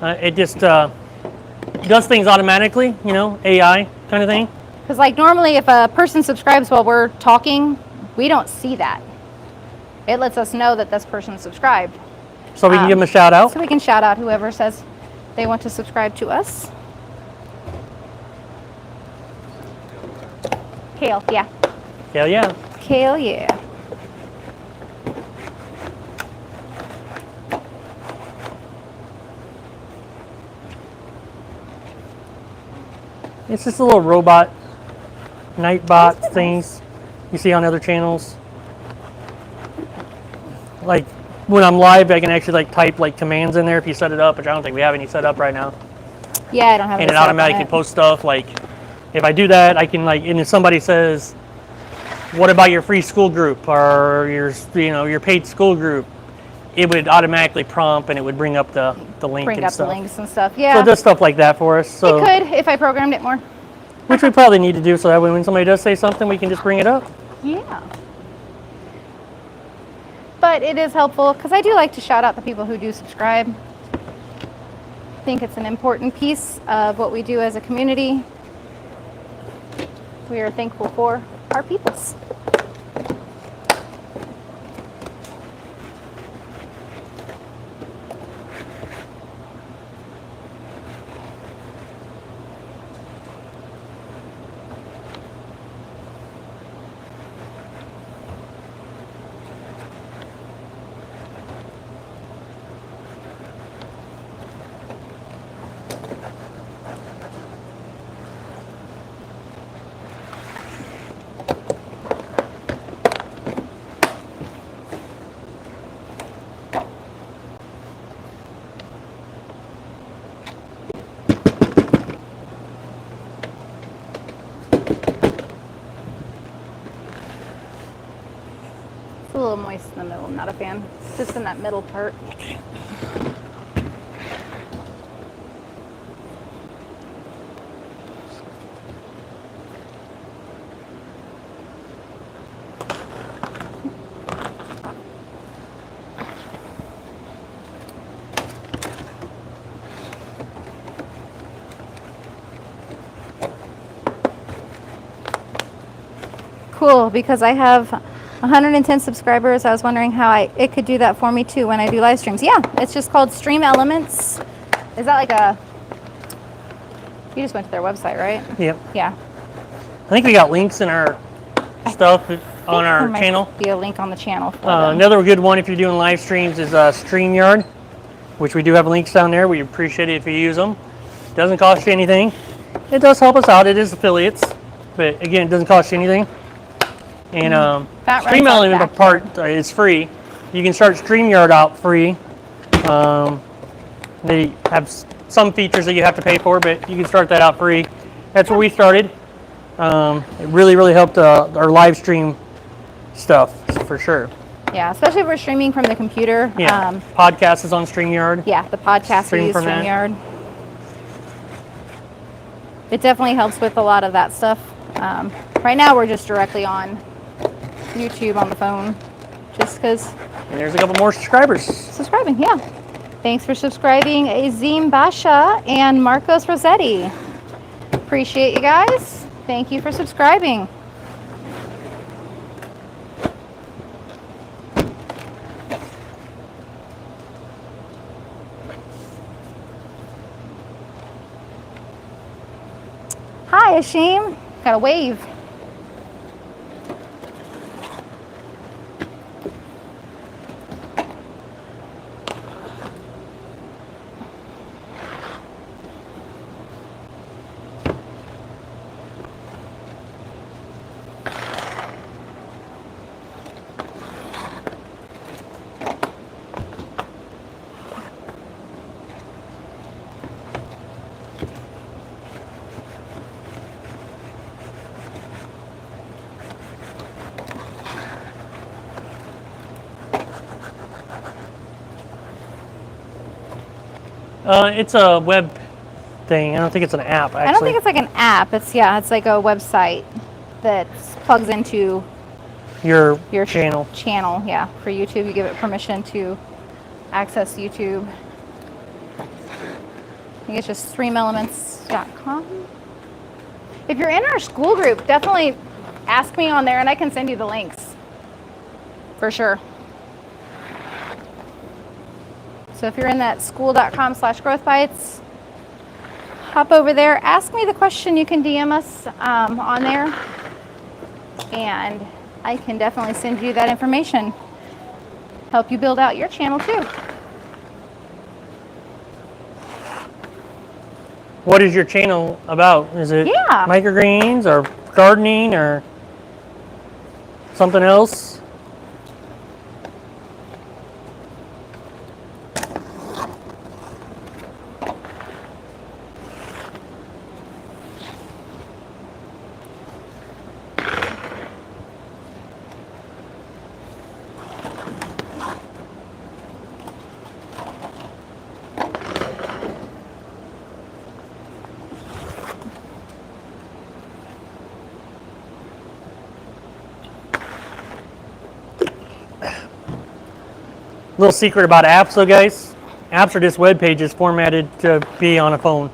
it just does things automatically, you know, AI kind of thing. Because like normally if a person subscribes while we're talking, we don't see that. It lets us know that this person subscribed. So we can give them a shout out. So we can shout out whoever says they want to subscribe to us. Kale, yeah. Hell yeah. Kale, yeah. It's just a little robot, Nightbot things you see on other channels. Like when I'm live, I can actually like type like commands in there if you set it up, which I don't think we have any set up right now. Yeah, I don't have And any it set up on automatically it. posts stuff. Like if I do that, I can like, and if somebody says, "What about your free school group or your paid school group?" It would automatically prompt and it would bring up the link Bring and up stuff. the links and stuff. So Yeah, it does stuff like that for us. So it could if I programmed it more. which we probably need to do so that way when somebody does say something, we can just bring it up. Yeah. But it is helpful because I do like to shout out the people who do subscribe. I think it's an important piece of what we do as a community. We are thankful for our peoples. little moist in the middle. I'm not a fan. Just in that middle part. Cool, because I have 110 subscribers. I was wondering how it could do that for me too when I do live streams. Yeah, it's just called Stream Elements. Is that like a... You just went to their website, right? Yep. Yeah. I think we got links in our stuff on our There might channel. be a link on the channel for them. Another good one if you're doing live streams is StreamYard, which we do have links down there. We appreciate it if you use them. Doesn't cost you anything. It does help us out. It is affiliates, but again, it doesn't cost you anything. And Stream Element part is free. You can start StreamYard out free. They have some features that you have to pay for, but you can start that out free. That's where we started. It really helped our live stream stuff for sure. Yeah, especially if we're streaming from the computer. Yeah, podcast is on StreamYard. Yeah, the podcast we use StreamYard. It definitely helps with a lot of that stuff. Right now we're just directly on YouTube on the phone, just because. And there's a couple more subscribers. Subscribing, yeah. Thanks for subscribing, Azim Basha and Marcos Rossetti. Appreciate you guys. Thank you for subscribing. Hi, Ashim. Got a wave. It's a web thing. I don't think it's an app, actually. I don't think it's like an app. It's like a website that plugs into your channel. Channel, yeah. For YouTube, you give it permission to access YouTube. I think it's just streamelements.com. If you're in our school group, definitely ask me on there and I can send you the links. For sure. So if you're in that school.com/growthbites, hop over there, ask me the question. You can DM us on there, and I can definitely send you that information. Help you build out your channel too. What is your channel about? Is it microgreens or gardening or something else? Little secret about apps though, guys. Apps are just web pages formatted to be on a phone.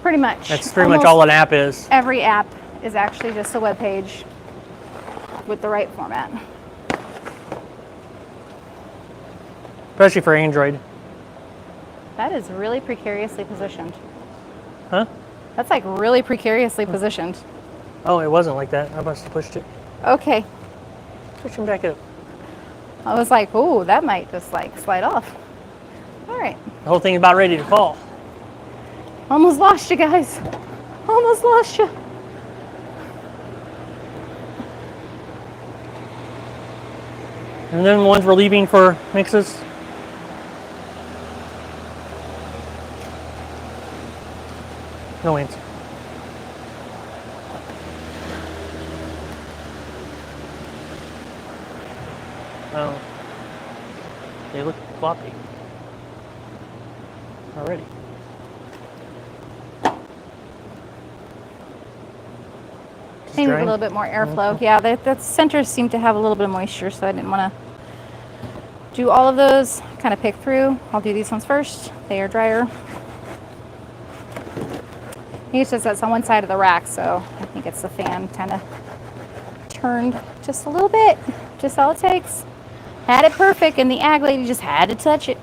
Pretty much. That's pretty much all an app is. Every app is actually just a web page with the right format. Especially for Android. That is really precariously positioned. Huh? That's like really precariously positioned. Oh, it wasn't like that. I must have pushed it. Okay. Push him back up. I was like, ooh, that might just like slide off. All right. The whole thing's about ready to fall. Almost lost you guys. Almost lost you. And then the ones we're leaving for mixes. No answer. Oh, they look floppy already. Just Maybe a drying? little bit more airflow. Yeah, the centers seem to have a little bit of moisture, so I didn't want to do all of those. Kind of pick through. I'll do these ones first. They are drier. It's just that's on one side of the rack, so I think it's the fan kind of turned just a little bit. Just all it takes. Had it perfect, and the ag lady just had to touch it.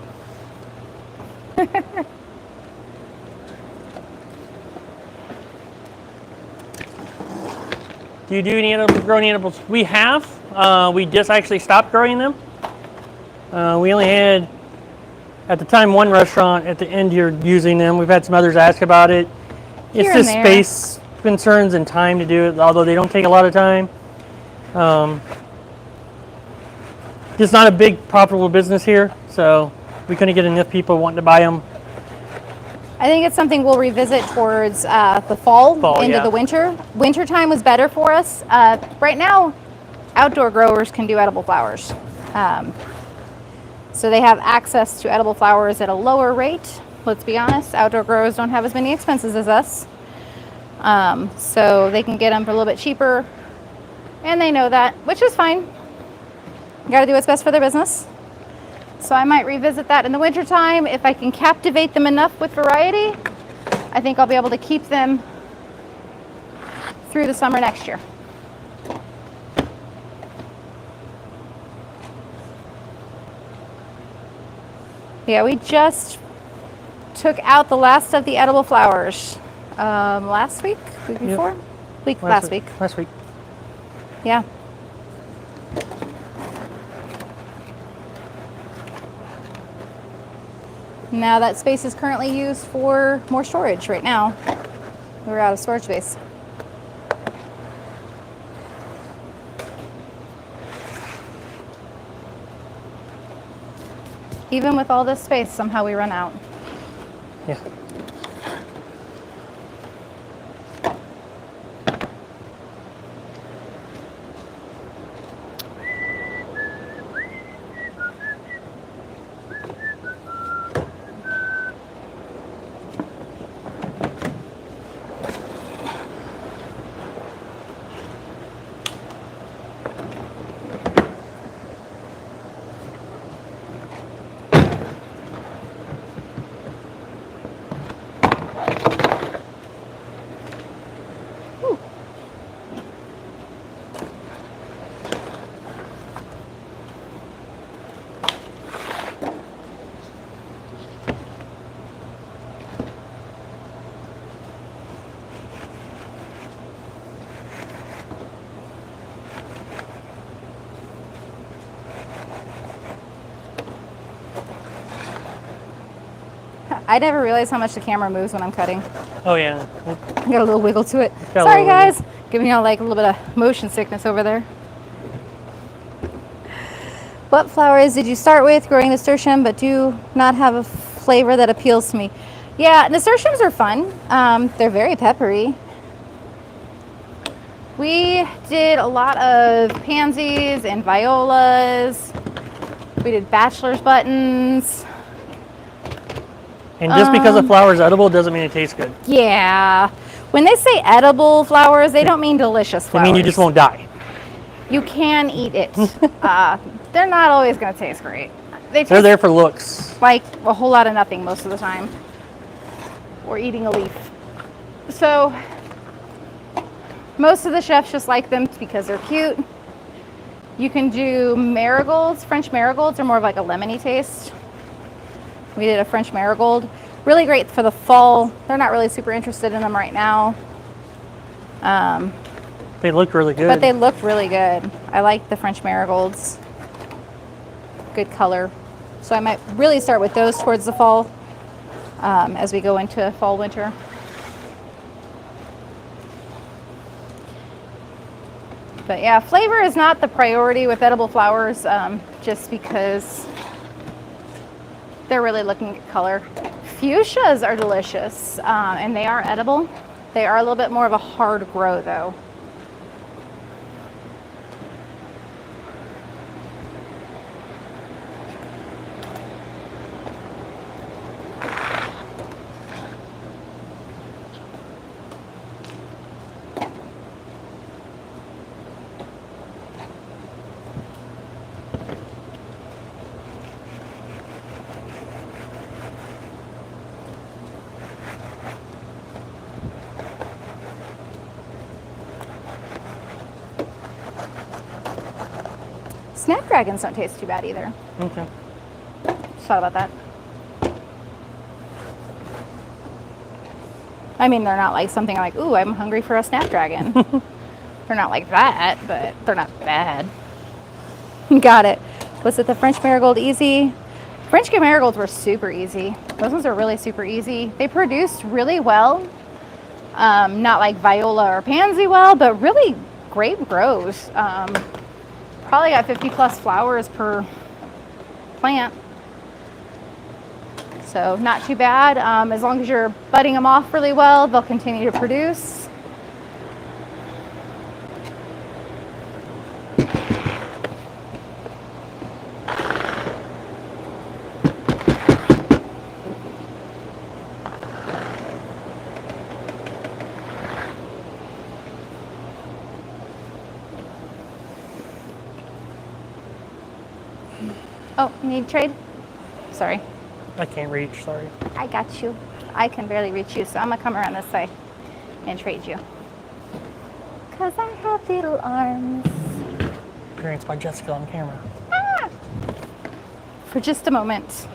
Do you do any growing edibles? We have. We just actually stopped growing them. We only had, at the time, one restaurant at the end here using them. We've had some others ask about it. It's Here and just there. space concerns and time to do it, although they don't take a lot of time. It's not a big profitable business here, so we couldn't get enough people wanting to buy them. I think it's something we'll revisit towards the fall into yeah. the winter. Winter time was better for us. Right now, outdoor growers can do edible flowers. So they have access to edible flowers at a lower rate. Let's be honest, outdoor growers don't have as many expenses as us. So they can get them for a little bit cheaper. And they know that, which is fine. You gotta do what's best for their business. So I might revisit that in the wintertime. If I can captivate them enough with variety, I think I'll be able to keep them through the summer next year. Yeah, we just took out the last of the edible flowers last week, week before? Last week. Last week. Yeah. Now that space is currently used for more storage right now. We're out of storage space. Even with all this space, somehow we run out. Yeah. I never realize how much the camera moves when I'm cutting. Oh yeah. I got a little wiggle to it. Got a Sorry little guys, giving y'all like a little bit of motion sickness over there. What flowers did you start with growing nasturtium but do not have a flavor that appeals to me? Yeah, nasturtiums are fun. They're very peppery. We did a lot of pansies and violas. We did bachelor's buttons. And just because a flower is edible doesn't mean it tastes good. Yeah. When they say edible flowers, they don't mean delicious flowers. I mean you just won't die. You can eat it. They're not always going to taste great. They're there for looks. Like a whole lot of nothing most of the time. Or eating a leaf. So most of the chefs just like them because they're cute. You can do marigolds. French marigolds are more of like a lemony taste. We did a French marigold. Really great for the fall. They're not really super interested in them right now. They look really good. But they look really good. I like the French marigolds. Good color. So I might really start with those towards the fall as we go into fall, winter. But yeah, flavor is not the priority with edible flowers just because they're really looking at color. Fuchsias are delicious and they are edible. They are a little bit more of a hard grow though. Snapdragons don't taste too bad either. Okay. Just thought about that. I mean, they're not like something like, ooh, I'm hungry for a Snapdragon. They're not like that, but they're not bad. Got it. Was it the French Marigold easy? French Marigolds were super easy. Those ones are really super easy. They produced really well. Not like viola or pansy well, but really great grows. Probably got 50 plus flowers per plant. So not too bad. As long as you're budding them off really well, they'll continue to produce. Oh, you need trade? Sorry. I can't reach, sorry. I got you. I can barely reach you, so I'm gonna come around this way and trade you. Cause I have little arms. Experienced by Jessica on camera. Ah! For just a moment.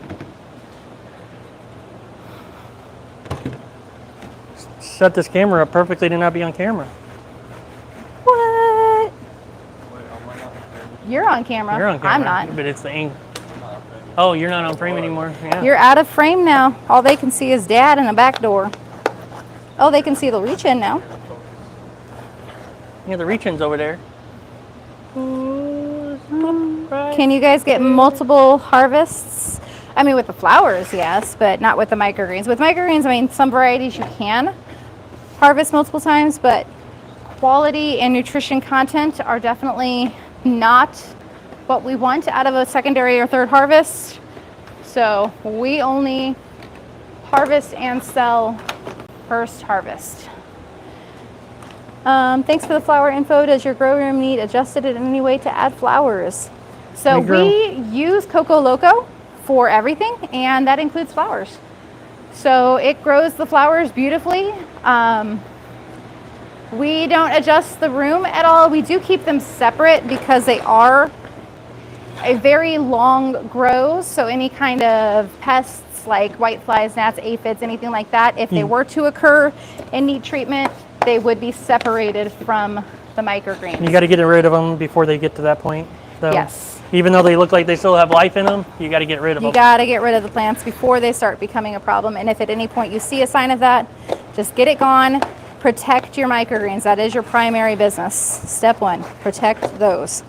Set this camera up perfectly to not be on camera. What? Wait, am I not okay? You're on camera. You're on camera. I'm not. But it's the ink. I'm not okay. Oh, you're not on frame anymore. Yeah. You're out of frame now. All they can see is Dad and the back door. Oh, they can see the reach in now. Yeah, the reach-in's over there. Can you guys get multiple harvests? I mean, with the flowers, yes, but not with the microgreens. With microgreens, I mean, some varieties you can harvest multiple times, but quality and nutrition content are definitely not what we want out of a secondary or third harvest. So we only harvest and sell first harvest. Thanks for the flower info. Does your grow room need adjusted in any way to add flowers? So we use Coco Loco for everything, and that includes flowers. So it grows the flowers beautifully. We don't adjust the room at all. We do keep them separate because they are a very long grows. So any kind of pests like whiteflies, gnats, aphids, anything like that, if they were to occur and need treatment, they would be separated from the microgreens. You got to get rid of them before they get to that point. So Yes. Even though they look like they still have life in them, you got to get rid of You them. got to get rid of the plants before they start becoming a problem. And if at any point you see a sign of that, just get it gone. Protect your microgreens. That is your primary business. Step one, protect those.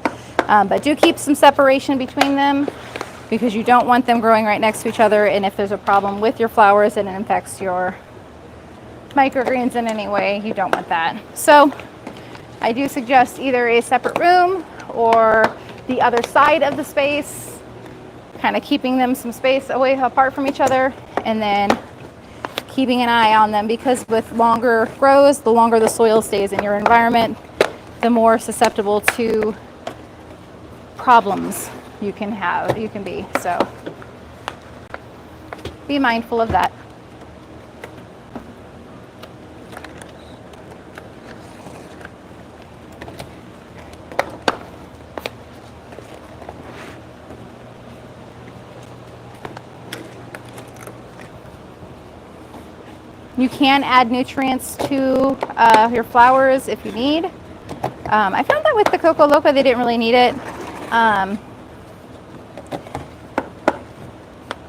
But do keep some separation between them because you don't want them growing right next to each other. And if there's a problem with your flowers and it infects your microgreens in any way, you don't want that. So I do suggest either a separate room or the other side of the space, kind of keeping them some space away apart from each other, and then keeping an eye on them, because with longer grows, the longer the soil stays in your environment, the more susceptible to problems you can be. So be mindful of that. You can add nutrients to your flowers if you need. I found that with the Coco Loco, they didn't really need it.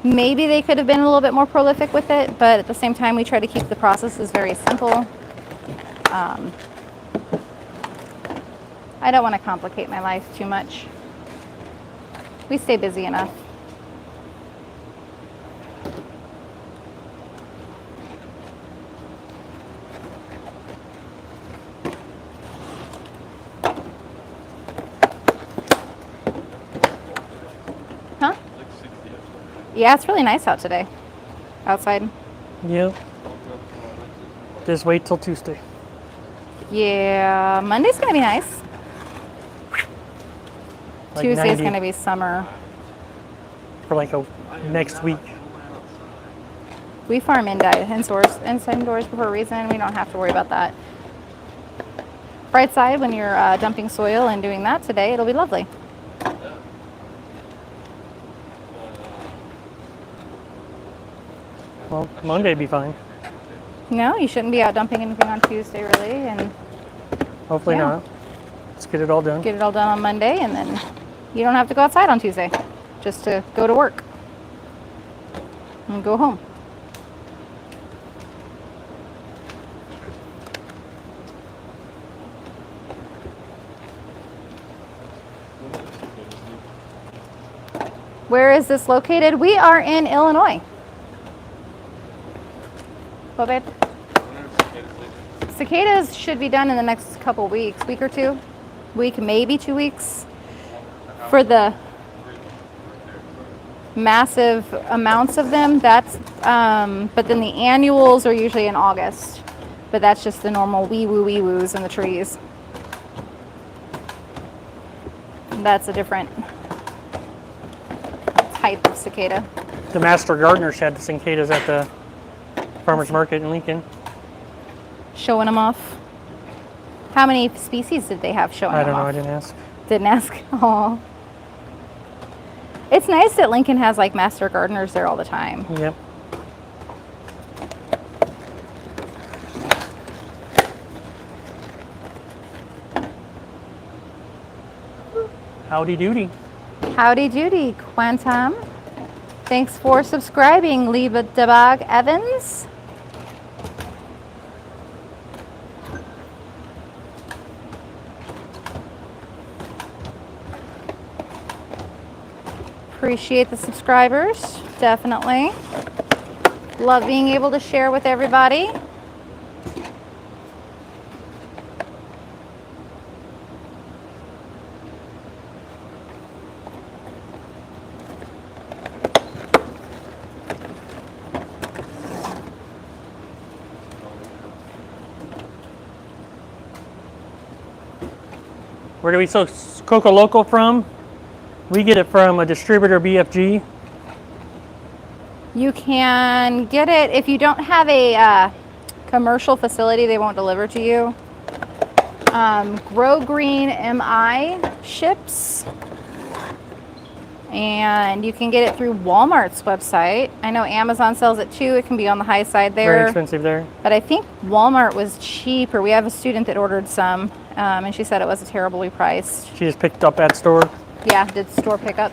Maybe they could have been a little bit more prolific with it, but at the same time, we try to keep the processes very simple. I don't want to complicate my life too much. We stay busy enough. Huh? Yeah, it's really nice out today. Outside. Yep. Just wait till Tuesday. Yeah, Monday's gonna be nice. Like Tuesday's 90 gonna be summer. for like a next week. We farm inside doors for a reason. We don't have to worry about that. Bright side, when you're dumping soil and doing that today, it'll be lovely. Well, Monday'd be fine. No, you shouldn't be out dumping anything on Tuesday, really, and Hopefully Yeah. not. Let's get it all done. get it all done on Monday, and then you don't have to go outside on Tuesday, just to go to work and go home. Where is this located? We are in Illinois. What, babe? Cicadas should be done in the next couple weeks, week or two. Week, maybe 2 weeks. For the massive amounts of them, that's, but then the annuals are usually in August. But that's just the normal wee-woos in the trees. That's a different type of cicada. The master gardeners had the cicadas at the farmer's market in Lincoln. Showing them off. How many species did they have showing I them don't know, off? I didn't ask. Didn't ask. Oh. It's nice that Lincoln has like master gardeners there all the time. Yep. Howdy doody. Howdy doody, Quantum. Thanks for subscribing, Liebe Debag Evans. Appreciate the subscribers, definitely. Love being able to share with everybody. Where do we sell Coco Loco from? We get it from a distributor, BFG. You can get it if you don't have a commercial facility, they won't deliver to you. Microgreen MI ships, and you can get it through Walmart's website. I know Amazon sells it too. It can be on the high side there. Very expensive there. But I think Walmart was cheaper. We have a student that ordered some, and she said it wasn't terribly priced. She just picked up at store. Yeah, did store pickup.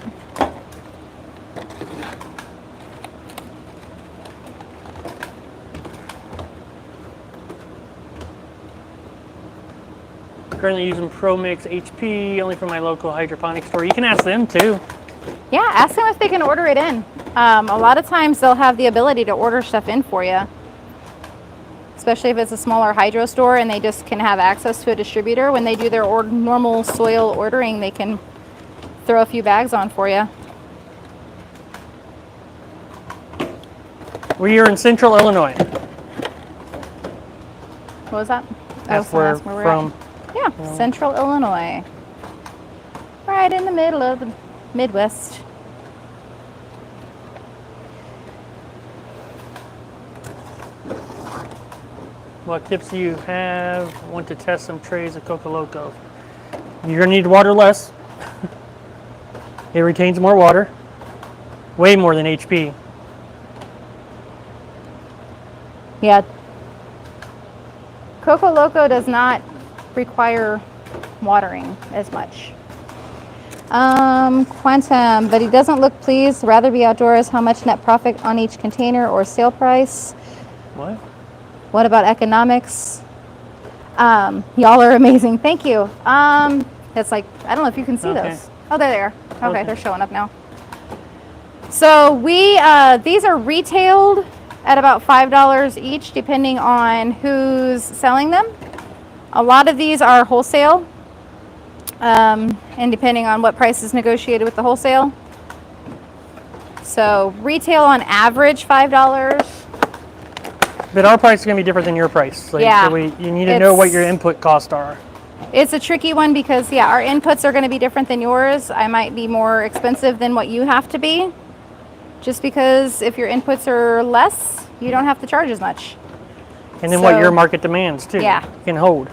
Currently using ProMix HP only from my local hydroponic store. You can ask them too. Yeah, ask them if they can order it in. A lot of times they'll have the ability to order stuff in for you. Especially if it's a smaller hydro store and they just can have access to a distributor. When they do their normal soil ordering, they can throw a few bags on for you. We are in Central Illinois. What was that? That's so where that's where we're from. at. Yeah, Central Illinois. Right in the middle of the Midwest. What tips do you have? Want to test some trays of Coco Loco? You're gonna need to water less. It retains more water, way more than HP. Yeah. Coco Loco does not require watering as much. Quantum, but he doesn't look pleased. Rather be outdoors. How much net profit on each container or sale price? What? What about economics? Y'all are amazing. Thank you. It's like, I don't know if you can see Okay. those. Oh, there they are. Okay, Okay. they're showing up now. So we, these are retailed at about $5 each, depending on who's selling them. A lot of these are wholesale, and depending on what price is negotiated with the wholesale. So retail on average $5. But our price is gonna be different than your price. Like, Yeah. So you need to know what your input costs are. It's a tricky one because, yeah, our inputs are going to be different than yours. I might be more expensive than what you have to be. Just because if your inputs are less, you don't have to charge as much. And then what So- your market demands too. Yeah. Can hold.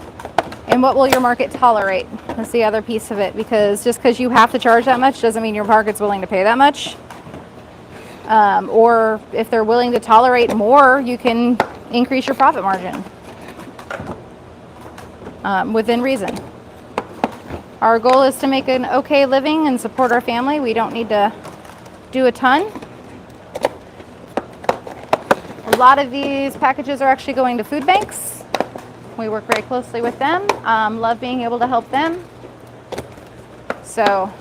And what will your market tolerate? That's the other piece of it, because just because you have to charge that much doesn't mean your market's willing to pay that much. Or if they're willing to tolerate more, you can increase your profit margin within reason. Our goal is to make an okay living and support our family. We don't need to do a ton. A lot of these packages are actually going to food banks. We work very closely with them. Love being able to help them. So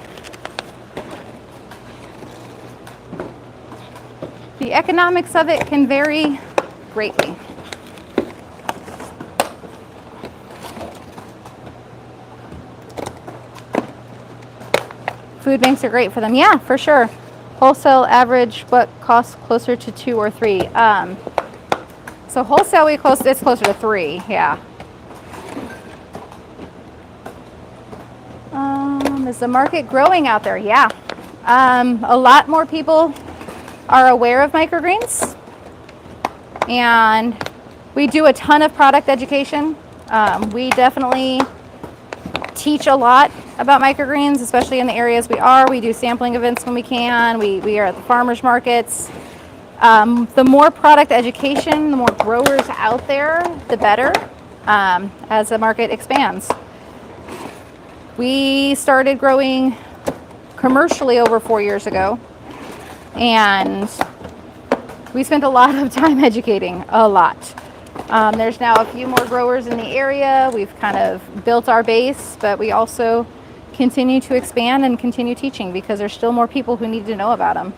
the economics of it can vary greatly. Food banks are great for them. Yeah, for sure. Wholesale average, what costs closer to 2 or 3? So wholesale, it's closer to 3. Yeah. Is the market growing out there? Yeah. A lot more people are aware of microgreens, and we do a ton of product education. We definitely teach a lot about microgreens, especially in the areas we are. We do sampling events when we can. We are at the farmers markets. The more product education, the more growers out there, the better as the market expands. We started growing commercially over 4 years ago, and we spent a lot of time educating, a lot. There's now a few more growers in the area. We've kind of built our base, but we also continue to expand and continue teaching because there's still more people who need to know about them.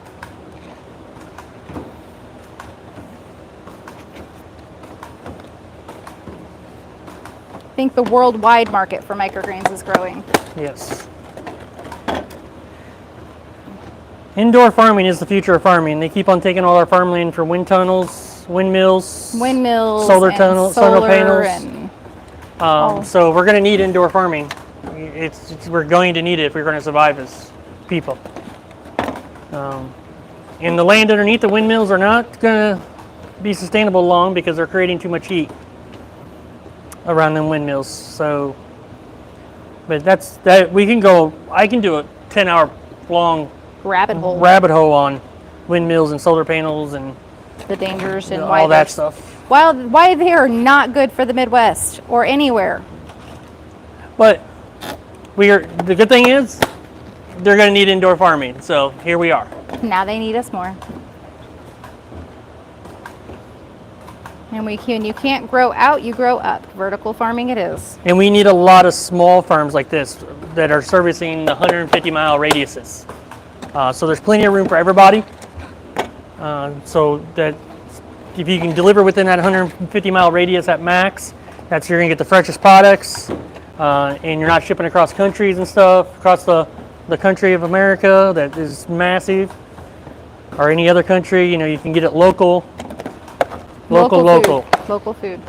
I think the worldwide market for microgreens is growing. Yes. Indoor farming is the future of farming. They keep on taking all our farmland for wind tunnels, windmills, solar tunnels, solar panels. So we're going to need indoor farming. We're going to need it if we're going to survive as people. And the land underneath the windmills are not going to be sustainable long because they're creating too much heat around them windmills. So, but we can go. I can do a 10-hour long rabbit hole on windmills and solar panels and the dangers and all that stuff. Why they are not good for the Midwest or anywhere. But the good thing is they're going to need indoor farming. So here we are. Now they need us more. And you can't grow out, you grow up. Vertical farming it is. And we need a lot of small farms like this that are servicing the 150-mile radiuses. So there's plenty of room for everybody. So that if you can deliver within that 150-mile radius at max, you're going to get the freshest products. And you're not shipping across countries and stuff, across the country of America that is massive, or any other country. You can get it local. Local food.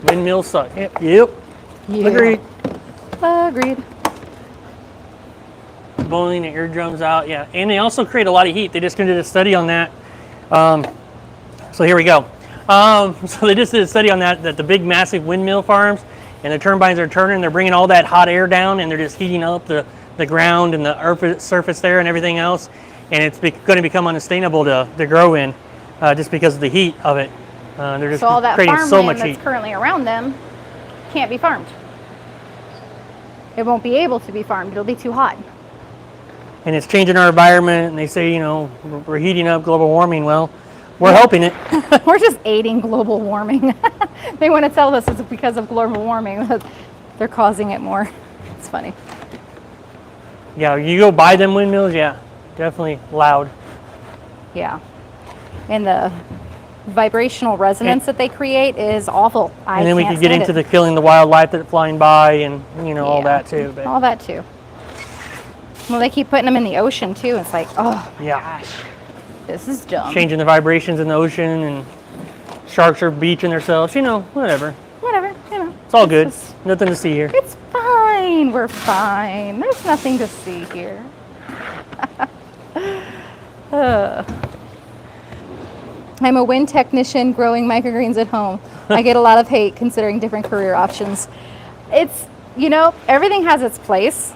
Windmills suck. Yep. Yeah. Agreed. Blowing the eardrums out. Yeah. And they also create a lot of heat. They just did a study on that. So here we go. So they just did a study on that the big massive windmill farms and the turbines are turning, they're bringing all that hot air down and they're just heating up the ground and the earth surface there and everything else, and it's going to become unsustainable to grow in just because of the heat of it. They're just so all that creating so much that's heat currently around them can't be farmed. It won't be able to be farmed. It'll be too hot. and it's changing our environment, and they say, we're heating up, global warming. Well, we're helping it. We're just aiding global warming. They want to tell us it's because of global warming that they're causing it more. It's funny. Yeah, you go buy them windmills, yeah, definitely loud. Yeah. And the vibrational resonance that they create is awful. And then we could get into the killing the wildlife that's flying by and, all that too. But. All that too. Well, they keep putting them in the ocean too. It's like, oh my gosh, this is dumb. Changing the vibrations in the ocean, and sharks are beaching themselves, whatever. Whatever, It's all good. Nothing to see here. It's fine. We're fine. There's nothing to see here. I'm a wind technician growing microgreens at home. I get a lot of hate considering different career options. It's, you know, everything has its place,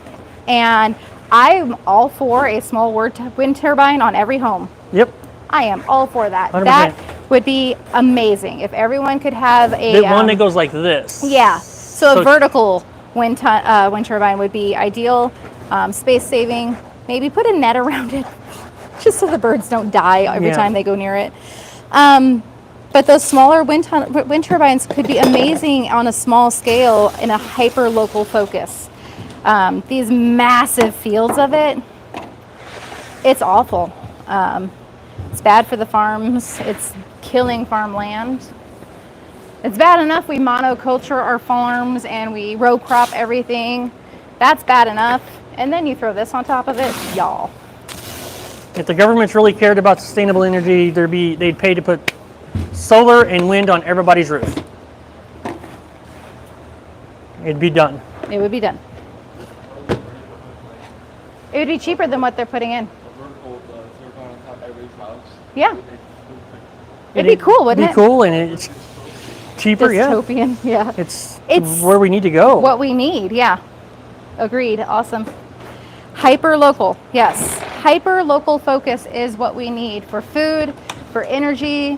and I'm all for a small wind turbine on every home. Yep. I am all for that. 100%. That would be amazing if everyone could have a The one that goes like this. yeah. So a vertical wind turbine would be ideal, space saving. Maybe put a net around it, just so the birds don't die every time they go near it. But those smaller wind turbines could be amazing on a small scale in a hyper local focus. These massive fields of it, it's awful. It's bad for the farms. It's killing farmland. It's bad enough we monoculture our farms and we row crop everything. That's bad enough. And then you throw this on top of it, y'all. If the government's really cared about sustainable energy, they'd pay to put solar and wind on everybody's roof. It'd be done. It would be done. It would be cheaper than what they're putting in. Vertical zircon on top of everybody's house. Yeah. It'd be cool, wouldn't it? It'd be cool, and it's cheaper, Dystopian, yeah. It's It's where we need to go. what we need, yeah. Agreed, awesome. Hyper local, yes. Hyper local focus is what we need for food, for energy.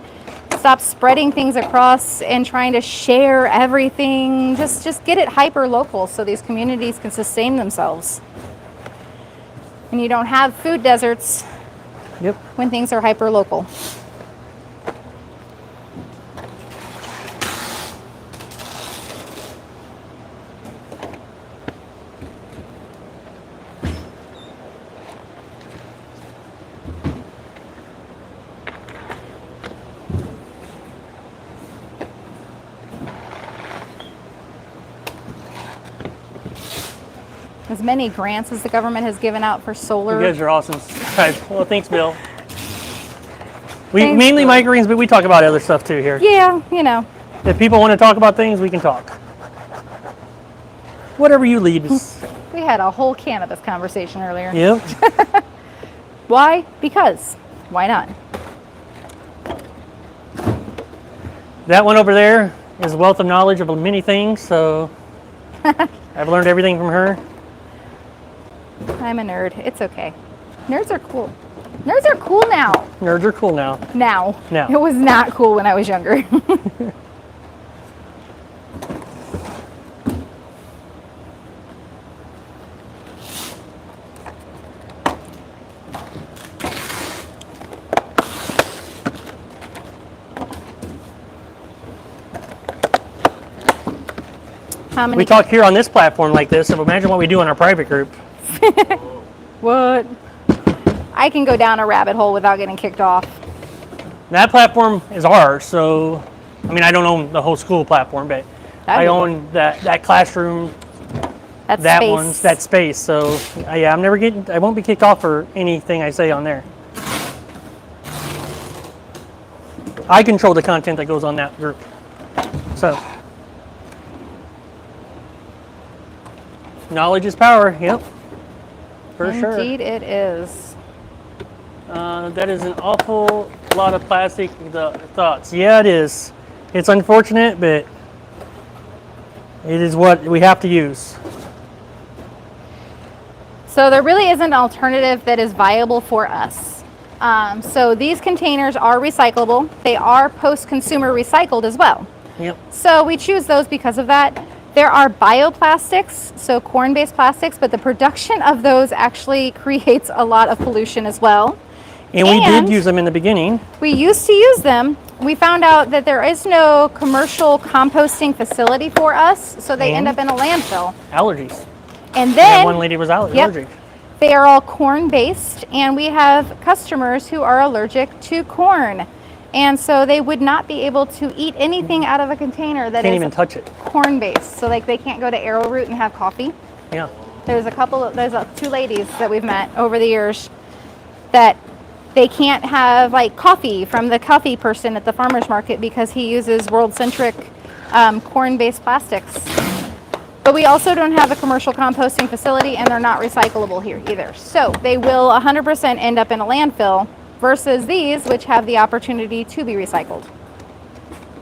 Stop spreading things across and trying to share everything. Just get it hyper local so these communities can sustain themselves. And you don't have food deserts Yep. when things are hyper local. As many grants as the government has given out for solar. You guys are awesome. Guys, well, thanks, Bill. We Thanks, mainly Bill. microgreens, but we talk about other stuff too here. Yeah, you know. If people want to talk about things, we can talk. Whatever you lead us. We had a whole cannabis conversation earlier. Yep. Why? Because. Why not? That one over there is a wealth of knowledge of many things, so I've learned everything from her. I'm a nerd. It's okay. Nerds are cool. Nerds are cool now. Nerds are cool now. Now. Now. It was not cool when I was younger. How many? We talk here on this platform like this, so imagine what we do in our private group. What? I can go down a rabbit hole without getting kicked off. That platform is ours, so I mean I don't own the whole school platform, but That'd I be own that classroom, That's that space. one's that space. So yeah, I won't be kicked off for anything I say on there. I control the content that goes on that group. So knowledge is power. Yep, for sure. Indeed, it is. That is an awful lot of plastic thoughts. Yeah, it is. It's unfortunate, but it is what we have to use. So there really isn't an alternative that is viable for us. So these containers are recyclable. They are post-consumer recycled as well. Yep. So we choose those because of that. There are bioplastics, so corn-based plastics, but the production of those actually creates a lot of pollution as well. And we did use them in the beginning. We used to use them. We found out that there is no commercial composting facility for us, so they end up in a landfill. Allergies. And And then one lady was Yep. allergic. they are all corn-based, and we have customers who are allergic to corn. And so they would not be able to eat anything out of a container that Can't is even touch it. corn-based. So like they can't go to Arrowroot and have coffee. Yeah. There's two ladies that we've met over the years that they can't have like coffee from the coffee person at the farmer's market because he uses world-centric corn-based plastics. But we also don't have a commercial composting facility, and they're not recyclable here either. So they will 100% end up in a landfill versus these, which have the opportunity to be recycled.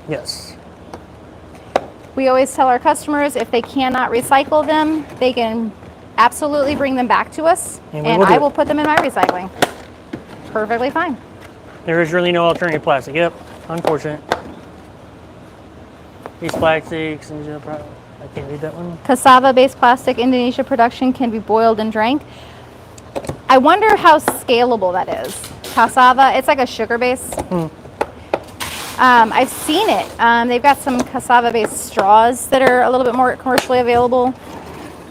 Yes. We always tell our customers if they cannot recycle them, they can absolutely bring them back to us, and I will put them in my recycling. Perfectly fine. There is really no alternative plastic. Yep, unfortunate. These plastics, I can't read that one. Cassava-based plastic, Indonesia production, can be boiled and drank. I wonder how scalable that is. Cassava, it's like a sugar base. I've seen it. They've got some cassava-based straws that are a little bit more commercially available,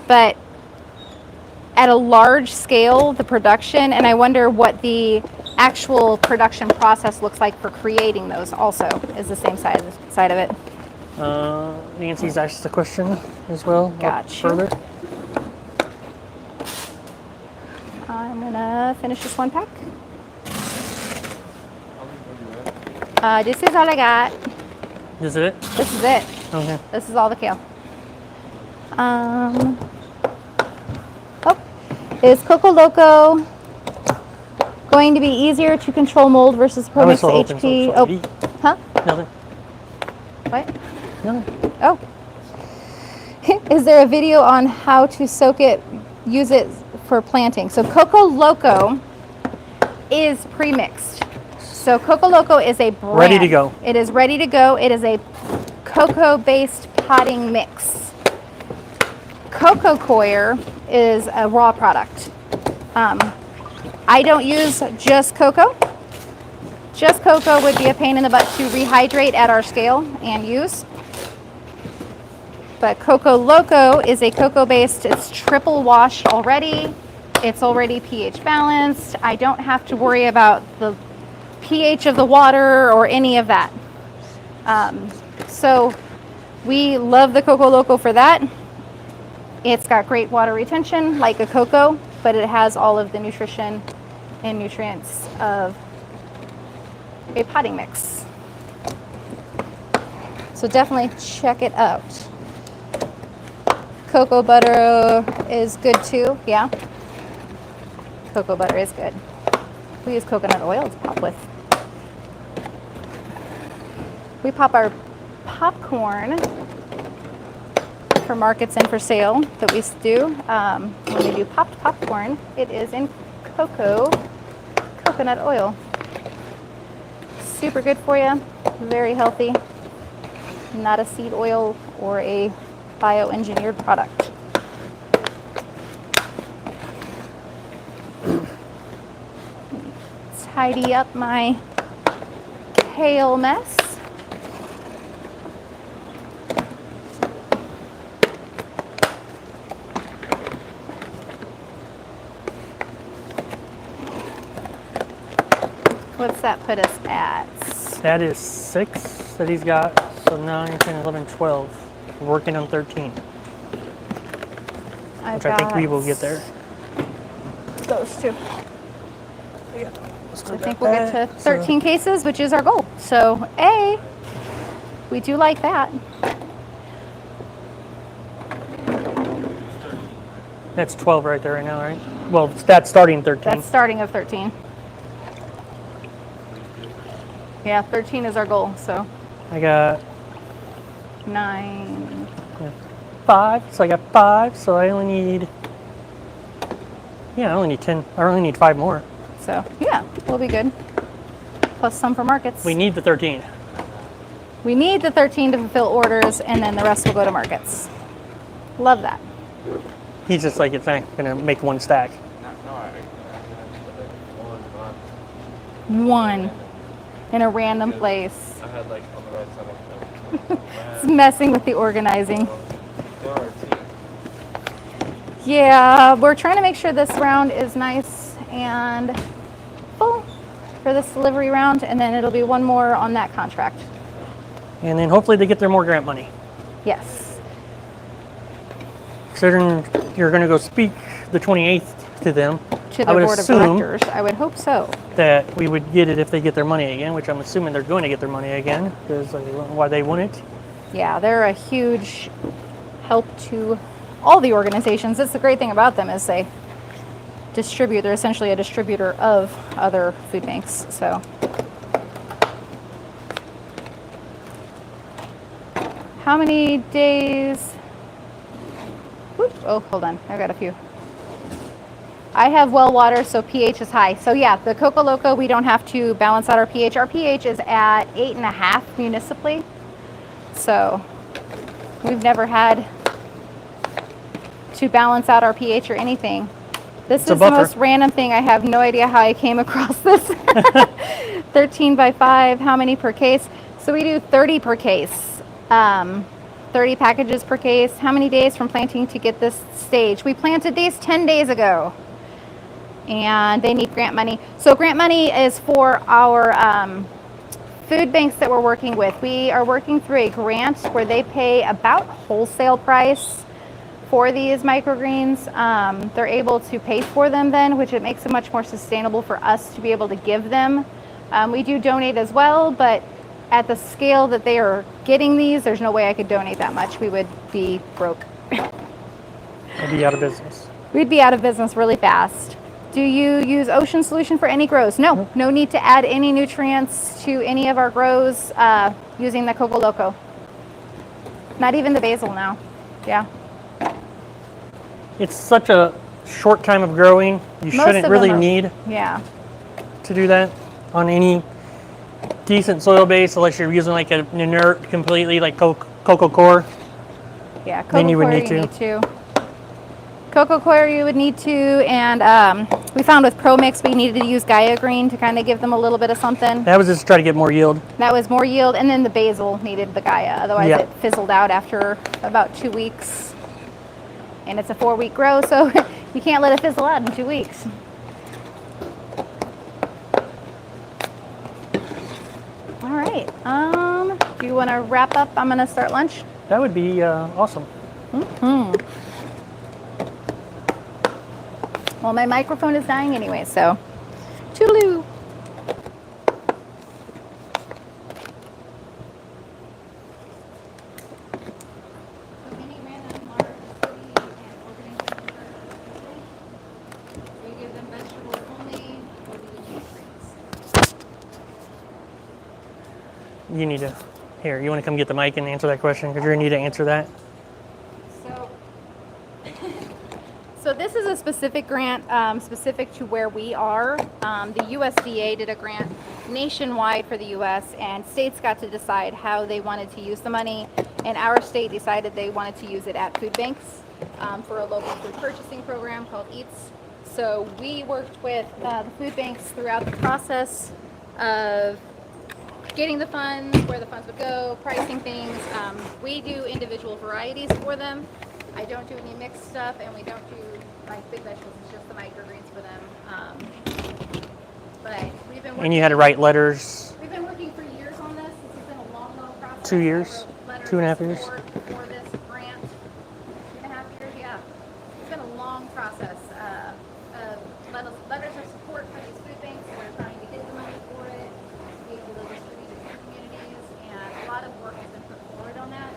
but at a large scale, the production, and I wonder what the actual production process looks like for creating those also is the same side of it. Nancy's asked the question as well. Gotcha. Further. I'm gonna finish this one pack. This is all I got. This is it? This is it. Okay. This is all the kale. Is Coco Loco going to be easier to control mold versus Pro Mix HP? Huh? Nothing. What? Nothing. Oh. Is there a video on how to soak it, use it for planting? So Coco Loco is pre-mixed. So Coco Loco is a brand. Ready to go. It is ready to go. It is a cocoa-based potting mix. Coco coir is a raw product. I don't use just cocoa. Just cocoa would be a pain in the butt to rehydrate at our scale and use. But Coco Loco is a cocoa-based, it's triple washed already. It's already pH balanced. I don't have to worry about the pH of the water or any of that. So we love the Coco Loco for that. It's got great water retention like a cocoa, but it has all of the nutrition and nutrients of a potting mix. So definitely check it out. Cocoa butter is good too, yeah. Cocoa butter is good. We use coconut oil to pop with. We pop our popcorn for markets and for sale that we do. When we do popped popcorn, it is in coconut oil. Super good for you, very healthy. Not a seed oil or a bioengineered product. Tidy up my kale mess. What's that put us at? That is 6 that he's got. So 9, 10, 11, 12. We're working on 13. Which I think we will get there. Those two. Yeah. So I think we'll get to 13 cases, which is our goal. So we do like that. That's 12 right there right now, right? Well, that's starting 13. That's starting of 13. Yeah, 13 is our goal, so. I got 9. 5, so I got 5, so I only need, I only need 10. I only need 5 more. So, yeah, we'll be good. Plus some for markets. We need the 13. We need the 13 to fulfill orders, and then the rest will go to markets. Love that. He's just like, it's not going to make one stack. One in a random place. I had like on the right side of It's messing with the organizing. Yeah, we're trying to make sure this round is nice and full for this delivery round, and then it'll be one more on that contract. And then hopefully they get their more grant money. Yes. Considering you're going to go speak the 28th to them, To the board of directors. I would hope so. that we would get it if they get their money again, which I'm assuming they're going to get their money again, because I don't know why they wouldn't. Yeah, they're a huge help to all the organizations. That's the great thing about them is they distribute. They're essentially a distributor of other food banks. So how many days? Whoop, oh, hold on. I've got a few. I have well water, so pH is high. So yeah, the Coco Loco, we don't have to balance out our pH. Our pH is at 8.5 municipally. So we've never had to balance out our pH or anything. This is the most random thing. I have no idea how I came across this. 13 by 5, how many per case? So we do 30 per case. 30 packages per case. How many days from planting to get this stage? We planted these 10 days ago. And they need grant money. So grant money is for our food banks that we're working with. We are working through a grant where they pay about wholesale price for these microgreens. They're able to pay for them then, which it makes it much more sustainable for us to be able to give them. We do donate as well, but at the scale that they are getting these, there's no way I could donate that much. We would be broke. I'd be out of business. We'd be out of business really fast. Do you use ocean solution for any grows? No, no need to add any nutrients to any of our grows using the Coco Loco. Not even the basil now. Yeah. It's such a short time of growing. You shouldn't really need to do that on any decent soil base unless you're using like an inert completely like Coco Core. Yeah, Coco then you would Core need to. Coco Core you would need to, and we found with Pro Mix we needed to use Gaia Green to kind of give them a little bit of something. That was just to try to get more yield. That was more yield, and then the basil needed the Gaia, otherwise it fizzled out after about 2 weeks. And it's a 4-week grow, so you can't let it fizzle out in 2 weeks. All right, do you want to wrap up? I'm gonna start lunch. That would be awesome. Well, my microphone is dying anyway, so toodaloo. You need to, here, you want to come get the mic and answer that question because you're going to need to answer that. So this is a specific grant specific to where we are. The USDA did a grant nationwide for the US, and states got to decide how they wanted to use the money, and our state decided they wanted to use it at food banks for a local food purchasing program called EATS. So we worked with the food banks throughout the process of getting the funds, where the funds would go, pricing things. We do individual varieties for them. I don't do any mixed stuff, and we don't do like big vegetables. It's just the microgreens for them. But we've been working. And you had to write letters. We've been working for years on this. This has been a long, long process. 2 years, 2.5 years. For this grant, 2.5 years, yeah. It's been a long process of letters of support for these food banks. We're trying to get the money for it, to be able to distribute it to communities, and a lot of work has been put forward on that.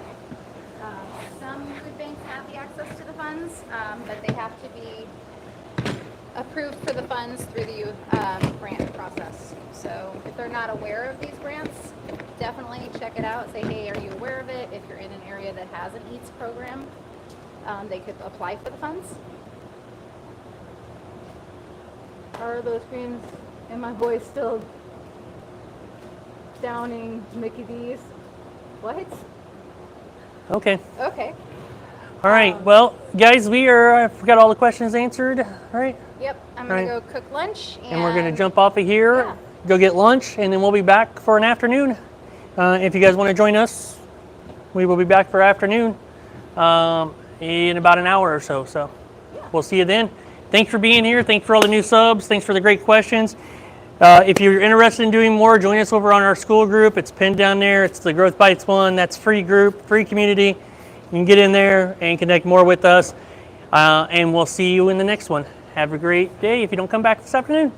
Some food banks have the access to the funds, but they have to be approved for the funds through the grant process. So if they're not aware of these grants, definitely check it out. Say, hey, are you aware of it? If you're in an area that has an EATS program, they could apply for the funds. Are those greens and my voice still downing Mickey D's? What? Okay. Okay. All right. Well, guys, we got all the questions answered. All right. Yep. I'm going to go cook lunch. And we're going to jump off of here, go get lunch, and then we'll be back for an afternoon. If you guys want to join us, we will be back for afternoon in about an hour or so. So we'll see you then. Thanks for being here. Thanks for all the new subs. Thanks for the great questions. If you're interested in doing more, join us over on our school group. It's pinned down there. It's the Growth Bites one. That's free group, free community. You can get in there and connect more with us. And we'll see you in the next one. Have a great day if you don't come back this afternoon.